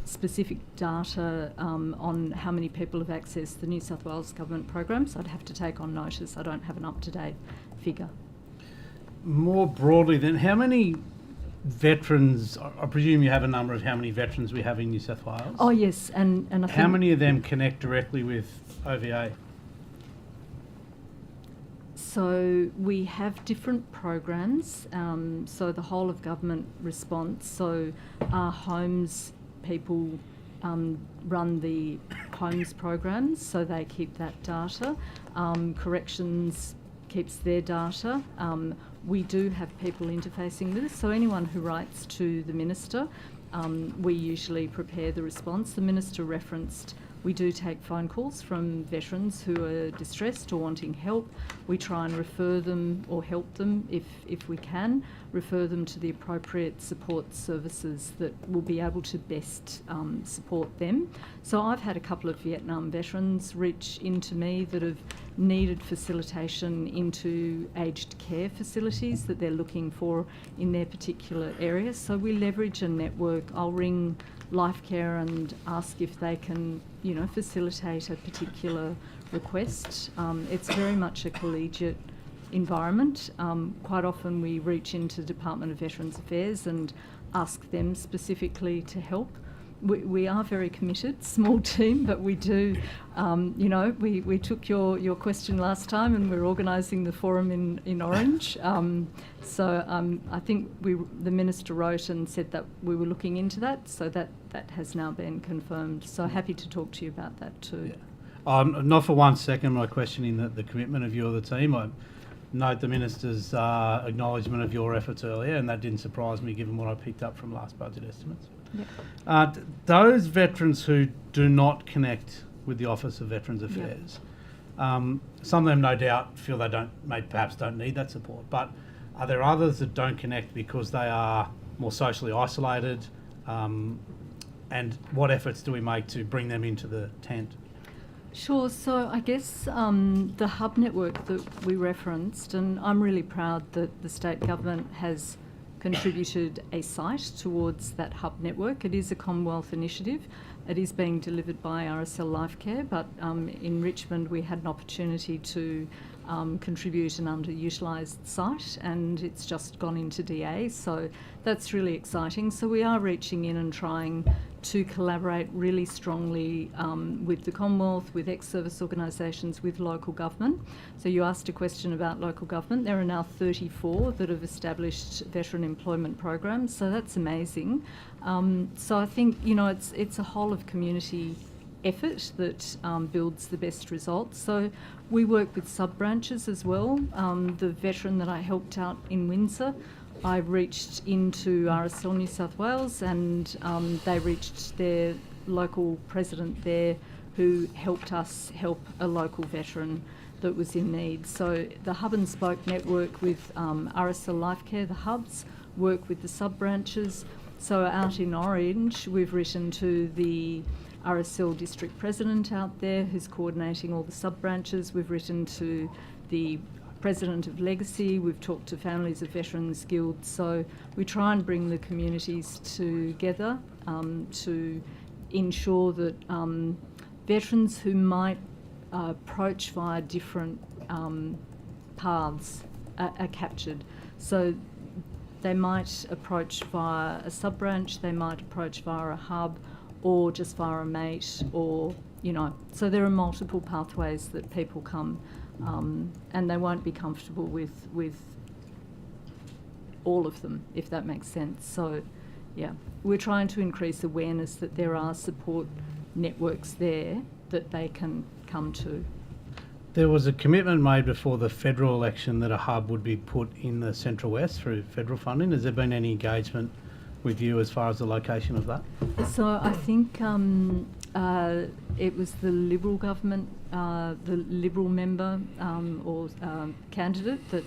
Specific data on how many people have accessed the New South Wales government programs, I'd have to take on notice. I don't have an up-to-date figure. More broadly then, how many veterans, I presume you have a number of how many veterans we have in New South Wales? Oh yes, and I think... How many of them connect directly with OVA? So we have different programs, so the whole of government response. So our homes people run the homes programs, so they keep that data. Corrections keeps their data. We do have people interfacing with us, so anyone who writes to the Minister, we usually prepare the response. The Minister referenced we do take phone calls from veterans who are distressed or wanting help. We try and refer them or help them if we can, refer them to the appropriate support services that will be able to best support them. So I've had a couple of Vietnam veterans reach into me that have needed facilitation into aged care facilities that they're looking for in their particular area. So we leverage a network. I'll ring Life Care and ask if they can, facilitate a particular request. It's very much a collegiate environment. Quite often we reach into the Department of Veterans Affairs and ask them specifically to help. We are very committed, small team, but we do, we took your question last time and we're organising the forum in Orange. I think the Minister wrote and said that we were looking into that, so that has now been confirmed. So happy to talk to you about that too. Yeah. Not for 1 second am I questioning the commitment of you or the team. I note the Minister's acknowledgement of your efforts earlier, and that didn't surprise me given what I picked up from last budget estimates. Yep. Those veterans who do not connect with the Office of Veterans Affairs, some of them no doubt feel they perhaps don't need that support, but are there others that don't connect because they are more socially isolated? And what efforts do we make to bring them into the tent? Sure. So I guess the hub network that we referenced, and I'm really proud that the state government has contributed a site towards that hub network. It is a Commonwealth initiative. It is being delivered by RSL Life Care, but in Richmond we had an opportunity to contribute an underutilised site, and it's just gone into DA, so that's really exciting. So we are reaching in and trying to collaborate really strongly with the Commonwealth, with ex-service organisations, with local government. So you asked a question about local government. There are now 34 that have established veteran employment programs, so that's amazing. So I think, it's a whole of community effort that builds the best results. So we work with sub-branches as well. The veteran that I helped out in Windsor, I reached into RSL New South Wales, and they reached their local president there, who helped us help a local veteran that was in need. So the Hub and Spoke network with RSL Life Care, the hubs, work with the sub-branches. So out in Orange, we've written to the RSL district president out there who's coordinating all the sub-branches. We've written to the president of Legacy. We've talked to families of veterans guilds. So we try and bring the communities together to ensure that veterans who might approach via different paths are captured. So they might approach via a sub-branch, they might approach via a hub, or just via a mate, or, you know. So there are multiple pathways that people come, and they won't be comfortable with all of them, if that makes sense. So, yeah, we're trying to increase awareness that there are support networks there that they can come to. There was a commitment made before the federal election that a hub would be put in the Central West through federal funding. Has there been any engagement with you as far as the location of that? So I think it was the Liberal government, the Liberal member or candidate that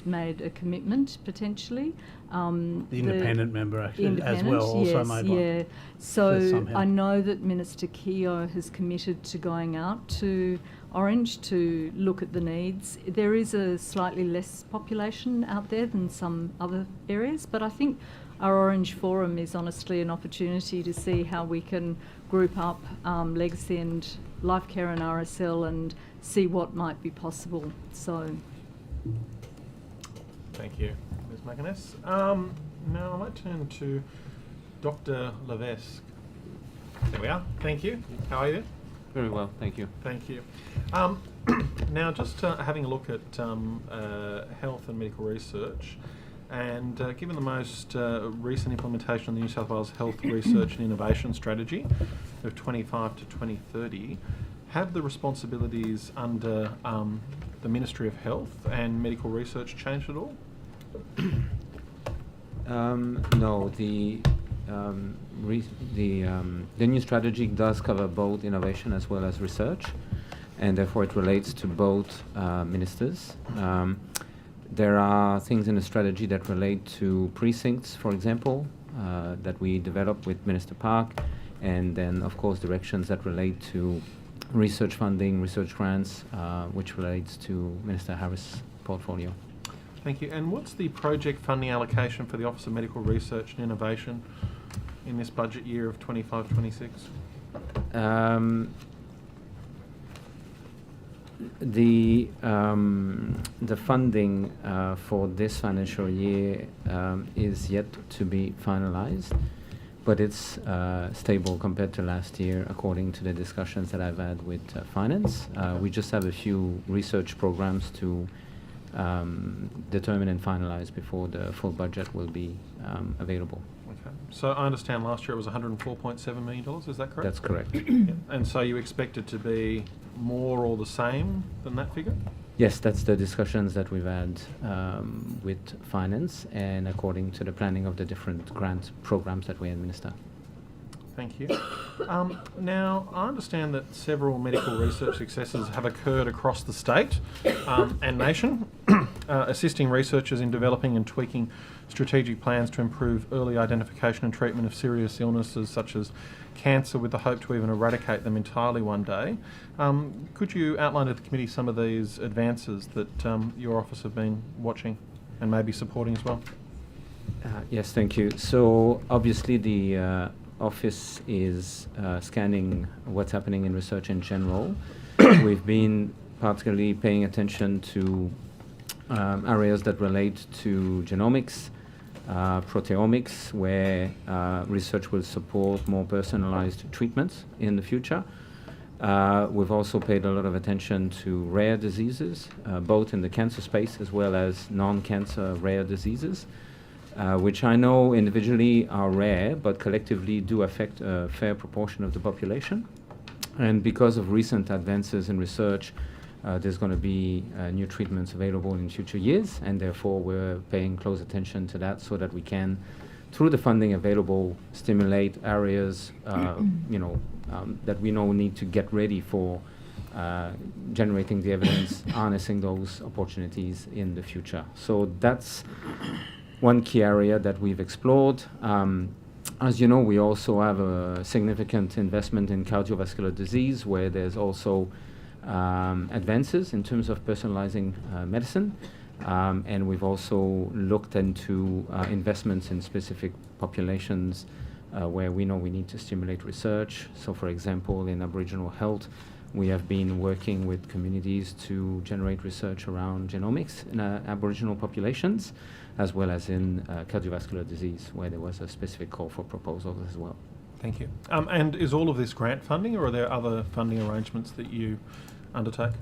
made a commitment potentially. The independent member actually as well also made one. Yeah. So I know that Minister Keogh has committed to going out to Orange to look at the needs. There is a slightly less population out there than some other areas, but I think our Orange Forum is honestly an opportunity to see how we can group up Legacy and Life Care and RSL and see what might be possible. So, thank you, Ms. McInnes. Now I might turn to Dr. Levesque. There we are. Thank you. How are you? Very well, thank you. Thank you. Now, just having a look at health and medical research, and given the most recent implementation of the New South Wales Health Research and Innovation Strategy of 25 to 2030, have the responsibilities under the Ministry of Health and Medical Research changed at all? No, the new strategy does cover both innovation as well as research, and therefore it relates to both ministers. There are things in the strategy that relate to precincts, for example, that we developed with Minister Park, and then of course directions that relate to research funding, research grants, which relates to Minister Harris' portfolio. Thank you. And what's the project funding allocation for the Office of Medical Research and Innovation in this budget year of 25-26? The funding for this financial year is yet to be finalised, but it's stable compared to last year, according to the discussions that I've had with finance. We just have a few research programs to determine and finalise before the full budget will be available. Okay. So I understand last year it was $104.7 million, is that correct? That's correct. Yeah. And so you expect it to be more or the same than that figure? Yes, that's the discussions that we've had with finance and according to the planning of the different grant programs that we administer. Thank you. Now, I understand that several medical research successes have occurred across the state and nation, assisting researchers in developing and tweaking strategic plans to improve early identification and treatment of serious illnesses such as cancer, with the hope to even eradicate them entirely one day. Could you outline to the committee some of these advances that your office have been watching and maybe supporting as well? Yes, thank you. So obviously the office is scanning what's happening in research in general. We've been particularly paying attention to areas that relate to genomics, proteomics, where research will support more personalized treatments in the future. We've also paid a lot of attention to rare diseases, both in the cancer space as well as non-cancer rare diseases, which I know individually are rare, but collectively do affect a fair proportion of the population. And because of recent advances in research, there's going to be new treatments available in future years, and therefore we're paying close attention to that so that we can, through the funding available, stimulate areas that we know need to get ready for generating the evidence, harnessing those opportunities in the future. So that's one key area that we've explored. As you know, we also have a significant investment in cardiovascular disease, where there's also advances in terms of personalizing medicine. And we've also looked into investments in specific populations where we know we need to stimulate research. So, for example, in Aboriginal health, we have been working with communities to generate research around genomics in Aboriginal populations, as well as in cardiovascular disease, where there was a specific call for proposals as well. Thank you. And is all of this grant funding, or are there other funding arrangements that you undertake?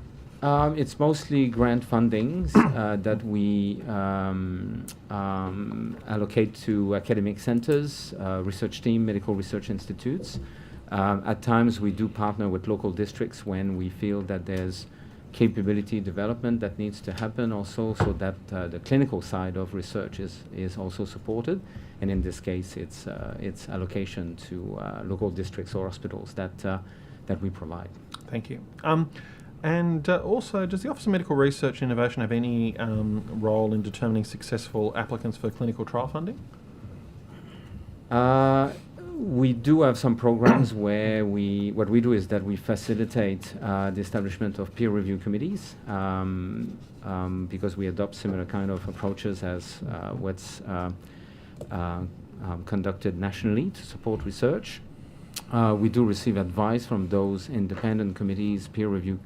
It's mostly grant fundings that we allocate to academic centres, research team, medical research institutes. At times we do partner with local districts when we feel that there's capability development that needs to happen also, so that the clinical side of research is also supported. And in this case, it's allocation to local districts or hospitals that we provide. Thank you. And also, does the Office of Medical Research and Innovation have any role in determining successful applicants for clinical trial funding? We do have some programs where what we do is that we facilitate the establishment of peer review committees because we adopt similar kind of approaches as what's conducted nationally to support research. We do receive advice from those independent committees, peer-reviewed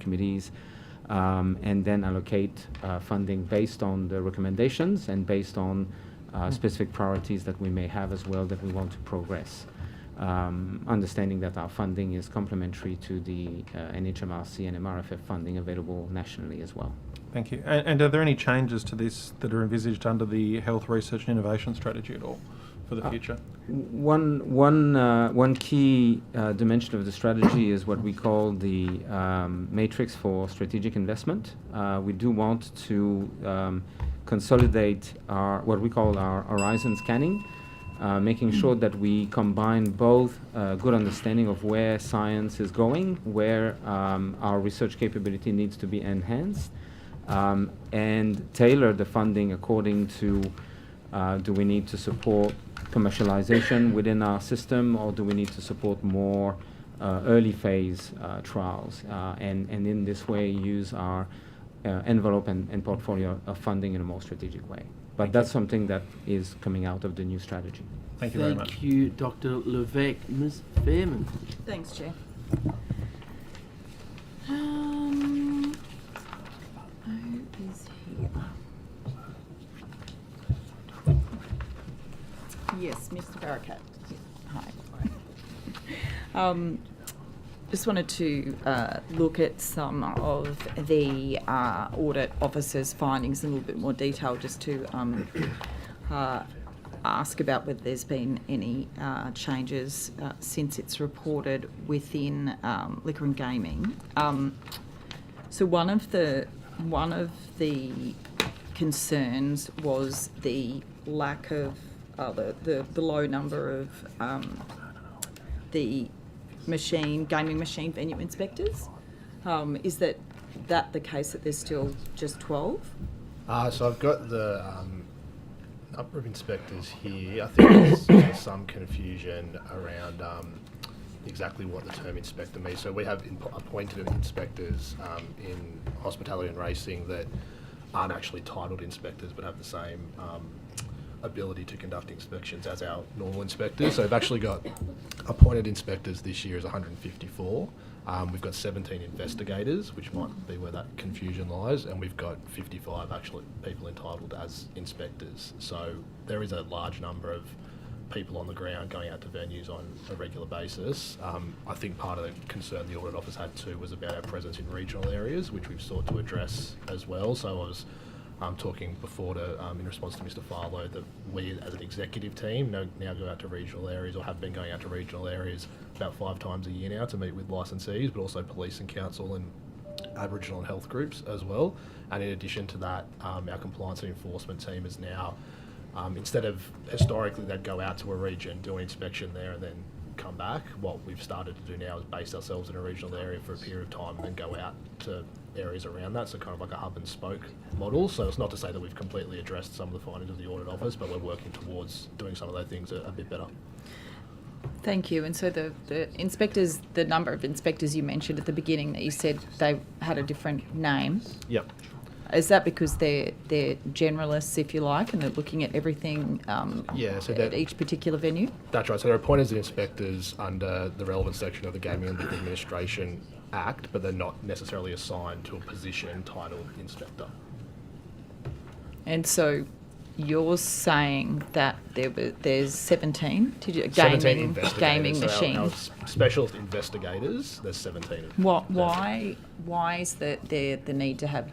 committees, and then allocate funding based on the recommendations and based on specific priorities that we may have as well that we want to progress. Understanding that our funding is complementary to the NHMRC and MRFF funding available nationally as well. Thank you. And are there any changes to this that are envisaged under the Health Research and Innovation Strategy at all for the future? One key dimension of the strategy is what we call the matrix for strategic investment. We do want to consolidate what we call our horizon scanning, making sure that we combine both a good understanding of where science is going, where our research capability needs to be enhanced, and tailor the funding according to do we need to support commercialization within our system, or do we need to support more early phase trials, and in this way use our envelope and portfolio of funding in a more strategic way. But that's something that is coming out of the new strategy. Thank you very much. Thank you, Dr. Levesque. Ms. Fairman. Thanks, Chair. Who is here? Yes, Mr. Barakat. Hi. Just wanted to look at some of the audit officer's findings in a little bit more detail, just to ask about whether there's been any changes since it's reported within liquor and gaming. So one of the concerns was the lack of the low number of the gaming machine venue inspectors. Is that the case that there's still just 12? So I've got the number of inspectors here. I think there's some confusion around exactly what the term inspector means. So we have appointed inspectors in hospitality and racing that aren't actually titled inspectors but have the same ability to conduct inspections as our normal inspectors. So we've actually got appointed inspectors this year is 154. We've got 17 investigators, which might be where that confusion lies, and we've got 55 actually people entitled as inspectors. So there is a large number of people on the ground going out to venues on a regular basis. I think part of the concern the audit office had too was about our presence in regional areas, which we've sought to address as well. So I was talking before in response to Mr. Farlow that we as an executive team now go out to regional areas, or have been going out to regional areas about 5 times a year now to meet with licensees, but also police and council and Aboriginal and health groups as well. And in addition to that, our compliance and enforcement team is now, instead of historically they'd go out to a region, do an inspection there and then come back, what we've started to do now is base ourselves in a regional area for a period of time and then go out to areas around that, so kind of like a hub and spoke model. So it's not to say that we've completely addressed some of the findings of the audit office, but we're working towards doing some of those things a bit better. Thank you. And so the inspectors, the number of inspectors you mentioned at the beginning that you said they had a different name. Yep. Is that because they're generalists, if you like, and they're looking at everything at each particular venue? That's right. So they're appointed as inspectors under the relevant section of the Gaming and Liquor Administration Act, but they're not necessarily assigned to a position titled inspector. And so you're saying that there's 17 gaming machines. Our specialist investigators, there's 17. Why is there the need to have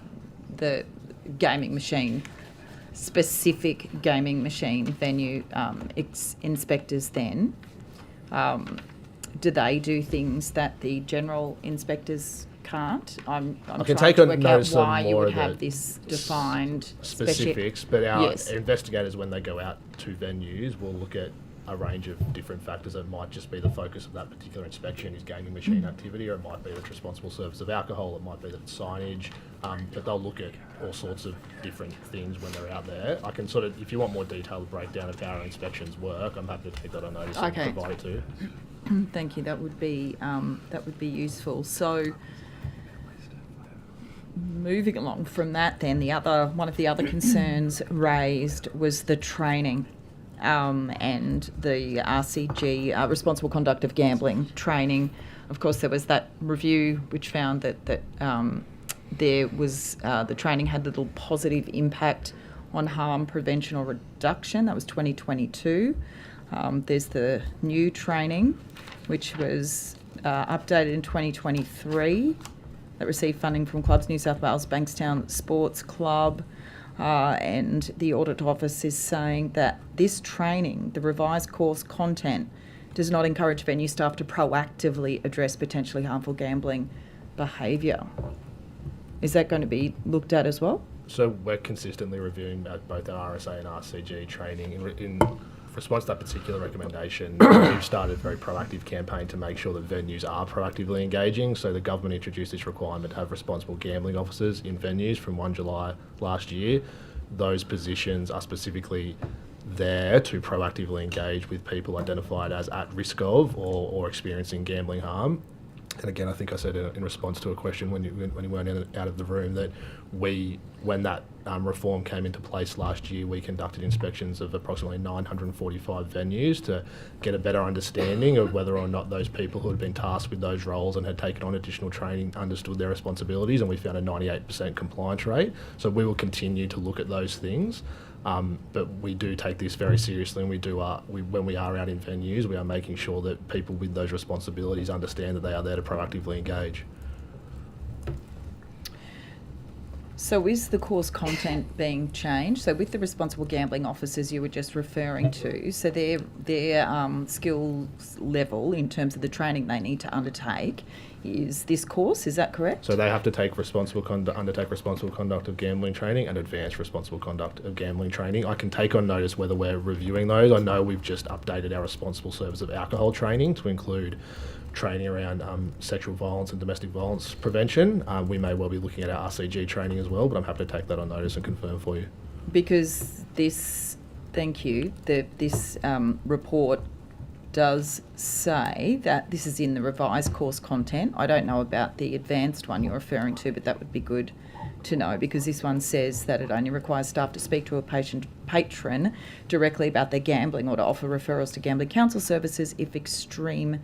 the gaming machine, specific gaming machine venue inspectors then? Do they do things that the general inspectors can't? I'm trying to work out why you would have this defined specifics, but our investigators, when they go out to venues, will look at a range of different factors. That might just be the focus of that particular inspection is gaming machine activity, or it might be that it's responsible service of alcohol, it might be that it's signage, but they'll look at all sorts of different things when they're out there. I can sort of, if you want more detailed breakdown of how our inspections work, I'm happy to take that on notice and provide it to you. Thank you. That would be useful. So, moving along from that, then one of the other concerns raised was the training. And the RCG, responsible conduct of gambling training. Of course, there was that review which found that there was the training had little positive impact on harm prevention or reduction. That was 2022. There's the new training, which was updated in 2023, that received funding from Clubs New South Wales, Bankstown Sports Club. And the audit office is saying that this training, the revised course content, does not encourage venue staff to proactively address potentially harmful gambling behaviour. Is that going to be looked at as well? So we're consistently reviewing both our RSA and RCG training. In response to that particular recommendation, we've started a very proactive campaign to make sure that venues are proactively engaging. So the government introduced this requirement to have responsible gambling officers in venues from 1 July last year. Those positions are specifically there to proactively engage with people identified as at risk of or experiencing gambling harm. And again, I think I said in response to a question when you weren't out of the room that when that reform came into place last year, we conducted inspections of approximately 945 venues to get a better understanding of whether or not those people who had been tasked with those roles and had taken on additional training understood their responsibilities, and we found a 98% compliance rate. So we will continue to look at those things. But we do take this very seriously, and when we are out in venues, we are making sure that people with those responsibilities understand that they are there to proactively engage. So is the course content being changed? So with the responsible gambling officers you were just referring to, so their skills level in terms of the training they need to undertake is this course, is that correct? So they have to undertake responsible conduct of gambling training and advanced responsible conduct of gambling training. I can take on notice whether we're reviewing those. I know we've just updated our responsible service of alcohol training to include training around sexual violence and domestic violence prevention. We may well be looking at our RCG training as well, but I'm happy to take that on notice and confirm for you. Because this report does say that this is in the revised course content. I don't know about the advanced one you're referring to, but that would be good to know, because this one says that it only requires staff to speak to a patron directly about their gambling or to offer referrals to gambling counsel services if extreme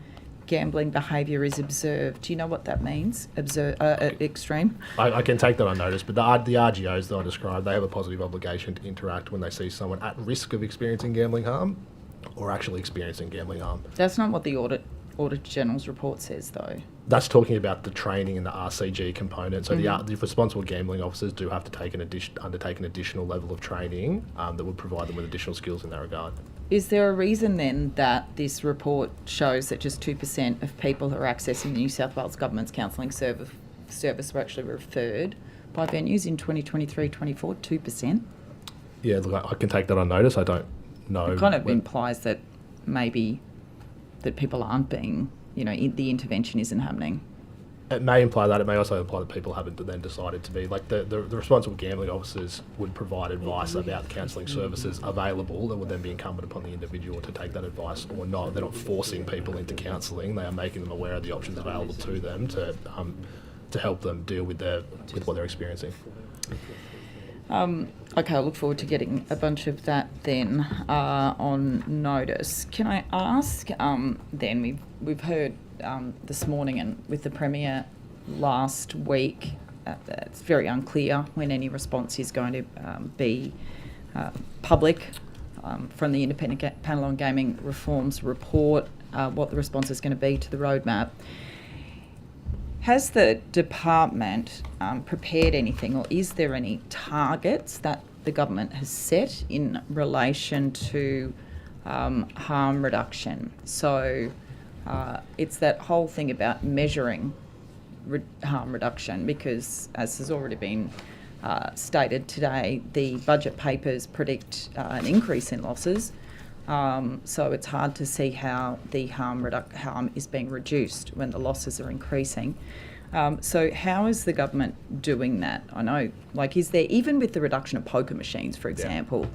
gambling behaviour is observed. Do you know what that means? Extreme? I can take that on notice, but the RGOs that I described, they have a positive obligation to interact when they see someone at risk of experiencing gambling harm or actually experiencing gambling harm. That's not what the Auditor General's report says, though. That's talking about the training and the RCG component. So the responsible gambling officers do have to undertake an additional level of training that would provide them with additional skills in that regard. Is there a reason then that this report shows that just 2% of people who are accessing the New South Wales Government's counselling service were actually referred by venues in 2023-24, 2%. Yeah, look, I can take that on notice. I don't know. It kind of implies that maybe that people aren't being, the intervention isn't happening. It may imply that. It may also imply that people haven't then decided to be, like the responsible gambling officers would provide advice about counselling services available that would then be incumbent upon the individual to take that advice or not. They're not forcing people into counselling. They are making them aware of the options available to them to help them deal with what they're experiencing. Okay, I look forward to getting a bunch of that then on notice. Can I ask then, we've heard this morning and with the Premier last week, it's very unclear when any response is going to be public from the Independent Panel on Gaming Reforms report, what the response is going to be to the roadmap. Has the department prepared anything, or is there any targets that the government has set in relation to harm reduction? So it's that whole thing about measuring harm reduction, because as has already been stated today, the budget papers predict an increase in losses. So it's hard to see how the harm is being reduced when the losses are increasing. So how is the government doing that? I know, is there, even with the reduction of poker machines, for example,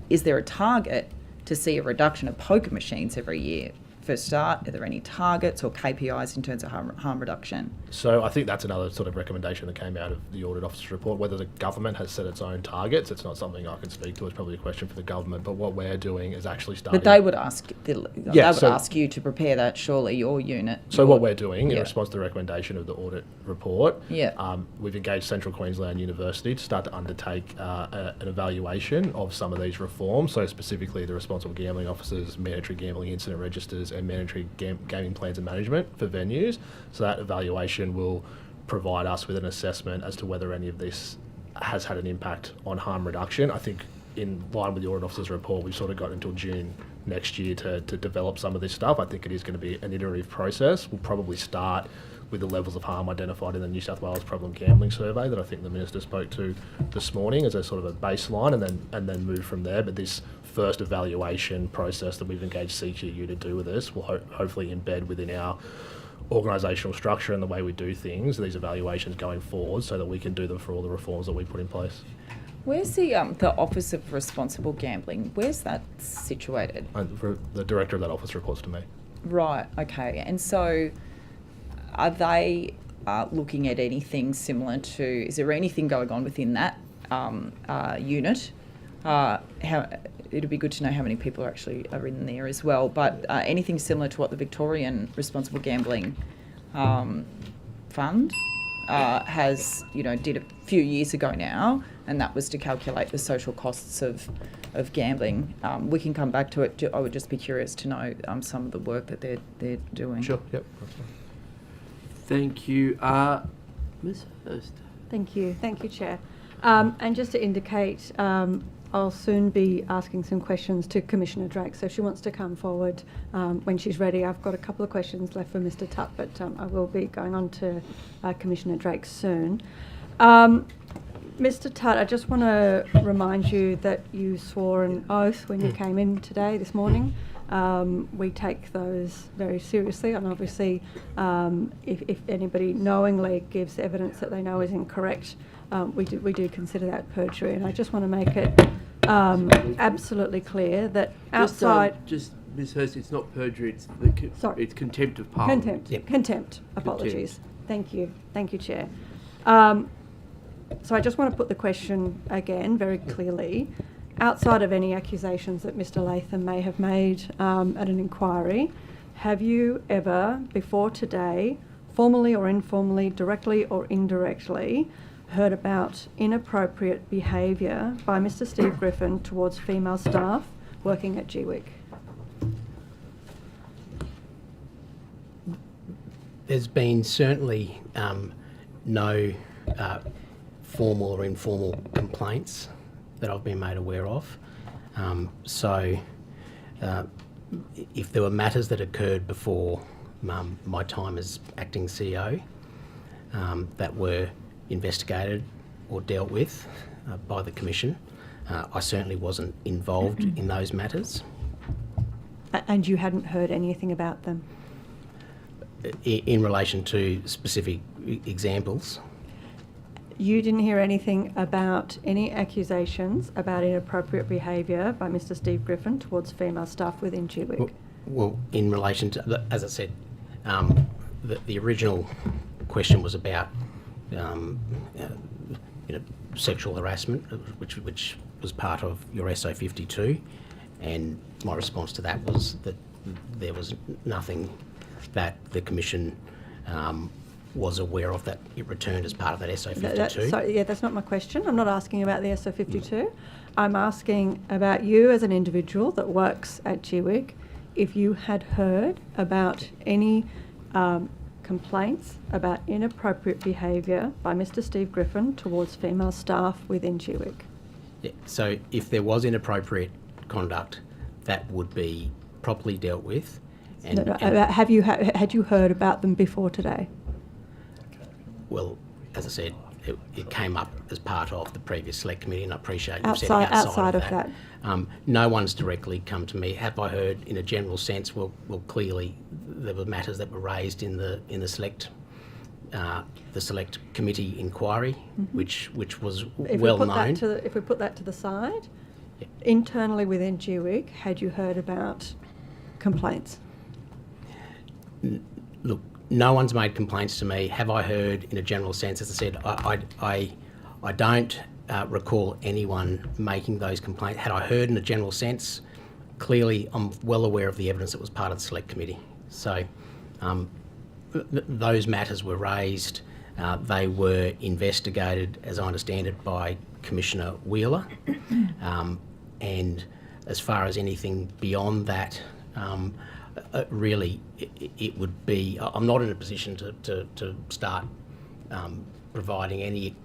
is there a target to see a reduction of poker machines every year? For a start, are there any targets or KPIs in terms of harm reduction? So I think that's another sort of recommendation that came out of the Audit Officer's report. Whether the government has set its own targets, it's not something I can speak to. It's probably a question for the government. But what we're doing is actually starting... But they would ask ask you to prepare that, surely, your unit. So what we're doing in response to the recommendation of the audit report, we've engaged Central Queensland University to start to undertake an evaluation of some of these reforms. So specifically the responsible gambling officers, mandatory gambling incident registers, and mandatory gaming plans and management for venues. So that evaluation will provide us with an assessment as to whether any of this has had an impact on harm reduction. I think in line with the Audit Officer's report, we've sort of got until June next year to develop some of this stuff. I think it is going to be an iterative process. We'll probably start with the levels of harm identified in the New South Wales Problem Gambling Survey that I think the Minister spoke to this morning as a sort of a baseline, and then move from there. But this first evaluation process that we've engaged CQU to do with us will hopefully embed within our organisational structure and the way we do things, these evaluations going forward, so that we can do them for all the reforms that we put in place. Where's the Office of Responsible Gambling? Where's that situated? The director of that office reports to me. Right, okay. And so are they looking at anything similar to, is there anything going on within that unit? It'd be good to know how many people actually are in there as well, but anything similar to what the Victorian Responsible Gambling Fund has, did a few years ago now, and that was to calculate the social costs of gambling. We can come back to it. I would just be curious to know some of the work that they're doing. Sure, yep. Thank you. Ms. Hurst. Thank you, Chair. And just to indicate, I'll soon be asking some questions to Commissioner Drake, so if she wants to come forward when she's ready. I've got a couple of questions left for Mr. Tutt, but I will be going on to Commissioner Drake soon. Mr. Tutt, I just want to remind you that you swore an oath when you came in today, this morning. We take those very seriously, and obviously if anybody knowingly gives evidence that they know is incorrect, we do consider that perjury. And I just want to make it absolutely clear that outside... Just Ms. Hurst, it's not perjury, it's it's contempt of Parliament. Contempt. Apologies. Thank you, Chair. So I just want to put the question again very clearly. Outside of any accusations that Mr. Latham may have made at an inquiry, have you ever, before today, formally or informally, directly or indirectly, heard about inappropriate behaviour by Mr. Steve Griffin towards female staff working at GWIC? There's been certainly no formal or informal complaints that I've been made aware of. If there were matters that occurred before my time as acting CEO, that were investigated or dealt with by the Commission. I certainly wasn't involved in those matters. And you hadn't heard anything about them? In relation to specific examples? You didn't hear anything about any accusations about inappropriate behaviour by Mr Steve Griffin towards female staff within GWIC? Well, in relation to, as I said, the original question was about sexual harassment, which was part of your SO 52, and my response to that was that there was nothing that the Commission was aware of that it returned as part of that SO 52. That's not my question. I'm not asking about the SO 52. I'm asking about you as an individual that works at GWIC, if you had heard about any complaints about inappropriate behaviour by Mr Steve Griffin towards female staff within GWIC. Yeah, so if there was inappropriate conduct, that would be properly dealt with. And, had you heard about them before today? Well, as I said, it came up as part of the previous select committee, and I appreciate you setting outside of that. No one's directly come to me. Have I heard in a general sense? Well, clearly there were matters that were raised in the select committee inquiry, which was well known. If we put that to the side, internally within GWIC, had you heard about complaints? Look, no one's made complaints to me. Have I heard in a general sense? As I said, I don't recall anyone making those complaints. Had I heard in a general sense, clearly I'm well aware of the evidence that was part of the select committee. So those matters were raised. They were investigated, as I understand it, by Commissioner Wheeler. And as far as anything beyond that, really, it would be. I'm not in a position to start providing any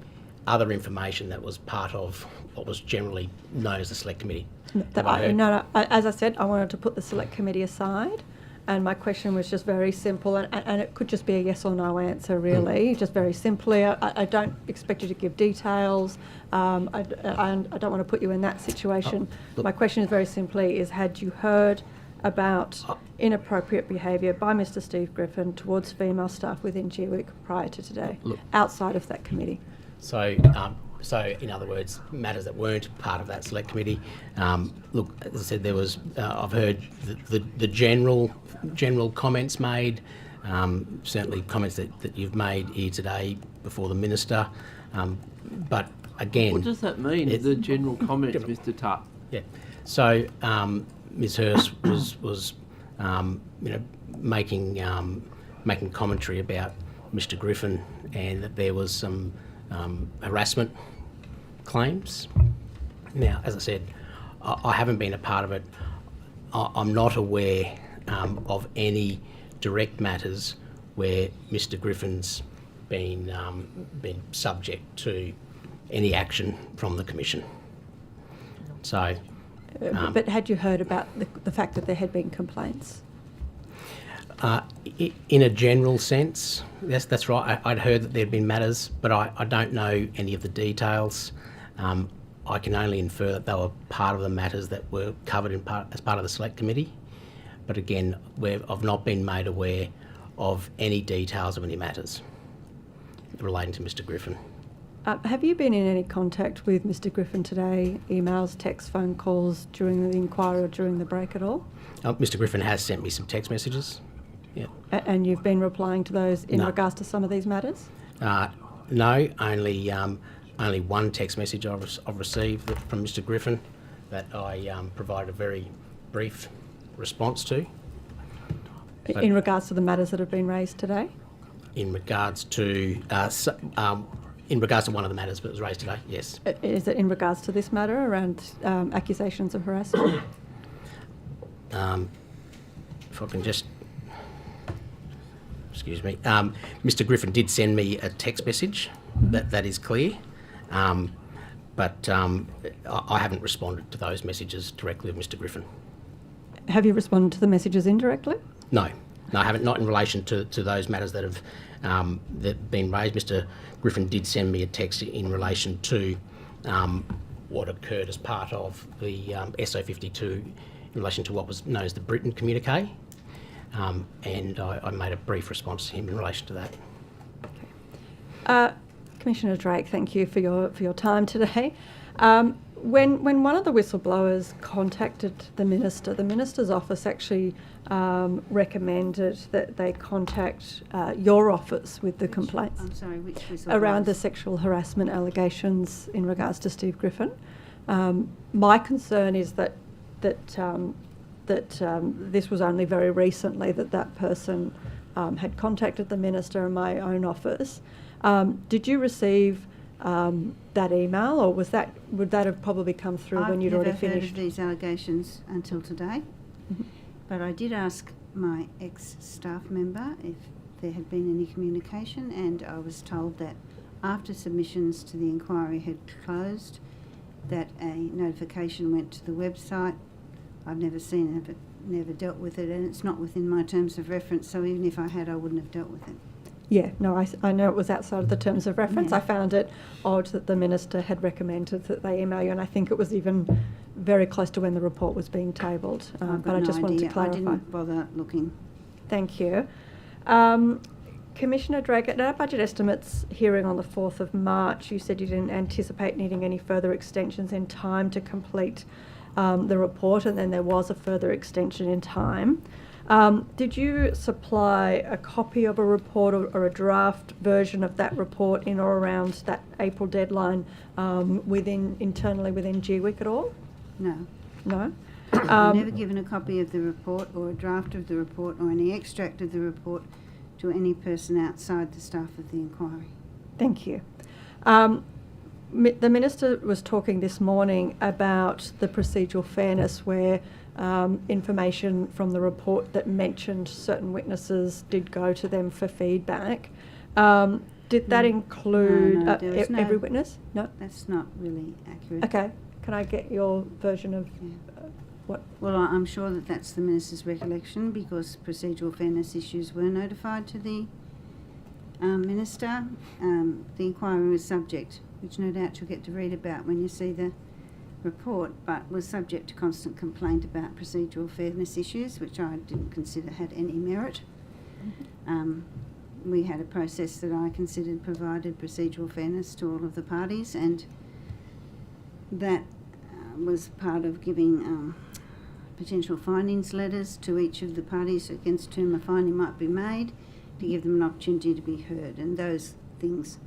other information that was part of what was generally known as the select committee. No. As I said, I wanted to put the select committee aside, and my question was just very simple, and it could just be a yes or no answer, really. Just very simply. I don't expect you to give details. I don't want to put you in that situation. My question is very simply: had you heard about inappropriate behaviour by Mr Steve Griffin towards female staff within GWIC prior to today, outside of that committee? So, in other words, matters that weren't part of that select committee. Look, as I said, there was. I've heard the general comments made. Certainly, comments that you've made here today before the minister. But again, what does that mean? The general comments, Mr. Tutt. Yeah. So. Ms. Hurst was making commentary about Mr. Griffin, and that there was some harassment claims. Now, as I said, I haven't been a part of it. I'm not aware of any direct matters where Mr. Griffin's been subject to any action from the Commission. So. But had you heard about the fact that there had been complaints? In a general sense, yes, that's right. I'd heard that there had been matters, but I don't know any of the details. I can only infer that they were part of the matters that were covered as part of the select committee. But again, I've not been made aware of any details of any matters relating to Mr. Griffin. Have you been in any contact with Mr. Griffin today, emails, texts, phone calls, during the inquiry or during the break at all? Mr. Griffin has sent me some text messages. Yeah. And you've been replying to those in regards to some of these matters? No, only one text message I've received from Mr. Griffin that I provided a very brief response to. In regards to the matters that have been raised today? In regards to one of the matters that was raised today, yes. Is it in regards to this matter around accusations of harassment? If I can just... Excuse me. Mr. Griffin did send me a text message, that is clear, but I haven't responded to those messages directly with Mr. Griffin. Have you responded to the messages indirectly? No. No, I haven't. Not in relation to those matters that have that been raised. Mr. Griffin did send me a text in relation to what occurred as part of the SO52 in relation to what was known as the Britain communique, and I made a brief response to him in relation to that. Commissioner Drake, thank you for your time today. When one of the whistleblowers contacted the minister's office actually recommended that they contact your office with the complaints. I'm sorry, which whistleblower? Around the sexual harassment allegations in regards to Steve Griffin. My concern is that this was only very recently that person had contacted the minister and my own office. Did you receive that email, or would that have probably come through when you'd already I've never finished? heard of these allegations until today, but I did ask my ex-staff member if there had been any communication, and I was told that after submissions to the inquiry had closed, that a notification went to the website. I've never seen it, but never dealt with it, and it's not within my terms of reference, so even if I had, I wouldn't have dealt with it. Yeah, no, I know it was outside of the terms of reference. Yeah. I found it odd that the minister had recommended that they email you, and I think it was even very close to when the report was being tabled. I've But got I no just wanted to idea. clarify. I didn't bother looking. Thank you. Commissioner Drake, at our budget estimates hearing on the 4th of March, you said you didn't anticipate needing any further extensions in time to complete the report, and then there was a further extension in time. Did you supply a copy of a report or a draft version of that report in or around that April deadline internally within GWIC at all? No. No? I've never given a copy of the report or a draft of the report or any extract of the report to any person outside the staff of the inquiry. Thank you. The Minister was talking this morning about the procedural fairness where information from the report that mentioned certain witnesses did go to them for feedback. Did that include No, there was every witness? No? That's not really accurate. Okay. Can I get your version of what? Well, I'm sure that that's the Minister's recollection, because procedural fairness issues were notified to the Minister. The inquiry was subject, which no doubt you'll get to read about when you see the report, but was subject to constant complaint about procedural fairness issues, which I didn't consider had any merit. We had a process that I considered provided procedural fairness to all of the parties, and that was part of giving potential findings letters to each of the parties against whom a finding might be made, to give them an opportunity to be heard, and those things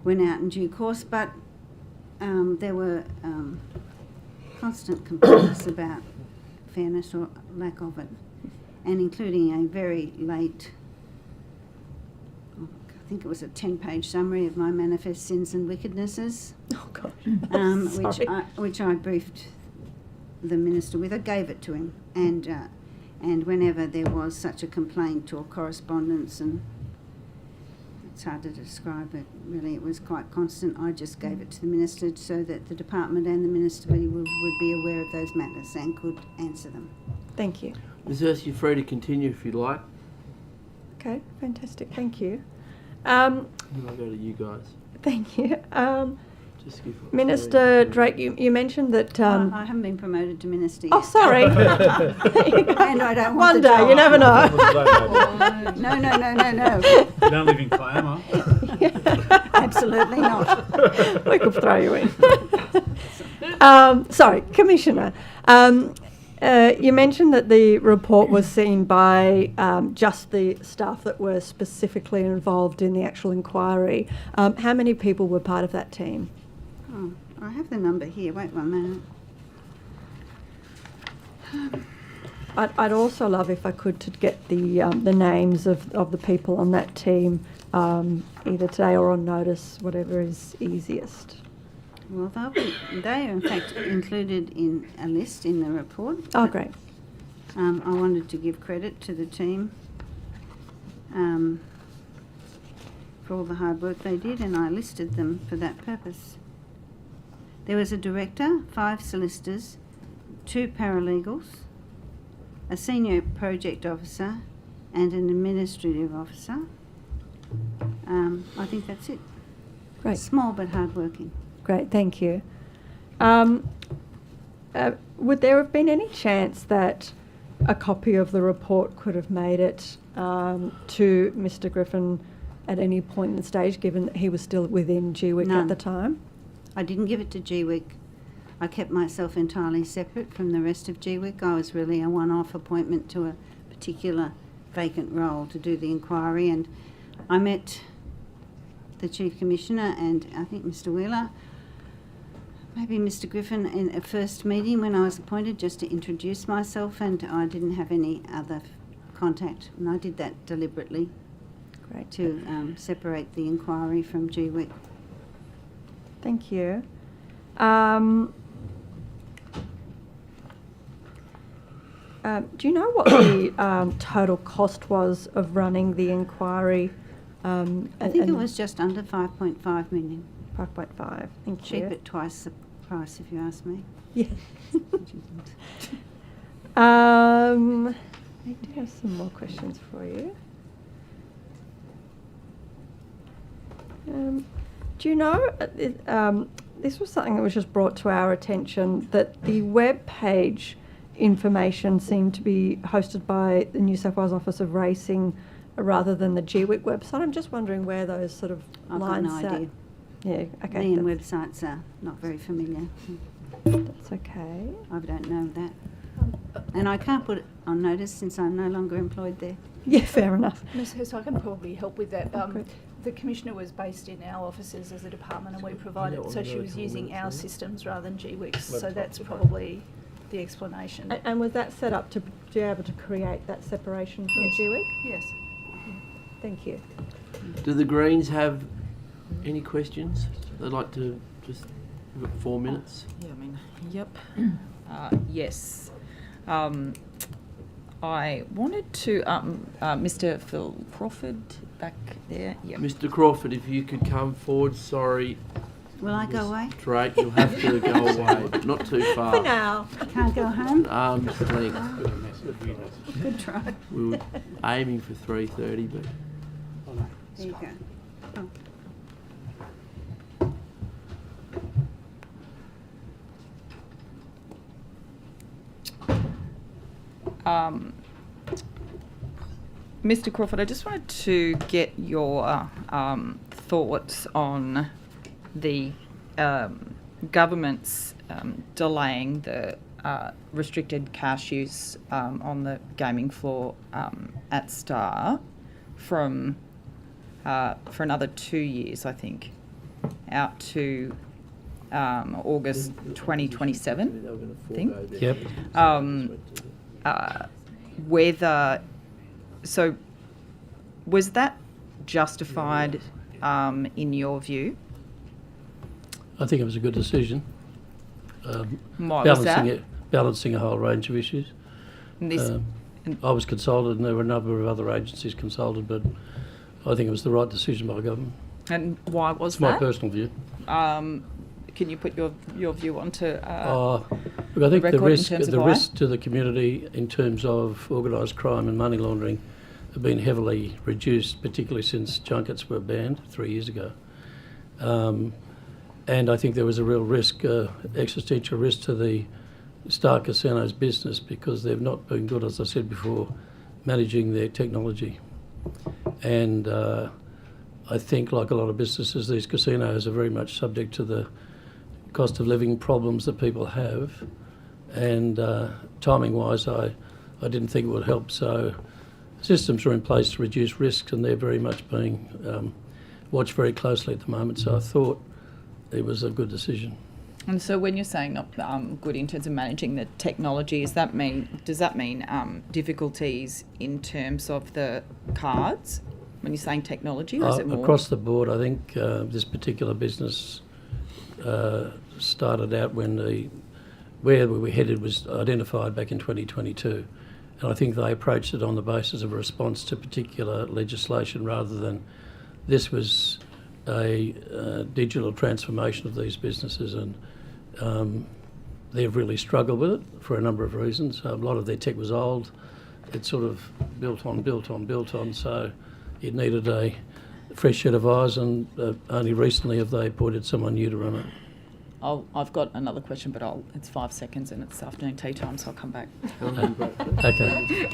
went out in due course, but there were constant complaints about fairness or lack of it, and including a very late, I think it was a 10-page summary of my manifest sins and wickednesses. Oh God. Which I briefed the Minister with. I gave it to him, and whenever there was such a complaint or correspondence, and it's hard to describe it, really, it was quite constant. I just gave it to the Minister so that the Department and the Minister would be aware of those matters and could answer them. Thank you. Ms. Hurst, you're free to continue if you'd like. Okay, fantastic. Thank you. And I'll go to you guys. Thank you. Just give Minister Drake, you mentioned that... I haven't been promoted to Minister yet. Oh, sorry. And I don't want One the day, job. you never know. No. You don't live in Kiama. Absolutely not. We could throw you in. Sorry, Commissioner. You mentioned that the report was seen by just the staff that were specifically involved in the actual inquiry. How many people were part of that team? Oh, I have the number here. Wait 1 minute. I'd also love if I could to get the names of the people on that team, either today or on notice, whatever is easiest. Well, they are in fact included in a list in the report. Oh, great. I wanted to give credit to the team for all the hard work they did, and I listed them for that purpose. There was a director, 5 solicitors, 2 paralegals, a senior project officer, and an administrative officer. I think that's it. Great. Small but hardworking. Great, thank you. Would there have been any chance that a copy of the report could have made it to Mr. Griffin at any point in the stage, given that he was still within GWIC None. at the time? I didn't give it to GWIC. I kept myself entirely separate from the rest of GWIC. I was really a one-off appointment to a particular vacant role to do the inquiry, and I met the Chief Commissioner and I think Mr. Wheeler, maybe Mr. Griffin, in a first meeting when I was appointed, just to introduce myself, and I didn't have any other contact, and I did that deliberately. Great. To separate the inquiry from GWIC. Thank you. Do you know what the total cost was of running the inquiry? I think it was just under 5.5 million. 5.5, thank Cheap you. at twice the price, if you ask me. Yeah. I do have some more questions for you. Do you know, this was something that was just brought to our attention, that the web page information seemed to be hosted by the New South Wales Office of Racing rather than the GWIC website. I'm just wondering where those sort of I've lines got no idea. Yeah, okay. Me and websites are not very familiar. That's okay. I don't know that. And I can't put it on notice since I'm no longer employed there. Yeah, fair enough. Ms Hurst, I can probably help with that. Great. The Commissioner was based in our offices as a department and we provided, so she was using our systems rather than GWIC's, so that's probably the explanation. And was that set up to be able to create that separation from GWIC? Yes. Thank you. Do the Greens have any questions? They'd like to just give it 4 minutes. Yeah, I mean, yep. Yes. I wanted to, Mr. Phil Crawford back there. Yep. Mr. Crawford, if you could come forward, sorry. Will I go away? Straight, you'll have to go away, but not too far. For now. Can't go home? Arm's length. Good try. We were aiming for 3:30, but... There you go. Oh. Mr. Crawford, I just wanted to get your thoughts on the government's delaying the restricted cash use on the gaming floor at Star from for another 2 years, I think, out to August 2027, I think. Yep. Whether, so was that justified in your view? I think it was a good decision. Why was that? Balancing a whole range of issues. And this, I was consulted, and there were a number of other agencies consulted, but I think it was the right decision by government. and why was It's that? my personal view. Can you put your view onto Look, I think the risk to the community in terms of organised crime and money laundering have been heavily reduced, particularly since junkets were banned 3 years ago. And I think there was a real risk, existential risk to the Star Casino's business because they've not been good, as I said before, managing their technology. And I think, like a lot of businesses, these casinos are very much subject to the cost of living problems that people have. And timing-wise, I didn't think it would help. So systems are in place to reduce risks, and they're very much being watched very closely at the moment. So I thought it was a good decision. And so when you're saying not good in terms of managing the technology, does that mean difficulties in terms of the cards? When you're saying technology, or is it more? Across the board, I think this particular business started out when where we were headed was identified back in 2022. And I think they approached it on the basis of a response to particular legislation rather than this was a digital transformation of these businesses, and they've really struggled with it for a number of reasons. A lot of their tech was old, it sort of built on, so it needed a fresh set of eyes, and only recently have they appointed someone new to run it. I've got another question, but it's 5 seconds and it's afternoon tea time, so I'll come back. Okay.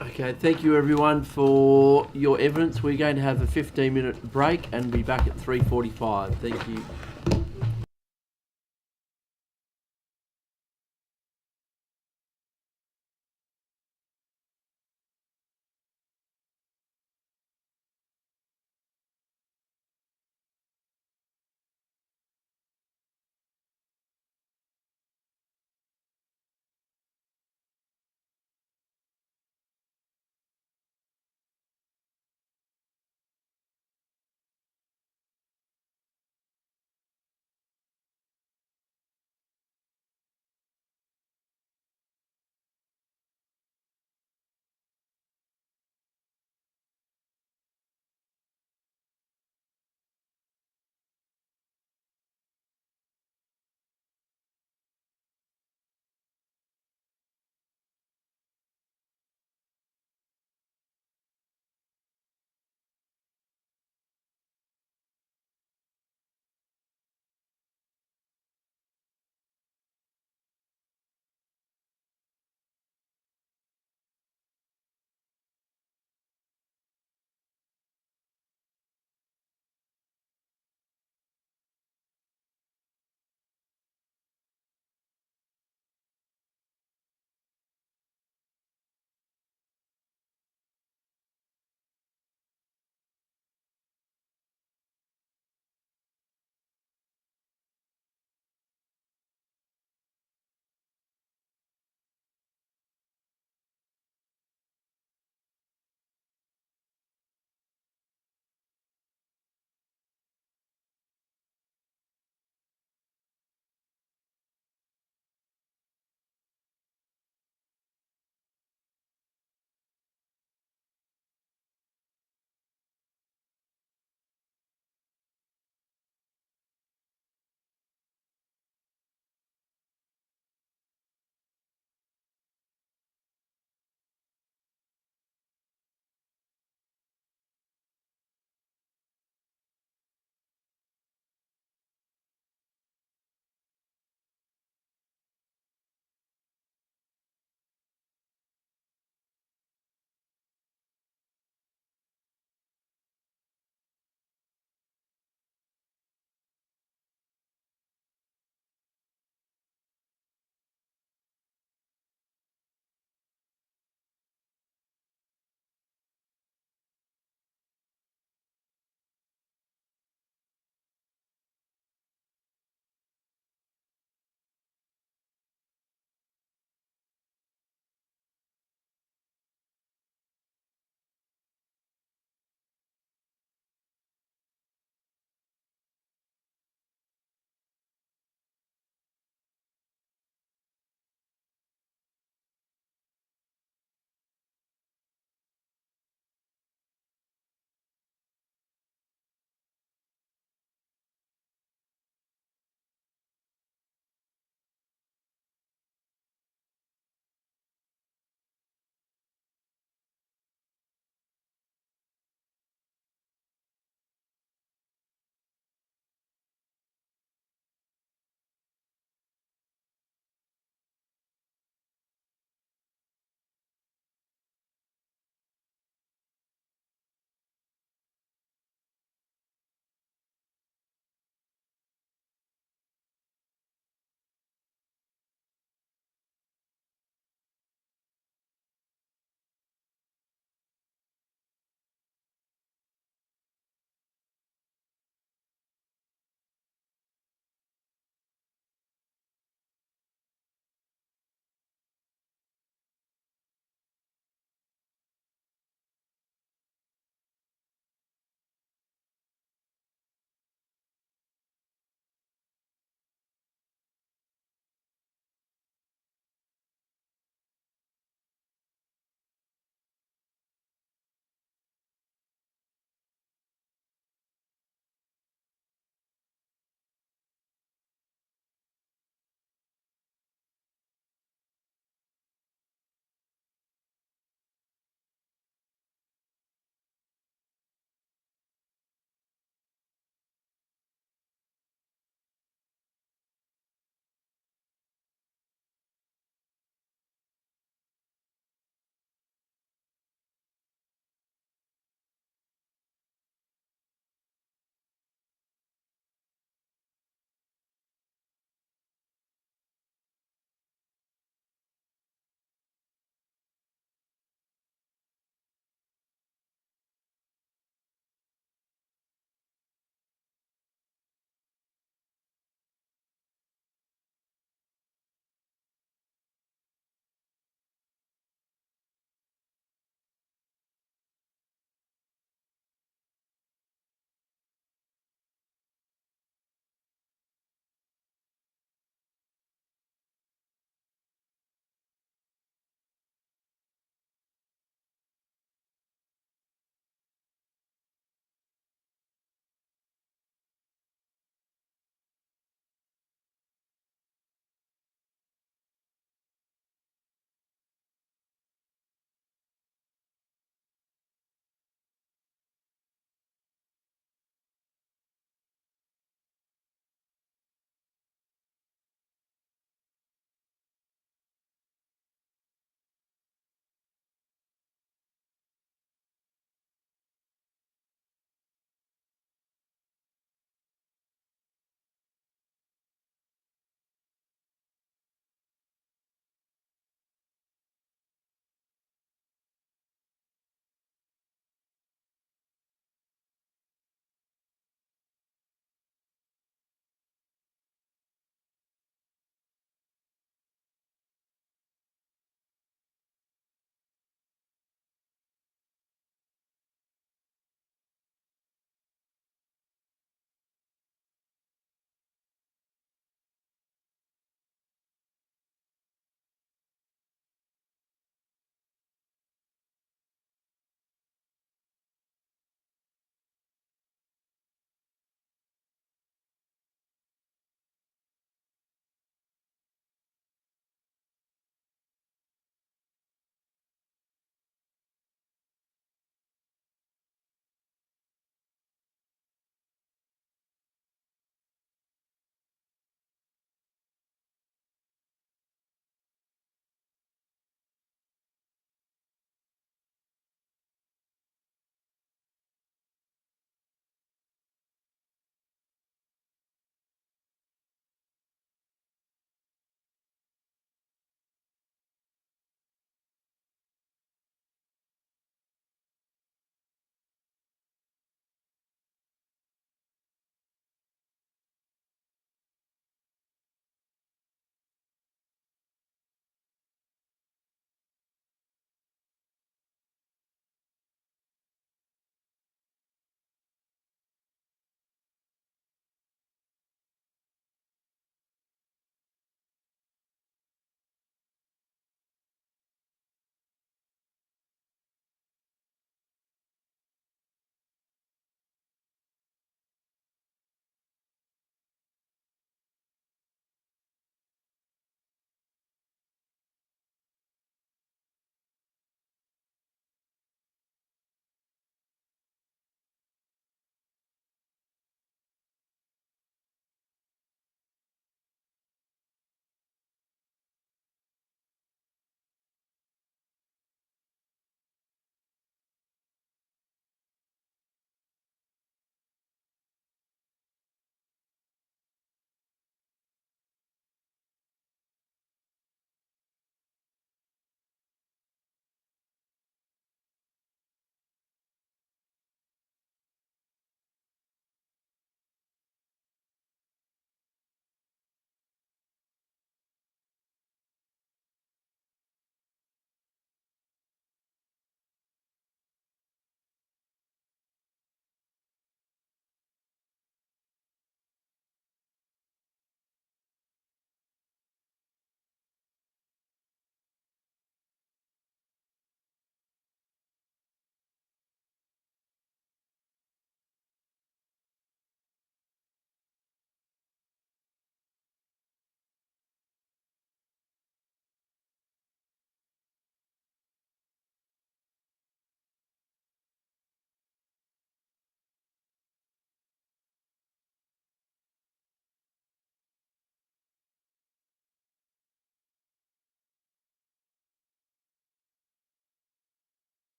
Okay, thank you everyone for your evidence. We're going to have a 15-minute break and be back at 3:45. Thank you.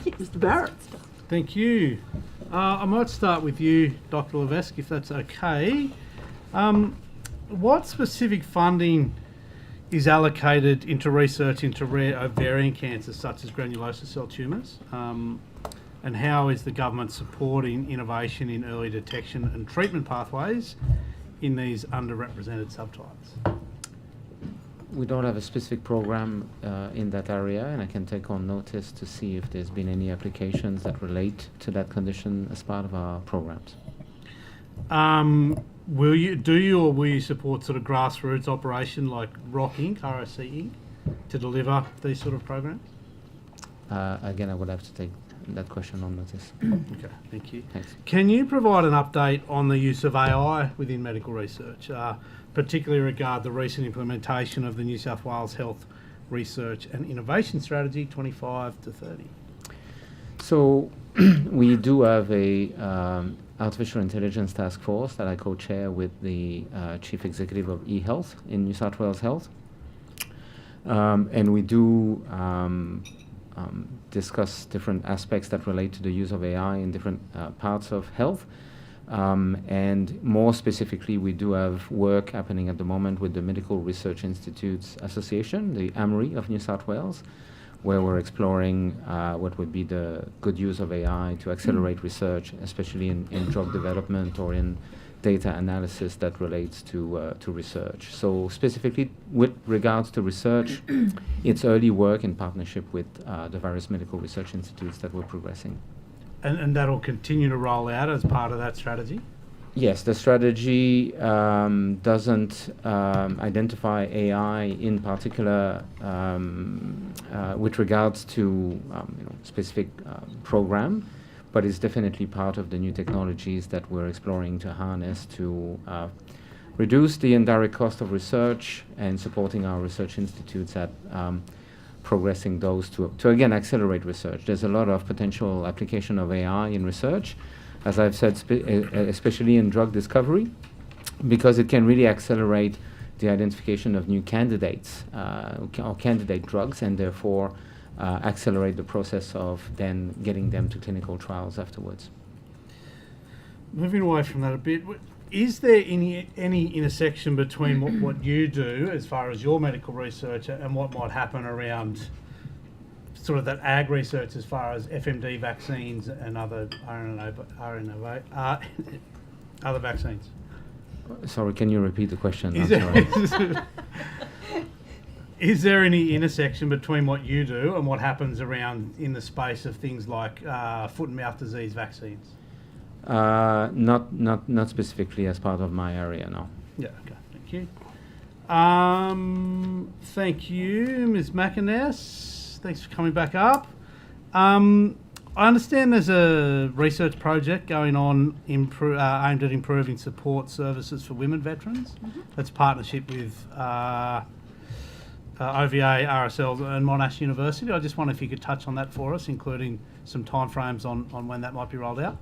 Mr. Barrett. Thank you. I might start with you, Dr. Levesque, if that's okay. What specific funding is allocated into research into rare ovarian cancers such as granulosa cell tumours? And how is the government supporting innovation in early detection and treatment pathways in these underrepresented subtypes? We don't have a specific program in that area, and I can take on notice to see if there's been any applications that relate to that condition as part of our programs. Will you support sort of grassroots operation like ROC Inc., ROC Inc., to deliver these sort of programs? Again, I would have to take that question on notice. Okay, thank you. Thanks. Can you provide an update on the use of AI within medical research, particularly regard the recent implementation of the New South Wales Health Research and Innovation Strategy 25 to 30? So we do have a artificial intelligence task force that I co-chair with the Chief Executive of eHealth in New South Wales Health. And we do discuss different aspects that relate to the use of AI in different parts of health. And more specifically, we do have work happening at the moment with the Medical Research Institutes Association, the AMRI of New South Wales, where we're exploring what would be the good use of AI to accelerate research, especially in drug development or in data analysis that relates to research. So specifically with regards to research, it's early work in partnership with the various medical research institutes that we're progressing. And that'll continue to roll out as part of that strategy? Yes, the strategy doesn't identify AI in particular with regards to specific program, but it's definitely part of the new technologies that we're exploring to harness to reduce the indirect cost of research and supporting our research institutes at progressing those to again accelerate research. There's a lot of potential application of AI in research, as I've said, especially in drug discovery, because it can really accelerate the identification of new candidates or candidate drugs, and therefore accelerate the process of then getting them to clinical trials afterwards. Moving away from that a bit, is there any intersection between what you do as far as your medical research and what might happen around sort of that ag research as far as FMD vaccines and other other vaccines? Sorry, can you repeat the question? Is there any intersection between what you do and what happens around in the space of things like foot and mouth disease vaccines? Not specifically as part of my area, no. Yeah, okay, thank you. Thank you, Ms. McInnes. Thanks for coming back up. I understand there's a research project going on aimed at improving support services for women veterans. Mm-hmm. That's partnership with OVA, RSL and Monash University. I just wonder if you could touch on that for us, including some timeframes on when that might be rolled out.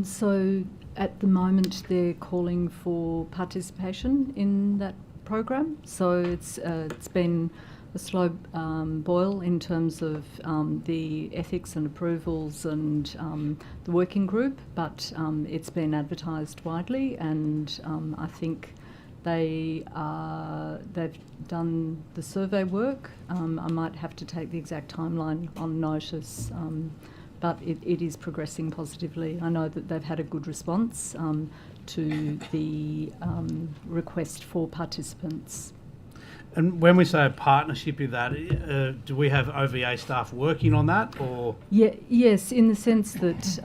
So at the moment they're calling for participation in that program. So it's been a slow boil in terms of the ethics and approvals and the working group, but it's been advertised widely, and I think they've done the survey work. I might have to take the exact timeline on notice, but it is progressing positively. I know that they've had a good response to the request for participants. And when we say a partnership with that, do we have OVA staff working on that, or? Yeah, yes, in the sense that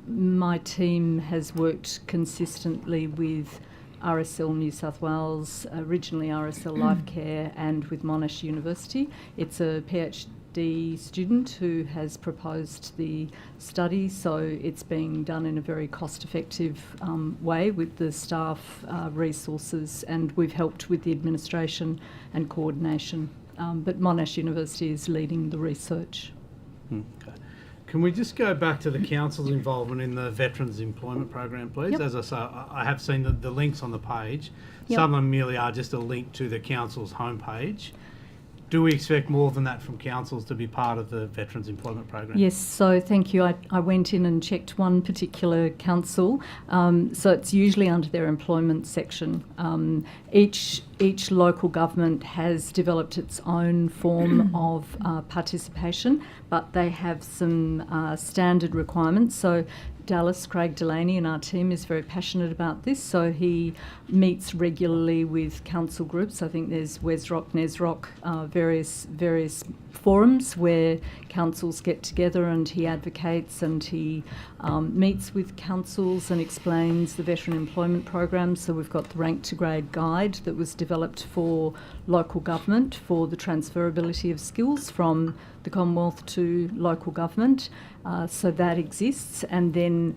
my team has worked consistently with RSL New South Wales, originally RSL Life Care, and with Monash University. It's a PhD student who has proposed the study, so it's being done in a very cost-effective way with the staff resources, and we've helped with the administration and coordination. But Monash University is leading the research. Okay. Can we just go back to the council's involvement in the Veterans Employment Program, please? Yep. As I say, I have seen the links on the page. Yep. Some of them merely are just a link to the council's homepage. do we expect more than that from councils to be part of the Veterans Employment Program? Yes, so thank you. I went in and checked one particular council. So it's usually under their employment section. Each local government has developed its own form of participation, but they have some standard requirements. So Dallas, Craig Delaney in our team is very passionate about this, so he meets regularly with council groups. I think there's WESROC, NESROC, various forums where councils get together, and he advocates and he meets with councils and explains the veteran employment program. So we've got the rank to grade guide that was developed for local government for the transferability of skills from the Commonwealth to local government. So that exists, and then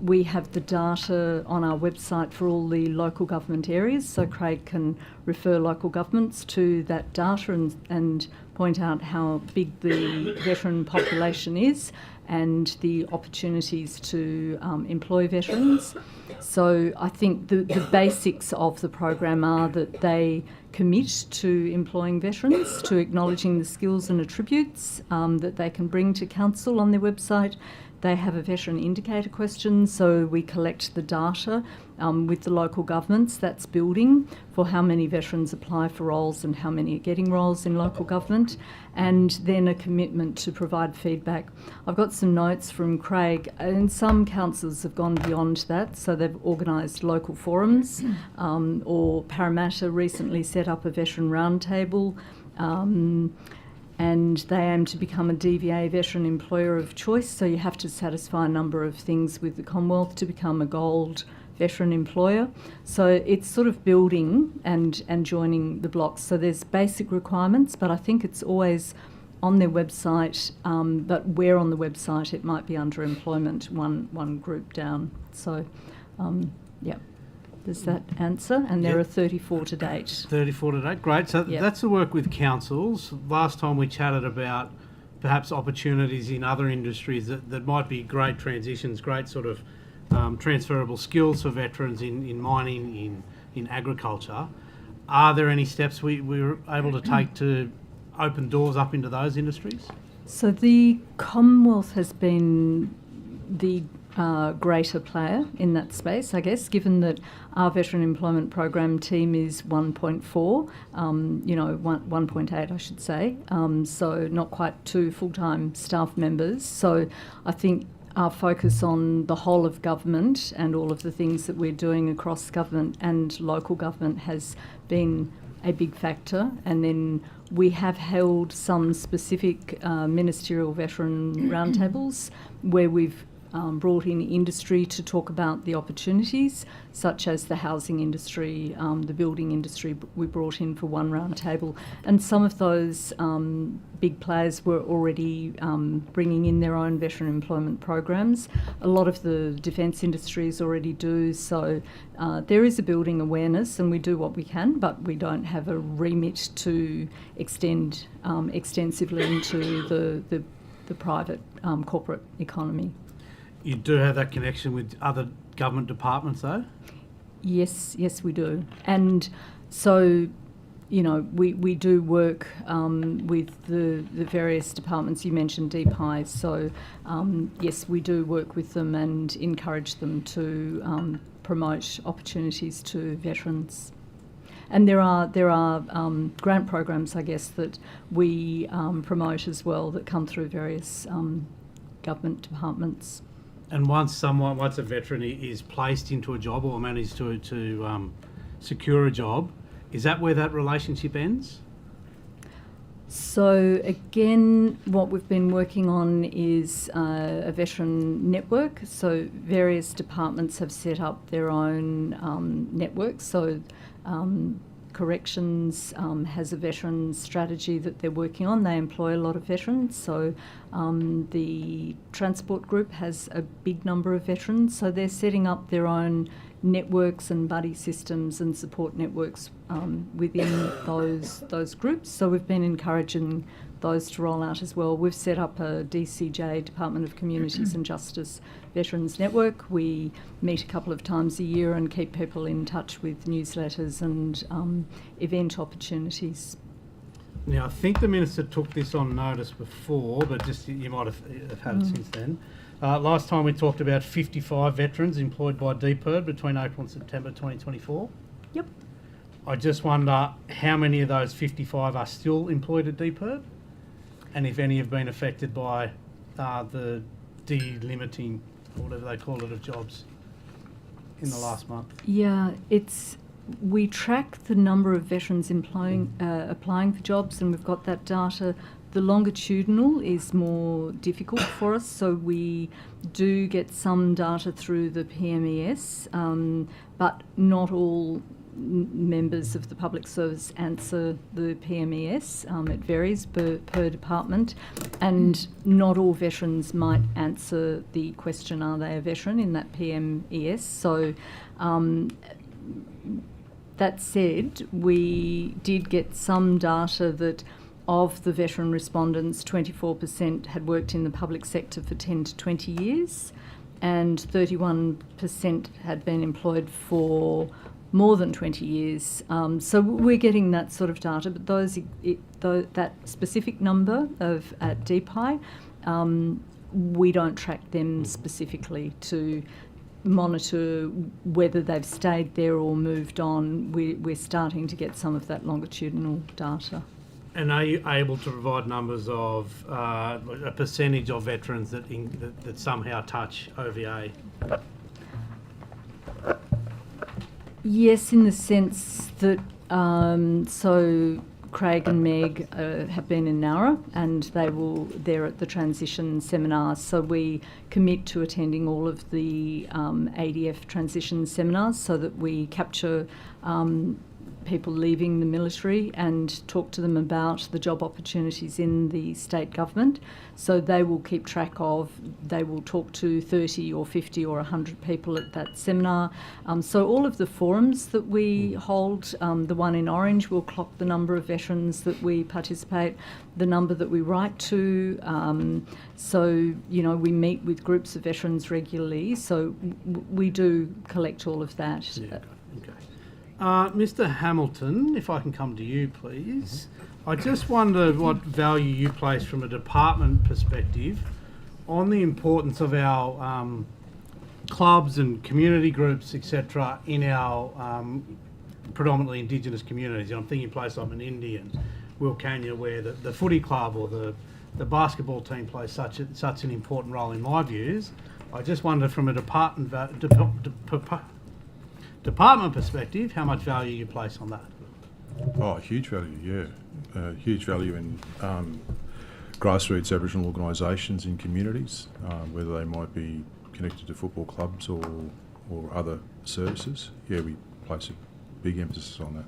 we have the data on our website for all the local government areas, so Craig can refer local governments to that data and point out how big the veteran population is and the opportunities to employ veterans. So I think the basics of the program are that they commit to employing veterans, to acknowledging the skills and attributes that they can bring to council on their website. They have a veteran indicator question, so we collect the data with the local governments. That's building for how many veterans apply for roles and how many are getting roles in local government, and then a commitment to provide feedback. I've got some notes from Craig, and some councils have gone beyond that, so they've organised local forums, or Parramatta recently set up a veteran roundtable, and they aim to become a DVA veteran employer of choice, so you have to satisfy a number of things with the Commonwealth to become a gold veteran employer. So it's sort of building and joining the blocks. So there's basic requirements, but I think it's always on their website, but where on the website it might be under employment, one group down. So, yeah. Does that answer? And there are 34 to date. 34 to date, great. So that's the work with councils. Last time we chatted about perhaps opportunities in other industries that might be great transitions, great sort of transferable skills for veterans in mining, in agriculture. Are there any steps we were able to take to open doors up into those industries? So the Commonwealth has been the greater player in that space, I guess, given that our veteran employment program team is 1.4, 1.8 I should say, so not quite 2 full-time staff members. So I think our focus on the whole of government and all of the things that we're doing across government and local government has been a big factor. And then we have held some specific ministerial veteran roundtables where we've brought in industry to talk about the opportunities, such as the housing industry, the building industry we brought in for one round table. And some of those big players were already bringing in their own veteran employment programs. A lot of the defence industries already do, so there is a building awareness, and we do what we can, but we don't have a remit to extend extensively into the private corporate economy. You do have that connection with other government departments, though? Yes, we do. And so, we do work with the various departments. You mentioned DPI, so yes, we do work with them and encourage them to promote opportunities to veterans. And there are grant programs, I guess, that we promote as well that come through various government departments. And once a veteran is placed into a job or manages to secure a job, is that where that relationship ends? So again, what we've been working on is a veteran network. So various departments have set up their own networks. So Corrections has a veteran strategy that they're working on. They employ a lot of veterans. So the Transport Group has a big number of veterans. So they're setting up their own networks and buddy systems and support networks within those groups. So we've been encouraging those to roll out as well. We've set up a DCJ, Department of Communities and Justice Veterans Network. We meet a couple of times a year and keep people in touch with newsletters and event opportunities. Now, I think the Minister took this on notice before, but just you might have had it since then. Last time we talked about 55 veterans employed by DPIRD between April and September 2024. Yep. I just wonder how many of those 55 are still employed at DPIRD, and if any have been affected by the delimiting, or whatever they call it, of jobs in the last month. Yeah, we track the number of veterans applying for jobs, and we've got that data. The longitudinal is more difficult for us, so we do get some data through the PMES, but not all members of the public service answer the PMES. It varies per department, and not all veterans might answer the question, are they a veteran, in that PMES. So that said, we did get some data that of the veteran respondents, 24% had worked in the public sector for 10 to 20 years, and 31% had been employed for more than 20 years. So we're getting that sort of data, but that specific number at DPI, we don't track them specifically to monitor whether they've stayed there or moved on. We're starting to get some of that longitudinal data. And are you able to provide numbers of a percentage of veterans that somehow touch OVA? Yes, in the sense that so Craig and Meg have been in Nowra, and they're at the transition seminars. So we commit to attending all of the ADF transition seminars so that we capture people leaving the military and talk to them about the job opportunities in the state government. So they will keep track of, they will talk to 30 or 50 or 100 people at that seminar. So all of the forums that we hold, the one in Orange will clock the number of veterans that we participate, the number that we write to. So, we meet with groups of veterans regularly. So we do collect all of that. Yeah, okay. Mr. Hamilton, if I can come to you, please. I just wonder what value you place from a department perspective on the importance of our clubs and community groups, etc., in our predominantly Indigenous communities. I'm thinking places like Menindee and Wilcannia, where the footy club or the basketball team plays such an important role in my views. I just wonder from a department perspective, how much value you place on that? Oh, huge value, yeah. Huge value in grassroots Aboriginal organisations in communities, whether they might be connected to football clubs or other services. Yeah, we place a big emphasis on that.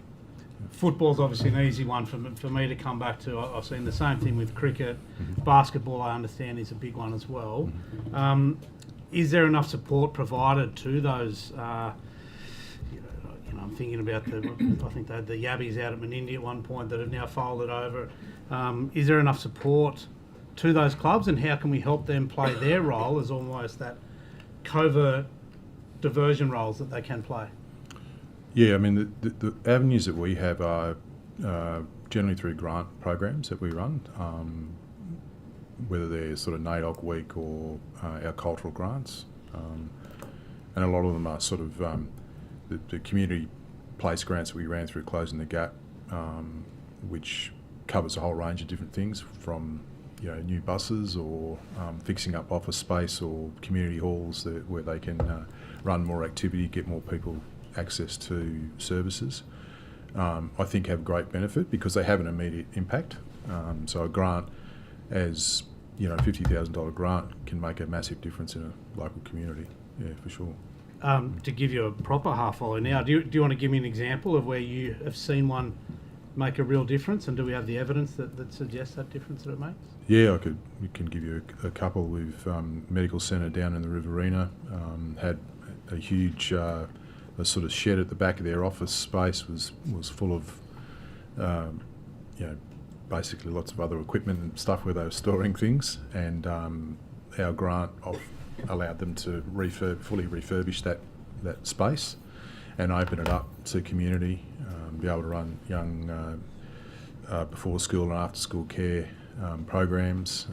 Football's obviously an easy one for me to come back to. I've seen the same thing with cricket. Basketball, I understand, is a big one as well. Is there enough support provided to those? I'm thinking about I think they had the Yabbies out at Menindee at one point that have now folded over. Is there enough support to those clubs, and how can we help them play their role as almost that covert diversion roles that they can play? Yeah, I mean, the avenues that we have are generally through grant programs that we run, whether they're sort of NAIDOC Week or our cultural grants. And a lot of them are sort of the community place grants that we ran through Closing the Gap, which covers a whole range of different things from new buses or fixing up office space or community halls where they can run more activity, get more people access to services. I think have great benefit because they have an immediate impact. So a grant as $50,000 grant can make a massive difference in a local community. Yeah, for sure. To give you a proper half volley now, do you want to give me an example of where you have seen one make a real difference, and do we have the evidence that suggests that difference that it makes? Yeah, we can give you a couple. We've medical centre down in the Riverina had a huge a sort of shed at the back of their office space was full of basically lots of other equipment and stuff where they were storing things, and our grant allowed them to fully refurbish that space and open it up to community, be able to run young before school and after school care programs.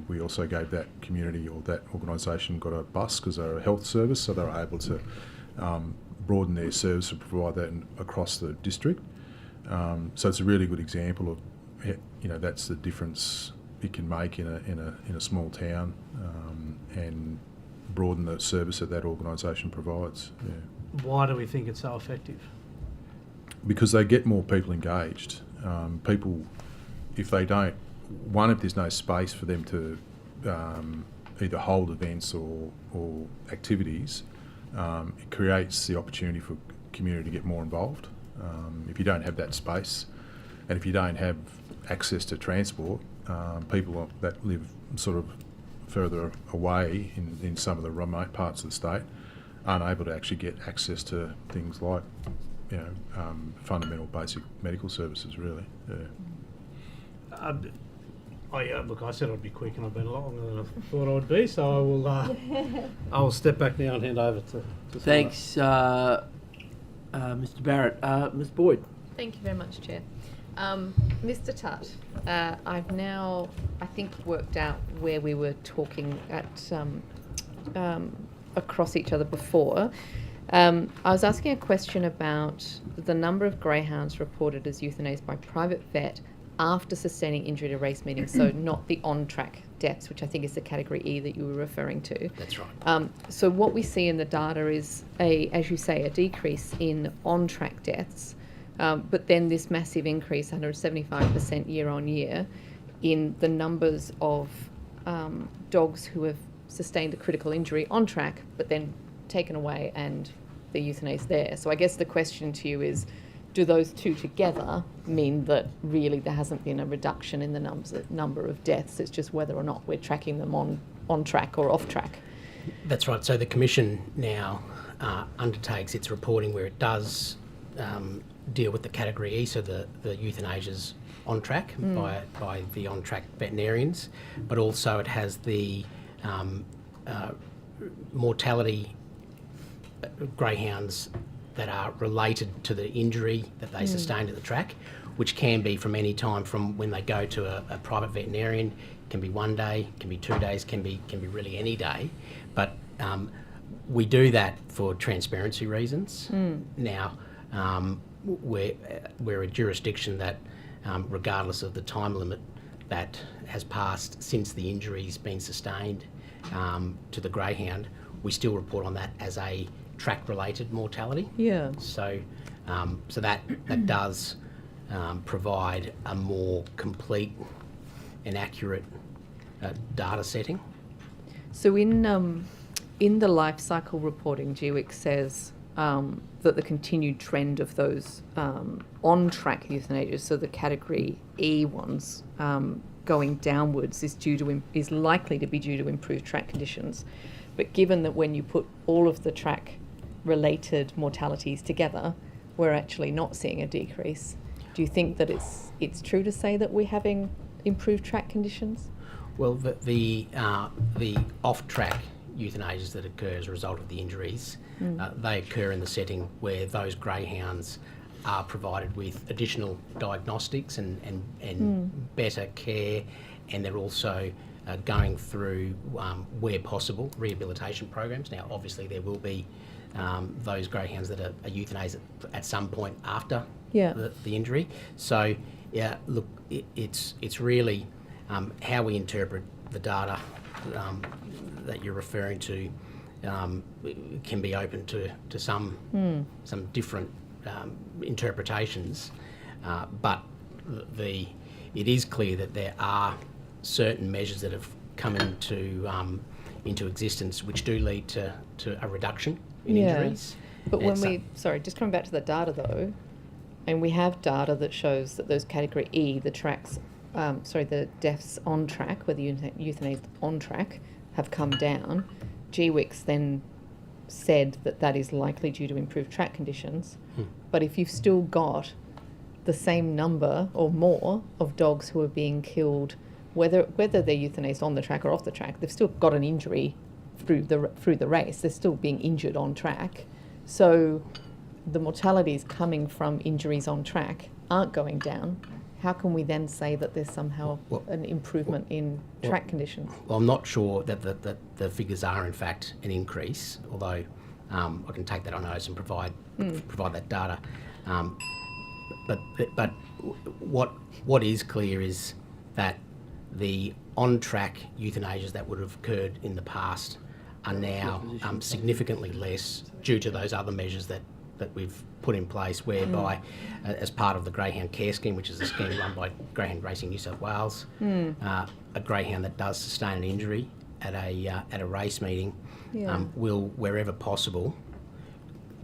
We also gave that community, or that organisation, got a bus because they're a health service, so they were able to broaden their service and provide that across the district. So it's a really good example of, that's the difference it can make in a small town, and broaden the service that organisation provides. Yeah. Why do we think it's so effective? Because they get more people engaged. People, if they don't, if there's no space for them to either hold events or activities, it creates the opportunity for community to get more involved. If you don't have that space, and if you don't have access to transport, people that live sort of further away in some of the remote parts of the state aren't able to actually get access to things like, fundamental basic medical services, really. Yeah. Look, I said I'd be quick, and I've been longer than I thought I would be, so I will step back now and hand over to Thanks, Mr. Barrett. Ms. Boyd. Thank you very much, Chair. Mr. Tutt, I've now, I think, worked out where we were talking at across each other before. I was asking a question about the number of greyhounds reported as euthanized by private vet after sustaining injury at a race meeting, so not the on-track deaths, which I think is the category E that you were referring to. That's right. So what we see in the data is, as you say, a decrease in on-track deaths, but then this massive increase, 175% year on year, in the numbers of dogs who have sustained a critical injury on track, but then taken away and they're euthanized there. So I guess the question to you is, do those two together mean that really there hasn't been a reduction in the number of deaths? It's just whether or not we're tracking them on track or off track. That's right. So the Commission now undertakes its reporting where it does deal with the category E, so the euthanasias on track by the on track veterinarians, but also it has the mortality greyhounds that are related to the injury that they sustained at the track, which can be from any time from when they go to a private veterinarian. Can be 1 day, can be 2 days, can be really any day. But we do that for transparency reasons. Now, we're a jurisdiction that, regardless of the time limit that has passed since the injury's been sustained to the greyhound, we still report on that as a track-related mortality. Yeah. So, so that does provide a more complete and accurate data setting. So in the life cycle reporting, GWIC says that the continued trend of those on-track euthanasias, so the category E ones, going downwards is likely to be due to improved track conditions. But given that when you put all of the track-related mortalities together, we're actually not seeing a decrease, do you think that it's true to say that we're having improved track conditions? Well, the off-track euthanasias that occur as a result of the injuries, they occur in the setting where those greyhounds are provided with additional diagnostics and better care, and they're also going through, where possible, rehabilitation programs. Now, obviously, there will be those greyhounds that are euthanized at some point after the injury. So, yeah, look, it's really how we interpret the data that you're referring to can be open to some different interpretations, but it is clear that there are certain measures that have come into existence which do lead to a reduction in injuries. But when just coming back to the data though, and we have data that shows that those category E, the deaths on track, whether you euthanized on track, have come down. GWIC then said that is likely due to improved track conditions. But if you've still got the same number or more of dogs who are being killed, whether they're euthanized on the track or off the track, they've still got an injury through the race. They're still being injured on track. So the mortalities coming from injuries on track aren't going down. how can we then say that there's somehow an improvement in track conditions? Well, I'm not sure that the figures are in fact an increase, although I can take that on notice and provide that data. But what is clear is that the on-track euthanasias that would have occurred in the past are now significantly less due to those other measures that we've put in place, whereby as part of the Greyhound Care Scheme, which is a scheme run by Greyhound Racing New South Wales, a greyhound that does sustain an injury at a race meeting will, wherever possible,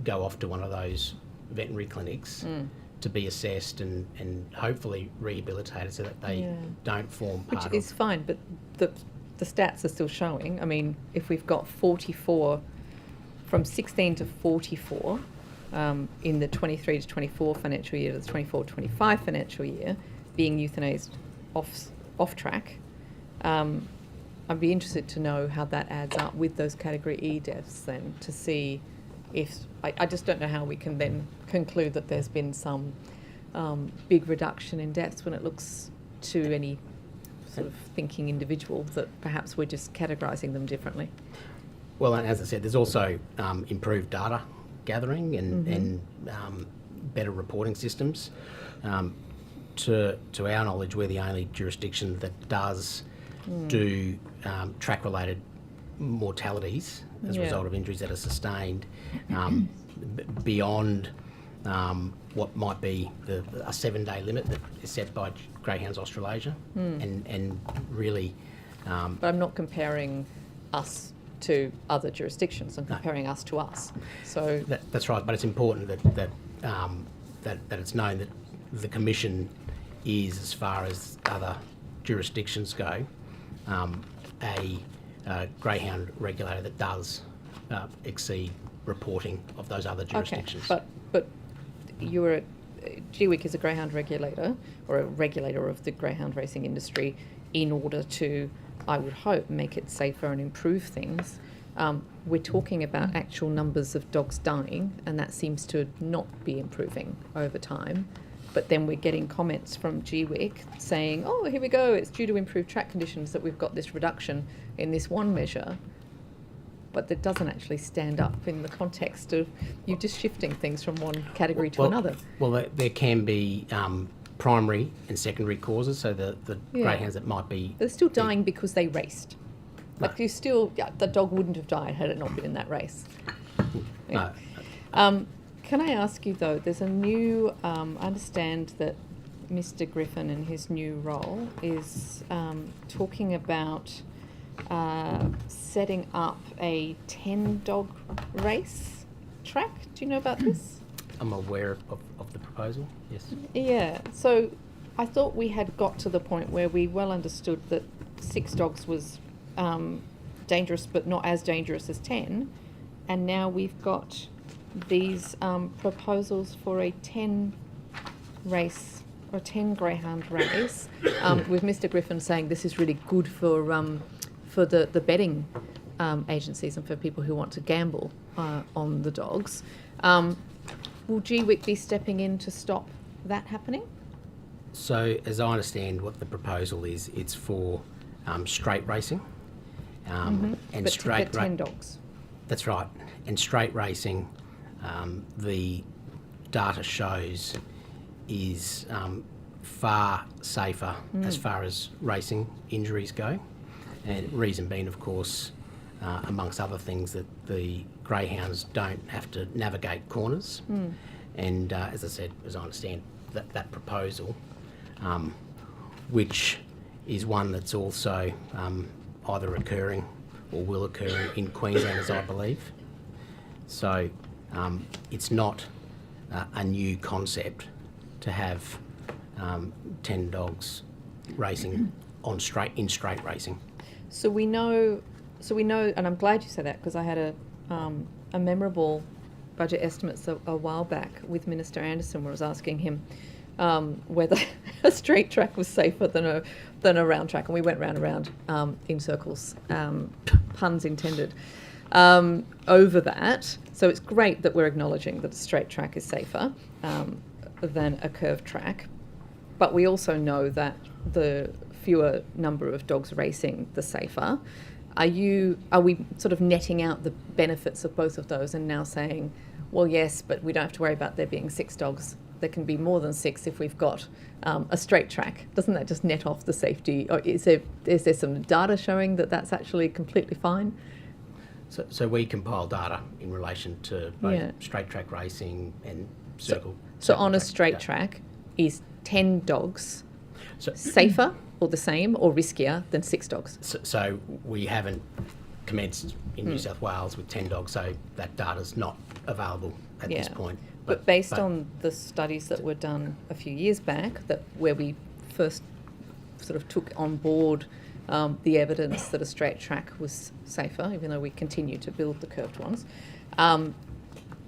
go off to one of those veterinary clinics to be assessed and hopefully rehabilitated so that they don't form part of... Which is fine, but the stats are still showing. I mean, if we've got 44, from 16 to 44 in the 23 to 24 financial year to the 24-25 financial year being euthanased off track, I'd be interested to know how that adds up with those Category E deaths then, to see if... I just don't know how we can then conclude that there's been some big reduction in deaths when it looks to any sort of thinking individual that perhaps we're just categorising them differently. Well, and as I said, there's also improved data gathering and better reporting systems. To our knowledge, we're the only jurisdiction that does do track-related mortalities as a result of injuries that are sustained beyond what might be a 7-day limit that is set by Greyhounds Australasia, and really... but I'm not comparing us to other jurisdictions. I'm comparing us to us. So that's right, but it's important that it's known that the Commission is, as far as other jurisdictions go, a greyhound regulator that does exceed reporting of those other jurisdictions. Okay, but GWIC is a greyhound regulator, or a regulator of the greyhound racing industry, in order to, I would hope, make it safer and improve things. We're talking about actual numbers of dogs dying, and that seems to not be improving over time. But then we're getting comments from GWIC saying, oh, here we go, it's due to improved track conditions that we've got this reduction in this one measure. But that doesn't actually stand up in the context of you just shifting things from one category to another. Well, there can be primary and secondary causes, so the greyhounds that might be... They're still dying because they raced. Like you still, the dog wouldn't have died had it not been in that race. Yeah. No. Can I ask you though, there's a new, I understand that Mr. Griffin in his new role is talking about setting up a 10-dog race track. Do you know about this? I'm aware of the proposal, yes. Yeah, so I thought we had got to the point where we well understood that 6 dogs was dangerous but not as dangerous as 10, and now we've got these proposals for a 10 race or 10 greyhound race with Mr. Griffin saying this is really good for the betting agencies and for people who want to gamble on the dogs. Will GWIC be stepping in to stop that happening? So, as I understand what the proposal is, it's for straight racing. And but straight 10 dogs. That's right. And straight racing, the data shows, is far safer as far as racing injuries go. And reason being, of course, amongst other things, that the greyhounds don't have to navigate corners. And as I said, as I understand that proposal, which is one that's also either occurring or will occur in Queensland, as I believe. So it's not a new concept to have 10 dogs racing in straight racing. So we know, and I'm glad you said that, because I had a memorable budget estimates a while back with Minister Anderson, where I was asking him whether a straight track was safer than a round track, and we went round and round in circles, puns intended, over that. So it's great that we're acknowledging that a straight track is safer than a curved track. but we also know that the fewer number of dogs racing, the safer. Are we sort of netting out the benefits of both of those and now saying, well, yes, but we don't have to worry about there being 6 dogs. There can be more than 6 if we've got a straight track. Doesn't that just net off the safety? Or is there some data showing that that's actually completely fine? So we compile data in relation to both straight track racing and circle. So on a straight track, is 10 dogs safer or the same or riskier than 6 dogs? So we haven't commenced in New South Wales with 10 dogs, so that data's not available at this point. But based on the studies that were done a few years back, where we first sort of took on board the evidence that a straight track was safer, even though we continue to build the curved ones,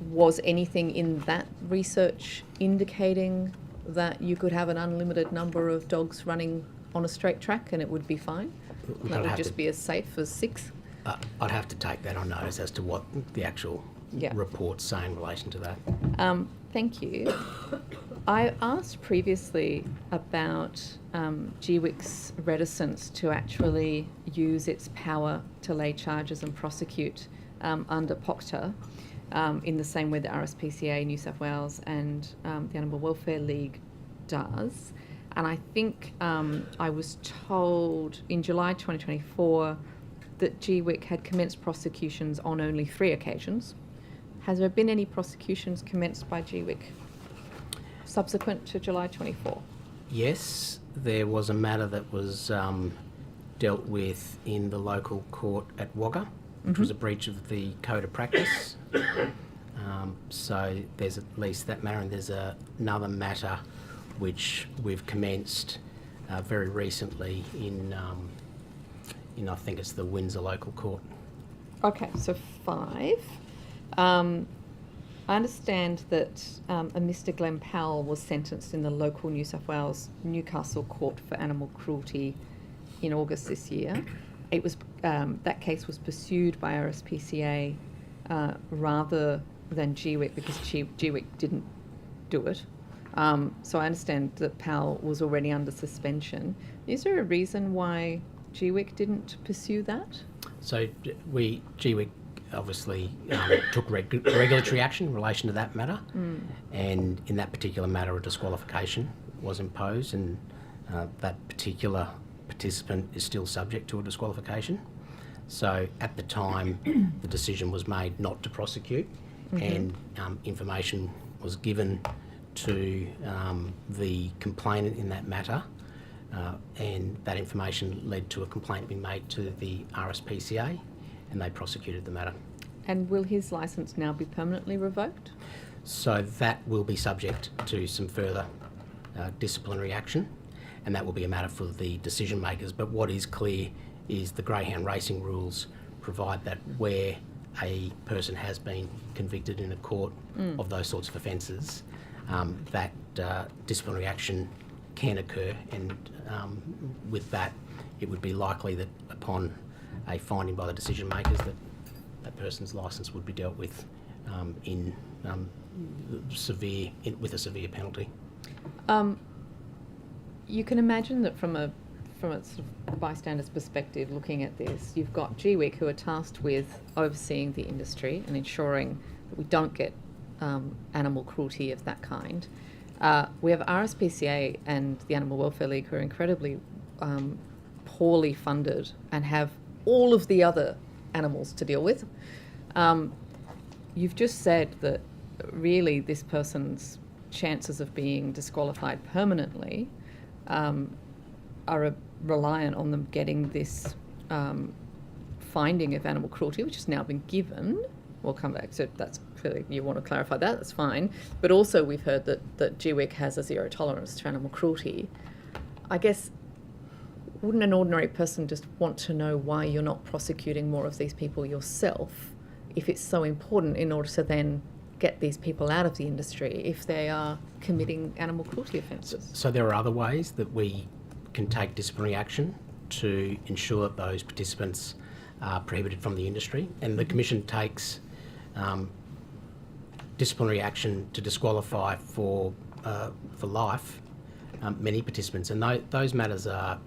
was anything in that research indicating that you could have an unlimited number of dogs running on a straight track and it would be fine? That would just be as safe as 6? I'd have to take that on notice as to what the actual reports say in relation to that. Thank you. I asked previously about GWIC's reticence to actually use its power to lay charges and prosecute under POCTA in the same way that RSPCA, New South Wales and the Animal Welfare League does. And I think I was told in July 2024 that GWIC had commenced prosecutions on only 3 occasions. Has there been any prosecutions commenced by GWIC subsequent to July 24? Yes, there was a matter that was dealt with in the local court at Wagga, which was a breach of the code of practice. So there's at least that matter, and there's another matter which we've commenced very recently in I think it's the Windsor local court. Okay, so 5. I understand that a Mr. Glenn Powell was sentenced in the local New South Wales Newcastle Court for animal cruelty in August this year. It was that case was pursued by RSPCA rather than GWIC because GWIC didn't do it. So I understand that Powell was already under suspension. Is there a reason why GWIC didn't pursue that? So GWIC obviously took regulatory action in relation to that matter, and in that particular matter a disqualification was imposed, and that particular participant is still subject to a disqualification. So at the time the decision was made not to prosecute, and information was given to the complainant in that matter, and that information led to a complaint being made to the RSPCA, and they prosecuted the matter. And will his licence now be permanently revoked? So that will be subject to some further disciplinary action, and that will be a matter for the decision makers. But what is clear is the greyhound racing rules provide that where a person has been convicted in a court of those sorts of offences, that disciplinary action can occur, and with that it would be likely that upon a finding by the decision makers that that person's licence would be dealt with with a severe penalty. You can imagine that from a sort of bystander's perspective looking at this, you've got GWIC who are tasked with overseeing the industry and ensuring that we don't get animal cruelty of that kind. We have RSPCA and the Animal Welfare League who are incredibly poorly funded and have all of the other animals to deal with. You've just said that really this person's chances of being disqualified permanently are reliant on them getting this finding of animal cruelty, which has now been given. We'll come back to that's clearly you want to clarify that, that's fine. But also we've heard that GWIC has a zero tolerance to animal cruelty. I guess, wouldn't an ordinary person just want to know why you're not prosecuting more of these people yourself if it's so important in order to then get these people out of the industry if they are committing animal cruelty offences? So there are other ways that we can take disciplinary action to ensure that those participants are prohibited from the industry, and the Commission takes disciplinary action to disqualify for life many participants, and those matters are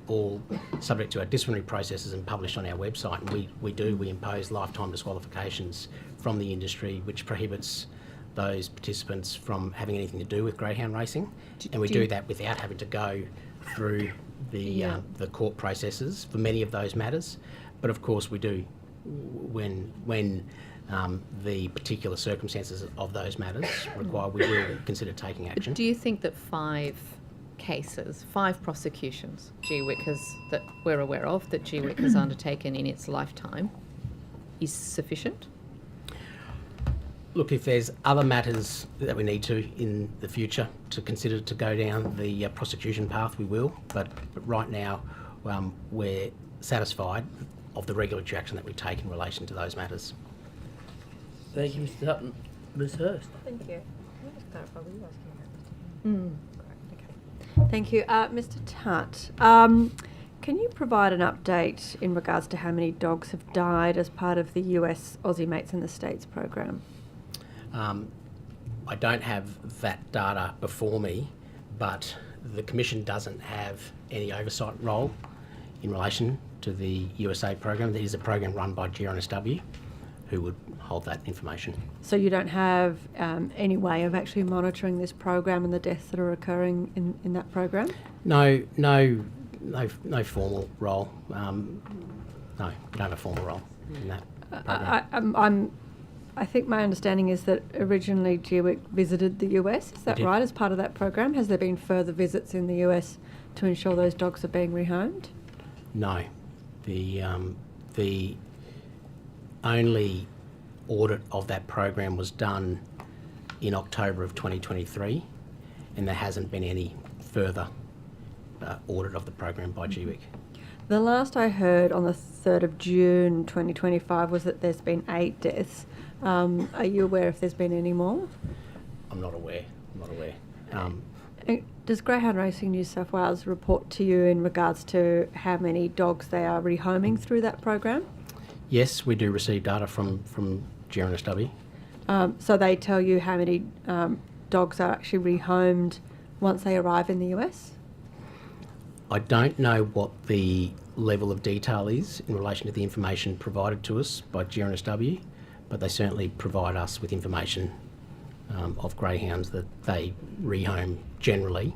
all subject to our disciplinary processes and published on our website. And we impose lifetime disqualifications from the industry, which prohibits those participants from having anything to do with greyhound racing, and we do that without having to go through the court processes for many of those matters. But of course, we do when the particular circumstances of those matters require, we will consider taking action. Do you think that 5 prosecutions that we're aware of, that GWIC has undertaken in its lifetime, is sufficient? Look, if there's other matters that we need to in the future to consider to go down the prosecution path, we will. But right now, we're satisfied of the regulatory action that we take in relation to those matters. Thank you, Mr. Hutton. Ms. Hurst. Thank you. Can I just clarify, were you asking Mm. Thank you. Mr. Tutt, can you provide an update in regards to how many dogs have died as part of the US Aussie Mates in the States program? I don't have that data before me, but the Commission doesn't have any oversight role in relation to the USA program. There is a program run by GRNSW who would hold that information. So you don't have any way of actually monitoring this program and the deaths that are occurring in that program? No formal role. No, we don't have a formal role in that program. I think my understanding is that originally GWIC visited the US. Is that right, as part of that program? Has there been further visits in the US to ensure those dogs are being rehomed? No. The only audit of that program was done in October of 2023, and there hasn't been any further audit of the program by GWIC. The last I heard on the 3rd of June 2025 was that there's been 8 deaths. Are you aware if there's been any more? I'm not aware. Does Greyhound Racing New South Wales report to you in regards to how many dogs they are rehoming through that program? Yes, we do receive data from GRNSW. So they tell you how many dogs are actually rehomed once they arrive in the US? I don't know what the level of detail is in relation to the information provided to us by GRNSW, but they certainly provide us with information of greyhounds that they rehome generally.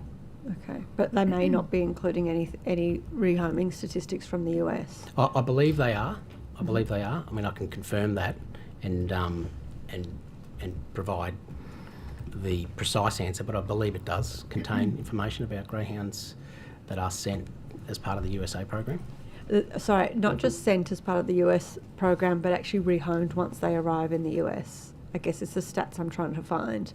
Okay, but they may not be including any rehoming statistics from the US. I believe they are. I mean, I can confirm that and provide the precise answer, but I believe it does contain information about greyhounds that are sent as part of the USA program. Sorry, not just sent as part of the US program, but actually rehomed once they arrive in the US. I guess it's the stats I'm trying to find.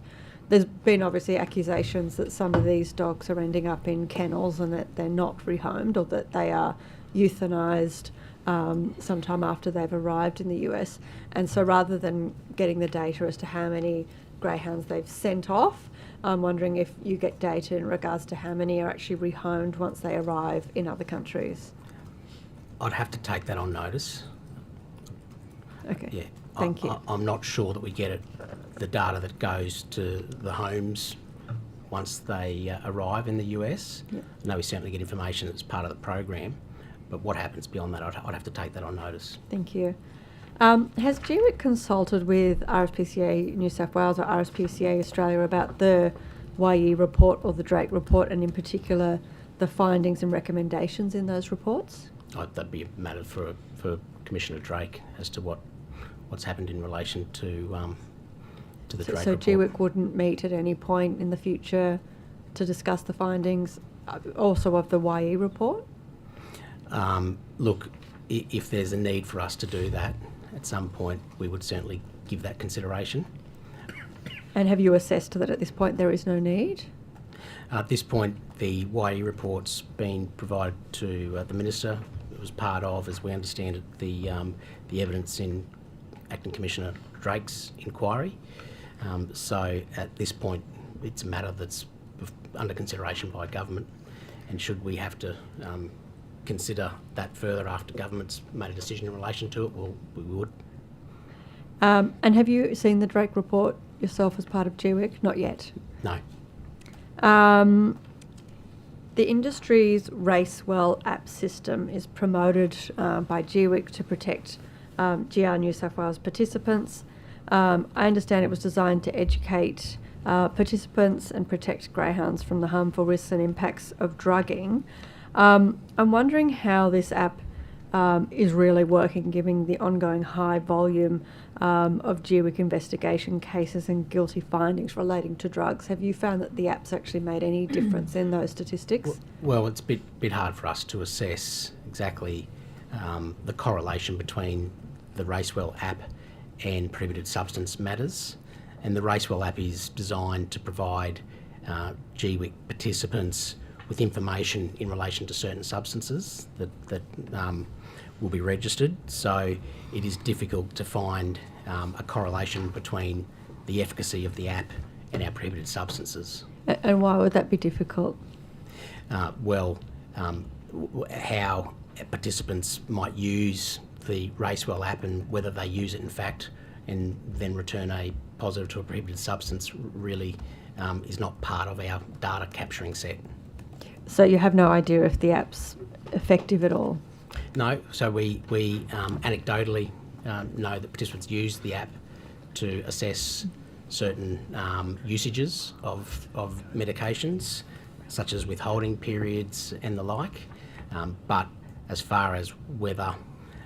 There's been obviously accusations that some of these dogs are ending up in kennels and that they're not rehomed, or that they are euthanised sometime after they've arrived in the US. And so rather than getting the data as to how many greyhounds they've sent off, I'm wondering if you get data in regards to how many are actually rehomed once they arrive in other countries. I'd have to take that on notice. Okay. Yeah. Thank you. I'm not sure that we get the data that goes to the homes once they arrive in the US. Yep. No, we certainly get information that's part of the program, but what happens beyond that, I'd have to take that on notice. Thank you. Has GWIC consulted with RSPCA New South Wales or RSPCA Australia about the YE report or the Drake report, and in particular the findings and recommendations in those reports? That'd be a matter for Commissioner Drake as to what's happened in relation to the Drake so report. GWIC wouldn't meet at any point in the future to discuss the findings also of the YE report? Look, if there's a need for us to do that at some point, we would certainly give that consideration. And have you assessed that at this point there is no need? At this point, the YE report's been provided to the Minister. It was part of, as we understand it, the evidence in Acting Commissioner Drake's inquiry. So at this point, it's a matter that's under consideration by government, and should we have to consider that further after government's made a decision in relation to it, we would. And have you seen the Drake report yourself as part of GWIC? Not yet. No. The industry's Racewell app system is promoted by GWIC to protect GR New South Wales participants. I understand it was designed to educate participants and protect greyhounds from the harmful risks and impacts of drugging. I'm wondering how this app is really working, given the ongoing high volume of GWIC investigation cases and guilty findings relating to drugs. Have you found that the app's actually made any difference in those statistics? Well, it's a bit hard for us to assess exactly the correlation between the Racewell app and prohibited substance matters. And the Racewell app is designed to provide GWIC participants with information in relation to certain substances that will be registered. So it is difficult to find a correlation between the efficacy of the app and our prohibited substances. And why would that be difficult? How participants might use the Racewell app and whether they use it in fact and then return a positive to a prohibited substance really is not part of our data capturing set. So you have no idea if the app's effective at all? No, so we anecdotally know that participants use the app to assess certain usages of medications, such as withholding periods and the like. But as far as whether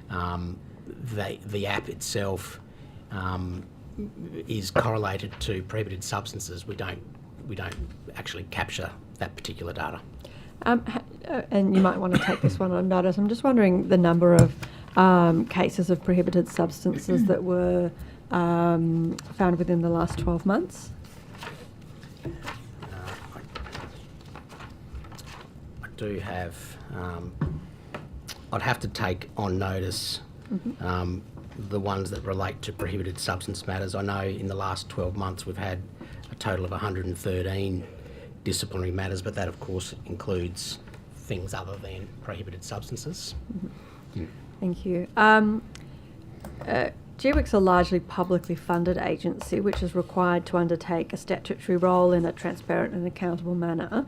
the app itself is correlated to prohibited substances, we don't actually capture that particular data. And you might want to take this one on notice. I'm just wondering the number of cases of prohibited substances that were found within the last 12 months. I do have, I'd have to take on notice the ones that relate to prohibited substance matters. I know in the last 12 months we've had a total of 113 disciplinary matters, but that of course includes things other than prohibited substances. Thank you. GWIC's a largely publicly funded agency which is required to undertake a statutory role in a transparent and accountable manner.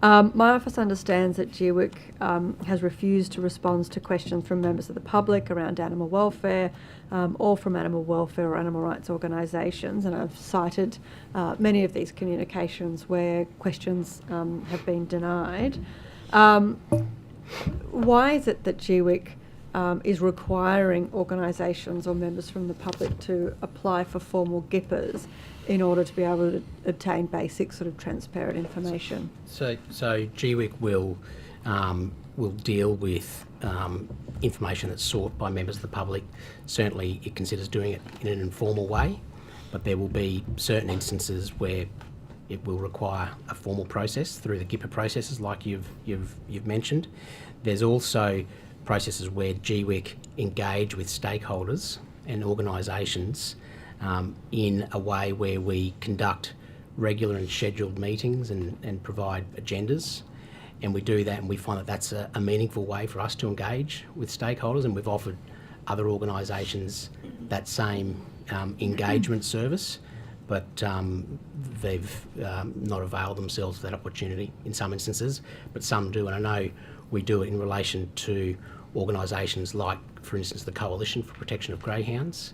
My office understands that GWIC has refused to respond to questions from members of the public around animal welfare or from animal welfare or animal rights organisations, and I've cited many of these communications where questions have been denied. Why is it that GWIC is requiring organisations or members from the public to apply for formal GIPPers in order to be able to obtain basic sort of transparent information? So GWIC will deal with information that's sought by members of the public. Certainly it considers doing it in an informal way, but there will be certain instances where it will require a formal process through the GIPPer processes like you've mentioned. There's also processes where GWIC engage with stakeholders and organisations in a way where we conduct regular and scheduled meetings and provide agendas. And we do that and we find that that's a meaningful way for us to engage with stakeholders, and we've offered other organisations that same engagement service, but they've not availed themselves of that opportunity in some instances, but some do, and I know we do it in relation to organisations like, for instance, the Coalition for Protection of Greyhounds.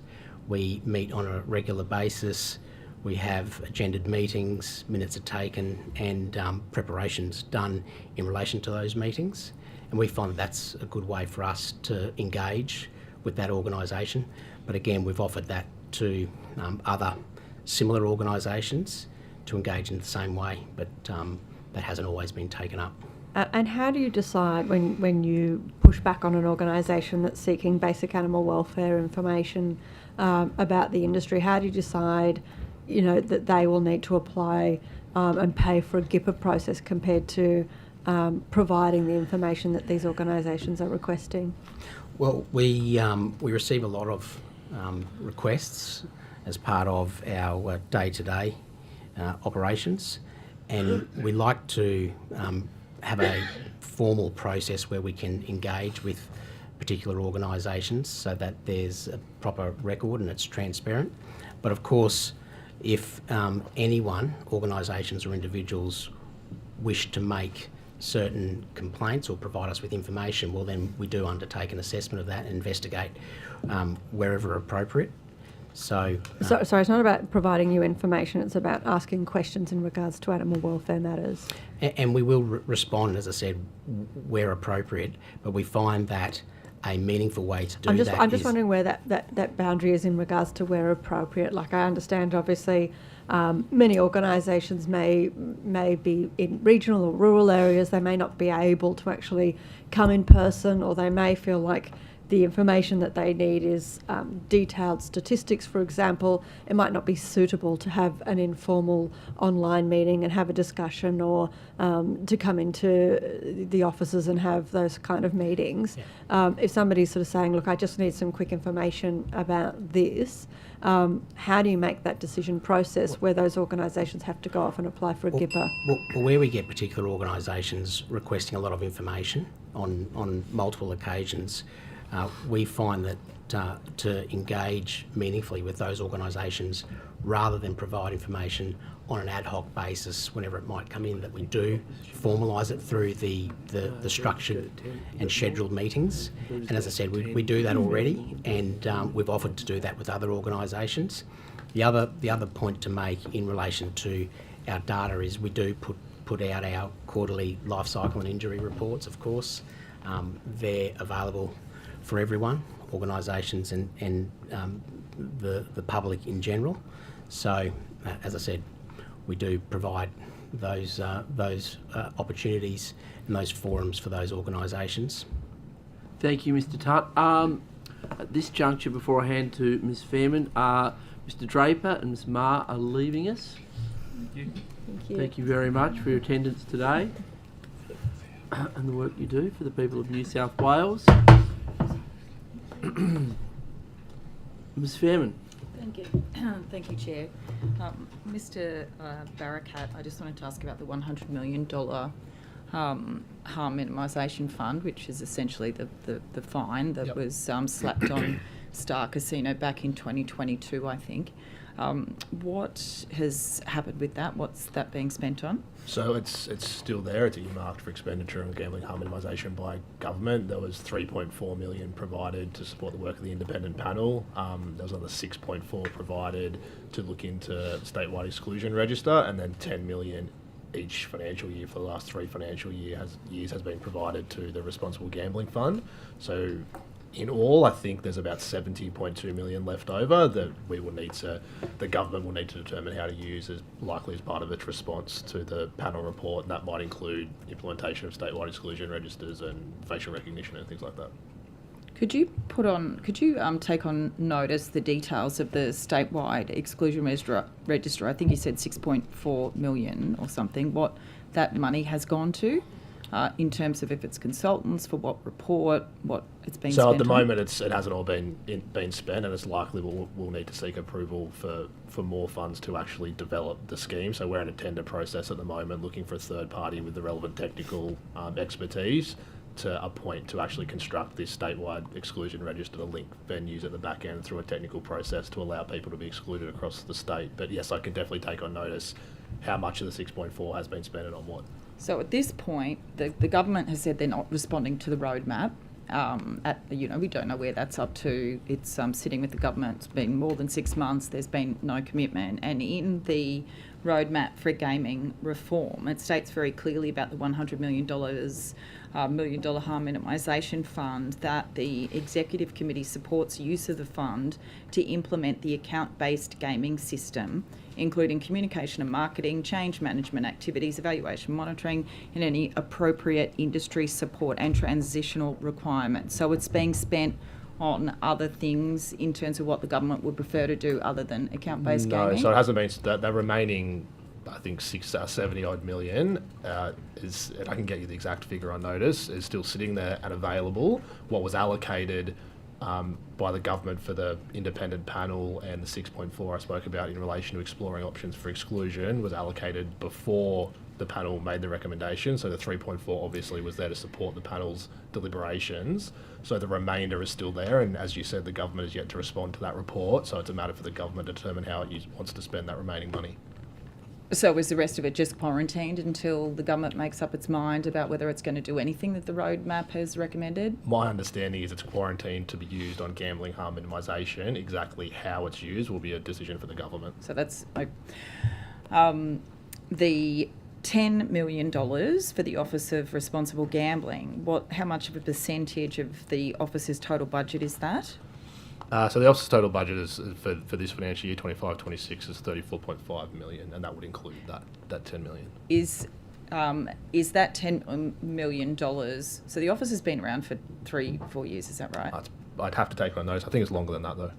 We meet on a regular basis, we have agended meetings, minutes are taken, and preparations done in relation to those meetings, and we find that that's a good way for us to engage with that organisation. But again, we've offered that to other similar organisations to engage in the same way, but that hasn't always been taken up. And how do you decide when you push back on an organisation that's seeking basic animal welfare information about the industry? How do you decide, that they will need to apply and pay for a GIPPer process compared to providing the information that these organisations are requesting? Well, we receive a lot of requests as part of our day-to-day operations, and we like to have a formal process where we can engage with particular organisations so that there's a proper record and it's transparent. But of course, if anyone, organisations or individuals, wish to make certain complaints or provide us with information, well then we do undertake an assessment of that and investigate wherever appropriate. So, Sorry, it's not about providing you information, it's about asking questions in regards to animal welfare matters. and we will respond, as I said, where appropriate, but we find that a meaningful way to do that I'm just is- wondering where that boundary is in regards to where appropriate. Like, I understand, obviously, many organisations may be in regional or rural areas. They may not be able to actually come in person, or they may feel like the information that they need is detailed statistics, for example. It might not be suitable to have an informal online meeting and have a discussion, or to come into the offices and have those kind of meetings. If somebody's sort of saying, look, I just need some quick information about this, how do you make that decision process where those organisations have to go off and apply for a GIPA? Well, where we get particular organisations requesting a lot of information on multiple occasions, we find that to engage meaningfully with those organisations rather than provide information on an ad hoc basis whenever it might come in, that we do formalise it through the structured and scheduled meetings. And as I said, we do that already, and we've offered to do that with other organisations. The other point to make in relation to our data is we do put out our quarterly life cycle and injury reports, of course. They're available for everyone, organisations and the public in general. So, as I said, we do provide those opportunities and those forums for those organisations. Thank you, Mr. Tutt. At this juncture, before I hand to Ms. Fairman, Mr. Draper and Ms. Marr are leaving us. Thank you. Thank you very much for your attendance today and the work you do for the people of New South Wales. Ms. Fairman. Thank you. Thank you, Chair. Mr. Barakat, I just wanted to ask about the $100 million harm minimisation fund, which is essentially the fine that was slapped on Star Casino back in 2022, I think. What has happened with that? What's that being spent on? So it's still there. It's earmarked for expenditure on gambling harm minimisation by government. There was $3.4 million provided to support the work of the independent panel. There was another $6.4 provided to look into statewide exclusion register, and then $10 million each financial year for the last 3 financial years has been provided to the Responsible Gambling Fund. So in all, I think there's about $70.2 million left over that the government will need to determine how to use as likely as part of its response to the panel report, and that might include implementation of statewide exclusion registers and facial recognition and things like that. Could you take on notice the details of the statewide exclusion register? I think you said 6.4 million or something. What that money has gone to? In terms of if it's consultants, for what report, what it's been spent on? So at the moment it hasn't all been spent, and it's likely we'll need to seek approval for more funds to actually develop the scheme. So we're in a tender process at the moment, looking for a third party with the relevant technical expertise to appoint to actually construct this statewide exclusion register to link venues at the back end through a technical process to allow people to be excluded across the state. But yes, I can definitely take on notice how much of the 6.4 has been spent and on what. So at this point, the government has said they're not responding to the roadmap. We don't know where that's up to. It's sitting with the government. It's been more than 6 months. There's been no commitment. And in the roadmap for gaming reform, it states very clearly about the $100 million harm minimisation fund, that the executive committee supports use of the fund to implement the account-based gaming system, including communication and marketing, change management activities, evaluation, monitoring, and any appropriate industry support and transitional requirements. So it's being spent on other things in terms of what the government would prefer to do other than account-based gaming? No, so it hasn't been. The remaining, I think, 70 odd million is, and I can get you the exact figure on notice, is still sitting there and available. What was allocated by the government for the independent panel and the 6.4 I spoke about in relation to exploring options for exclusion was allocated before the panel made the recommendation. So the 3.4 obviously was there to support the panel's deliberations. So the remainder is still there, and as you said, the government is yet to respond to that report. So it's a matter for the government to determine how it wants to spend that remaining money. So is the rest of it just quarantined until the government makes up its mind about whether it's going to do anything that the roadmap has recommended? My understanding is it's quarantined to be used on gambling harm minimisation. Exactly how it's used will be a decision for the government. So that's the $10 million for the Office of Responsible Gambling. How much of a percentage of the office's total budget is that? So the office's total budget is for this financial year 25-26 is $34.5 million, and that would include that $10 million. Is that $10 million? So the office has been around for 3-4 years. Is that right? I'd have to take on notice. I think it's longer than that though.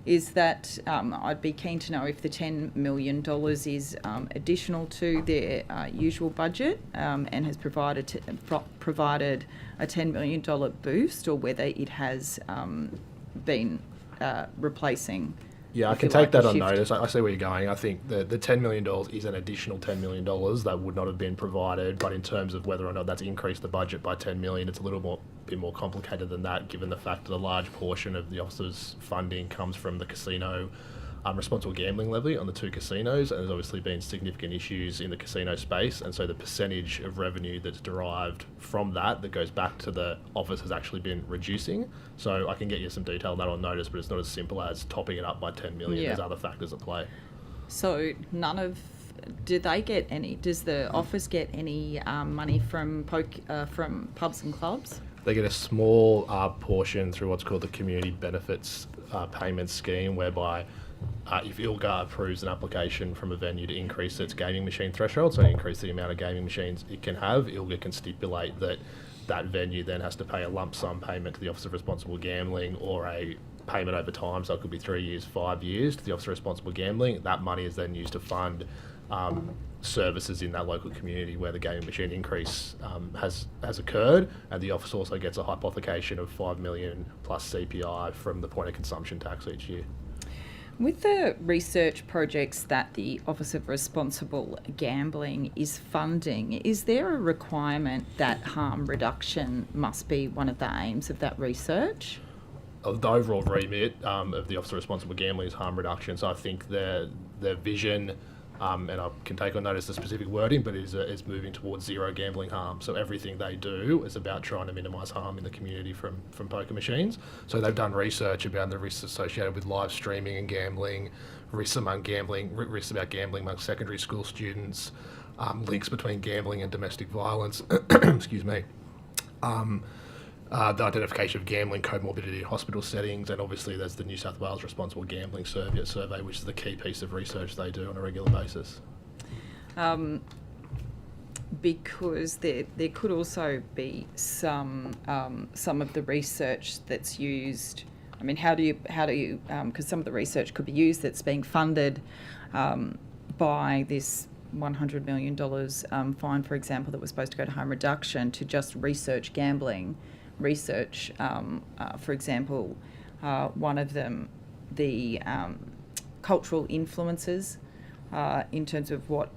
Is that I'd be keen to know if the $10 million is additional to their usual budget and has provided a $10 million boost, or whether it has been replacing. Yeah, I can take that on notice. I see where you're going. I think the $10 million is an additional $10 million that would not have been provided, but in terms of whether or not that's increased the budget by $10 million, it's a little bit more complicated than that, given the fact that a large portion of the office's funding comes from the casino responsible gambling levy on the 2 casinos, and there's obviously been significant issues in the casino space, and so the percentage of revenue that's derived from that goes back to the office has actually been reducing. So I can get you some detail on that on notice, but it's not as simple as topping it up by 10 million. Yeah. There's other factors at play. So do they get any? Does the office get any money from pubs and clubs? They get a small portion through what's called the Community Benefits Payment Scheme, whereby if ILGA approves an application from a venue to increase its gaming machine threshold, so increase the amount of gaming machines it can have, ILGA can stipulate that venue then has to pay a lump sum payment to the Office of Responsible Gambling, or a payment over time, so it could be 3 years, 5 years, to the Office of Responsible Gambling. That money is then used to fund services in that local community where the gaming machine increase has occurred, and the office also gets a hypothecation of $5 million plus CPI from the point of consumption tax each year. With the research projects that the Office of Responsible Gambling is funding, is there a requirement that harm reduction must be one of the aims of that research? The overall remit of the Office of Responsible Gambling is harm reduction, so I think their vision, and I can take on notice the specific wording, but is moving towards zero gambling harm. So everything they do is about trying to minimise harm in the community from poker machines. So they've done research about the risks associated with live streaming and gambling, risks about gambling among secondary school students, links between gambling and domestic violence, excuse me, the identification of gambling comorbidity in hospital settings, and obviously there's the New South Wales Responsible Gambling Survey, which is the key piece of research they do on a regular basis. Because there could also be some of the research that's used. I mean, how do you because some of the research could be used that's being funded by this $100 million fine, for example, that was supposed to go to harm reduction, to just research gambling. For example, one of them, the cultural influences in terms of what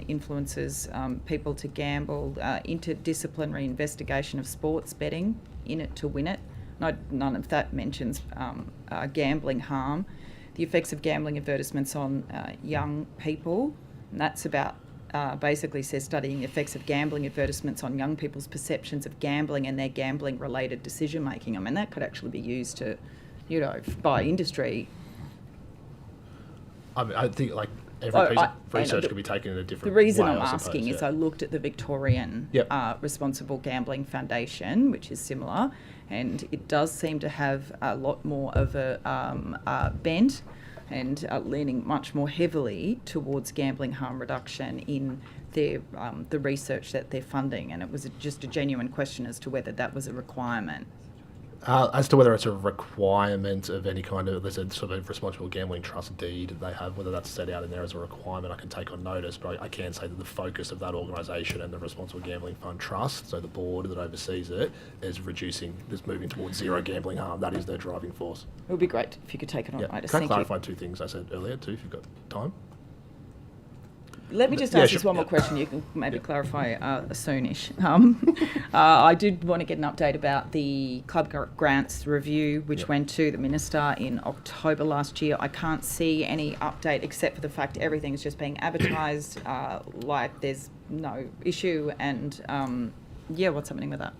influences people to gamble, interdisciplinary investigation of sports betting, in it to win it. None of that mentions gambling harm. The effects of gambling advertisements on young people, and that's about basically says studying the effects of gambling advertisements on young people's perceptions of gambling and their gambling-related decision-making. I mean, that could actually be used to, by industry. I mean, I think every piece of research could be taken in a different way. The reason I'm asking is I looked at the Victorian Responsible Gambling Foundation, which is similar, and it does seem to have a lot more of a bent and leaning much more heavily towards gambling harm reduction in their the research that they're funding, and it was just a genuine question as to whether that was a requirement. As to whether it's a requirement of any kind of, there's a sort of responsible gambling trust deed they have, whether that's set out in there as a requirement, I can take on notice, but I can say that the focus of that organisation and the Responsible Gambling Fund Trust, so the board that oversees it, is moving towards zero gambling harm. That is their driving force. It would be great if you could take it on notice. Can I clarify 2 things I said earlier too, if you've got time? Let me just Yeah, ask sure. this one more question. You can maybe clarify soonish. I did want to get an update about the club grants review, which went to the Minister in October last year. I can't see any update except for the fact everything's just being advertised like there's no issue. And what's happening with that?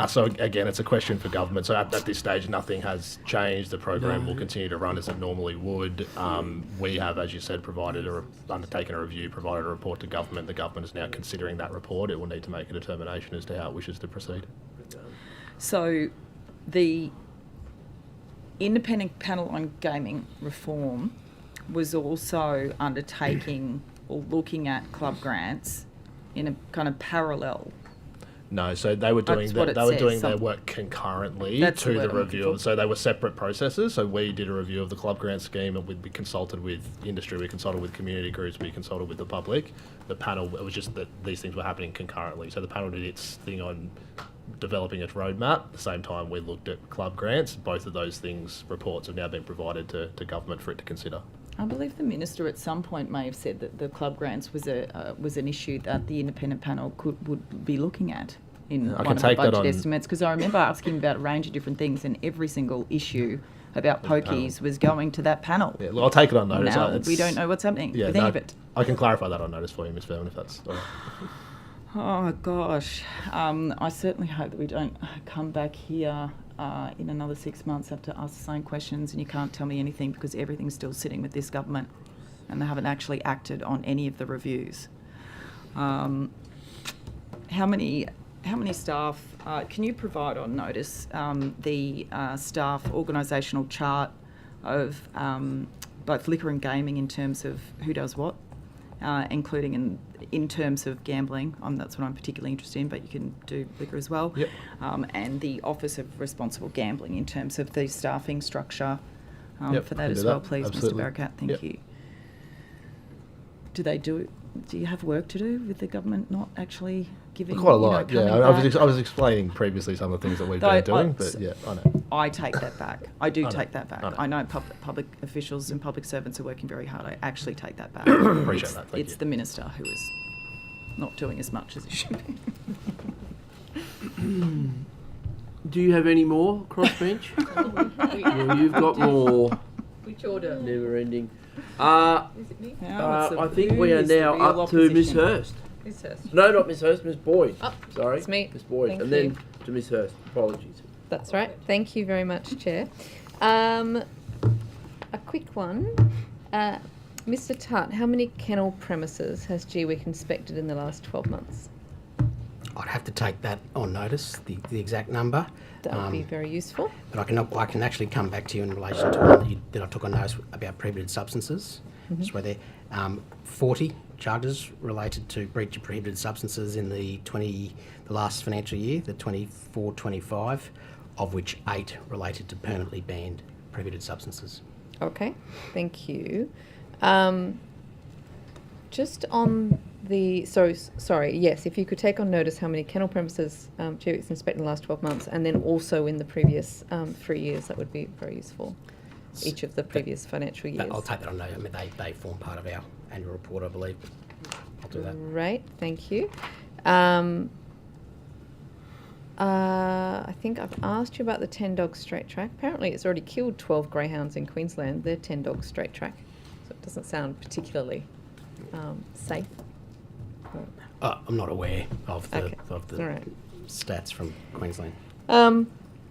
So again, it's a question for government. So at this stage, nothing has changed. The program will continue to run as it normally would. We have, as you said, undertaken a review, provided a report to government. The government is now considering that report. It will need to make a determination as to how it wishes to proceed. So the independent panel on gaming reform was also undertaking or looking at club grants in a kind of parallel. No, so they were doing their work concurrently to the review. So they were separate processes. So we did a review of the club grant scheme, and we consulted with industry, we consulted with community groups, we consulted with the public. The panel, it was just that these things were happening concurrently. So the panel did its thing on developing its roadmap. At the same time, we looked at club grants. Both of those reports have now been provided to government for it to consider. I believe the Minister at some point may have said that the club grants was an issue that the independent panel would be looking at in one of the budget estimates, because I remember asking about a range of different things, and every single issue about pokies was going to that panel. Yeah, well, I'll take it on notice. Now we don't know what's happening with any of it. I can clarify that on notice for you, Ms. Fairman, if that's all right. Oh, gosh. I certainly hope that we don't come back here in another 6 months after ask the same questions and you can't tell me anything, because everything's still sitting with this government and they haven't actually acted on any of the reviews. How many staff, can you provide on notice the staff organisational chart of both liquor and gaming in terms of who does what, including in terms of gambling? That's what I'm particularly interested in, but you can do liquor as well. Yep. And the Office of Responsible Gambling in terms of the staffing structure for that as well, please, Absolutely. Mr. Barakat. Thank you. Do you have work to do with the government not actually giving? Quite a lot, coming I back? was explaining previously some of the things that we've been doing, but yeah, I know. I take that back. I do I know. take that back. I know. I know public officials and public servants are working very hard. I actually take that back. Appreciate that, thank It's you. the Minister who is not doing as much as he should be. Do you have any more, crossbench? Well, you've got more. Which order? Never ending. Is it me? I think we are now up to Ms. Hurst. Ms. Hurst. No, not Ms. Hurst, Ms. Boyd. Oh, Sorry. it's me. Ms. Boyd. Thank and you. then to Ms. Hurst. Apologies. That's right. Thank you very much, Chair. A quick one. Mr. Tutt, how many kennel premises has GWIC inspected in the last 12 months? I'd have to take that on notice, the exact number. That would be very useful. But I can actually come back to you in relation to one that I took on notice about prohibited substances. Just where there 40 charges related to breach of prohibited substances in the last financial year, the 24-25, of which 8 related to permanently banned prohibited substances. Okay, thank you. Just on the, sorry, yes, if you could take on notice how many kennel premises GWIC's inspected in the last 12 months, and then also in the previous 3 years, that would be very useful. Each of the previous financial years. I'll take that on notice. I mean, they form part of our annual report, I believe. I'll do that. Great, thank you. I think I've asked you about the 10-dog straight track. Apparently it's already killed 12 greyhounds in Queensland. They're 10-dog straight track. So it doesn't sound particularly safe. I'm not aware of the Right. stats from Queensland.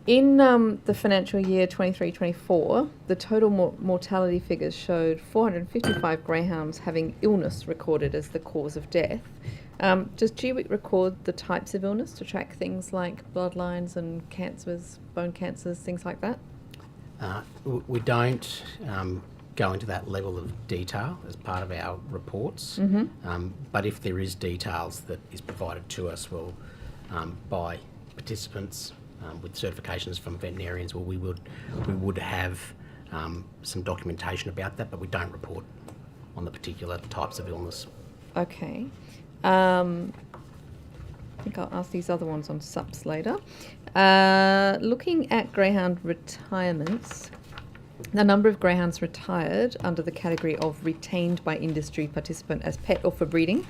In the financial year 23-24, the total mortality figures showed 455 greyhounds having illness recorded as the cause of death. Does GWIC record the types of illness to track things like bloodlines and cancers, bone cancers, things like that? We don't go into that level of detail as part of our reports, but if there is details that is provided to us, by participants with certifications from veterinarians, we would have some documentation about that, but we don't report on the particular types of illness. Okay. I think I'll ask these other ones on SUPs later. Looking at greyhound retirements, The number of greyhounds retired under the category of retained by industry participant as pet or for breeding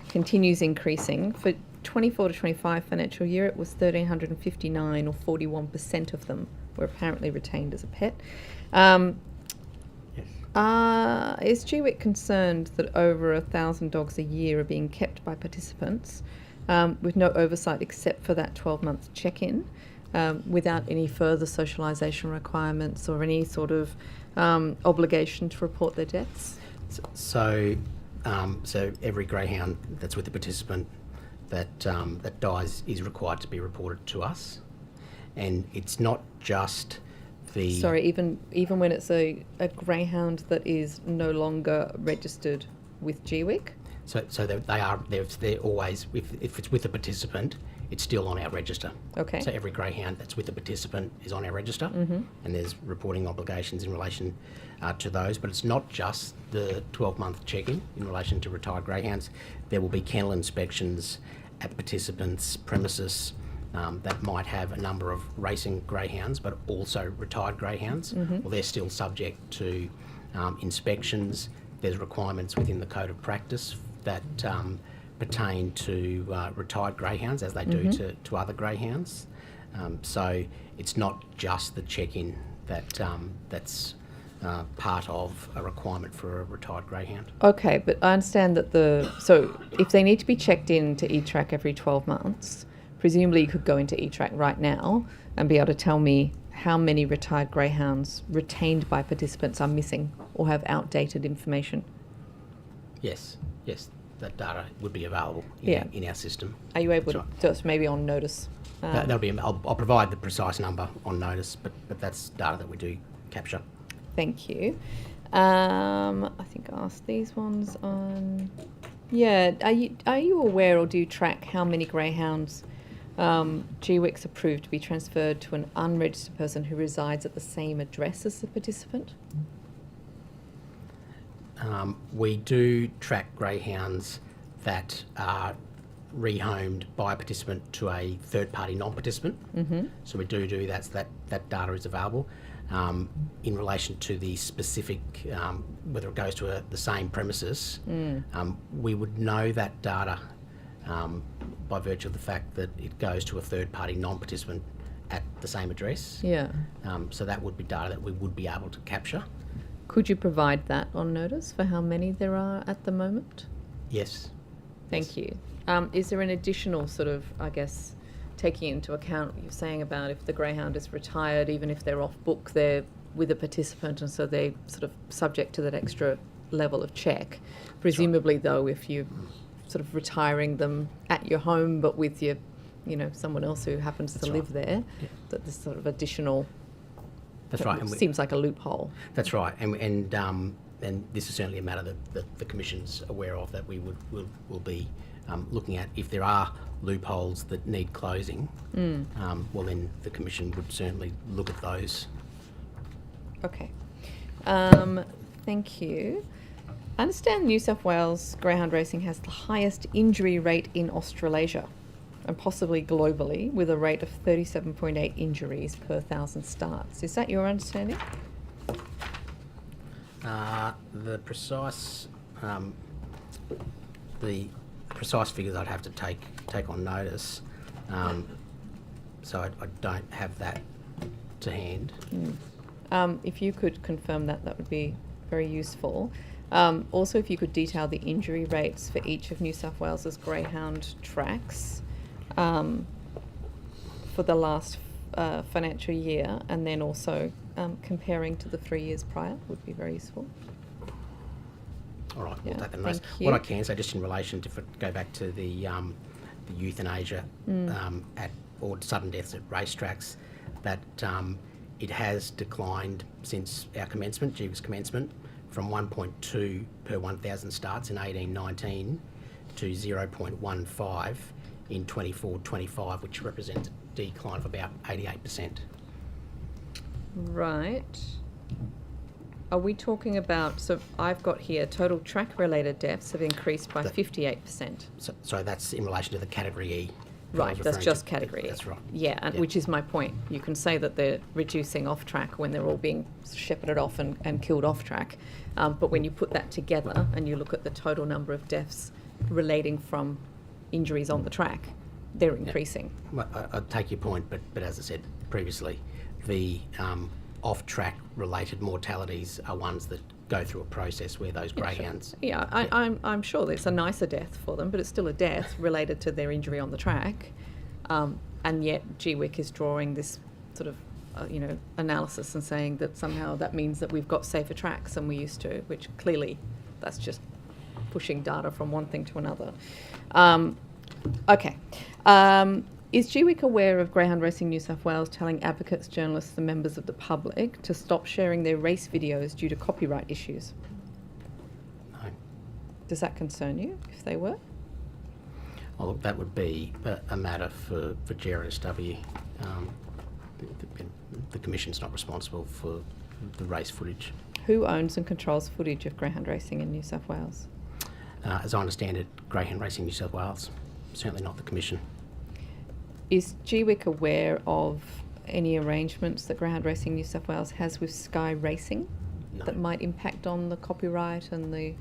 continues increasing. For 24 to 25 financial year, it was 1,359, or 41% of them were apparently retained as a pet. Is GWIC concerned that over 1,000 dogs a year are being kept by participants with no oversight except for that 12-month check-in, without any further socialisation requirements or any sort of obligation to report their deaths? So every greyhound that's with the participant that dies is required to be reported to us, and it's not just the. Sorry, even when it's a greyhound that is no longer registered with GWIC. So they're always, if it's with a participant, it's still on our register. Okay. So every greyhound that's with the participant is on our register, Mhm. and there's reporting obligations in relation to those. But it's not just the 12-month check-in in relation to retired greyhounds. There will be kennel inspections at participants' premises that might have a number of racing greyhounds, but also retired greyhounds. Mhm. Well, they're still subject to inspections. There's requirements within the Code of Practice that pertain to retired greyhounds, as they do Mhm. to other greyhounds. So it's not just the check-in that's part of a requirement for a retired greyhound. Okay, but I understand that so if they need to be checked in to E-Track every 12 months, presumably you could go into E-Track right now and be able to tell me how many retired greyhounds retained by participants are missing or have outdated information. Yes, that data would be available Yeah. in our system. Are you able Sure. to just maybe on notice? That'll be. I'll provide the precise number on notice, but that's data that we do capture. Thank you. I think I asked these ones on. Yeah, are you aware or do you track how many greyhounds GWIC's approved to be transferred to an unregistered person who resides at the same address as the participant? We do track greyhounds that are rehomed by a participant to a third-party non-participant. Mhm. So we do that. So that data is available. In relation to the specific, whether it goes to the same premises, we would know that data by virtue of the fact that it goes to a third-party non-participant at the same address. Yeah. So that would be data that we would be able to capture. Could you provide that on notice for how many there are at the moment? Yes. Thank you. Is there an additional sort of, I guess, taking into account what you're saying about if the greyhound is retired, even if they're off book, they're with a participant, and so they're sort of subject to that extra level of check. Presumably, though, if you're sort of retiring them at your home, but with your, someone else who happens to live there, that there's sort of additional. That's right. And seems like a loophole. That's right, and this is certainly a matter that the Commission's aware of, that we will be looking at. If there are loopholes that need closing, well then the Commission would certainly look at those. Okay. Thank you. I understand New South Wales greyhound racing has the highest injury rate in Australasia and possibly globally, with a rate of 37.8 injuries per 1,000 starts. Is that your understanding? The precise figures I'd have to take on notice, so I don't have that to hand. If you could confirm that, that would be very useful. Also, if you could detail the injury rates for each of New South Wales's greyhound tracks for the last financial year, and then also comparing to the 3 years prior would be very useful. All right, Yeah, we'll take the thank notes. you. What I can say, just in relation to go back to the euthanasia or sudden deaths at racetracks, that it has declined since our commencement, GWIC's commencement, from 1.2 per 1,000 starts in 18-19 to 0.15 in 24-25, which represents a decline of about 88%. Right. Are we talking about, so I've got here, total track-related deaths have increased by 58%. So that's in relation to the Category E I was Right, that's referring just to. category. That's right. Yeah, and Yeah. which is my point. You can say that they're reducing off track when they're all being shepherded off and killed off track. But when you put that together and you look at the total number of deaths relating from injuries on the track, they're increasing. Well, I take your point, but as I said previously, the off-track related mortalities are ones that go through a process where those greyhounds... Yeah, I'm sure there's a nicer death for them, but it's still a death related to their injury on the track. And yet GWIC is drawing this sort of, analysis and saying that somehow that means that we've got safer tracks than we used to, which clearly that's just pushing data from one thing to another. Okay. Is GWIC aware of Greyhound Racing New South Wales telling advocates, journalists and members of the public to stop sharing their race videos due to copyright issues? No. Does that concern you, if they were? Well, look, that would be a matter for GRSW. The Commission's not responsible for the race footage. Who owns and controls footage of greyhound racing in New South Wales? As I understand it, Greyhound Racing New South Wales, certainly not the Commission. Is GWIC aware of any arrangements that Greyhound Racing New South Wales has with Sky Racing that might impact on the copyright and the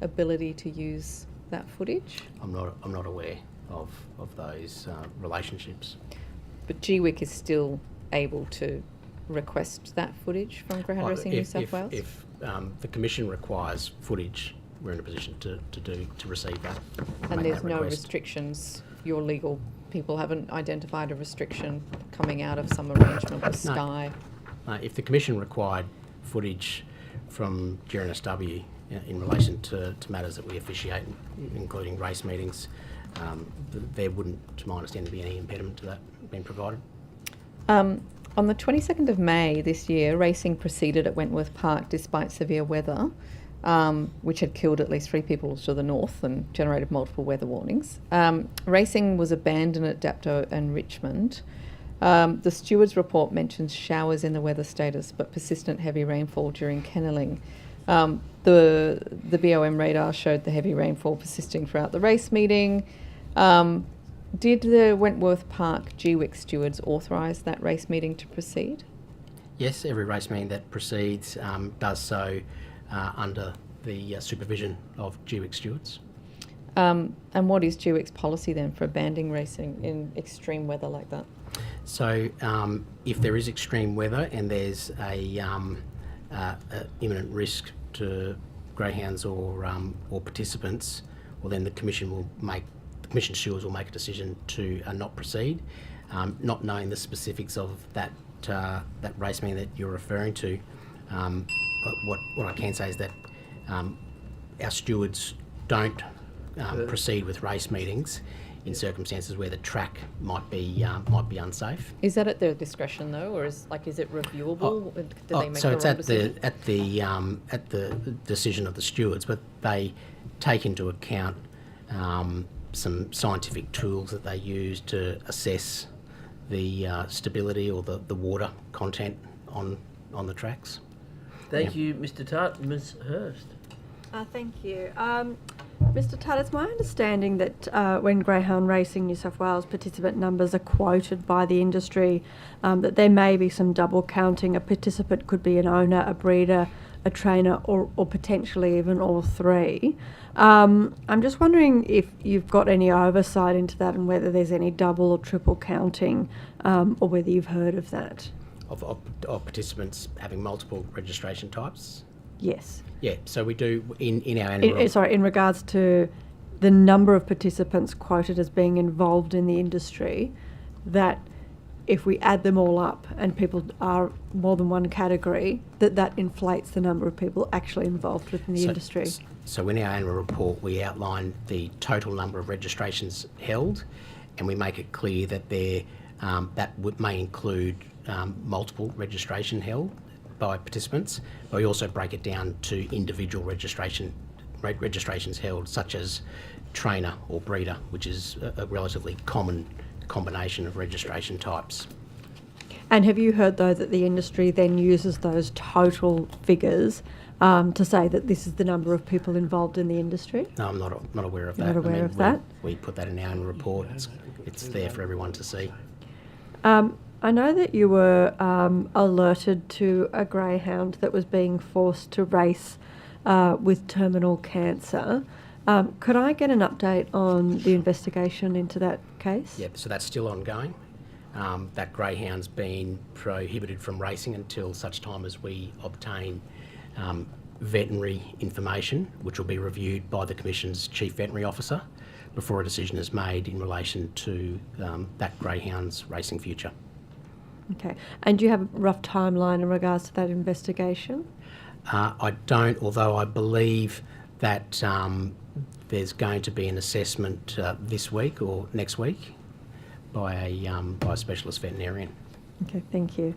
ability to use that footage? I'm not aware of those relationships. But GWIC is still able to request that footage from Greyhound Racing New South Wales? If the Commission requires footage, we're in a position to receive that. And there's no restrictions? Your legal people haven't identified a restriction coming out of some arrangement with Sky? No. If the Commission required footage from GRSW in relation to matters that we officiate, including race meetings, there wouldn't, to my understanding, be any impediment to that being provided. On the 22nd of May this year, racing proceeded at Wentworth Park despite severe weather, which had killed at least 3 people to the north and generated multiple weather warnings. Racing was abandoned at Dapto and Richmond. The steward's report mentions showers in the weather status but persistent heavy rainfall during kennelling. The BOM radar showed the heavy rainfall persisting throughout the race meeting. Did the Wentworth Park GWIC stewards authorise that race meeting to proceed? Yes, every race meeting that proceeds does so under the supervision of GWIC stewards. And what is GWIC's policy then for abandoning racing in extreme weather like that? So if there is extreme weather and there's a imminent risk to greyhounds or participants, well then the Commission stewards will make a decision to not proceed. Not knowing the specifics of that race meeting that you're referring to, but what I can say is that our stewards don't proceed with race meetings in circumstances where the track might be unsafe. Is that at their discretion though, or is it reviewable? Do they make So their it's own at decision? the decision of the stewards, but they take into account some scientific tools that they use to assess the stability or the water content on the tracks. Thank you, Mr. Tutt. Ms. Hurst. Thank you. Mr. Tutt, it's my understanding that when Greyhound Racing New South Wales participant numbers are quoted by the industry, that there may be some double counting. A participant could be an owner, a breeder, a trainer, or potentially even all 3. I'm just wondering if you've got any oversight into that and whether there's any double or triple counting, or whether you've heard of that. Of participants having multiple registration types? Yes. Yeah, so we do in our annual... In regards to the number of participants quoted as being involved in the industry, that if we add them all up and people are more than one category, that inflates the number of people actually involved within the industry. So in our annual report, we outline the total number of registrations held, and we make it clear that may include multiple registration held by participants, but we also break it down to individual registrations held, such as trainer or breeder, which is a relatively common combination of registration types. And have you heard, though, that the industry then uses those total figures to say that this is the number of people involved in the industry? No, I'm not aware of You're that. not aware of that? We put that in our annual report. It's there for everyone to see. I know that you were alerted to a greyhound that was being forced to race with terminal cancer. Could I get an update on the investigation into that case? Yeah, so that's still ongoing. That greyhound's been prohibited from racing until such time as we obtain veterinary information, which will be reviewed by the Commission's Chief Veterinary Officer before a decision is made in relation to that greyhound's racing future. Okay. And do you have a rough timeline in regards to that investigation? I don't, although I believe that there's going to be an assessment this week or next week by a specialist veterinarian. Okay, thank you.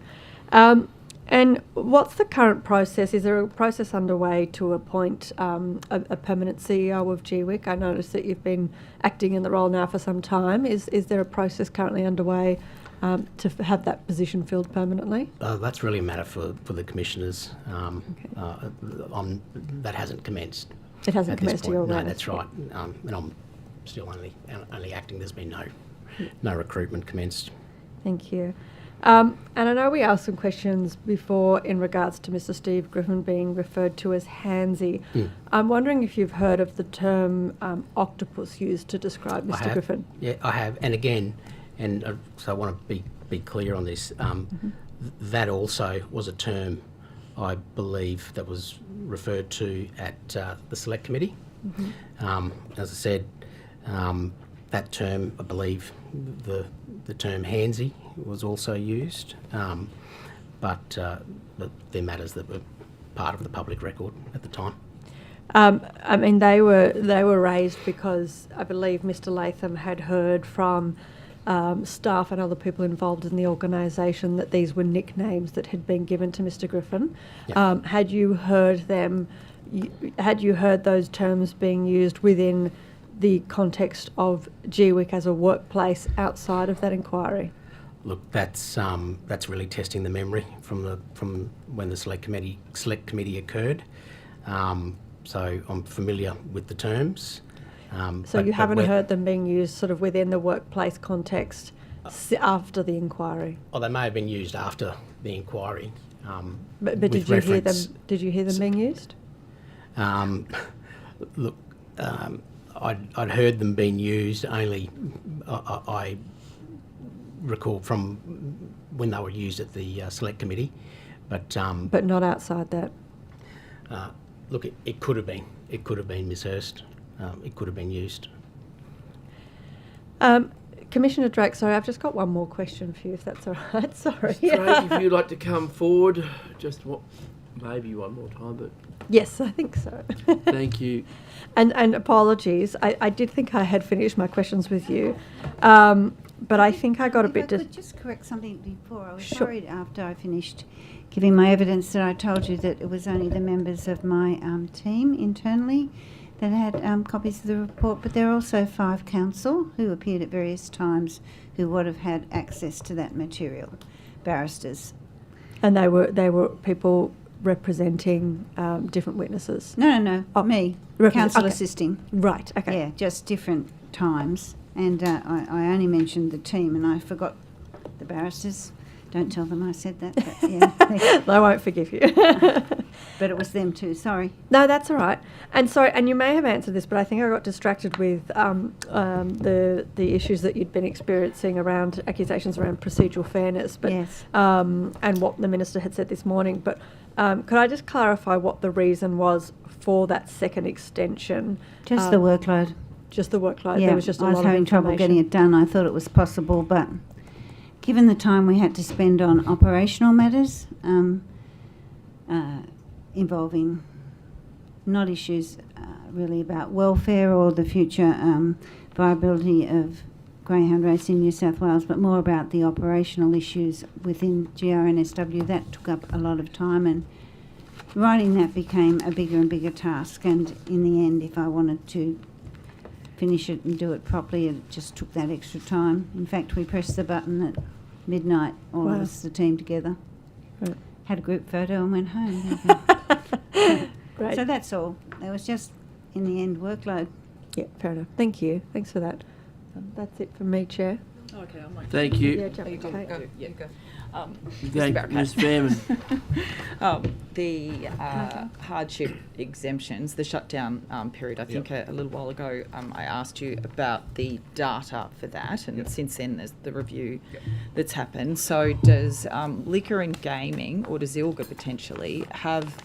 And what's the current process? Is there a process underway to appoint a permanent CEO of GWIC? I noticed that you've been acting in the role now for some time. Is there a process currently underway to have that position filled permanently? That's really a matter for the commissioners. That hasn't commenced. It hasn't commenced to your No, awareness. that's right. And I'm still only acting. There's been no recruitment commenced. Thank you. And I know we asked some questions before in regards to Mr. Steve Griffin being referred to as handsy. I'm wondering if you've heard of the term octopus used to describe Mr. Griffin. Yeah, I have. And again, so I want to be clear on this. That also was a term, I believe, that was referred to at the Select Committee. As I said, that term, I believe, the term handsy was also used, but they're matters that were part of the public record at the time. I mean, they were raised because I believe Mr. Latham had heard from staff and other people involved in the organisation that these were nicknames that had been given to Mr. Griffin. Yep. Had you heard them? Had you heard those terms being used within the context of GWIC as a workplace outside of that inquiry? Look, that's really testing the memory from when the Select Committee occurred. So I'm familiar with the terms. So you haven't heard them being used sort of within the workplace context after the inquiry? Oh, they may have been used after the inquiry. But did you hear them? Did you hear them being used? Look, I'd heard them being used. Only I recall from when they were used at the Select Committee, but not outside that. Look, it could have been. It could have been mishearsed. It could have been used. Commissioner Drake, sorry, I've just got one more question for you, if that's all right. Sorry. Drake, if you'd like to come forward, maybe one more time, but... Yes, I think so. Thank you. And apologies, I did think I had finished my questions with you, but I think I got a bit... I could just correct something before. I was worried after I finished giving my evidence that I told you that it was only the members of my team internally that had copies of the report, but there are also 5 counsel who appeared at various times who would have had access to that material, barristers. And they were people representing different witnesses? No, me, counsel assisting. Right, okay. Yeah, just different times. And I only mentioned the team and I forgot the barristers. Don't tell them I said that, but yeah. They won't forgive you. But it was them too, sorry. No, that's all right. And sorry, and you may have answered this, but I think I got distracted with the issues that you'd been experiencing around accusations around procedural fairness, but yes. And what the Minister had said this morning. But could I just clarify what the reason was for that second extension? Just the workload. Just the workload. Yeah, There was just a I was lot of having trouble getting it done. I thought it was possible, but given the time we had to spend on operational matters involving not issues really about welfare or the future viability of greyhound racing in New South Wales, but more about the operational issues within GRNSW, that took up a lot of time, and writing that became a bigger and bigger task. And in the end, if I wanted to finish it and do it properly, it just took that extra time. In fact, we pressed the button at midnight, all Wow. of us, the team together. Right. Had a group photo and went home. Great. So that's all. It was just, in the end, workload. Yeah, fair enough. Thank you. Thanks for that. That's it from me, Chair. Okay, I might. Thank you. Yeah, jump. You go, Okay. go, yeah, go. Thank Mr. Ms. Fairman. The hardship exemptions, the shutdown period, I think a little while ago I asked you about the data for that, and since then there's the review that's happened. So does liquor and gaming, or does ILGA potentially have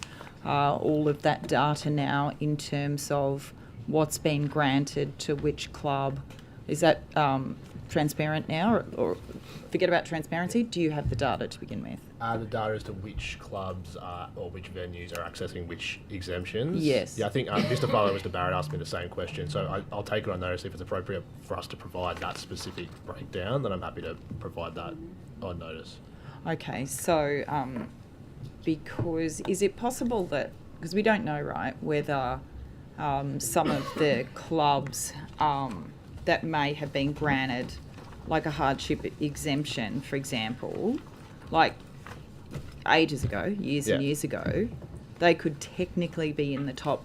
all of that data now in terms of what's been granted to which club? Is that transparent now, or forget about transparency? Do you have the data to begin with? The data as to which clubs or which venues are accessing which exemptions? Yes. Yeah, I think Mr. Farlow and Mr. Barrett asked me the same question, so I'll take it on notice. If it's appropriate for us to provide that specific breakdown, then I'm happy to provide that on notice. Okay, so because is it possible that, because we don't know, right, whether some of the clubs that may have been granted like a hardship exemption, for example, like ages ago, years and years ago, they could technically be in the top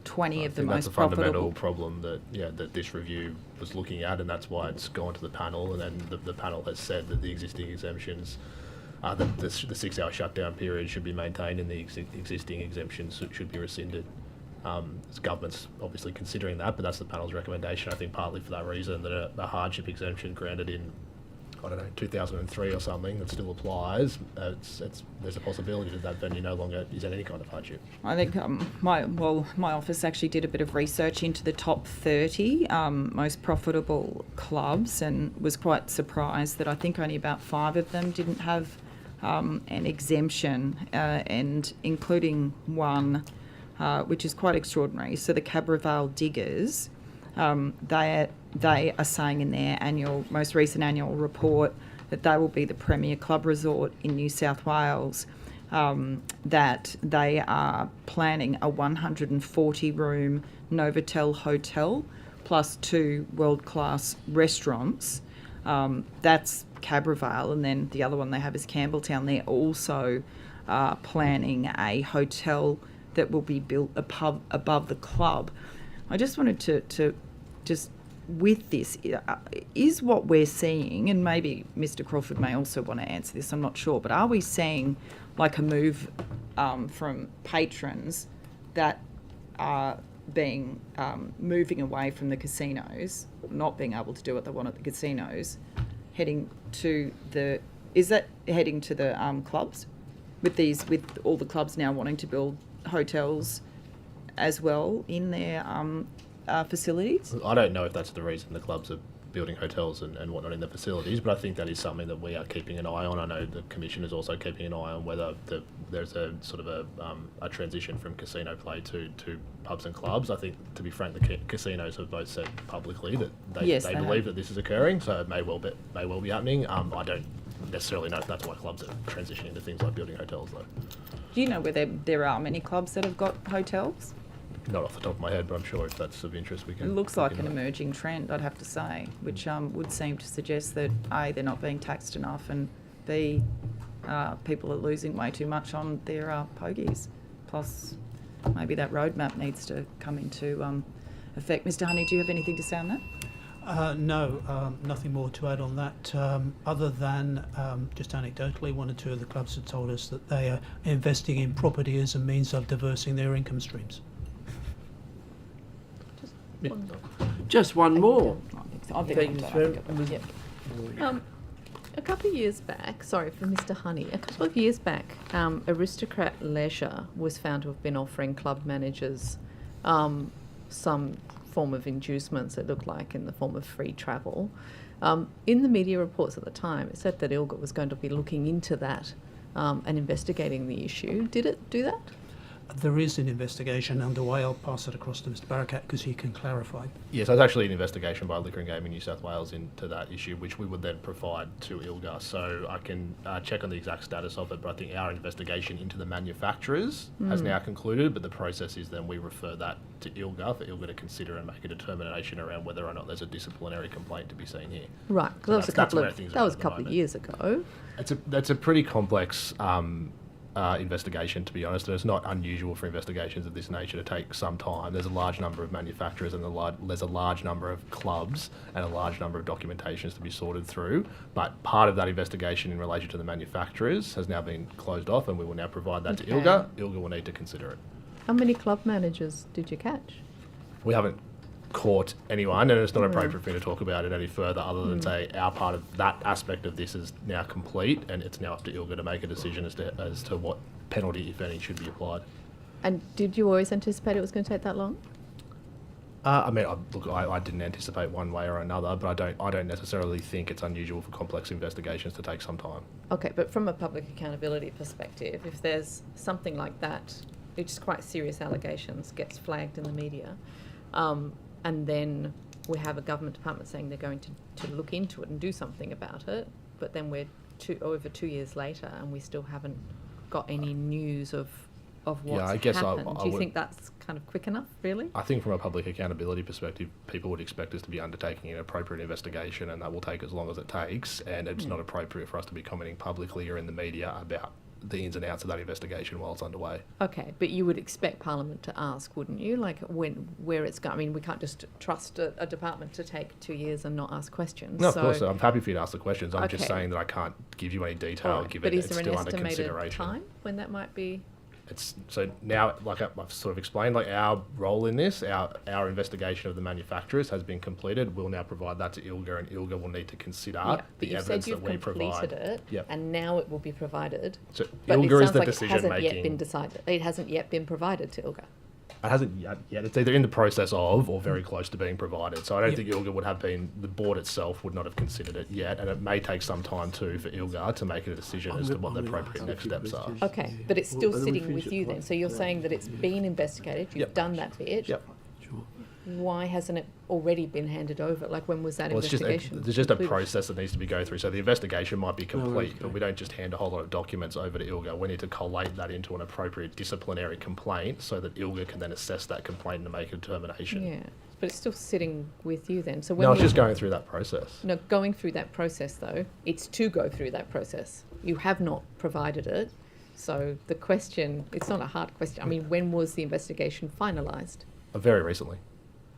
20 of the most that's a profitable. fundamental problem that this review was looking at, and that's why it's gone to the panel, and then the panel has said that the existing exemptions, that the 6-hour shutdown period should be maintained and the existing exemptions should be rescinded. The government's obviously considering that, but that's the panel's recommendation, I think, partly for that reason, that a hardship exemption granted in, 2003 or something, that still applies. There's a possibility that venue no longer is at any kind of hardship. I think my office actually did a bit of research into the top 30 most profitable clubs, and was quite surprised that I think only about 5 of them didn't have an exemption, and including one which is quite extraordinary. So the Cabra Vale Diggers, they are saying in their most recent annual report that they will be the premier club resort in New South Wales, that they are planning a 140-room Novotel hotel plus 2 world-class restaurants. That's Cabra Vale, and then the other one they have is Campbelltown. They're also planning a hotel that will be built above the club. I just wanted to just, with this, is what we're seeing, and maybe Mr. Crawford may also want to answer this, I'm not sure, but are we seeing like a move from patrons that are being moving away from the casinos, not being able to do what they want at the casinos, heading to the clubs, with all the clubs now wanting to build hotels as well in their facilities? I don't know if that's the reason the clubs are building hotels and whatnot in the facilities, but I think that is something that we are keeping an eye on. I know the Commission is also keeping an eye on whether there's a sort of a transition from casino play to pubs and clubs. I think, to be frank, the casinos have both said publicly that they believe that this is occurring, so it may well be happening. I don't necessarily know if that's why clubs are transitioning to things like building hotels, though. Do you know whether there are many clubs that have got hotels? Not off the top of my head, but I'm sure if that's of interest, we can. It looks like an emerging trend, I'd have to say, which would seem to suggest that A, they're not being taxed enough, and B, people are losing way too much on their pogies. Plus, maybe that roadmap needs to come into effect. Mr. Honey, do you have anything to say on that? No, nothing more to add on that, other than just anecdotally, 1 or 2 of the clubs have told us that they are investing in property as a means of diversing their income streams. Just one more. A couple of years back, sorry, for Mr. Honey, a couple of years back, Aristocrat Leisure was found to have been offering club managers some form of inducements, it looked like, in the form of free travel. In the media reports at the time, it said that ILGA was going to be looking into that and investigating the issue. Did it do that? there is an investigation underway. I'll pass it across to Mr. Barakat because he can clarify. Yes, there's actually an investigation by Liquor and Gaming New South Wales into that issue, which we would then provide to ILGA. So I can check on the exact status of it, but I think our investigation into the manufacturers has now concluded, but the process is then we refer that to ILGA for ILGA to consider and make a determination around whether or not there's a disciplinary complaint to be seen here. Right, So because that was a couple of years ago. That's a pretty complex investigation, to be honest, and it's not unusual for investigations of this nature to take some time. There's a large number of manufacturers and there's a large number of clubs and a large number of documentations to be sorted through, but part of that investigation in relation to the manufacturers has now been closed off, and we will now provide that to ILGA. ILGA will need to consider it. How many club managers did you catch? We haven't caught anyone, and it's not appropriate for me to talk about it any further other than say our part of that aspect of this is now complete, and it's now up to ILGA to make a decision as to what penalty, if any, should be applied. And did you always anticipate it was going to take that long? I didn't anticipate one way or another, but I don't necessarily think it's unusual for complex investigations to take some time. Okay, but from a public accountability perspective, if there's something like that, which is quite serious allegations, gets flagged in the media, and then we have a government department saying they're going to look into it and do something about it, but then we're over 2 years later and we still haven't got any news of what's happened. Do you think that's kind of quick enough, really? I think from a public accountability perspective, people would expect us to be undertaking an appropriate investigation, and that will take as long as it takes, and it's not appropriate for us to be commenting publicly or in the media about the ins and outs of that investigation while it's underway. Okay, but you would expect Parliament to ask, wouldn't you? Like where it's going. I mean, we can't just trust a department to take 2 years and not ask questions. No, of course. I'm happy for you to ask the questions. I'm just saying that I can't give you any detail, given it's still under consideration. But is there an estimated time when that might be? So now, like I've sort of explained, like our role in this, our investigation of the manufacturers has been completed. We'll now provide that to ILGA, and ILGA will need to consider the evidence that we provide. But you said you've completed it, and now it will be provided. So but ILGA is the like decision making. It hasn't yet been decided. It hasn't yet been provided to ILGA. It hasn't yet. It's either in the process of or very close to being provided. So I don't think ILGA would have been, the board itself would not have considered it yet, and it may take some time too for ILGA to make a decision as to what the appropriate next steps are. Okay, but it's still sitting with you then. So you're saying that it's been investigated, you've done that bit. Yep. Why hasn't it already been handed over? Like, when was that investigation? There's just a process that needs to be go through. So the investigation might be complete, but we don't just hand a whole lot of documents over to ILGA. We need to collate that into an appropriate disciplinary complaint so that ILGA can then assess that complaint and make a determination. Yeah, but it's still sitting with you then. So no, it's just going through that process. No, going through that process though, it's to go through that process. You have not provided it. So the question, it's not a hard question. I mean, when was the investigation finalised? Very recently.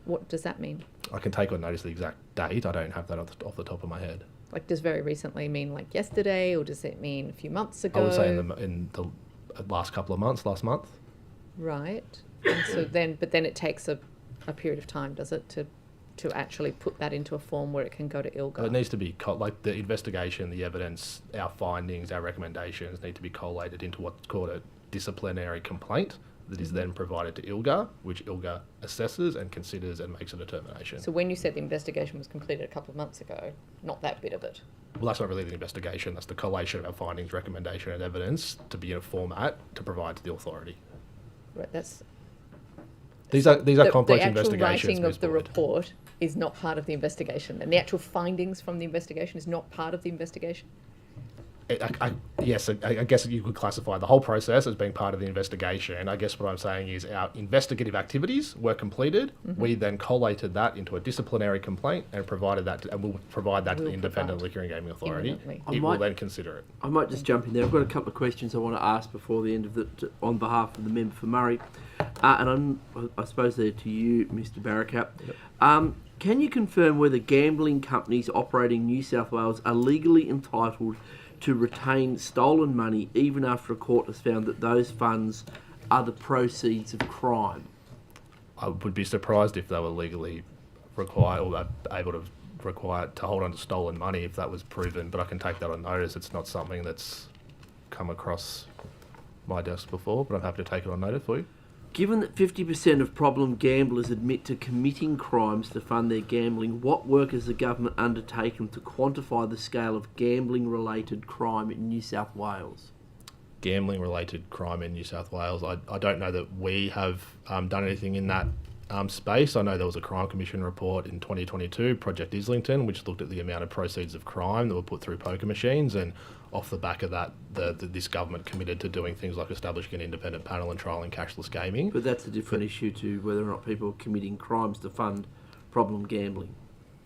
What does that mean? I can take on notice the exact date. I don't have that off the top of my head. Like, does very recently mean like yesterday, or does it mean a few months ago? I would say in the last couple of months, last month. Right. And so then it takes a period of time, does it, to actually put that into a form where it can go to ILGA? It needs to be, like the investigation, the evidence, our findings, our recommendations need to be collated into what's called a disciplinary complaint that is then provided to ILGA, which ILGA assesses and considers and makes a determination. So when you said the investigation was completed a couple of months ago, not that bit of it? Well, that's not really the investigation. That's the collation of our findings, recommendation and evidence to be in a format to provide to the authority. Right, that's... These are complex investigations. The actual writing of the report is not part of the investigation, and the actual findings from the investigation is not part of the investigation? Yes, I guess you could classify the whole process as being part of the investigation. I guess what I'm saying is our investigative activities were completed. Mm-hmm. We then collated that into a disciplinary complaint and provided that, and we'll provide that to the Independent Liquor and Gaming Authority. It will then consider it. I might just jump in there. I've got a couple of questions I want to ask before the end of on behalf of the member for Murray, and I suppose they're to you, Mr. Barakat. Yep. Can you confirm whether gambling companies operating in New South Wales are legally entitled to retain stolen money even after a court has found that those funds are the proceeds of crime? I would be surprised if they were legally required or able to required to hold on to stolen money if that was proven, but I can take that on notice. It's not something that's come across my desk before, but I'm happy to take it on notice for you. Given that 50% of problem gamblers admit to committing crimes to fund their gambling, what work has the government undertaken to quantify the scale of gambling-related crime in New South Wales? gambling-related crime in New South Wales. I don't know that we have done anything in that space. I know there was a Crime Commission report in 2022, Project Islington, which looked at the amount of proceeds of crime that were put through poker machines, and off the back of that, this government committed to doing things like establishing an independent panel and trialling cashless gaming. But that's a different issue to whether or not people are committing crimes to fund problem gambling.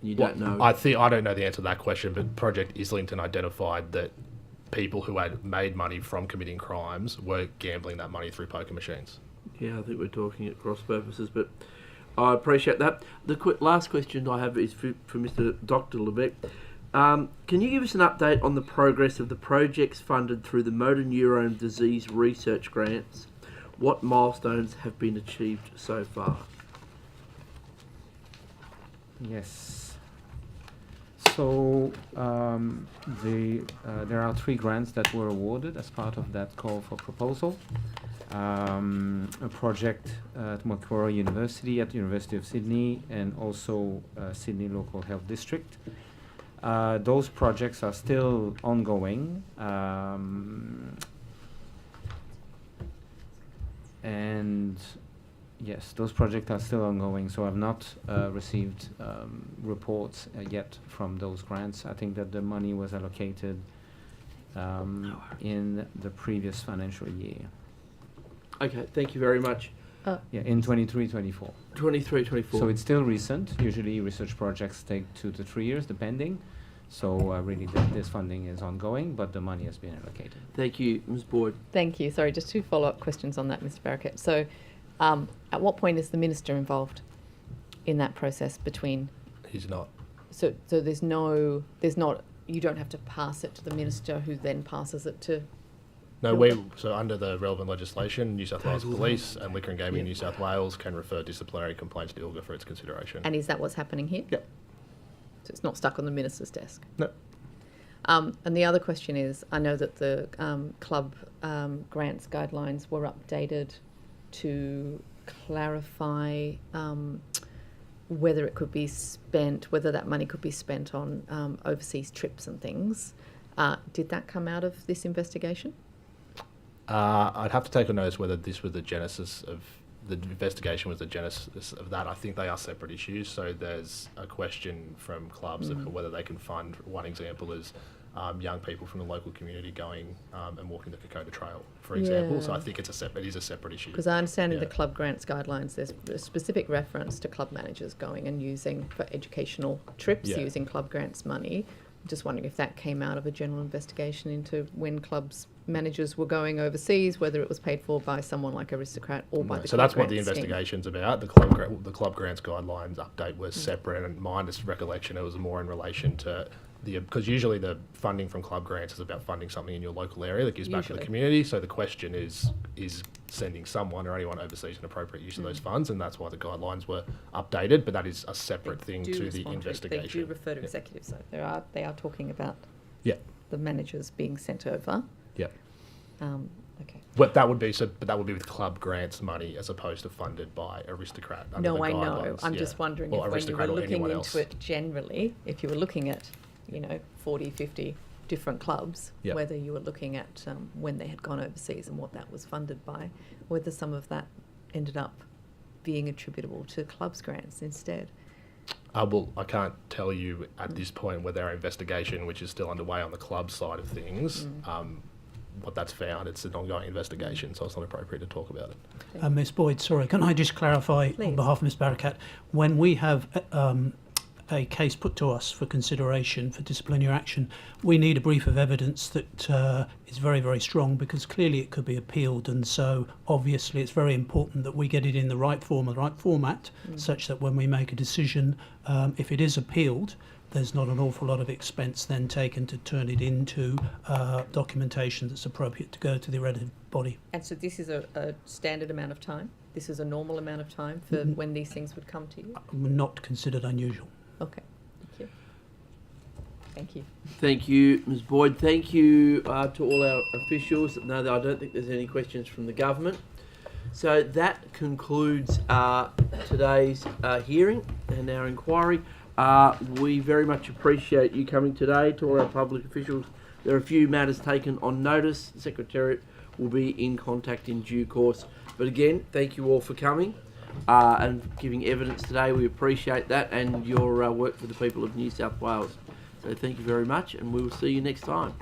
You don't know. I don't know the answer to that question, but Project Islington identified that people who had made money from committing crimes were gambling that money through poker machines. Yeah, I think we're talking at cross purposes, but I appreciate that. The last question I have is for Mr. Dr. Lebec. Can you give us an update on the progress of the projects funded through the motor neurone disease research grants? What milestones have been achieved so far? Yes. So there are 3 grants that were awarded as part of that call for proposal. A project at Macquarie University, at the University of Sydney, and also Sydney Local Health District. Those projects are still ongoing, and yes, those projects are still ongoing, so I've not received reports yet from those grants. I think that the money was allocated in the previous financial year. Okay, thank you very much. Yeah, in 23-24. 23-24. So it's still recent. Usually research projects take 2 to 3 years, depending. So really this funding is ongoing, but the money has been allocated. Thank you, Ms. Boyd. Thank you. Sorry, just 2 follow-up questions on that, Mr. Barraket. So at what point is the Minister involved in that process between... He's not. So there's not, you don't have to pass it to the Minister who then passes it to... No, so under the relevant legislation, New South Wales Police and Liquor and Gaming in New South Wales can refer disciplinary complaints to ILGA for its consideration. And is that what's happening here? Yep. So it's not stuck on the Minister's desk? No. And the other question is, I know that the club grants guidelines were updated to clarify whether it could be spent, whether that money could be spent on overseas trips and things. Did that come out of this investigation? I'd have to take a notice whether this was the genesis of the investigation was the genesis of that. I think they are separate issues. So there's a question from clubs of whether they can fund. One example is young people from the local community going and walking the Kokoda Trail, for example. So I think it is a separate issue. Because I understand in the club grants guidelines, there's a specific reference to club managers going and using for educational trips, using club grants money. I'm just wondering if that came out of a general investigation into when clubs managers were going overseas, whether it was paid for by someone like Aristocrat or by the so club that's what the grants scheme. investigation's about. The club grants guidelines update was separate, and my recollection, it was more in relation to because usually the funding from club grants is about funding something in your local area that gives back to the community. So the question is sending someone or anyone overseas an appropriate use of those funds, and that's why the guidelines were updated. But that is a separate thing to the investigation. They do refer to executives, though. They are talking about the managers being sent over. Yeah. Okay. But that would be with club grants money as opposed to funded by Aristocrat. Under the I guidelines. know. I'm just wondering if when you were looking into it generally, if you were looking at 40, 50 different clubs, whether you were looking at when they had gone overseas and what that was funded by, whether some of that ended up being attributable to clubs grants instead. Well, I can't tell you at this point whether our investigation, which is still underway on the club side of things, what that's found. It's an ongoing investigation, so it's not appropriate to talk about it. Ms. Boyd, sorry, can I just clarify on behalf of Ms. Barrakat, when we have a case put to us for consideration for disciplinary action, we need a brief of evidence that is very, very strong, because clearly it could be appealed, and so obviously it's very important that we get it in the right form, the right format, such that when we make a decision, if it is appealed, there's not an awful lot of expense then taken to turn it into documentation that's appropriate to go to the relative body. And so this is a standard amount of time? This is a normal amount of time for when these things would come to you? Not considered unusual. Okay, thank you. Thank you. Thank you, Ms. Boyd. Thank you to all our officials. No, I don't think there's any questions from the government. So that concludes today's hearing and our inquiry. We very much appreciate you coming today. To all our public officials, there are a few matters taken on notice. The Secretariat will be in contact in due course. But again, thank you all for coming and giving evidence today. We appreciate that and your work for the people of New South Wales. So thank you very much, and we will see you next time.